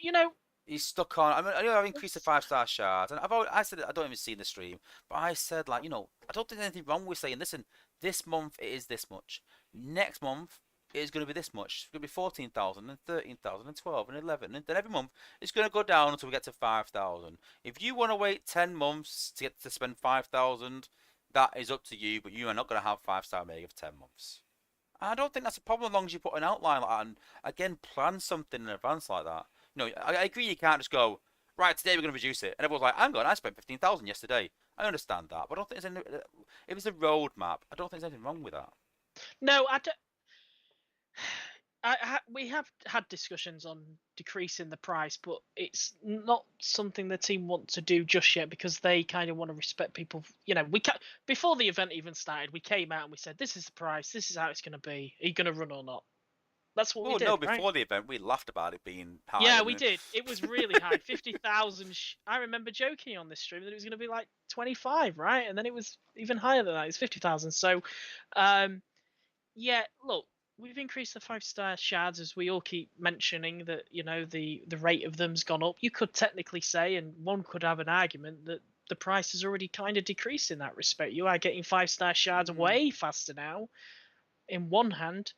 Speaker 2: You know,
Speaker 1: he's stuck on. I mean, I know I've increased the
Speaker 2: it's,
Speaker 1: 5-star shards, and I said it, I don't even see the stream, but I said like, I don't think there's anything wrong with saying, listen, this month it is this much, next month it is going to be this much. It's going to be 14,000 and 13,000 and 12 and 11, and then every month it's going to go down until we get to 5,000. If you want to wait 10 months to get to spend 5,000, that is up to you, but you are not going to have 5-star mega for 10 months. I don't think that's a problem as long as you put an outline like that and again plan something in advance like that. I agree you can't just go right today we're going to reduce it, and everyone's like, "I'm going. I spent 15,000 yesterday." I understand that, but I don't think there's any. If it's a roadmap, I don't think there's anything wrong with that.
Speaker 2: no, I don't. We have had discussions on decreasing the price, but it's not something the team want to do just yet because they kind of want to respect people. We before the event even started, we came out and we said, "This is the price. This is how it's going to be. Are you going to run or not?" That's what we
Speaker 1: Well, no,
Speaker 2: did, right?
Speaker 1: before the event we laughed about it being high,
Speaker 2: Yeah, we
Speaker 1: and
Speaker 2: did. It was really high, 50,000. I remember joking on this stream that it was going to be like 25, right? And then it was even higher than that. It's 50,000. So, um, yeah, look, we've increased the 5-star shards as we all keep mentioning that, the rate of them's gone up. You could technically say, and one could have an argument that the price has already kind of decreased in that respect. You are getting 5-star shards
Speaker 1: mm,
Speaker 2: way faster now. In one hand,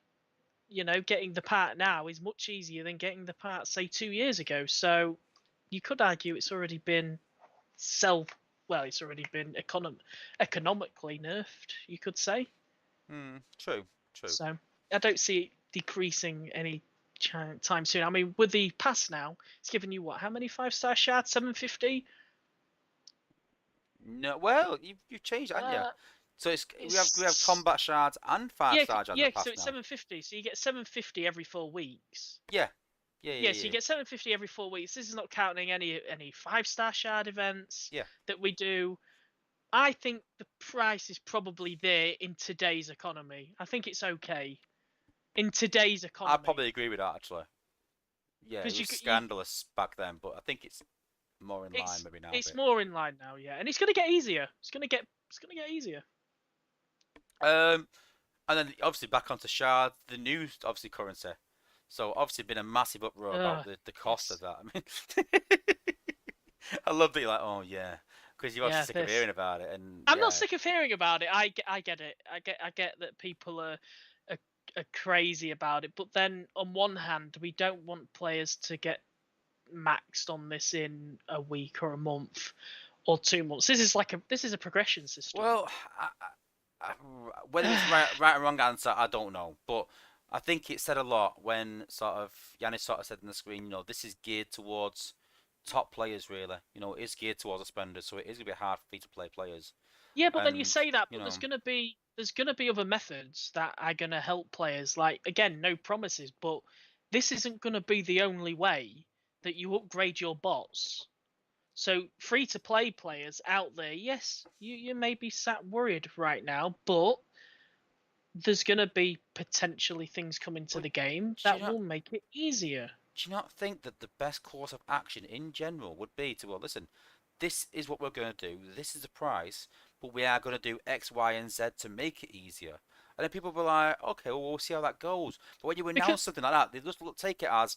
Speaker 2: getting the part now is much easier than getting the part, say, 2 years ago. So you could argue it's already been it's already been economically nerfed, you could say.
Speaker 1: true, true.
Speaker 2: So I don't see it decreasing any time soon. I mean, with the pass now, it's giving you what? How many 5-star shards? 750.
Speaker 1: No, well, you've changed, haven't you?
Speaker 2: Uh,
Speaker 1: So we have
Speaker 2: it's
Speaker 1: combat shards and 5-star shards in the
Speaker 2: yeah. So
Speaker 1: past
Speaker 2: it's
Speaker 1: now.
Speaker 2: 750. So you get 750 every 4 weeks.
Speaker 1: Yeah, yeah,
Speaker 2: Yeah,
Speaker 1: yeah,
Speaker 2: so you
Speaker 1: yeah,
Speaker 2: get 750 every 4 weeks. This is not counting any 5-star shard events
Speaker 1: yeah.
Speaker 2: that we do. I think the price is probably there in today's economy. I think it's okay in today's
Speaker 1: I
Speaker 2: economy
Speaker 1: probably agree with that actually. Yeah, it
Speaker 2: because
Speaker 1: was scandalous back then, but I think it's more in line maybe now a
Speaker 2: it's
Speaker 1: bit.
Speaker 2: more in line now, yeah, and it's gonna get easier. It's gonna get easier.
Speaker 1: Um, and then obviously back onto Shard, the new obviously currency. So obviously been a massive uproar about the cost of
Speaker 2: Yes,
Speaker 1: that. I mean, I love that you're like, oh yeah, because you're obviously
Speaker 2: yeah.
Speaker 1: sick of
Speaker 2: This
Speaker 1: hearing about it, and
Speaker 2: I'm not
Speaker 1: yeah,
Speaker 2: sick of hearing about it. I get it. I get that people are are crazy about it, but then on one hand, we don't want players to get maxed on this in a week or a month or 2 months. This is a progression system.
Speaker 1: well, I, whether it's right or wrong answer, I don't know, but I think it said a lot when sort of Yannis sort of said on the screen, this is geared towards top players really. It is geared towards the spenders, so it is gonna be hard for free to play players.
Speaker 2: Yeah, but then you
Speaker 1: And
Speaker 2: say that,
Speaker 1: you
Speaker 2: but
Speaker 1: know,
Speaker 2: there's gonna be other methods that are gonna help players. Like, again, no promises, but this isn't gonna be the only way that you upgrade your bots. So free to play players out there, yes, you may be sat worried right now, but there's gonna be potentially things coming to
Speaker 1: but
Speaker 2: the game
Speaker 1: do you
Speaker 2: that
Speaker 1: not
Speaker 2: will make it easier.
Speaker 1: do you not think that the best course of action in general would be to, well, listen, this is what we're going to do, this is the price, but we are going to do X, Y, and Z to make it easier. And then people will be like, okay, well, we'll see how that goes. But when you announce
Speaker 2: Because
Speaker 1: something like that, they just take it as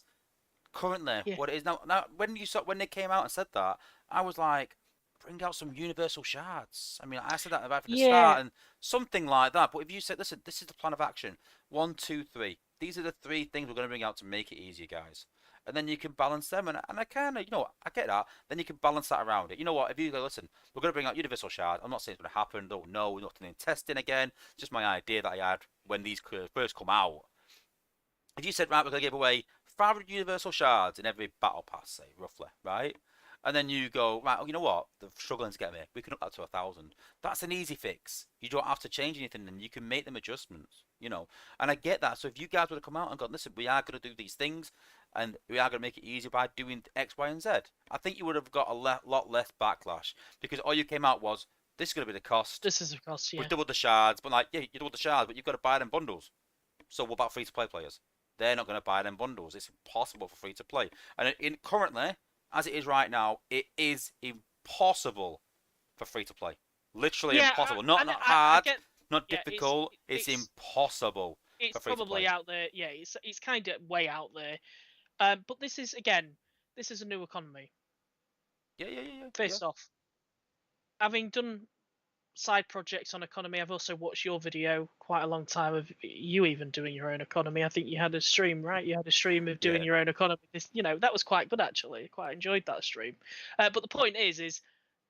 Speaker 1: currently
Speaker 2: yeah,
Speaker 1: what it is now. Now, when they came out and said that, I was like, bring out some universal shards. I mean, I said that right from the
Speaker 2: yeah,
Speaker 1: start, and something like that. But if you said, listen, this is the plan of action, one, two, three. These are the three things we're going to bring out to make it easier, guys. And then you can balance them, and I kind of, I get that. Then you can balance that around it. You know what? If you go, listen, we're going to bring out universal shard. I'm not saying it's going to happen. Don't know. Nothing in testing again. Just my idea that I had when these first come out. If you said, right, we're going to give away 500 universal shards in every battle pass, say, roughly, right? And then you go, right, oh, you know what? They're struggling to get me. We can up that to 1,000. That's an easy fix. You don't have to change anything, and you can make them adjustments. And I get that. So if you guys would have come out and gone, listen, we are going to do these things, and we are going to make it easier by doing X, Y, and Z, I think you would have got a lot less backlash because all you came out was, this is going to be the cost.
Speaker 2: this is of course,
Speaker 1: We've
Speaker 2: yeah.
Speaker 1: doubled the shards, but like, yeah, you doubled the shards, but you've got to buy them bundles. So what about free to play players? They're not going to buy them bundles. It's impossible for free to play. And currently, as it is right now, it is impossible for free to play. Literally
Speaker 2: Yeah,
Speaker 1: impossible.
Speaker 2: I,
Speaker 1: Not
Speaker 2: I, I
Speaker 1: hard.
Speaker 2: get.
Speaker 1: not
Speaker 2: Yeah,
Speaker 1: difficult. It's impossible
Speaker 2: it's
Speaker 1: for free to
Speaker 2: probably
Speaker 1: play.
Speaker 2: out there. Yeah, it's kind of way out there. But this is again, this is a new economy.
Speaker 1: Yeah, yeah, yeah, yeah, yeah.
Speaker 2: First off, having done side projects on economy, I've also watched your video quite a long time of you even doing your own economy. I think you had a stream, right? You had a stream of doing
Speaker 1: Yeah.
Speaker 2: your own economy. This, that was quite good actually. Quite enjoyed that stream. But the point is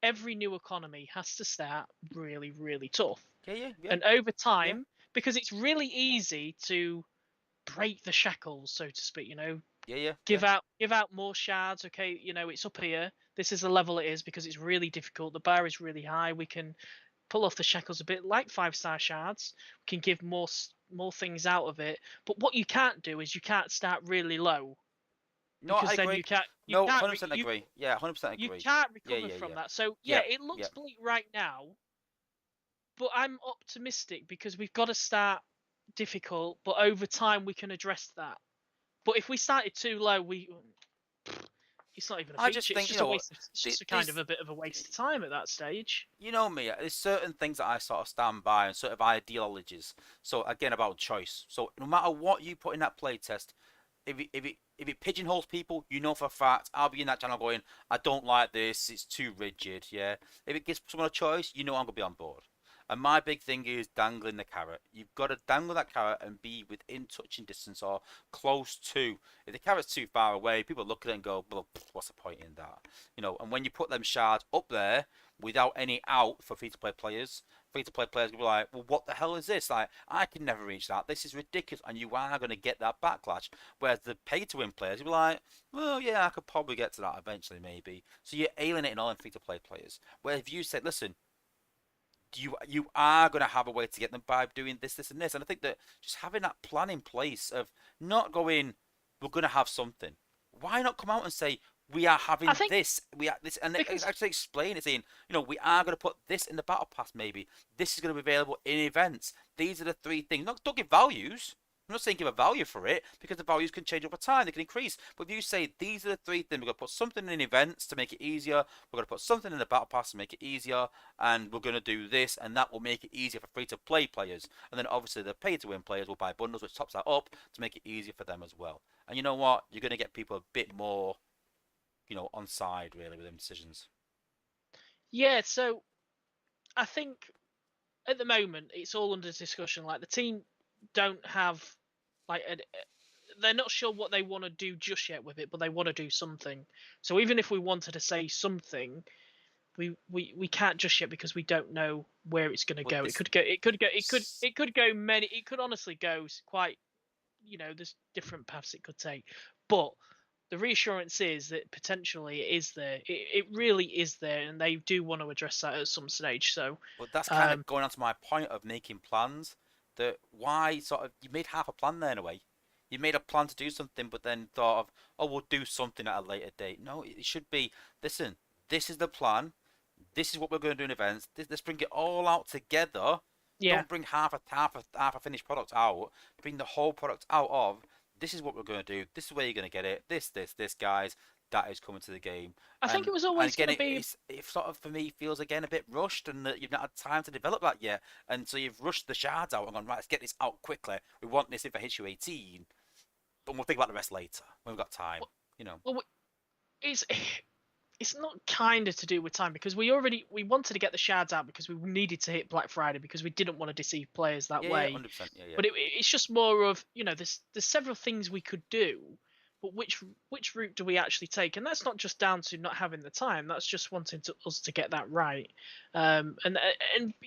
Speaker 2: every new economy has to start really, really tough,
Speaker 1: Yeah, yeah, yeah,
Speaker 2: and over
Speaker 1: yeah,
Speaker 2: time, because it's really easy to break the shackles, so to speak.
Speaker 1: yeah, yeah, yeah.
Speaker 2: Give out more shards. Okay, it's up here. This is the level it is because it's really difficult. The bar is really high. We can pull off the shackles a bit, like 5-star shards. We can give more things out of it. But what you can't do is you can't start really low,
Speaker 1: No, I
Speaker 2: because then
Speaker 1: agree.
Speaker 2: you can't you
Speaker 1: No,
Speaker 2: can't
Speaker 1: 100% agree. Yeah, 100%
Speaker 2: you
Speaker 1: agree.
Speaker 2: can't
Speaker 1: Yeah,
Speaker 2: recover
Speaker 1: yeah,
Speaker 2: from
Speaker 1: yeah.
Speaker 2: that. So yeah,
Speaker 1: Yeah,
Speaker 2: it
Speaker 1: yeah.
Speaker 2: looks bleak right now, but I'm optimistic because we've got to start difficult, but over time we can address that. But if we started too low, it's not even a
Speaker 1: I just
Speaker 2: feature. It's
Speaker 1: think,
Speaker 2: just a waste. It's just a kind of
Speaker 1: this,
Speaker 2: a bit of a waste of time at that stage.
Speaker 1: you know me, there's certain things that I sort of stand by and sort of ideologies. So again, about choice. So no matter what you put in that playtest, if it pigeonholes people, you know for a fact I'll be in that channel going, I don't like this, it's too rigid. Yeah. If it gives someone a choice, you know I'm gonna be on board. And my big thing is dangling the carrot. You've got to dangle that carrot and be within touching distance or close to. If the carrot's too far away, people look at it and go, well, what's the point in that? And when you put them shards up there without any out for free-to-play players, free-to-play players will be like, well, what the hell is this? Like, I can never reach that. This is ridiculous. And you are going to get that backlash. Whereas the pay-to-win players will be like, well, yeah, I could probably get to that eventually, maybe. So you're alienating all them free-to-play players. Whereas if you said, listen, you are going to have a way to get them by doing this, this, and this. And I think that just having that plan in place of not going, we're going to have something. Why not come out and say we are
Speaker 2: I
Speaker 1: having
Speaker 2: think
Speaker 1: this, we are this, and
Speaker 2: because
Speaker 1: actually explain it, saying we are going to put this in the battle pass. Maybe this is going to be available in events. These are the three things. Not don't give values. I'm not saying give a value for it because the values can change over time. They can increase. But if you say these are the three things, we're going to put something in events to make it easier. We're going to put something in the battle pass to make it easier, and we're going to do this, and that will make it easier for free-to-play players. And then obviously the pay-to-win players will buy bundles, which tops that up to make it easier for them as well. And you know what? You're going to get people a bit more, on side really with them decisions.
Speaker 2: yeah, so I think at the moment it's all under discussion. Like the team don't have like they're not sure what they want to do just yet with it, but they want to do something. So even if we wanted to say something, we can't just yet because we don't know where it's going to
Speaker 1: But
Speaker 2: go. It
Speaker 1: this,
Speaker 2: could go. It could go. It could go many. It could honestly go quite. There's different paths it could take, but the reassurance is that potentially it is there. It really is there, and they do want to address that at some stage. So,
Speaker 1: but that's kind of
Speaker 2: um,
Speaker 1: going on to my point of making plans. That why sort of you made half a plan there in a way. You made a plan to do something, but then thought of, oh, we'll do something at a later date. No, it should be, listen, this is the plan. This is what we're going to do in events. Let's bring it all out together.
Speaker 2: yeah,
Speaker 1: Don't bring half a finished product out. Bring the whole product out of. This is what we're going to do. This is where you're going to get it. This, guys. That is coming to the game.
Speaker 2: I think
Speaker 1: And
Speaker 2: it was
Speaker 1: and
Speaker 2: always going
Speaker 1: again,
Speaker 2: to be.
Speaker 1: it sort of for me feels again a bit rushed, and that you've not had time to develop that yet. And so you've rushed the shards out and gone, right, let's get this out quickly. We want this if it hits you 18, but we'll think about the rest later when we've got time. You know.
Speaker 2: Well, it's it's not kind of to do with time because we wanted to get the shards out because we needed to hit Black Friday because we didn't want to deceive players that
Speaker 1: Yeah, yeah,
Speaker 2: way.
Speaker 1: 100%. Yeah, yeah.
Speaker 2: But it's just more of there's several things we could do, but which route do we actually take? And that's not just down to not having the time. That's just wanting us to get that right. And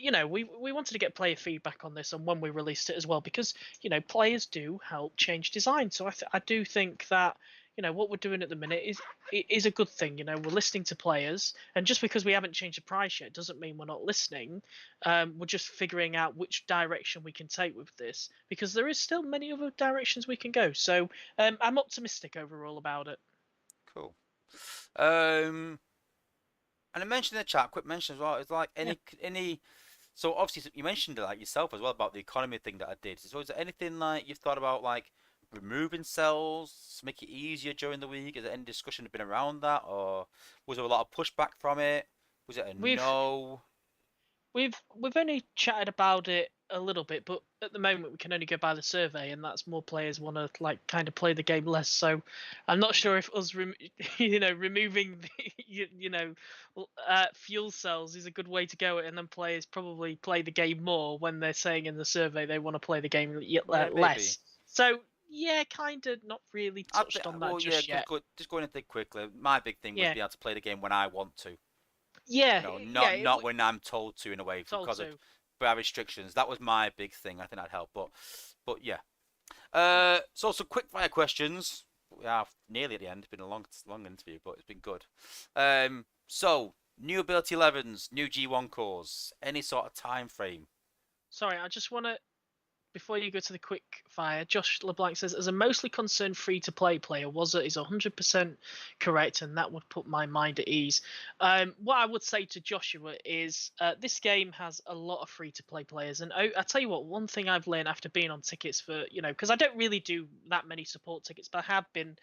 Speaker 2: we wanted to get player feedback on this and when we released it as well because players do help change design. So I do think that what we're doing at the minute is a good thing. We're listening to players, and just because we haven't changed the price yet doesn't mean we're not listening. We're just figuring out which direction we can take with this because there is still many other directions we can go. So I'm optimistic overall about it.
Speaker 1: Cool. Um, and I mentioned in the chat, quick mention as well. It's like
Speaker 2: Yeah.
Speaker 1: any. So obviously you mentioned it like yourself as well about the economy thing that I did. So is there anything like you've thought about like removing cells to make it easier during the week? Is there any discussion been around that, or was there a lot of pushback from it? Was it a
Speaker 2: We've
Speaker 1: no?
Speaker 2: We've only chatted about it a little bit, but at the moment we can only go by the survey, and that's more players want to like kind of play the game less. So I'm not sure if us, removing the, fuel cells is a good way to go. And then players probably play the game more when they're saying in the survey they want to play the game
Speaker 1: Yeah, maybe.
Speaker 2: less. So yeah, kind of not really touched on that
Speaker 1: Well, yeah,
Speaker 2: just yet.
Speaker 1: just going into it quickly. My big thing was
Speaker 2: Yeah,
Speaker 1: being able to play the game when I want to.
Speaker 2: yeah, yeah.
Speaker 1: Not when I'm told to, in a way,
Speaker 2: Told
Speaker 1: because of
Speaker 2: to.
Speaker 1: our restrictions. That was my big thing. I think that'd help. But yeah. So some quick fire questions. We are nearly at the end. It's been a long interview, but it's been good. So new ability 11s, new G1 cores, any sort of time frame.
Speaker 2: Sorry, I just want to before you go to the quick fire, Josh LeBlanc says, as a mostly concerned free-to-play player, Wozza is 100% correct, and that would put my mind at ease. What I would say to Joshua is this game has a lot of free-to-play players, and I tell you what, one thing I've learned after being on tickets for, because I don't really do that many support tickets, but I have been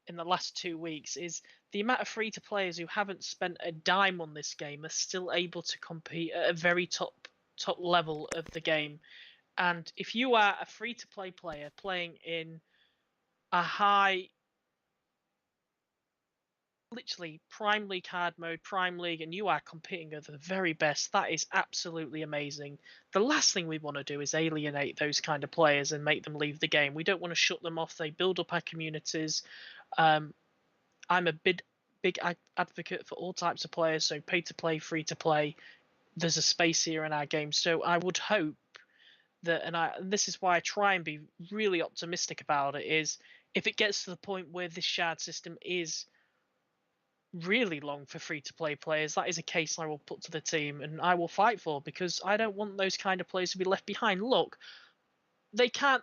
Speaker 2: in the last 2 weeks, is the amount of free-to-players who haven't spent a dime on this game are still able to compete at a very top level of the game. And if you are a free to play player playing in a high, literally Prime League hard mode, Prime League, and you are competing at the very best, that is absolutely amazing. The last thing we want to do is alienate those kind of players and make them leave the game. We don't want to shut them off. They build up our communities. I'm a big advocate for all types of players, so pay to play, free to play. There's a space here in our game. So I would hope that, and this is why I try and be really optimistic about it, is if it gets to the point where this shard system is really long for free to play players, that is a case I will put to the team and I will fight for, because I don't want those kind of players to be left behind. Look, they can't.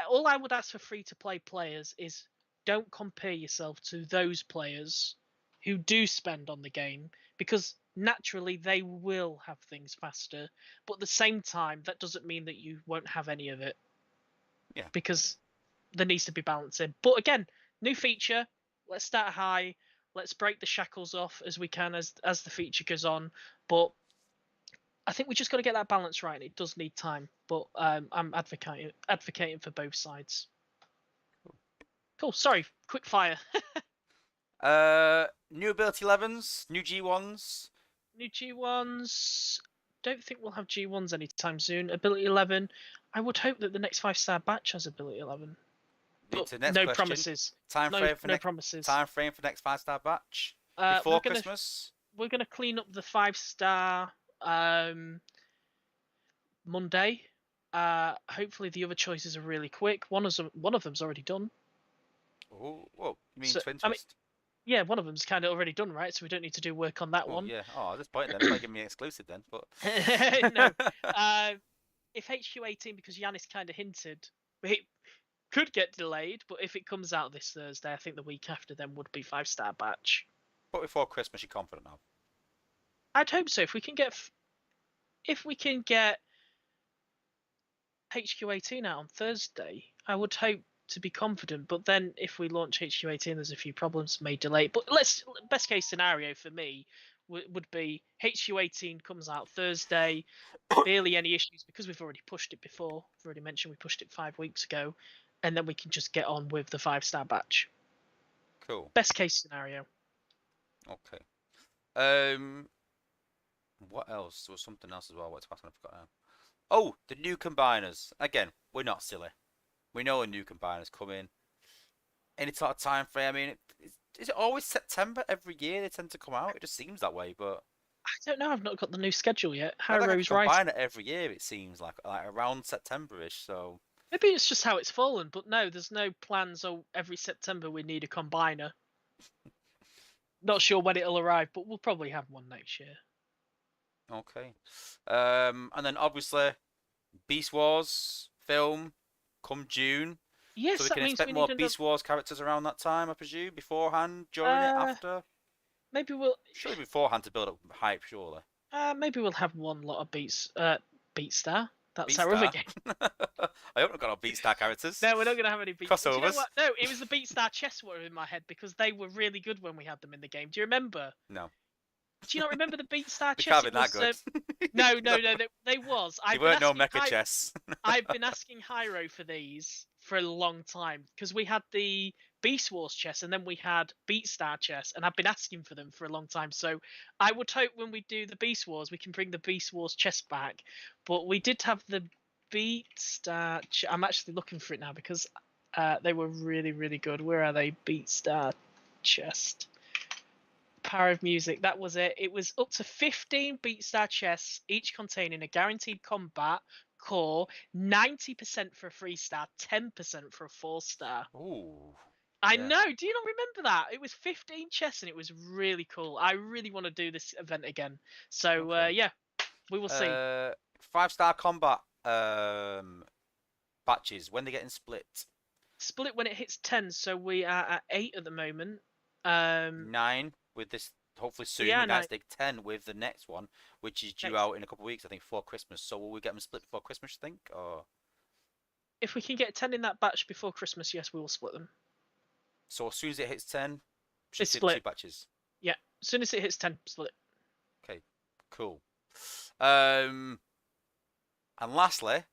Speaker 2: All I would ask for free to play players is don't compare yourself to those players who do spend on the game, because naturally they will have things faster, but at the same time that doesn't mean that you won't have any of it.
Speaker 1: Yeah.
Speaker 2: Because there needs to be balancing. But again, new feature, let's start high, let's break the shackles off as we can as the feature goes on. But I think we just got to get that balance right, and it does need time. But I'm advocating for both sides. Cool. Sorry, quick fire.
Speaker 1: New ability 11s, new G1s.
Speaker 2: New G1s. Don't think we'll have G1s anytime soon. Ability 11. I would hope that the next 5-star batch has Ability 11. But no question. Promises.
Speaker 1: Time frame for
Speaker 2: promises.
Speaker 1: Time frame for next 5-star batch before Christmas.
Speaker 2: We're gonna clean up the 5-star Monday. Hopefully the other choices are really quick. One of them's already done.
Speaker 1: Oh, whoa! You mean Twin Twist?
Speaker 2: I mean, yeah, one of them's kind of already done, right? So we don't need to do work on that one.
Speaker 1: Yeah. Oh, at this point then, it's like giving me an exclusive then. But
Speaker 2: no. If HQ18, because Yanis kind of hinted, it could get delayed. But if it comes out this Thursday, I think the week after then would be 5-star batch.
Speaker 1: But before Christmas, you're confident now?
Speaker 2: I'd hope so. If we can get HQ18 out on Thursday, I would hope to be confident. But then if we launch HQ18, there's a few problems, may delay. But best case scenario for me would be HQ18 comes out Thursday, barely any issues, because we've already pushed it before. I've already mentioned we pushed it 5 weeks ago, and then we can just get on with the 5-star batch.
Speaker 1: Cool.
Speaker 2: Best case scenario.
Speaker 1: Okay. What else? There was something else as well. What's I forgot now. Oh, the new combiners. Again, we're not silly. We know a new combiners coming. Any sort of time frame? I mean, is it always September every year they tend to come out? It just seems that way, but
Speaker 2: I don't know. I've not got the new schedule yet.
Speaker 1: Harrow's right. Combiner every year. It seems like around September-ish. So
Speaker 2: maybe it's just how it's fallen. But no, there's no plans. Oh, every September we need a combiner. Not sure when it'll arrive, but we'll probably have one next year.
Speaker 1: Okay. And then obviously, Beast Wars film come June.
Speaker 2: Yes,
Speaker 1: so we can expect more Beast Wars characters around that time, I presume. Beforehand, during it, after. Maybe we'll. Surely beforehand to build up hype, surely.
Speaker 2: Maybe we'll have one lot of Beatstar. That's our other game.
Speaker 1: I hope we've got no Beatstar characters.
Speaker 2: No, we're not going to have any Beatstar.
Speaker 1: Crossovers.
Speaker 2: You know what? No, it was the Beatstar chests were in my head because they were really good when we had them in the game. Do you remember?
Speaker 1: No.
Speaker 2: Do you not remember the BeatStar
Speaker 1: They
Speaker 2: chess?
Speaker 1: can't be that good.
Speaker 2: No, they was.
Speaker 1: They weren't no mecha chess.
Speaker 2: I've been asking Hyro for these for a long time because we had the Beast Wars chess and then we had BeatStar chess, and I've been asking for them for a long time. So I would hope when we do the Beast Wars, we can bring the Beast Wars chess back. But we did have the BeatStar. I'm actually looking for it now because they were really, really good. Where are they? BeatStar chest. Power of Music, that was it. It was up to 15 BeatStar chests, each containing a guaranteed combat core, 90% for a 3-star, 10% for a 4-star.
Speaker 1: Ooh.
Speaker 2: I
Speaker 1: Yeah.
Speaker 2: know. Do you not remember that? It was 15 chests and it was really cool. I really want to do this event again. So
Speaker 1: Okay.
Speaker 2: yeah, we will see.
Speaker 1: 5-star combat batches when they're getting split.
Speaker 2: Split when it hits 10, so we are at 8 at the moment.
Speaker 1: 9 with this. Hopefully soon
Speaker 2: yeah,
Speaker 1: we're going
Speaker 2: 9.
Speaker 1: to stick 10 with the next one, which is due
Speaker 2: Next.
Speaker 1: out in a couple of weeks, I think, before Christmas. So will we get them split before Christmas, you think? Or
Speaker 2: If we can get 10 in that batch before Christmas, yes, we will split them.
Speaker 1: so as soon as it hits 10, should
Speaker 2: It's
Speaker 1: see
Speaker 2: split.
Speaker 1: 2 batches.
Speaker 2: Yeah, as soon as it hits 10, split it.
Speaker 1: Okay, cool. And lastly,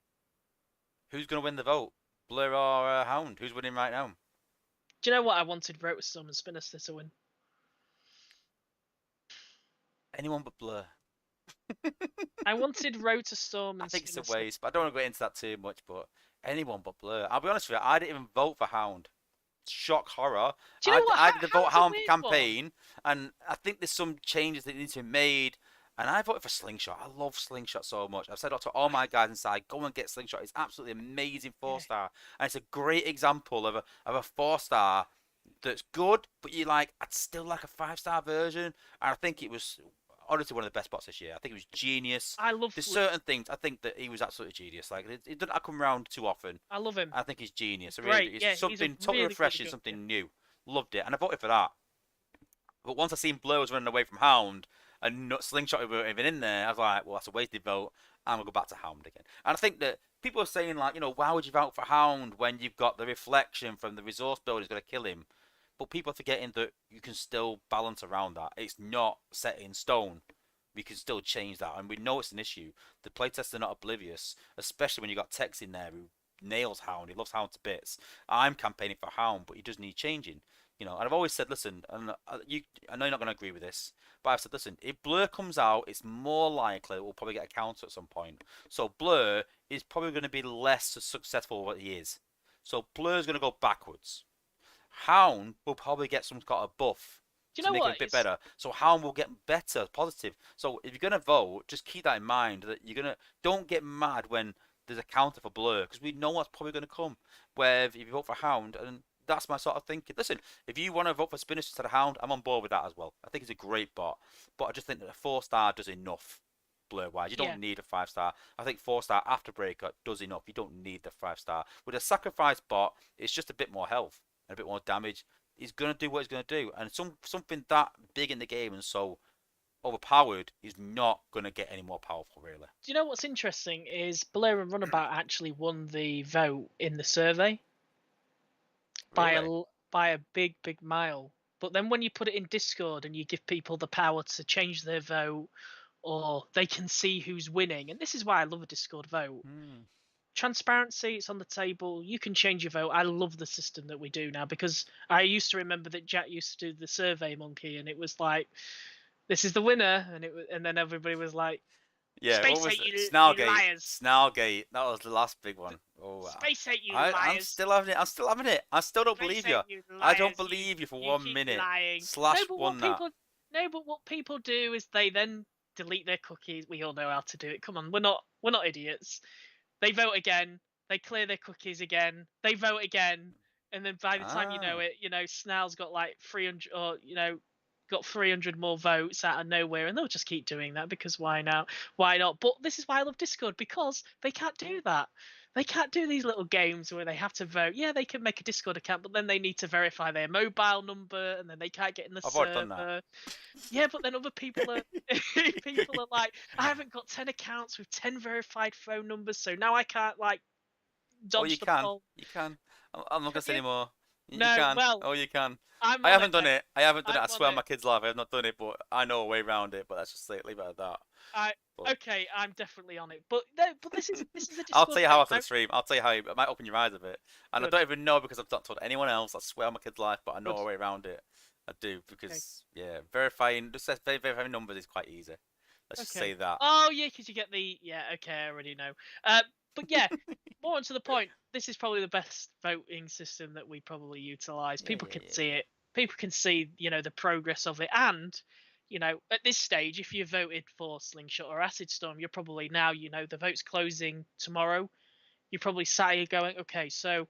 Speaker 1: who's going to win the vote? Blur or Hound? Who's winning right now?
Speaker 2: Do you know what I wanted? Rotorstorm and Spinster to win.
Speaker 1: Anyone but Blur.
Speaker 2: I wanted Rotorstorm and
Speaker 1: I think it's a
Speaker 2: Spinster.
Speaker 1: waste, but I don't want to go into that too much. But anyone but Blur. I'll be honest with you, I didn't even vote for Hound. Shock horror.
Speaker 2: Do you know what?
Speaker 1: I did the vote
Speaker 2: Hound's a
Speaker 1: Hound
Speaker 2: weird
Speaker 1: campaign, and I think there's some changes that need to be made. And I voted for Slingshot. I love Slingshot so much. I've said to all my guys inside, go and get Slingshot. It's absolutely amazing 4-star, and it's a great example of a 4-star that's good, but you like, I'd still like a 5-star version. And I think it was honestly one of the best bots this year. I think it was genius.
Speaker 2: I love.
Speaker 1: There's certain things I think that he was absolutely genius. Like it doesn't come around too often.
Speaker 2: I love him.
Speaker 1: I think he's genius.
Speaker 2: He's
Speaker 1: I really
Speaker 2: great.
Speaker 1: do. It's
Speaker 2: Yeah, he's a
Speaker 1: something totally
Speaker 2: really,
Speaker 1: refreshing,
Speaker 2: really good,
Speaker 1: something new. Loved it, and I voted for that. But once I seen Blur was running away from Hound and not Slingshot weren't even in there, I was like, well, that's a wasted vote. I'm gonna go back to Hound again. And I think that people are saying like, why would you vote for Hound when you've got the reflection from the resource builder who's gonna kill him? But people are forgetting that you can still balance around that. It's not set in stone. We can still change that, and we know it's an issue. The playtesters are not oblivious, especially when you got Tex in there who nails Hound. He loves Hound to bits. I'm campaigning for Hound, but he does need changing. And I've always said, listen, and I know you're not going to agree with this, but I've said, listen, if Blur comes out, it's more likely we'll probably get a counter at some point. So Blur is probably going to be less successful than what he is. So Blur's going to go backwards. Hound will probably get some kind of buff
Speaker 2: Do you
Speaker 1: to
Speaker 2: know
Speaker 1: make
Speaker 2: what?
Speaker 1: it a bit better. So Hound will get better, positive. So if you're gonna vote, just keep that in mind that don't get mad when there's a counter for Blur, because we know what's probably gonna come. Where if you vote for Hound, and that's my sort of thinking. Listen, if you want to vote for Spinach instead of Hound, I'm on board with that as well. I think it's a great bot, but I just think that a 4-star does enough. Blur wise, you don't need a 5-star. I think 4-star after Breaker does enough. You don't need the 5-star. With a sacrifice bot, it's just a bit more health and a bit more damage. He's gonna do what he's gonna do, and something that big in the game and so overpowered is not gonna get any more powerful, really.
Speaker 2: Do you know what's interesting is Blair and Runabout actually won the vote in the survey
Speaker 1: Really?
Speaker 2: by a big mile. But then when you put it in Discord and you give people the power to change their vote, or they can see who's winning, and this is why I love a Discord vote. Transparency, it's on the table. You can change your vote. I love the system that we do now, because I used to remember that Jack used to do the Survey Monkey, and it was like, this is the winner, and then everybody was like,
Speaker 1: Yeah,
Speaker 2: Space
Speaker 1: what was
Speaker 2: Eight,
Speaker 1: it?
Speaker 2: you
Speaker 1: Snarlgate.
Speaker 2: liars.
Speaker 1: Snarlgate. That was the last big one. Oh,
Speaker 2: Space Eight, you
Speaker 1: I'm
Speaker 2: liars.
Speaker 1: still having it. I'm still having it. I still don't
Speaker 2: Space
Speaker 1: believe you.
Speaker 2: 8, you
Speaker 1: I don't
Speaker 2: liars.
Speaker 1: believe you for
Speaker 2: You
Speaker 1: 1
Speaker 2: keep
Speaker 1: minute.
Speaker 2: lying.
Speaker 1: Slash
Speaker 2: No, but
Speaker 1: won that.
Speaker 2: but what people do is they then delete their cookies. We all know how to do it. Come on, we're not idiots. They vote again. They clear their cookies again. They vote again, and then by the time you know it, Snell's got like 300, or got 300 more votes out of nowhere, and they'll just keep doing that because why now? Why not? But this is why I love Discord, because they can't do that. They can't do these little games where they have to vote. Yeah, they can make a Discord account, but then they need to verify their mobile number, and then they can't get in the
Speaker 1: I've
Speaker 2: server.
Speaker 1: already done that.
Speaker 2: Yeah, but then other people are people are like, I haven't got 10 accounts with 10 verified phone numbers, so now I can't like dodge
Speaker 1: Oh, you
Speaker 2: the
Speaker 1: can.
Speaker 2: poll.
Speaker 1: You can. I'm not gonna say
Speaker 2: Yeah.
Speaker 1: anymore. You
Speaker 2: No,
Speaker 1: can.
Speaker 2: well,
Speaker 1: Oh, you can.
Speaker 2: I'm
Speaker 1: I
Speaker 2: on
Speaker 1: haven't
Speaker 2: it,
Speaker 1: done
Speaker 2: mate.
Speaker 1: it. I haven't done it.
Speaker 2: I'm
Speaker 1: I
Speaker 2: on
Speaker 1: swear on
Speaker 2: it.
Speaker 1: my kids' life, I have not done it, but I know a way around it. But let's just leave it at that.
Speaker 2: I
Speaker 1: But
Speaker 2: okay, I'm definitely on it. But no, but this is a
Speaker 1: I'll
Speaker 2: Discord
Speaker 1: tell you how
Speaker 2: vote.
Speaker 1: after the stream. I'll tell you how it might open your eyes a bit. And I
Speaker 2: Good.
Speaker 1: don't even know because I've not told anyone else. I swear on my kid's life, but I know
Speaker 2: Good.
Speaker 1: a way around it. I do
Speaker 2: Okay.
Speaker 1: because yeah, verifying just verifying numbers is quite easy. Let's just
Speaker 2: Okay.
Speaker 1: say that.
Speaker 2: Oh yeah, because you get the Okay, I already know. But yeah, more on to the point. This is probably the best voting system that we probably utilize.
Speaker 1: Yeah,
Speaker 2: People
Speaker 1: yeah,
Speaker 2: can
Speaker 1: yeah,
Speaker 2: see
Speaker 1: yeah.
Speaker 2: it. People can see the progress of it, and at this stage, if you voted for Slingshot or Acid Storm, you're probably now the vote's closing tomorrow. You're probably sat here going, okay, so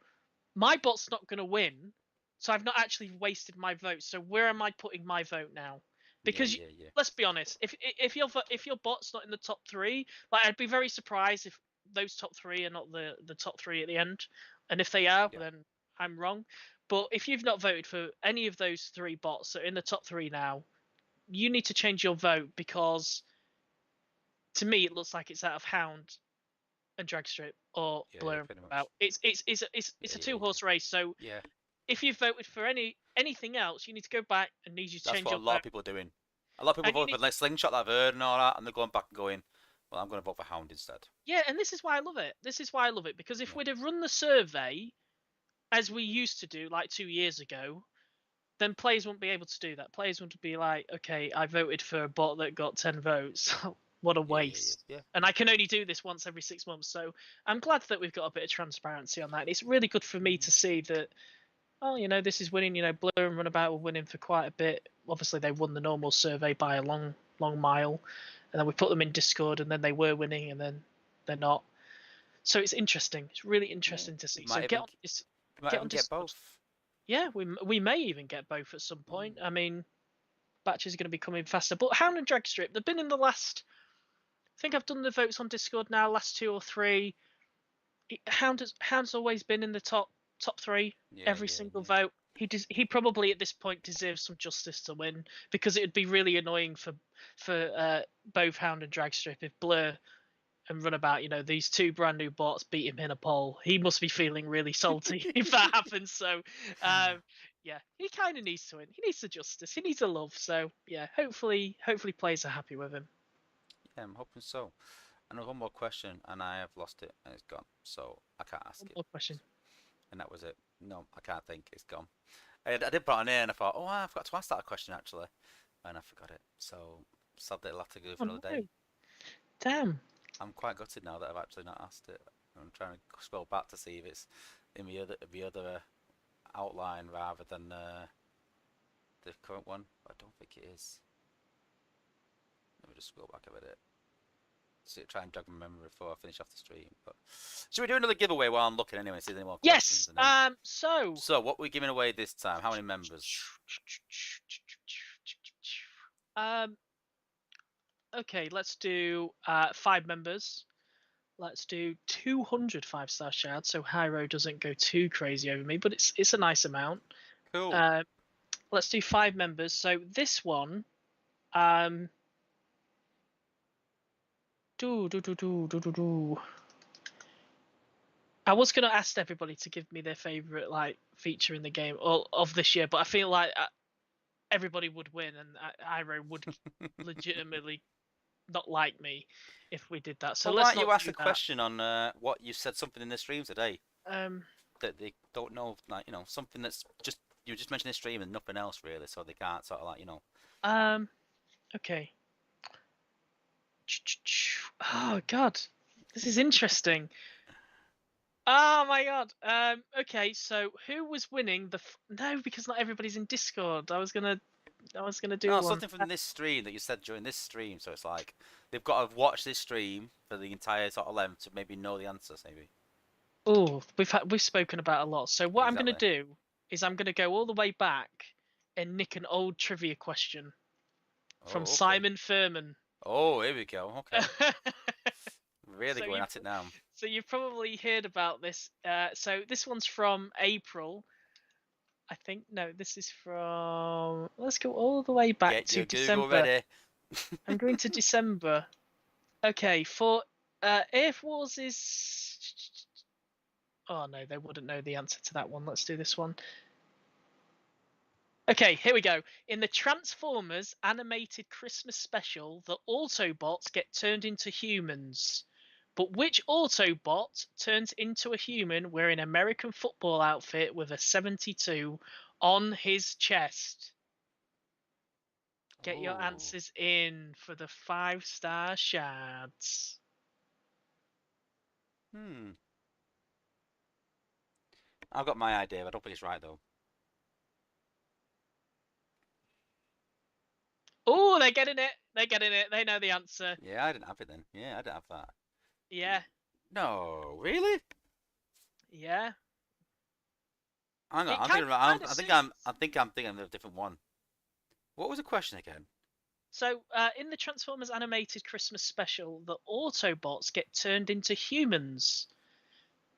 Speaker 2: my bot's not going to win, so I've not actually wasted my vote. So where am I putting my vote now?
Speaker 1: Yeah,
Speaker 2: Because
Speaker 1: yeah, yeah.
Speaker 2: let's be honest, if your bot's not in the top three, like I'd be very surprised if those top three are not the top three at the end, and if they are,
Speaker 1: Yeah.
Speaker 2: then I'm wrong. But if you've not voted for any of those three bots that are in the top three now, you need to change your vote because to me it looks like it's out of Hound and Dragstrip or
Speaker 1: Yeah, yeah,
Speaker 2: Blur and
Speaker 1: pretty much.
Speaker 2: About. It's
Speaker 1: Yeah,
Speaker 2: a
Speaker 1: yeah,
Speaker 2: two
Speaker 1: yeah.
Speaker 2: horse race, so
Speaker 1: Yeah.
Speaker 2: if you voted for anything else, you need to go back and need you to
Speaker 1: That's
Speaker 2: change
Speaker 1: what a
Speaker 2: your
Speaker 1: lot of
Speaker 2: vote.
Speaker 1: people are doing. A lot of people
Speaker 2: And you
Speaker 1: vote
Speaker 2: need,
Speaker 1: for like Slingshot that I've heard and all that, and they're going back and going, well, I'm going to vote for Hound instead.
Speaker 2: yeah, and this is why I love it. This is why I love it because if
Speaker 1: Yeah.
Speaker 2: we'd have run the survey as we used to do like 2 years ago, then players wouldn't be able to do that. Players would be like, okay, I voted for a bot that got 10 votes. What a
Speaker 1: Yeah, yeah, yeah,
Speaker 2: waste.
Speaker 1: yeah.
Speaker 2: And I can only do this once every 6 months. So I'm glad that we've got a bit of transparency on that. It's really good for me to see that, oh, this is winning. Blur and Runabout were winning for quite a bit. Obviously, they won the normal survey by a long, long mile. And then we put them in Discord, and then they were winning, and then they're not. So it's interesting. It's really
Speaker 1: Yeah.
Speaker 2: interesting to see.
Speaker 1: We
Speaker 2: So
Speaker 1: might even
Speaker 2: get on
Speaker 1: get
Speaker 2: Discord.
Speaker 1: both.
Speaker 2: Yeah, we may even get both at some point. I mean, batches are going to be coming faster. But Hound and Dragstrip, they've been in the last. I think I've done the votes on Discord now, last two or three. Hound's always been in the top three
Speaker 1: Yeah,
Speaker 2: every
Speaker 1: yeah,
Speaker 2: single
Speaker 1: yeah.
Speaker 2: vote. He probably at this point deserves some justice to win because it would be really annoying for both Hound and Dragstrip if Blur and Runabout, these two brand new bots beat him in a poll. He must be feeling really salty if that happens. So, yeah, he kind of needs to win. He needs the justice. He needs the love. So, yeah, hopefully players are happy with him.
Speaker 1: Yeah, I'm hoping so. And there's one more question, and I have lost it, and it's gone. So I can't ask
Speaker 2: One
Speaker 1: it.
Speaker 2: more question.
Speaker 1: And that was it. No, I can't think. It's gone. I did put it on here, and I thought, oh, I forgot to ask that question actually, and I forgot it. So sadly, I'll have to go for
Speaker 2: Oh
Speaker 1: another day.
Speaker 2: no! Damn.
Speaker 1: I'm quite gutted now that I've actually not asked it. I'm trying to scroll back to see if it's in the other outline rather than the current one. But I don't think it is. Let me just scroll back a bit. See, try and jog my memory before I finish off the stream. But should we do another giveaway while I'm looking anyway? See if there's any more questions.
Speaker 2: Yes.
Speaker 1: And then...
Speaker 2: So.
Speaker 1: So what are we giving away this time? How many members?
Speaker 2: Okay, let's do 5 members. Let's do 200 5-star shards, so Hyro doesn't go too crazy over me, but it's a nice amount.
Speaker 1: Cool.
Speaker 2: Let's do 5 members. So this one, I was gonna ask everybody to give me their favorite feature in the game of this year, but I feel like everybody would win, and Hyro would legitimately not like me if we did that. So
Speaker 1: Well,
Speaker 2: let's
Speaker 1: why don't
Speaker 2: not
Speaker 1: you ask
Speaker 2: do
Speaker 1: a
Speaker 2: that.
Speaker 1: question on what you said something in the stream today
Speaker 2: Um.
Speaker 1: that they don't know, like something that's just you just mentioned the stream and nothing else really, so they can't sort of
Speaker 2: Okay. Oh God, this is interesting. Oh my God. Okay, so who was winning No, because not everybody's in Discord. I was gonna do
Speaker 1: No,
Speaker 2: one.
Speaker 1: something from this stream that you said during this stream. So it's like they've got to watch this stream for the entire sort of length to maybe know the answers, maybe.
Speaker 2: Oh, we've spoken about a lot. So what I'm gonna
Speaker 1: Exactly.
Speaker 2: do is I'm gonna go all the way back and nick an old trivia question from
Speaker 1: Oh, okay.
Speaker 2: Simon Furman.
Speaker 1: Oh, here we go. Okay. Really
Speaker 2: So
Speaker 1: going at it now.
Speaker 2: So you've probably heard about this. So this one's from April. I think no, this is from. Let's go all the way back
Speaker 1: Get
Speaker 2: to
Speaker 1: your Google
Speaker 2: December.
Speaker 1: ready.
Speaker 2: I'm going to December. Okay, for Air Wars is. Oh no, they wouldn't know the answer to that one. Let's do this one. Okay, here we go. In the Transformers animated Christmas special, the Autobots get turned into humans. But which Autobot turns into a human wearing an American football outfit with a 72 on his chest? Get your
Speaker 1: Oh.
Speaker 2: answers in for the 5-star shads.
Speaker 1: Hmm. I've got my idea. I don't think it's right though.
Speaker 2: Oh, they're getting it. They're getting it. They know the answer.
Speaker 1: Yeah, I didn't have it then. Yeah, I didn't have that.
Speaker 2: Yeah,
Speaker 1: No, really?
Speaker 2: yeah.
Speaker 1: Hang on,
Speaker 2: It
Speaker 1: I'm
Speaker 2: kind
Speaker 1: thinking.
Speaker 2: of kind of
Speaker 1: I think I'm.
Speaker 2: suits.
Speaker 1: I'm thinking of a different one. What was the question again?
Speaker 2: So, in the Transformers animated Christmas special, the Autobots get turned into humans.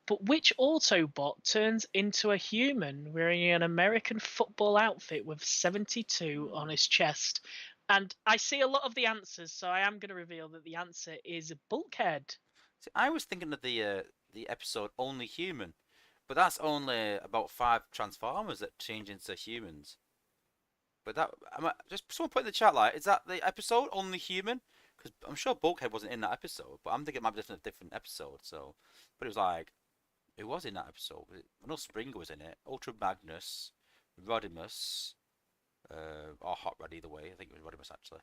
Speaker 2: But which Autobot turns into a human wearing an American football outfit with 72 on
Speaker 1: Hmm.
Speaker 2: his chest? And I see a lot of the answers, so I am going to reveal that the answer is Bulkhead.
Speaker 1: See, I was thinking of the episode Only Human, but that's only about 5 Transformers that change into humans. But just someone put in the chat like, is that the episode Only Human? Because I'm sure Bulkhead wasn't in that episode, but I'm thinking it might be a different episode. So, but it was like, who was in that episode? I know Springer was in it. Ultra Magnus, Rodimus, or Hot Rod either way. I think it was Rodimus actually.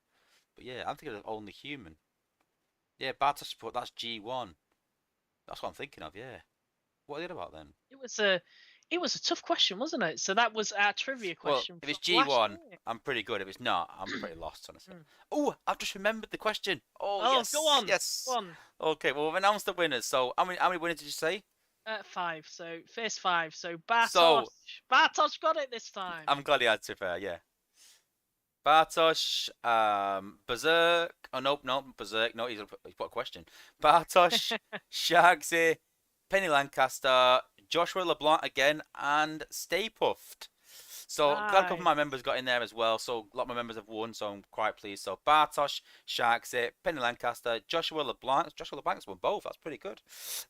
Speaker 1: But yeah, I'm thinking of Only Human. Yeah, Bartos put that's G1. That's what I'm thinking of. Yeah. What are they about then?
Speaker 2: It was a tough question, wasn't it? So that was our trivia
Speaker 1: Well,
Speaker 2: question
Speaker 1: if
Speaker 2: from
Speaker 1: it's
Speaker 2: last
Speaker 1: G1,
Speaker 2: year.
Speaker 1: I'm pretty good. If it's not, I'm pretty lost, honestly.
Speaker 2: Mm.
Speaker 1: Oh, I've just remembered the question. Oh,
Speaker 2: Oh, go
Speaker 1: yes,
Speaker 2: on, go
Speaker 1: yes.
Speaker 2: on.
Speaker 1: Okay, well, we've announced the winners. So, how many winners did you say?
Speaker 2: 5. So first 5. So
Speaker 1: So,
Speaker 2: Bartosz got it this time.
Speaker 1: I'm glad he had to fair, yeah. Bartosz, Berserk. Oh, nope, nope, Berserk. No, he's put a question. Bartosz, Shagsy, Penny Lancaster, Joshua LeBlanc again, and Stay Puffed. So glad a couple of my
Speaker 2: Nice.
Speaker 1: members got in there as well. So a lot of my members have won, so I'm quite pleased. So Bartosz, Shagsy, Penny Lancaster, Joshua LeBlanc. Joshua LeBlanc's won both. That's pretty good.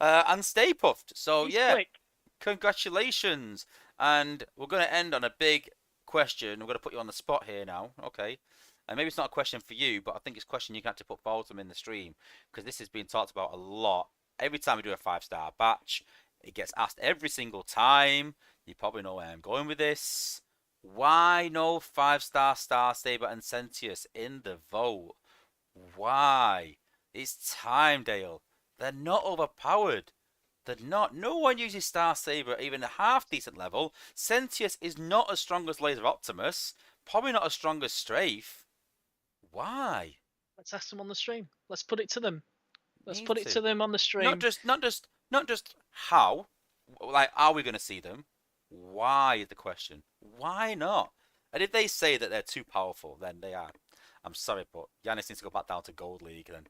Speaker 1: And Stay Puffed. So
Speaker 2: He's
Speaker 1: yeah,
Speaker 2: quick.
Speaker 1: congratulations. And we're going to end on a big question. We're going to put you on the spot here now. Okay. And maybe it's not a question for you, but I think it's a question you can actually put forward to them in the stream because this has been talked about a lot. Every time we do a 5-star batch, it gets asked every single time. You probably know where I'm going with this. Why no 5-star Star Saber and Sentius in the vote? Why? It's time, Dale. They're not overpowered. They're not. No one uses Star Saber at even a half decent level. Sentius is not as strong as Laser Optimus. Probably not as strong as Strafe. Why?
Speaker 2: Let's ask them on the stream. Let's put it to them. Let's
Speaker 1: Need
Speaker 2: put it to
Speaker 1: to.
Speaker 2: them on the
Speaker 1: Not
Speaker 2: stream.
Speaker 1: just, not just, not just how. Like, are we going to see them? Why is the question? Why not? And if they say that they're too powerful, then they are. I'm sorry, but Yanis needs to go back down to Gold League then,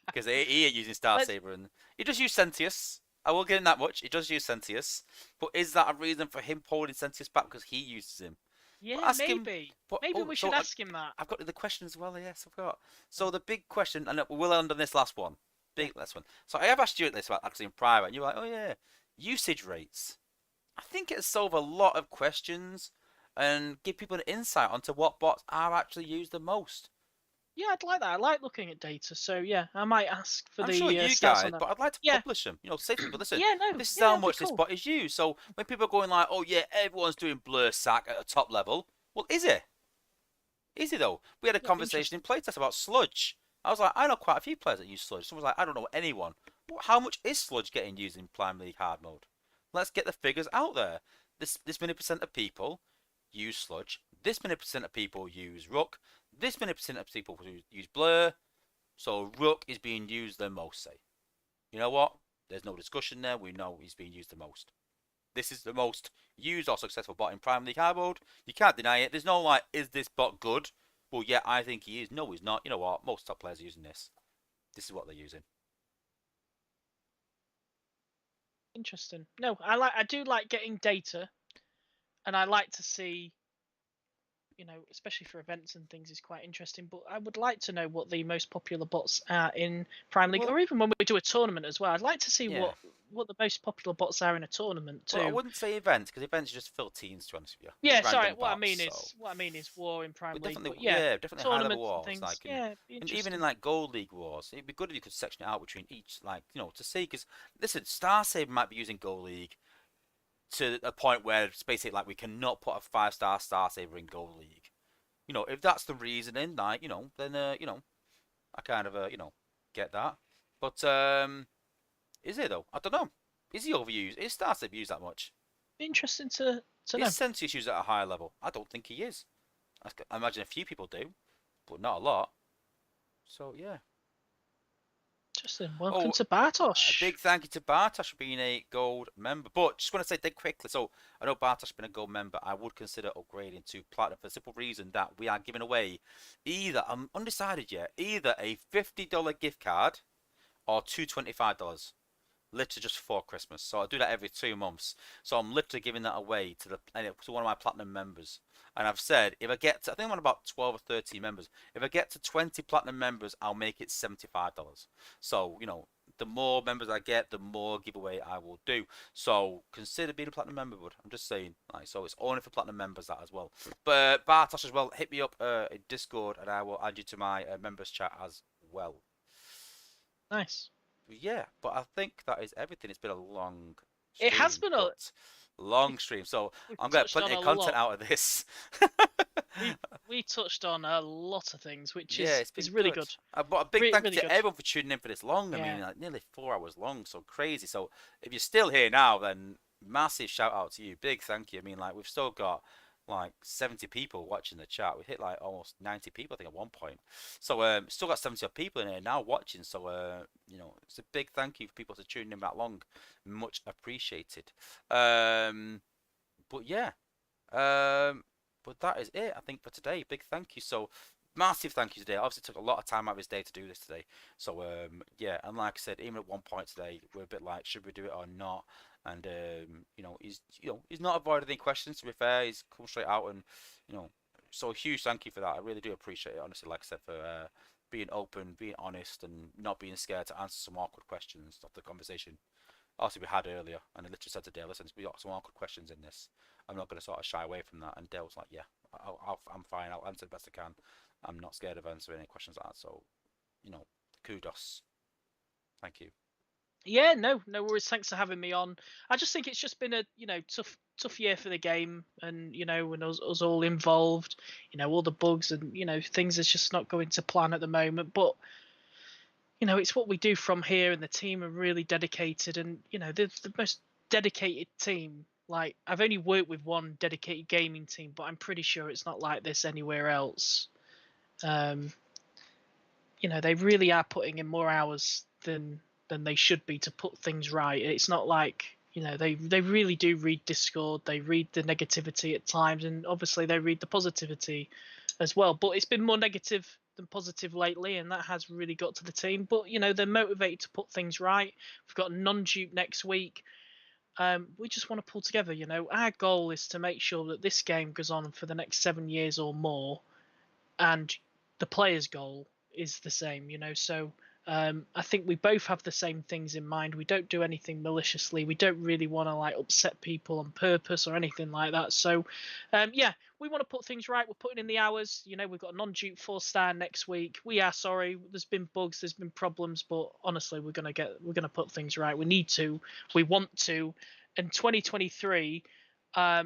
Speaker 1: because he ain't using Star
Speaker 2: Let's,
Speaker 1: Saber, and he does use Sentius. I will give him that much. He does use Sentius, but is that a reason for him holding Sentius back because he uses him? But
Speaker 2: yeah,
Speaker 1: ask him.
Speaker 2: maybe.
Speaker 1: But
Speaker 2: Maybe
Speaker 1: oh,
Speaker 2: we
Speaker 1: so
Speaker 2: should ask him that.
Speaker 1: I've got the question as well. Yes, I've got. So the big question, and we'll end on this last one.
Speaker 2: Yeah.
Speaker 1: Big last one. So I have asked you this about actually in private, and you're like, oh yeah, usage rates. I think it'll solve a lot of questions and give people an insight onto what bots are actually used the most.
Speaker 2: Yeah, I'd like that. I like looking at data. So yeah, I might ask for
Speaker 1: I'm
Speaker 2: the
Speaker 1: sure you
Speaker 2: stats on
Speaker 1: guys,
Speaker 2: that.
Speaker 1: but I'd like to
Speaker 2: Yeah.
Speaker 1: publish them. You know, say to people, listen,
Speaker 2: Yeah, no.
Speaker 1: this is
Speaker 2: Yeah,
Speaker 1: how
Speaker 2: that'd be
Speaker 1: much this
Speaker 2: cool.
Speaker 1: bot is used. So when people are going like, oh yeah, everyone's doing blur sack at a top level, well, is it? Is it though? We had a
Speaker 2: Yeah,
Speaker 1: conversation in playtest about sludge. I was like, I know quite a few players that use sludge. Someone was like, I don't know anyone. Well, how much is sludge getting used in Prime League hard mode? Let's get the figures out there. This many percent of people use sludge. This many percent of people use rook. This many percent of people use blur. So rook is being used the most. Say, you know what? There's no discussion there. We know he's being used the most. This is the most used or successful bot in Prime League hard mode. You can't deny it. There's no like, is this bot good? Well, yeah, I think he is. No, he's not. You know what? Most top players are using this. This is what they're using.
Speaker 2: Interesting. No, I do like getting data, and I like to see, especially for events and things, is quite interesting. But I would like to know what the most popular bots are in Prime League,
Speaker 1: Well,
Speaker 2: or even when we do a tournament as well. I'd like to see
Speaker 1: yeah.
Speaker 2: what the most popular bots are in a tournament
Speaker 1: Well, I
Speaker 2: too.
Speaker 1: wouldn't say events because events just fill teams, to be honest with you. They're
Speaker 2: Yeah, sorry.
Speaker 1: random bots, so.
Speaker 2: What I mean is war in Prime
Speaker 1: But
Speaker 2: League.
Speaker 1: definitely,
Speaker 2: But yeah,
Speaker 1: yeah, definitely high level
Speaker 2: tournaments and
Speaker 1: wars,
Speaker 2: things.
Speaker 1: like,
Speaker 2: Yeah, be
Speaker 1: and even in
Speaker 2: interesting.
Speaker 1: like gold league wars, it'd be good if you could section it out between each, like, to see. Because listen, Star Saber might be using gold league to a point where it's basically like we cannot put a 5-star Star Saber in gold league. If that's the reasoning, like, then I kind of get that. But is it though? I don't know. Is he overused? Is Star Saber used that much?
Speaker 2: Be interesting to
Speaker 1: Is
Speaker 2: know.
Speaker 1: Sentius used at a higher level? I don't think he is. I imagine a few people do, but not a lot. So yeah.
Speaker 2: Interesting. Welcome
Speaker 1: Oh,
Speaker 2: to
Speaker 1: a
Speaker 2: Bartosz.
Speaker 1: big thank you to Bartosz for being a gold member. But just want to say dead quickly. So I know Bartosz has been a gold member. I would consider upgrading to platinum for the simple reason that we are giving away either, I'm undecided yet, either a $50 gift card or two $25. Literally just before Christmas. So I do that every 2 months. So I'm literally giving that away to one of my platinum members. And I've said if I get to, I think I'm on about 12 or 13 members. If I get to 20 platinum members, I'll make it $75. So the more members I get, the more giveaway I will do. So consider being a platinum member, bud. I'm just saying. Like, so it's only for platinum members that as well. But Bartosz as well, hit me up in Discord and I will add you to my members chat as well.
Speaker 2: Nice.
Speaker 1: Yeah, but I think that is everything. It's been a long
Speaker 2: It has
Speaker 1: stream,
Speaker 2: been a.
Speaker 1: but long
Speaker 2: We've,
Speaker 1: stream. So
Speaker 2: we've
Speaker 1: I'm gonna have
Speaker 2: touched on
Speaker 1: plenty
Speaker 2: a
Speaker 1: of content
Speaker 2: lot.
Speaker 1: out of this.
Speaker 2: We touched on a lot of things, which
Speaker 1: Yeah, it's been
Speaker 2: is really
Speaker 1: good.
Speaker 2: good.
Speaker 1: But a big thank you
Speaker 2: Really
Speaker 1: to
Speaker 2: good.
Speaker 1: everyone for tuning in for this long. I mean,
Speaker 2: Yeah.
Speaker 1: like nearly 4 hours long, so crazy. So if you're still here now, then massive shout out to you. Big thank you. I mean, like we've still got like 70 people watching the chat. We hit like almost 90 people, I think, at one point. So still got 70 people in here now watching. So it's a big thank you for people to tuning in that long. Much appreciated. But yeah. But that is it, I think, for today. Big thank you. So, massive thank you today. Obviously, took a lot of time out of his day to do this today. So, yeah, and like I said, even at one point today, we're a bit like, should we do it or not? And he's not avoided any questions. To be fair, he's come straight out and, so a huge thank you for that. I really do appreciate it. Honestly, like I said, for being open, being honest, and not being scared to answer some awkward questions of the conversation. Also, we had earlier, and I literally said to Dale, listen, we got some awkward questions in this. I'm not going to sort of shy away from that. And Dale was like, yeah, I'm fine. I'll answer the best I can. I'm not scared of answering any questions like that. So, kudos. Thank you.
Speaker 2: Yeah, no worries. Thanks for having me on. I just think it's just been a tough year for the game, and when us all involved, all the bugs and things is just not going to plan at the moment. But it's what we do from here, and the team are really dedicated, and the most dedicated team. Like, I've only worked with one dedicated gaming team, but I'm pretty sure it's not like this anywhere else. Um, they really are putting in more hours than they should be to put things right. It's not like they really do read Discord, they read the negativity at times, and obviously they read the positivity as well. But it's been more negative than positive lately, and that has really got to the team. But they're motivated to put things right. We've got non-dupe next week. We just want to pull together. Our goal is to make sure that this game goes on for the next 7 years or more, and the player's goal is the same. So I think we both have the same things in mind. We don't do anything maliciously. We don't really want to like upset people on purpose or anything like that. So yeah, we want to put things right. We're putting in the hours. We've got a non-dupe 4-star next week. We are sorry. There's been bugs. There's been problems, but honestly, we're gonna put things right. We need to. We want to. And 2023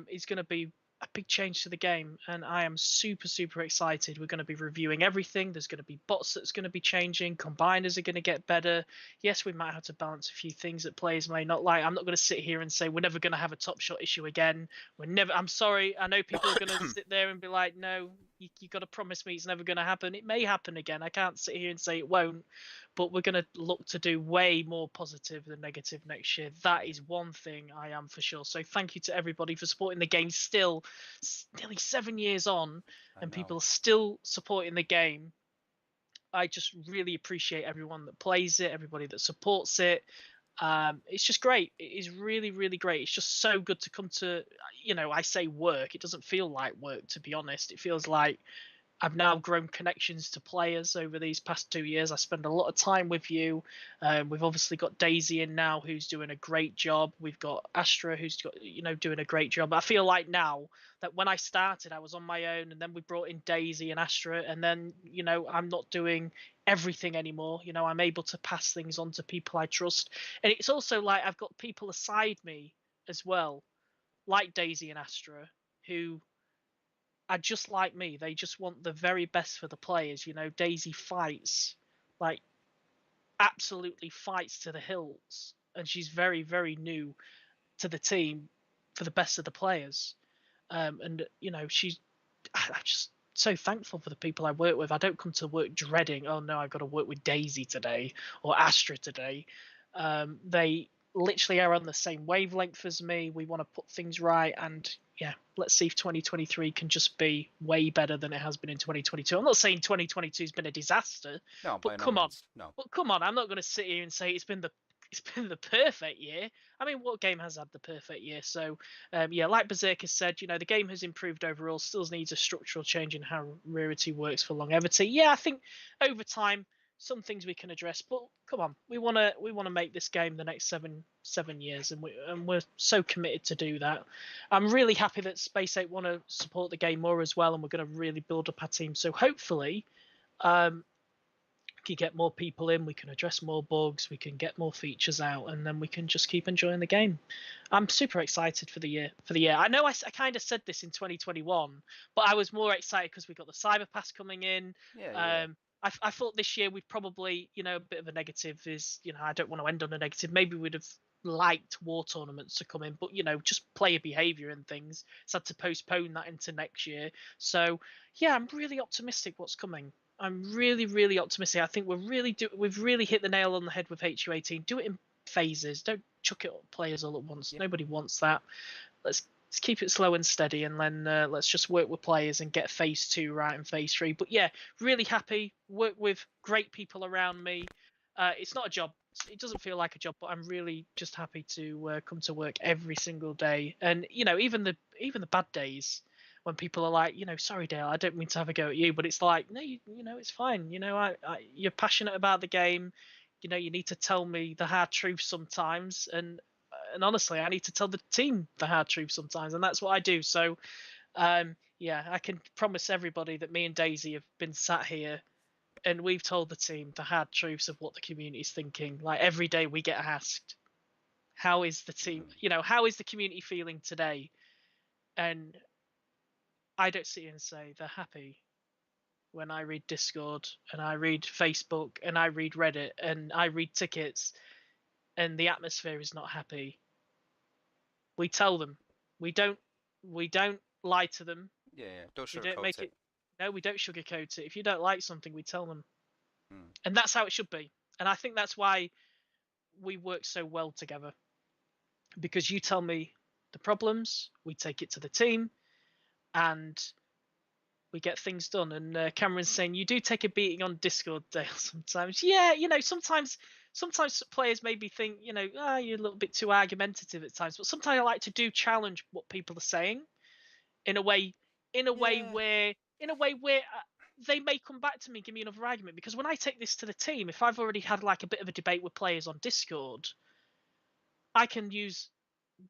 Speaker 2: is going to be a big change to the game, and I am super excited. We're going to be reviewing everything. There's going to be bots that's going to be changing. Combiners are going to get better. Yes, we might have to balance a few things that players may not like. I'm not going to sit here and say we're never going to have a top shot issue again. I'm sorry. I know people are going to sit there and be like, no, you got to promise me it's never going to happen. It may happen again. I can't sit here and say it won't, but we're going to look to do way more positive than negative next year. That is one thing I am for sure. So thank you to everybody for supporting the game still nearly 7 years on,
Speaker 1: I
Speaker 2: and
Speaker 1: know.
Speaker 2: people are still supporting the game. I just really appreciate everyone that plays it, everybody that supports it. It's just great. It is really, really great. It's just so good to come to, I say work. It doesn't feel like work, to be honest. It feels like I've now grown connections to players over these past 2 years. I spend a lot of time with you. We've obviously got Daisy in now, who's doing a great job. We've got Astra, who's got doing a great job. I feel like now that when I started, I was on my own, and then we brought in Daisy and Astra, and then I'm not doing everything anymore. I'm able to pass things on to people I trust, and it's also like I've got people aside me as well, like Daisy and Astra, who are just like me. They just want the very best for the players. Daisy fights, like absolutely fights to the hills, and she's very, very new to the team for the best of the players. And she's. I'm just so thankful for the people I work with. I don't come to work dreading, oh no, I've got to work with Daisy today or Astra today. They literally are on the same wavelength as me. We want to put things right, and yeah, let's see if 2023 can just be way better than it has been in 2022. I'm not saying 2022 has been a disaster,
Speaker 1: No, by
Speaker 2: but
Speaker 1: no
Speaker 2: come on,
Speaker 1: means. No.
Speaker 2: I'm not going to sit here and say it's been the perfect year. I mean, what game has had the perfect year? So, yeah, like Berserker said, the game has improved overall. Still needs a structural change in how rarity works for longevity. Yeah, I think over time some things we can address, but come on, we wanna make this game the next seven years, and we're so committed to do that. I'm really happy that Space8 want to support the game more as well, and we're going to really build up our team. So hopefully, um, can get more people in, we can address more bugs, we can get more features out, and then we can just keep enjoying the game. I'm super excited for the year. I know I kind of said this in 2021, but I was more excited because we got the Cyber Pass coming in.
Speaker 1: Yeah, yeah.
Speaker 2: I thought this year we'd probably, a bit of a negative is, I don't want to end on a negative. Maybe we'd have liked war tournaments to come in, but just player behavior and things, so had to postpone that into next year. So yeah, I'm really optimistic what's coming. I'm really, really optimistic. I think we've really hit the nail on the head with HU18. Do it in phases. Don't chuck it at players all at once.
Speaker 1: Yeah.
Speaker 2: Nobody wants that. Let's keep it slow and steady, and then let's just work with players and get phase 2 right and phase 3. But yeah, really happy. Work with great people around me. It's not a job. It doesn't feel like a job, but I'm really just happy to come to work every single day. And even the bad days when people are like, sorry, Dale, I don't mean to have a go at you, but it's like, no, it's fine. You're passionate about the game. You need to tell me the hard truth sometimes, and honestly, I need to tell the team the hard truth sometimes, and that's what I do. So, yeah, I can promise everybody that me and Daisy have been sat here and we've told the team the hard truths of what the community is thinking. Like every day we get asked, how is the team, how is the community feeling today? And I don't sit here and say they're happy when I read Discord and I read Facebook and I read Reddit and I read tickets and the atmosphere is not happy. We tell them. We don't lie to them.
Speaker 1: Yeah, yeah. Don't
Speaker 2: We don't
Speaker 1: sugarcoat
Speaker 2: make
Speaker 1: it.
Speaker 2: it. No, we don't sugarcoat it. If you don't like something, we tell them.
Speaker 1: Mm.
Speaker 2: And that's how it should be. And I think that's why we work so well together, because you tell me the problems, we take it to the team, and we get things done. And Cameron's saying you do take a beating on Discord, Dale. Sometimes, yeah, sometimes players maybe think, you're a little bit too argumentative at times. But sometimes I like to do challenge what people are saying in a way, in a way
Speaker 1: Yeah.
Speaker 2: where, in a way where. They may come back to me, give me another argument, because when I take this to the team, if I've already had like a bit of a debate with players on Discord, I can use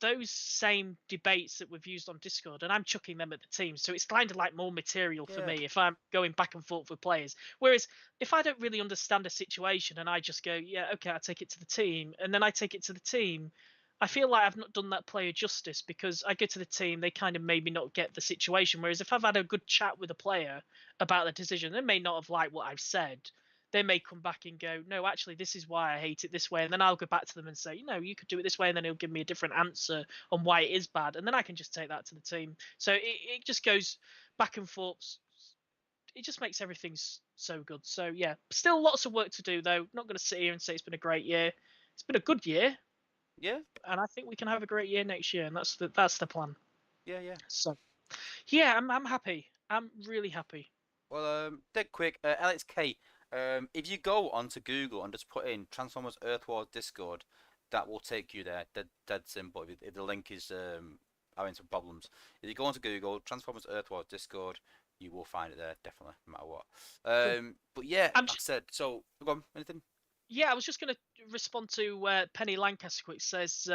Speaker 2: those same debates that we've used on Discord and I'm chucking them at the team. So it's kind of like more material for
Speaker 1: Yeah.
Speaker 2: me if I'm going back and forth with players. Whereas if I don't really understand a situation and I just go, yeah, okay, I take it to the team, and then I take it to the team, I feel like I've not done that player justice, because I go to the team, they kind of maybe not get the situation. Whereas if I've had a good chat with a player about the decision, they may not have liked what I've said, they may come back and go, no, actually, this is why I hate it this way. And then I'll go back to them and say, you could do it this way. And then he'll give me a different answer on why it is bad. And then I can just take that to the team. So it just goes back and forth. It just makes everything so good. So, yeah, still lots of work to do, though. Not going to sit here and say it's been a great year. It's been a good year.
Speaker 1: Yeah.
Speaker 2: And I think we can have a great year next year. And that's the plan.
Speaker 1: Yeah, yeah.
Speaker 2: So, yeah, I'm happy. I'm really happy.
Speaker 1: Well, dead quick, Alex K. If you go onto Google and just put in Transformers Earth Wars Discord, that will take you there. Dead simple. If the link is having some problems, if you go onto Google Transformers Earth Wars Discord, you will find it there definitely, no matter what.
Speaker 2: Cool.
Speaker 1: But yeah,
Speaker 2: I'm
Speaker 1: like I said, so go on, anything?
Speaker 2: Yeah, I was just going to respond to Penny Lancaster quick. Says,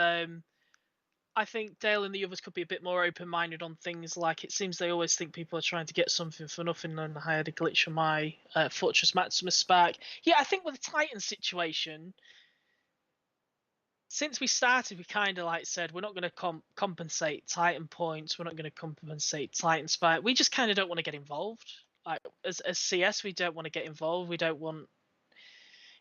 Speaker 2: I think Dale and the others could be a bit more open-minded on things like it seems they always think people are trying to get something for nothing, and I had a glitch on my Fortress Maximus back. Yeah, I think with the Titan situation, since we started, we kind of like said we're not going to compensate Titan points, we're not going to compensate Titan spike. We just kind of don't want to get involved. Like as CS, we don't want to get involved. We don't want.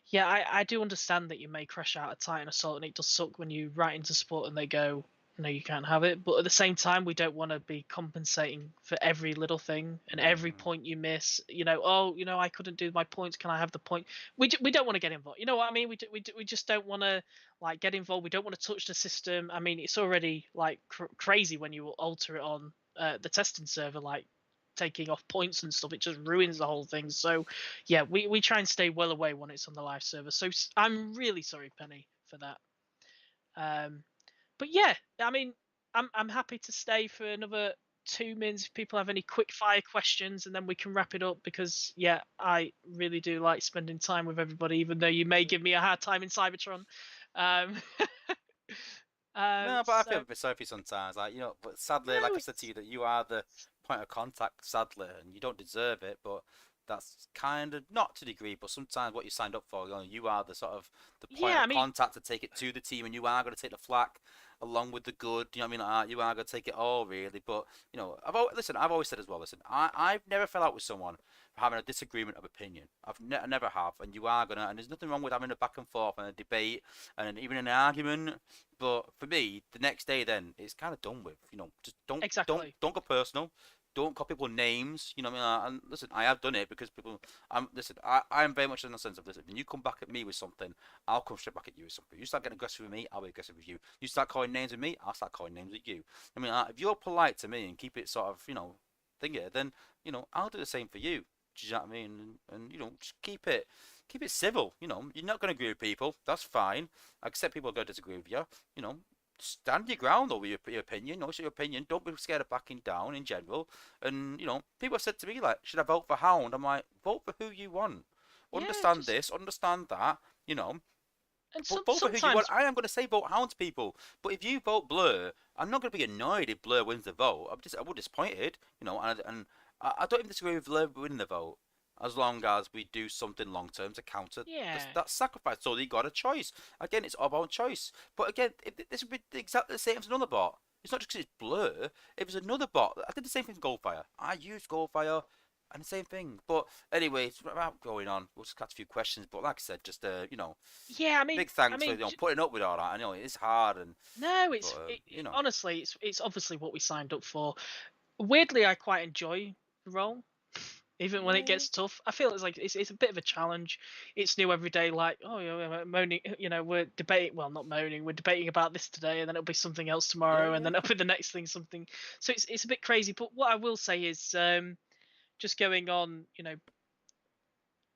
Speaker 2: Yeah, I do understand that you may crash out a Titan Assault, and it does suck when you write into support and they go, no, you can't have it. But at the same time, we don't want to be compensating for every little thing and every point you miss. Oh, I couldn't do my points. Can I have the point? We don't want to get involved. You know what I mean? We just don't want to like get involved. We don't want to touch the system. I mean, it's already like crazy when you alter it on the testing server, like taking off points and stuff. It just ruins the whole thing. So yeah, we try and stay well away when it's on the live server. So I'm really sorry, Penny, for that. But yeah, I mean, I'm happy to stay for another 2 minutes if people have any quick fire questions, and then we can wrap it up, because yeah, I really do like spending time with everybody, even though you may give me a hard time in Cybertron. Um,
Speaker 1: No, but I feel a bit sorry for you sometimes. Like, but sadly,
Speaker 2: no,
Speaker 1: like I said to you, that you are the point of contact, sadly, and you don't deserve it, but that's kind of not to a degree, but sometimes what you signed up for, you are the sort of the point
Speaker 2: yeah, I
Speaker 1: of
Speaker 2: mean,
Speaker 1: contact to take it to the team, and you are going to take the flack along with the good. You know what I mean? Like that. You are going to take it all, really. But I've always said as well. Listen, I've never fell out with someone for having a disagreement of opinion. I never have, and you are gonna. And there's nothing wrong with having a back and forth and a debate and even an argument. But for me, the next day, then it's kind of done with. Just don't
Speaker 2: exactly.
Speaker 1: don't go personal. Don't call people names. You know what I mean? And listen, I have done it because people. I am very much in the sense of this. When you come back at me with something, I'll come straight back at you with something. You start getting aggressive with me, I'll be aggressive with you. You start calling names with me, I'll start calling names with you. I mean, if you're polite to me and keep it sort of, thingy, then I'll do the same for you. Do you know what I mean? And just keep it civil. You're not going to agree with people. That's fine. I accept people are going to disagree with you. Stand your ground over your opinion. It's your opinion. Don't be scared of backing down in general. And people have said to me like, "Should I vote for Hound?" I'm like, vote for who you want.
Speaker 2: Yeah,
Speaker 1: Understand this, understand that.
Speaker 2: and
Speaker 1: But vote for who you
Speaker 2: sometimes,
Speaker 1: want. I am going to say vote Hound to people. But if you vote Blur, I'm not going to be annoyed if Blur wins the vote. I would disappointed. And I don't even disagree with Blur winning the vote, as long as we do something long term to counter
Speaker 2: yeah,
Speaker 1: that sacrifice. So they got a choice. Again, it's our own choice. But again, this would be exactly the same as another bot. It's not just because it's Blur. If it's another bot, I did the same thing with Goldfire. I used Goldfire, and the same thing. But anyway, it's about going on. We'll just catch a few questions. But like I said, just
Speaker 2: yeah.
Speaker 1: big thanks for putting up with all that. I know it's hard, and
Speaker 2: No,
Speaker 1: but
Speaker 2: honestly, it's obviously what we signed up for. Weirdly, I quite enjoy the role, even when it
Speaker 1: yeah,
Speaker 2: gets tough. I feel it's like it's a bit of a challenge. It's new every day. Like, oh, we're moaning. We're debating. Well, not moaning. We're debating about this today, and then it'll be something else
Speaker 1: yeah,
Speaker 2: tomorrow, and
Speaker 1: yeah.
Speaker 2: then it'll be the next thing something. So it's a bit crazy. But what I will say is, just going on,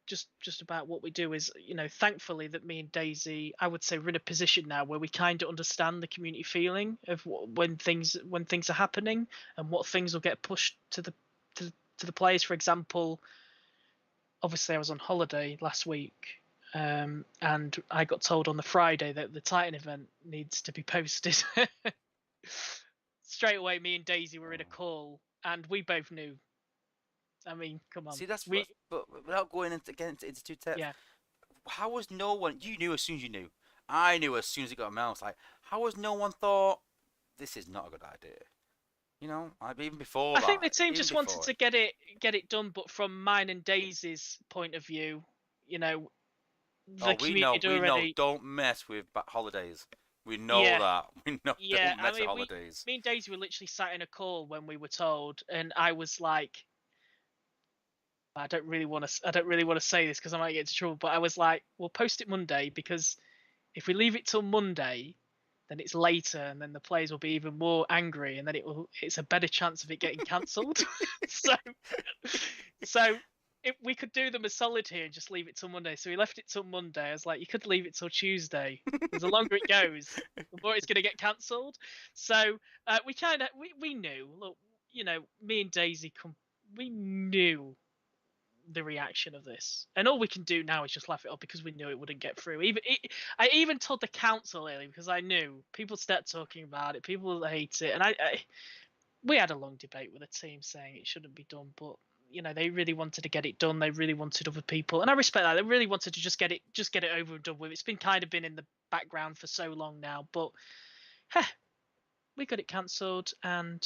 Speaker 2: just about what we do is, thankfully that me and Daisy, I would say, we're in a position now where we kind of understand the community feeling of when things are happening, and what things will get pushed to the players. For example, obviously I was on holiday last week, and I got told on the Friday that the Titan event needs to be posted. Straight away, me and Daisy were in a
Speaker 1: Oh.
Speaker 2: call, and we both knew. I mean, come on,
Speaker 1: See, that's what. But without going into too depth,
Speaker 2: yeah.
Speaker 1: how was no one? You knew as soon as you knew. I knew as soon as it got announced. Like, how has no one thought this is not a good idea? Like even before
Speaker 2: I think
Speaker 1: that,
Speaker 2: the team
Speaker 1: even
Speaker 2: just wanted
Speaker 1: before
Speaker 2: to
Speaker 1: it.
Speaker 2: get it done, but from mine and Daisy's point of view,
Speaker 1: Oh,
Speaker 2: the community had
Speaker 1: we know.
Speaker 2: already.
Speaker 1: Don't mess with holidays. We know
Speaker 2: Yeah,
Speaker 1: that. We know.
Speaker 2: yeah.
Speaker 1: Don't
Speaker 2: I
Speaker 1: mess with
Speaker 2: mean,
Speaker 1: holidays.
Speaker 2: me and Daisy were literally sat in a call when we were told, and I was like, I don't really want to say this because I might get into trouble, but I was like, we'll post it Monday, because if we leave it till Monday, then it's later, and then the players will be even more angry, and then it's a better chance of it getting cancelled. so, so if we could do them a solid here and just leave it till Monday. So we left it till Monday. I was like, you could leave it till Tuesday. Because the longer it goes, the more it's going to get cancelled. So we kind of we knew. Look, you know, me and Daisy, we knew the reaction of this, and all we can do now is just laugh it up because we knew it wouldn't get through. I even told the council early because I knew people start talking about it, people will hate it, and we had a long debate with the team saying it shouldn't be done, but you know they really wanted to get it done. They really wanted other people, and I respect that. They really wanted to just get it over and done with. It's been kind of been in the background for so long now, but we got it cancelled, and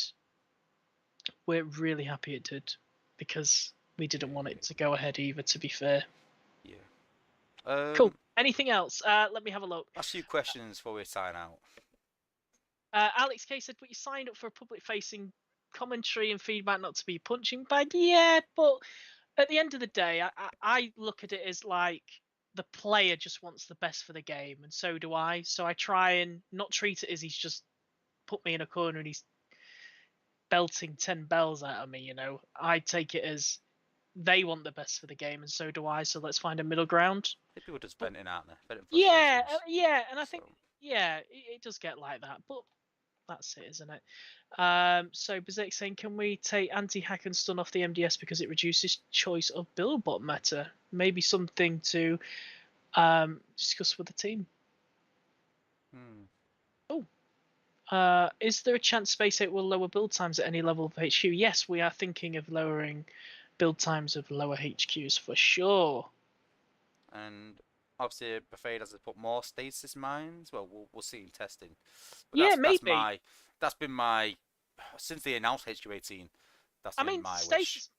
Speaker 2: we're really happy it did because we didn't want it to go ahead either. To be fair.
Speaker 1: Yeah.
Speaker 2: Cool. Anything else? Let me have a look.
Speaker 1: Ask you questions before we sign out.
Speaker 2: Alex K said, "But you signed up for a public-facing commentary and feedback, not to be a punching bag." Yeah, but at the end of the day, I look at it as like the player just wants the best for the game, and so do I. So I try and not treat it as he's just put me in a corner and he's belting 10 bells out of me. You know, I take it as they want the best for the game, and so do I. So let's find a middle ground.
Speaker 1: People just venting, aren't they? Venting
Speaker 2: Yeah,
Speaker 1: frustrations.
Speaker 2: yeah, and I
Speaker 1: So,
Speaker 2: think it does get like that, but that's it, isn't it? So Berserk saying, can we take anti-hack and stun off the MDS because it reduces choice of build bot meta? Maybe something to discuss with the team. Is there a chance Space 8 will lower build times at any level of HQ? Yes, we are thinking of lowering build times of lower HQs for sure.
Speaker 1: And obviously, Buffet does put more stasis mines. Well, we'll see in testing. But
Speaker 2: Yeah,
Speaker 1: that's
Speaker 2: maybe.
Speaker 1: that's been my since they announced HQ18. That's been my wish.
Speaker 2: Stasis,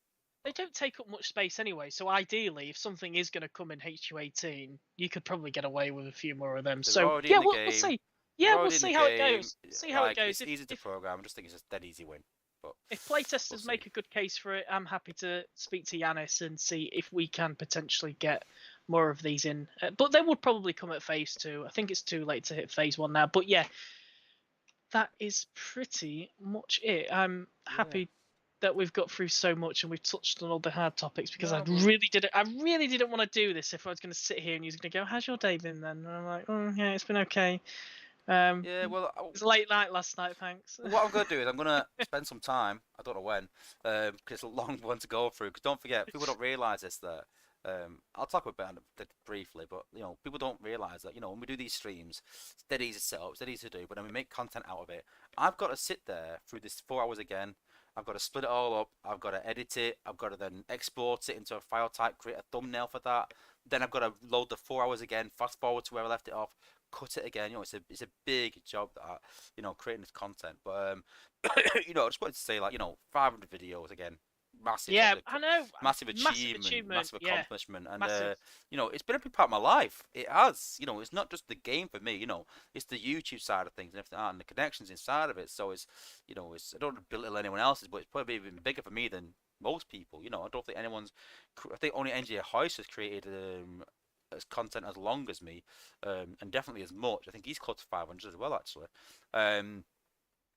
Speaker 2: they don't take up much space anyway. So ideally, if something is going to come in HQ18, you could probably get away with a few more of them.
Speaker 1: They're
Speaker 2: So
Speaker 1: already in
Speaker 2: yeah,
Speaker 1: the
Speaker 2: we'll
Speaker 1: game.
Speaker 2: see.
Speaker 1: They're
Speaker 2: Yeah, we'll
Speaker 1: already in the
Speaker 2: see how it
Speaker 1: game.
Speaker 2: goes. See how it
Speaker 1: Like
Speaker 2: goes.
Speaker 1: it's easy to program. I just think it's a dead easy win. But
Speaker 2: If
Speaker 1: we'll
Speaker 2: playtesters
Speaker 1: see.
Speaker 2: make a good case for it, I'm happy to speak to Yanis and see if we can potentially get more of these in. But they would probably come at phase 2. I think it's too late to hit phase 1 now. But yeah, that is pretty much it. I'm happy that we've got through so much and we've touched on all the hard topics because I really didn't want to do this if I was going to sit here and you're going to go, how's your day been then? And I'm like, oh yeah, it's been okay.
Speaker 1: Yeah, well,
Speaker 2: It was a late night last night, thanks.
Speaker 1: what I'm going to do is I'm going to spend some time, I don't know when, because it's a long one to go through. Because don't forget, people don't realise this, that I'll talk about it briefly, but you know, people don't realise that, you know, when we do these streams, it's dead easy to set up, it's dead easy to do, but then we make content out of it. I've got to sit there through this 4 hours again. I've got to split it all up. I've got to edit it. I've got to then export it into a file type, create a thumbnail for that. Then I've got to load the 4 hours again, fast forward to where I left it off, cut it again. You know, it's a big job that you know, creating this content. But you know, I just wanted to say, like, you know, 500 videos again, massive,
Speaker 2: Yeah, I know.
Speaker 1: massive achievement, massive
Speaker 2: Yeah,
Speaker 1: accomplishment, and
Speaker 2: massive.
Speaker 1: you know, it's been a big part of my life. It has, you know, it's not just the game for me. You know, it's the YouTube side of things and everything, and the connections inside of it. So it's, you know, it's I don't want to belittle anyone else's, but it's probably even bigger for me than most people. You know, I don't think anyone's. I think only Engineer Hoist has created as content as long as me, and definitely as much. I think he's close to 500 as well, actually.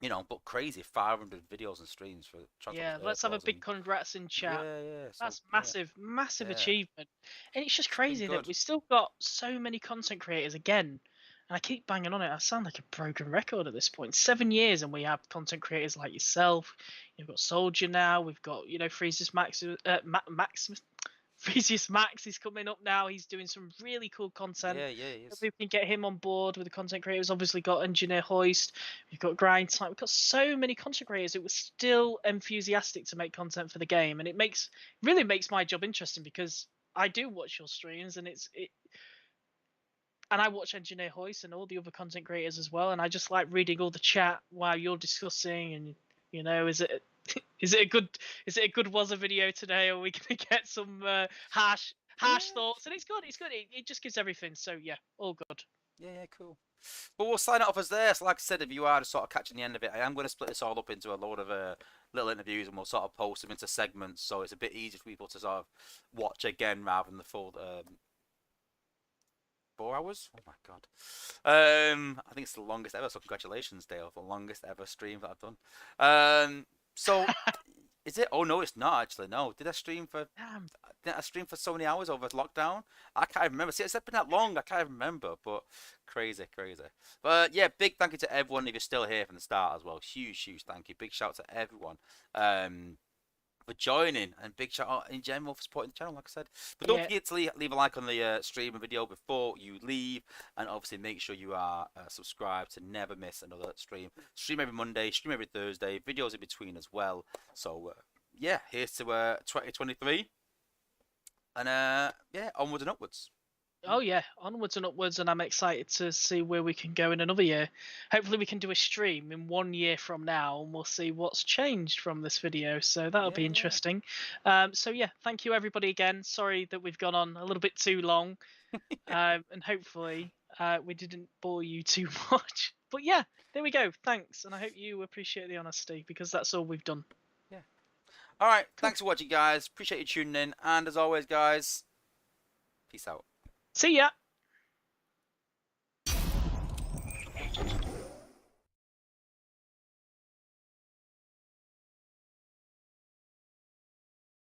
Speaker 1: You know, but crazy 500 videos and streams for
Speaker 2: Yeah,
Speaker 1: Transformers
Speaker 2: let's have a
Speaker 1: Aircross
Speaker 2: big
Speaker 1: and
Speaker 2: congrats in chat.
Speaker 1: yeah. So
Speaker 2: That's massive, massive
Speaker 1: yeah,
Speaker 2: achievement. And it's just
Speaker 1: it's been
Speaker 2: crazy that
Speaker 1: good.
Speaker 2: we've still got so many content creators again. And I keep banging on it. I sound like a broken record at this point. 7 years and we have content creators like yourself. You've got Soldier now. We've got, you know, Freezus Max, Maximus. Freezus Max is coming up now. He's doing some really cool content.
Speaker 1: Yeah, he
Speaker 2: If
Speaker 1: is.
Speaker 2: we can get him on board with the content creators, obviously got Engineer Hoist, we've got Grind Time, we've got so many content creators who were still enthusiastic to make content for the game, and it really makes my job interesting because I do watch your streams and and I watch Engineer Hoist and all the other content creators as well, and I just like reading all the chat while you're discussing, and you know, is it a good Wozza video today? Or are we gonna get some harsh thoughts? And it's good. It's good. It just gives everything. So yeah, all good.
Speaker 1: Yeah, cool. But we'll sign it off as there. So like I said, if you are just sort of catching the end of it, I am going to split this all up into a load of little interviews, and we'll sort of post them into segments, so it's a bit easier for people to sort of watch again rather than the full 4 hours. Oh my god. I think it's the longest ever. So congratulations, Dale, for the longest ever stream that I've done. So Is it? Oh no, it's not actually. No, did I stream for?
Speaker 2: Damn.
Speaker 1: Didn't I stream for so many hours over lockdown? I can't even remember. See, it's been that long. I can't even remember. But crazy, crazy. But yeah, big thank you to everyone if you're still here from the start as well. Huge, huge thank you. Big shout out to everyone. For joining, and big shout out in general for supporting the channel, like I said. But don't
Speaker 2: Yeah.
Speaker 1: forget to leave a like on the stream and video before you leave, and obviously make sure you are subscribed to never miss another stream. Stream every Monday, stream every Thursday, videos in between as well. So yeah, here's to 2023, and yeah, onwards and upwards.
Speaker 2: Oh yeah, onwards and upwards, and I'm excited to see where we can go in another year. Hopefully, we can do a stream in 1 year from now, and we'll see what's changed from this video. So that'll be
Speaker 1: Yeah.
Speaker 2: interesting. So yeah, thank you everybody again. Sorry that we've gone on a little bit too long, and hopefully we didn't bore you too much. But yeah, there we go. Thanks, and I hope you appreciate the honesty because that's all we've done.
Speaker 1: Yeah. All right.
Speaker 2: Cool.
Speaker 1: Thanks for watching, guys. Appreciate you tuning in, and as always, guys, peace out.
Speaker 2: See ya.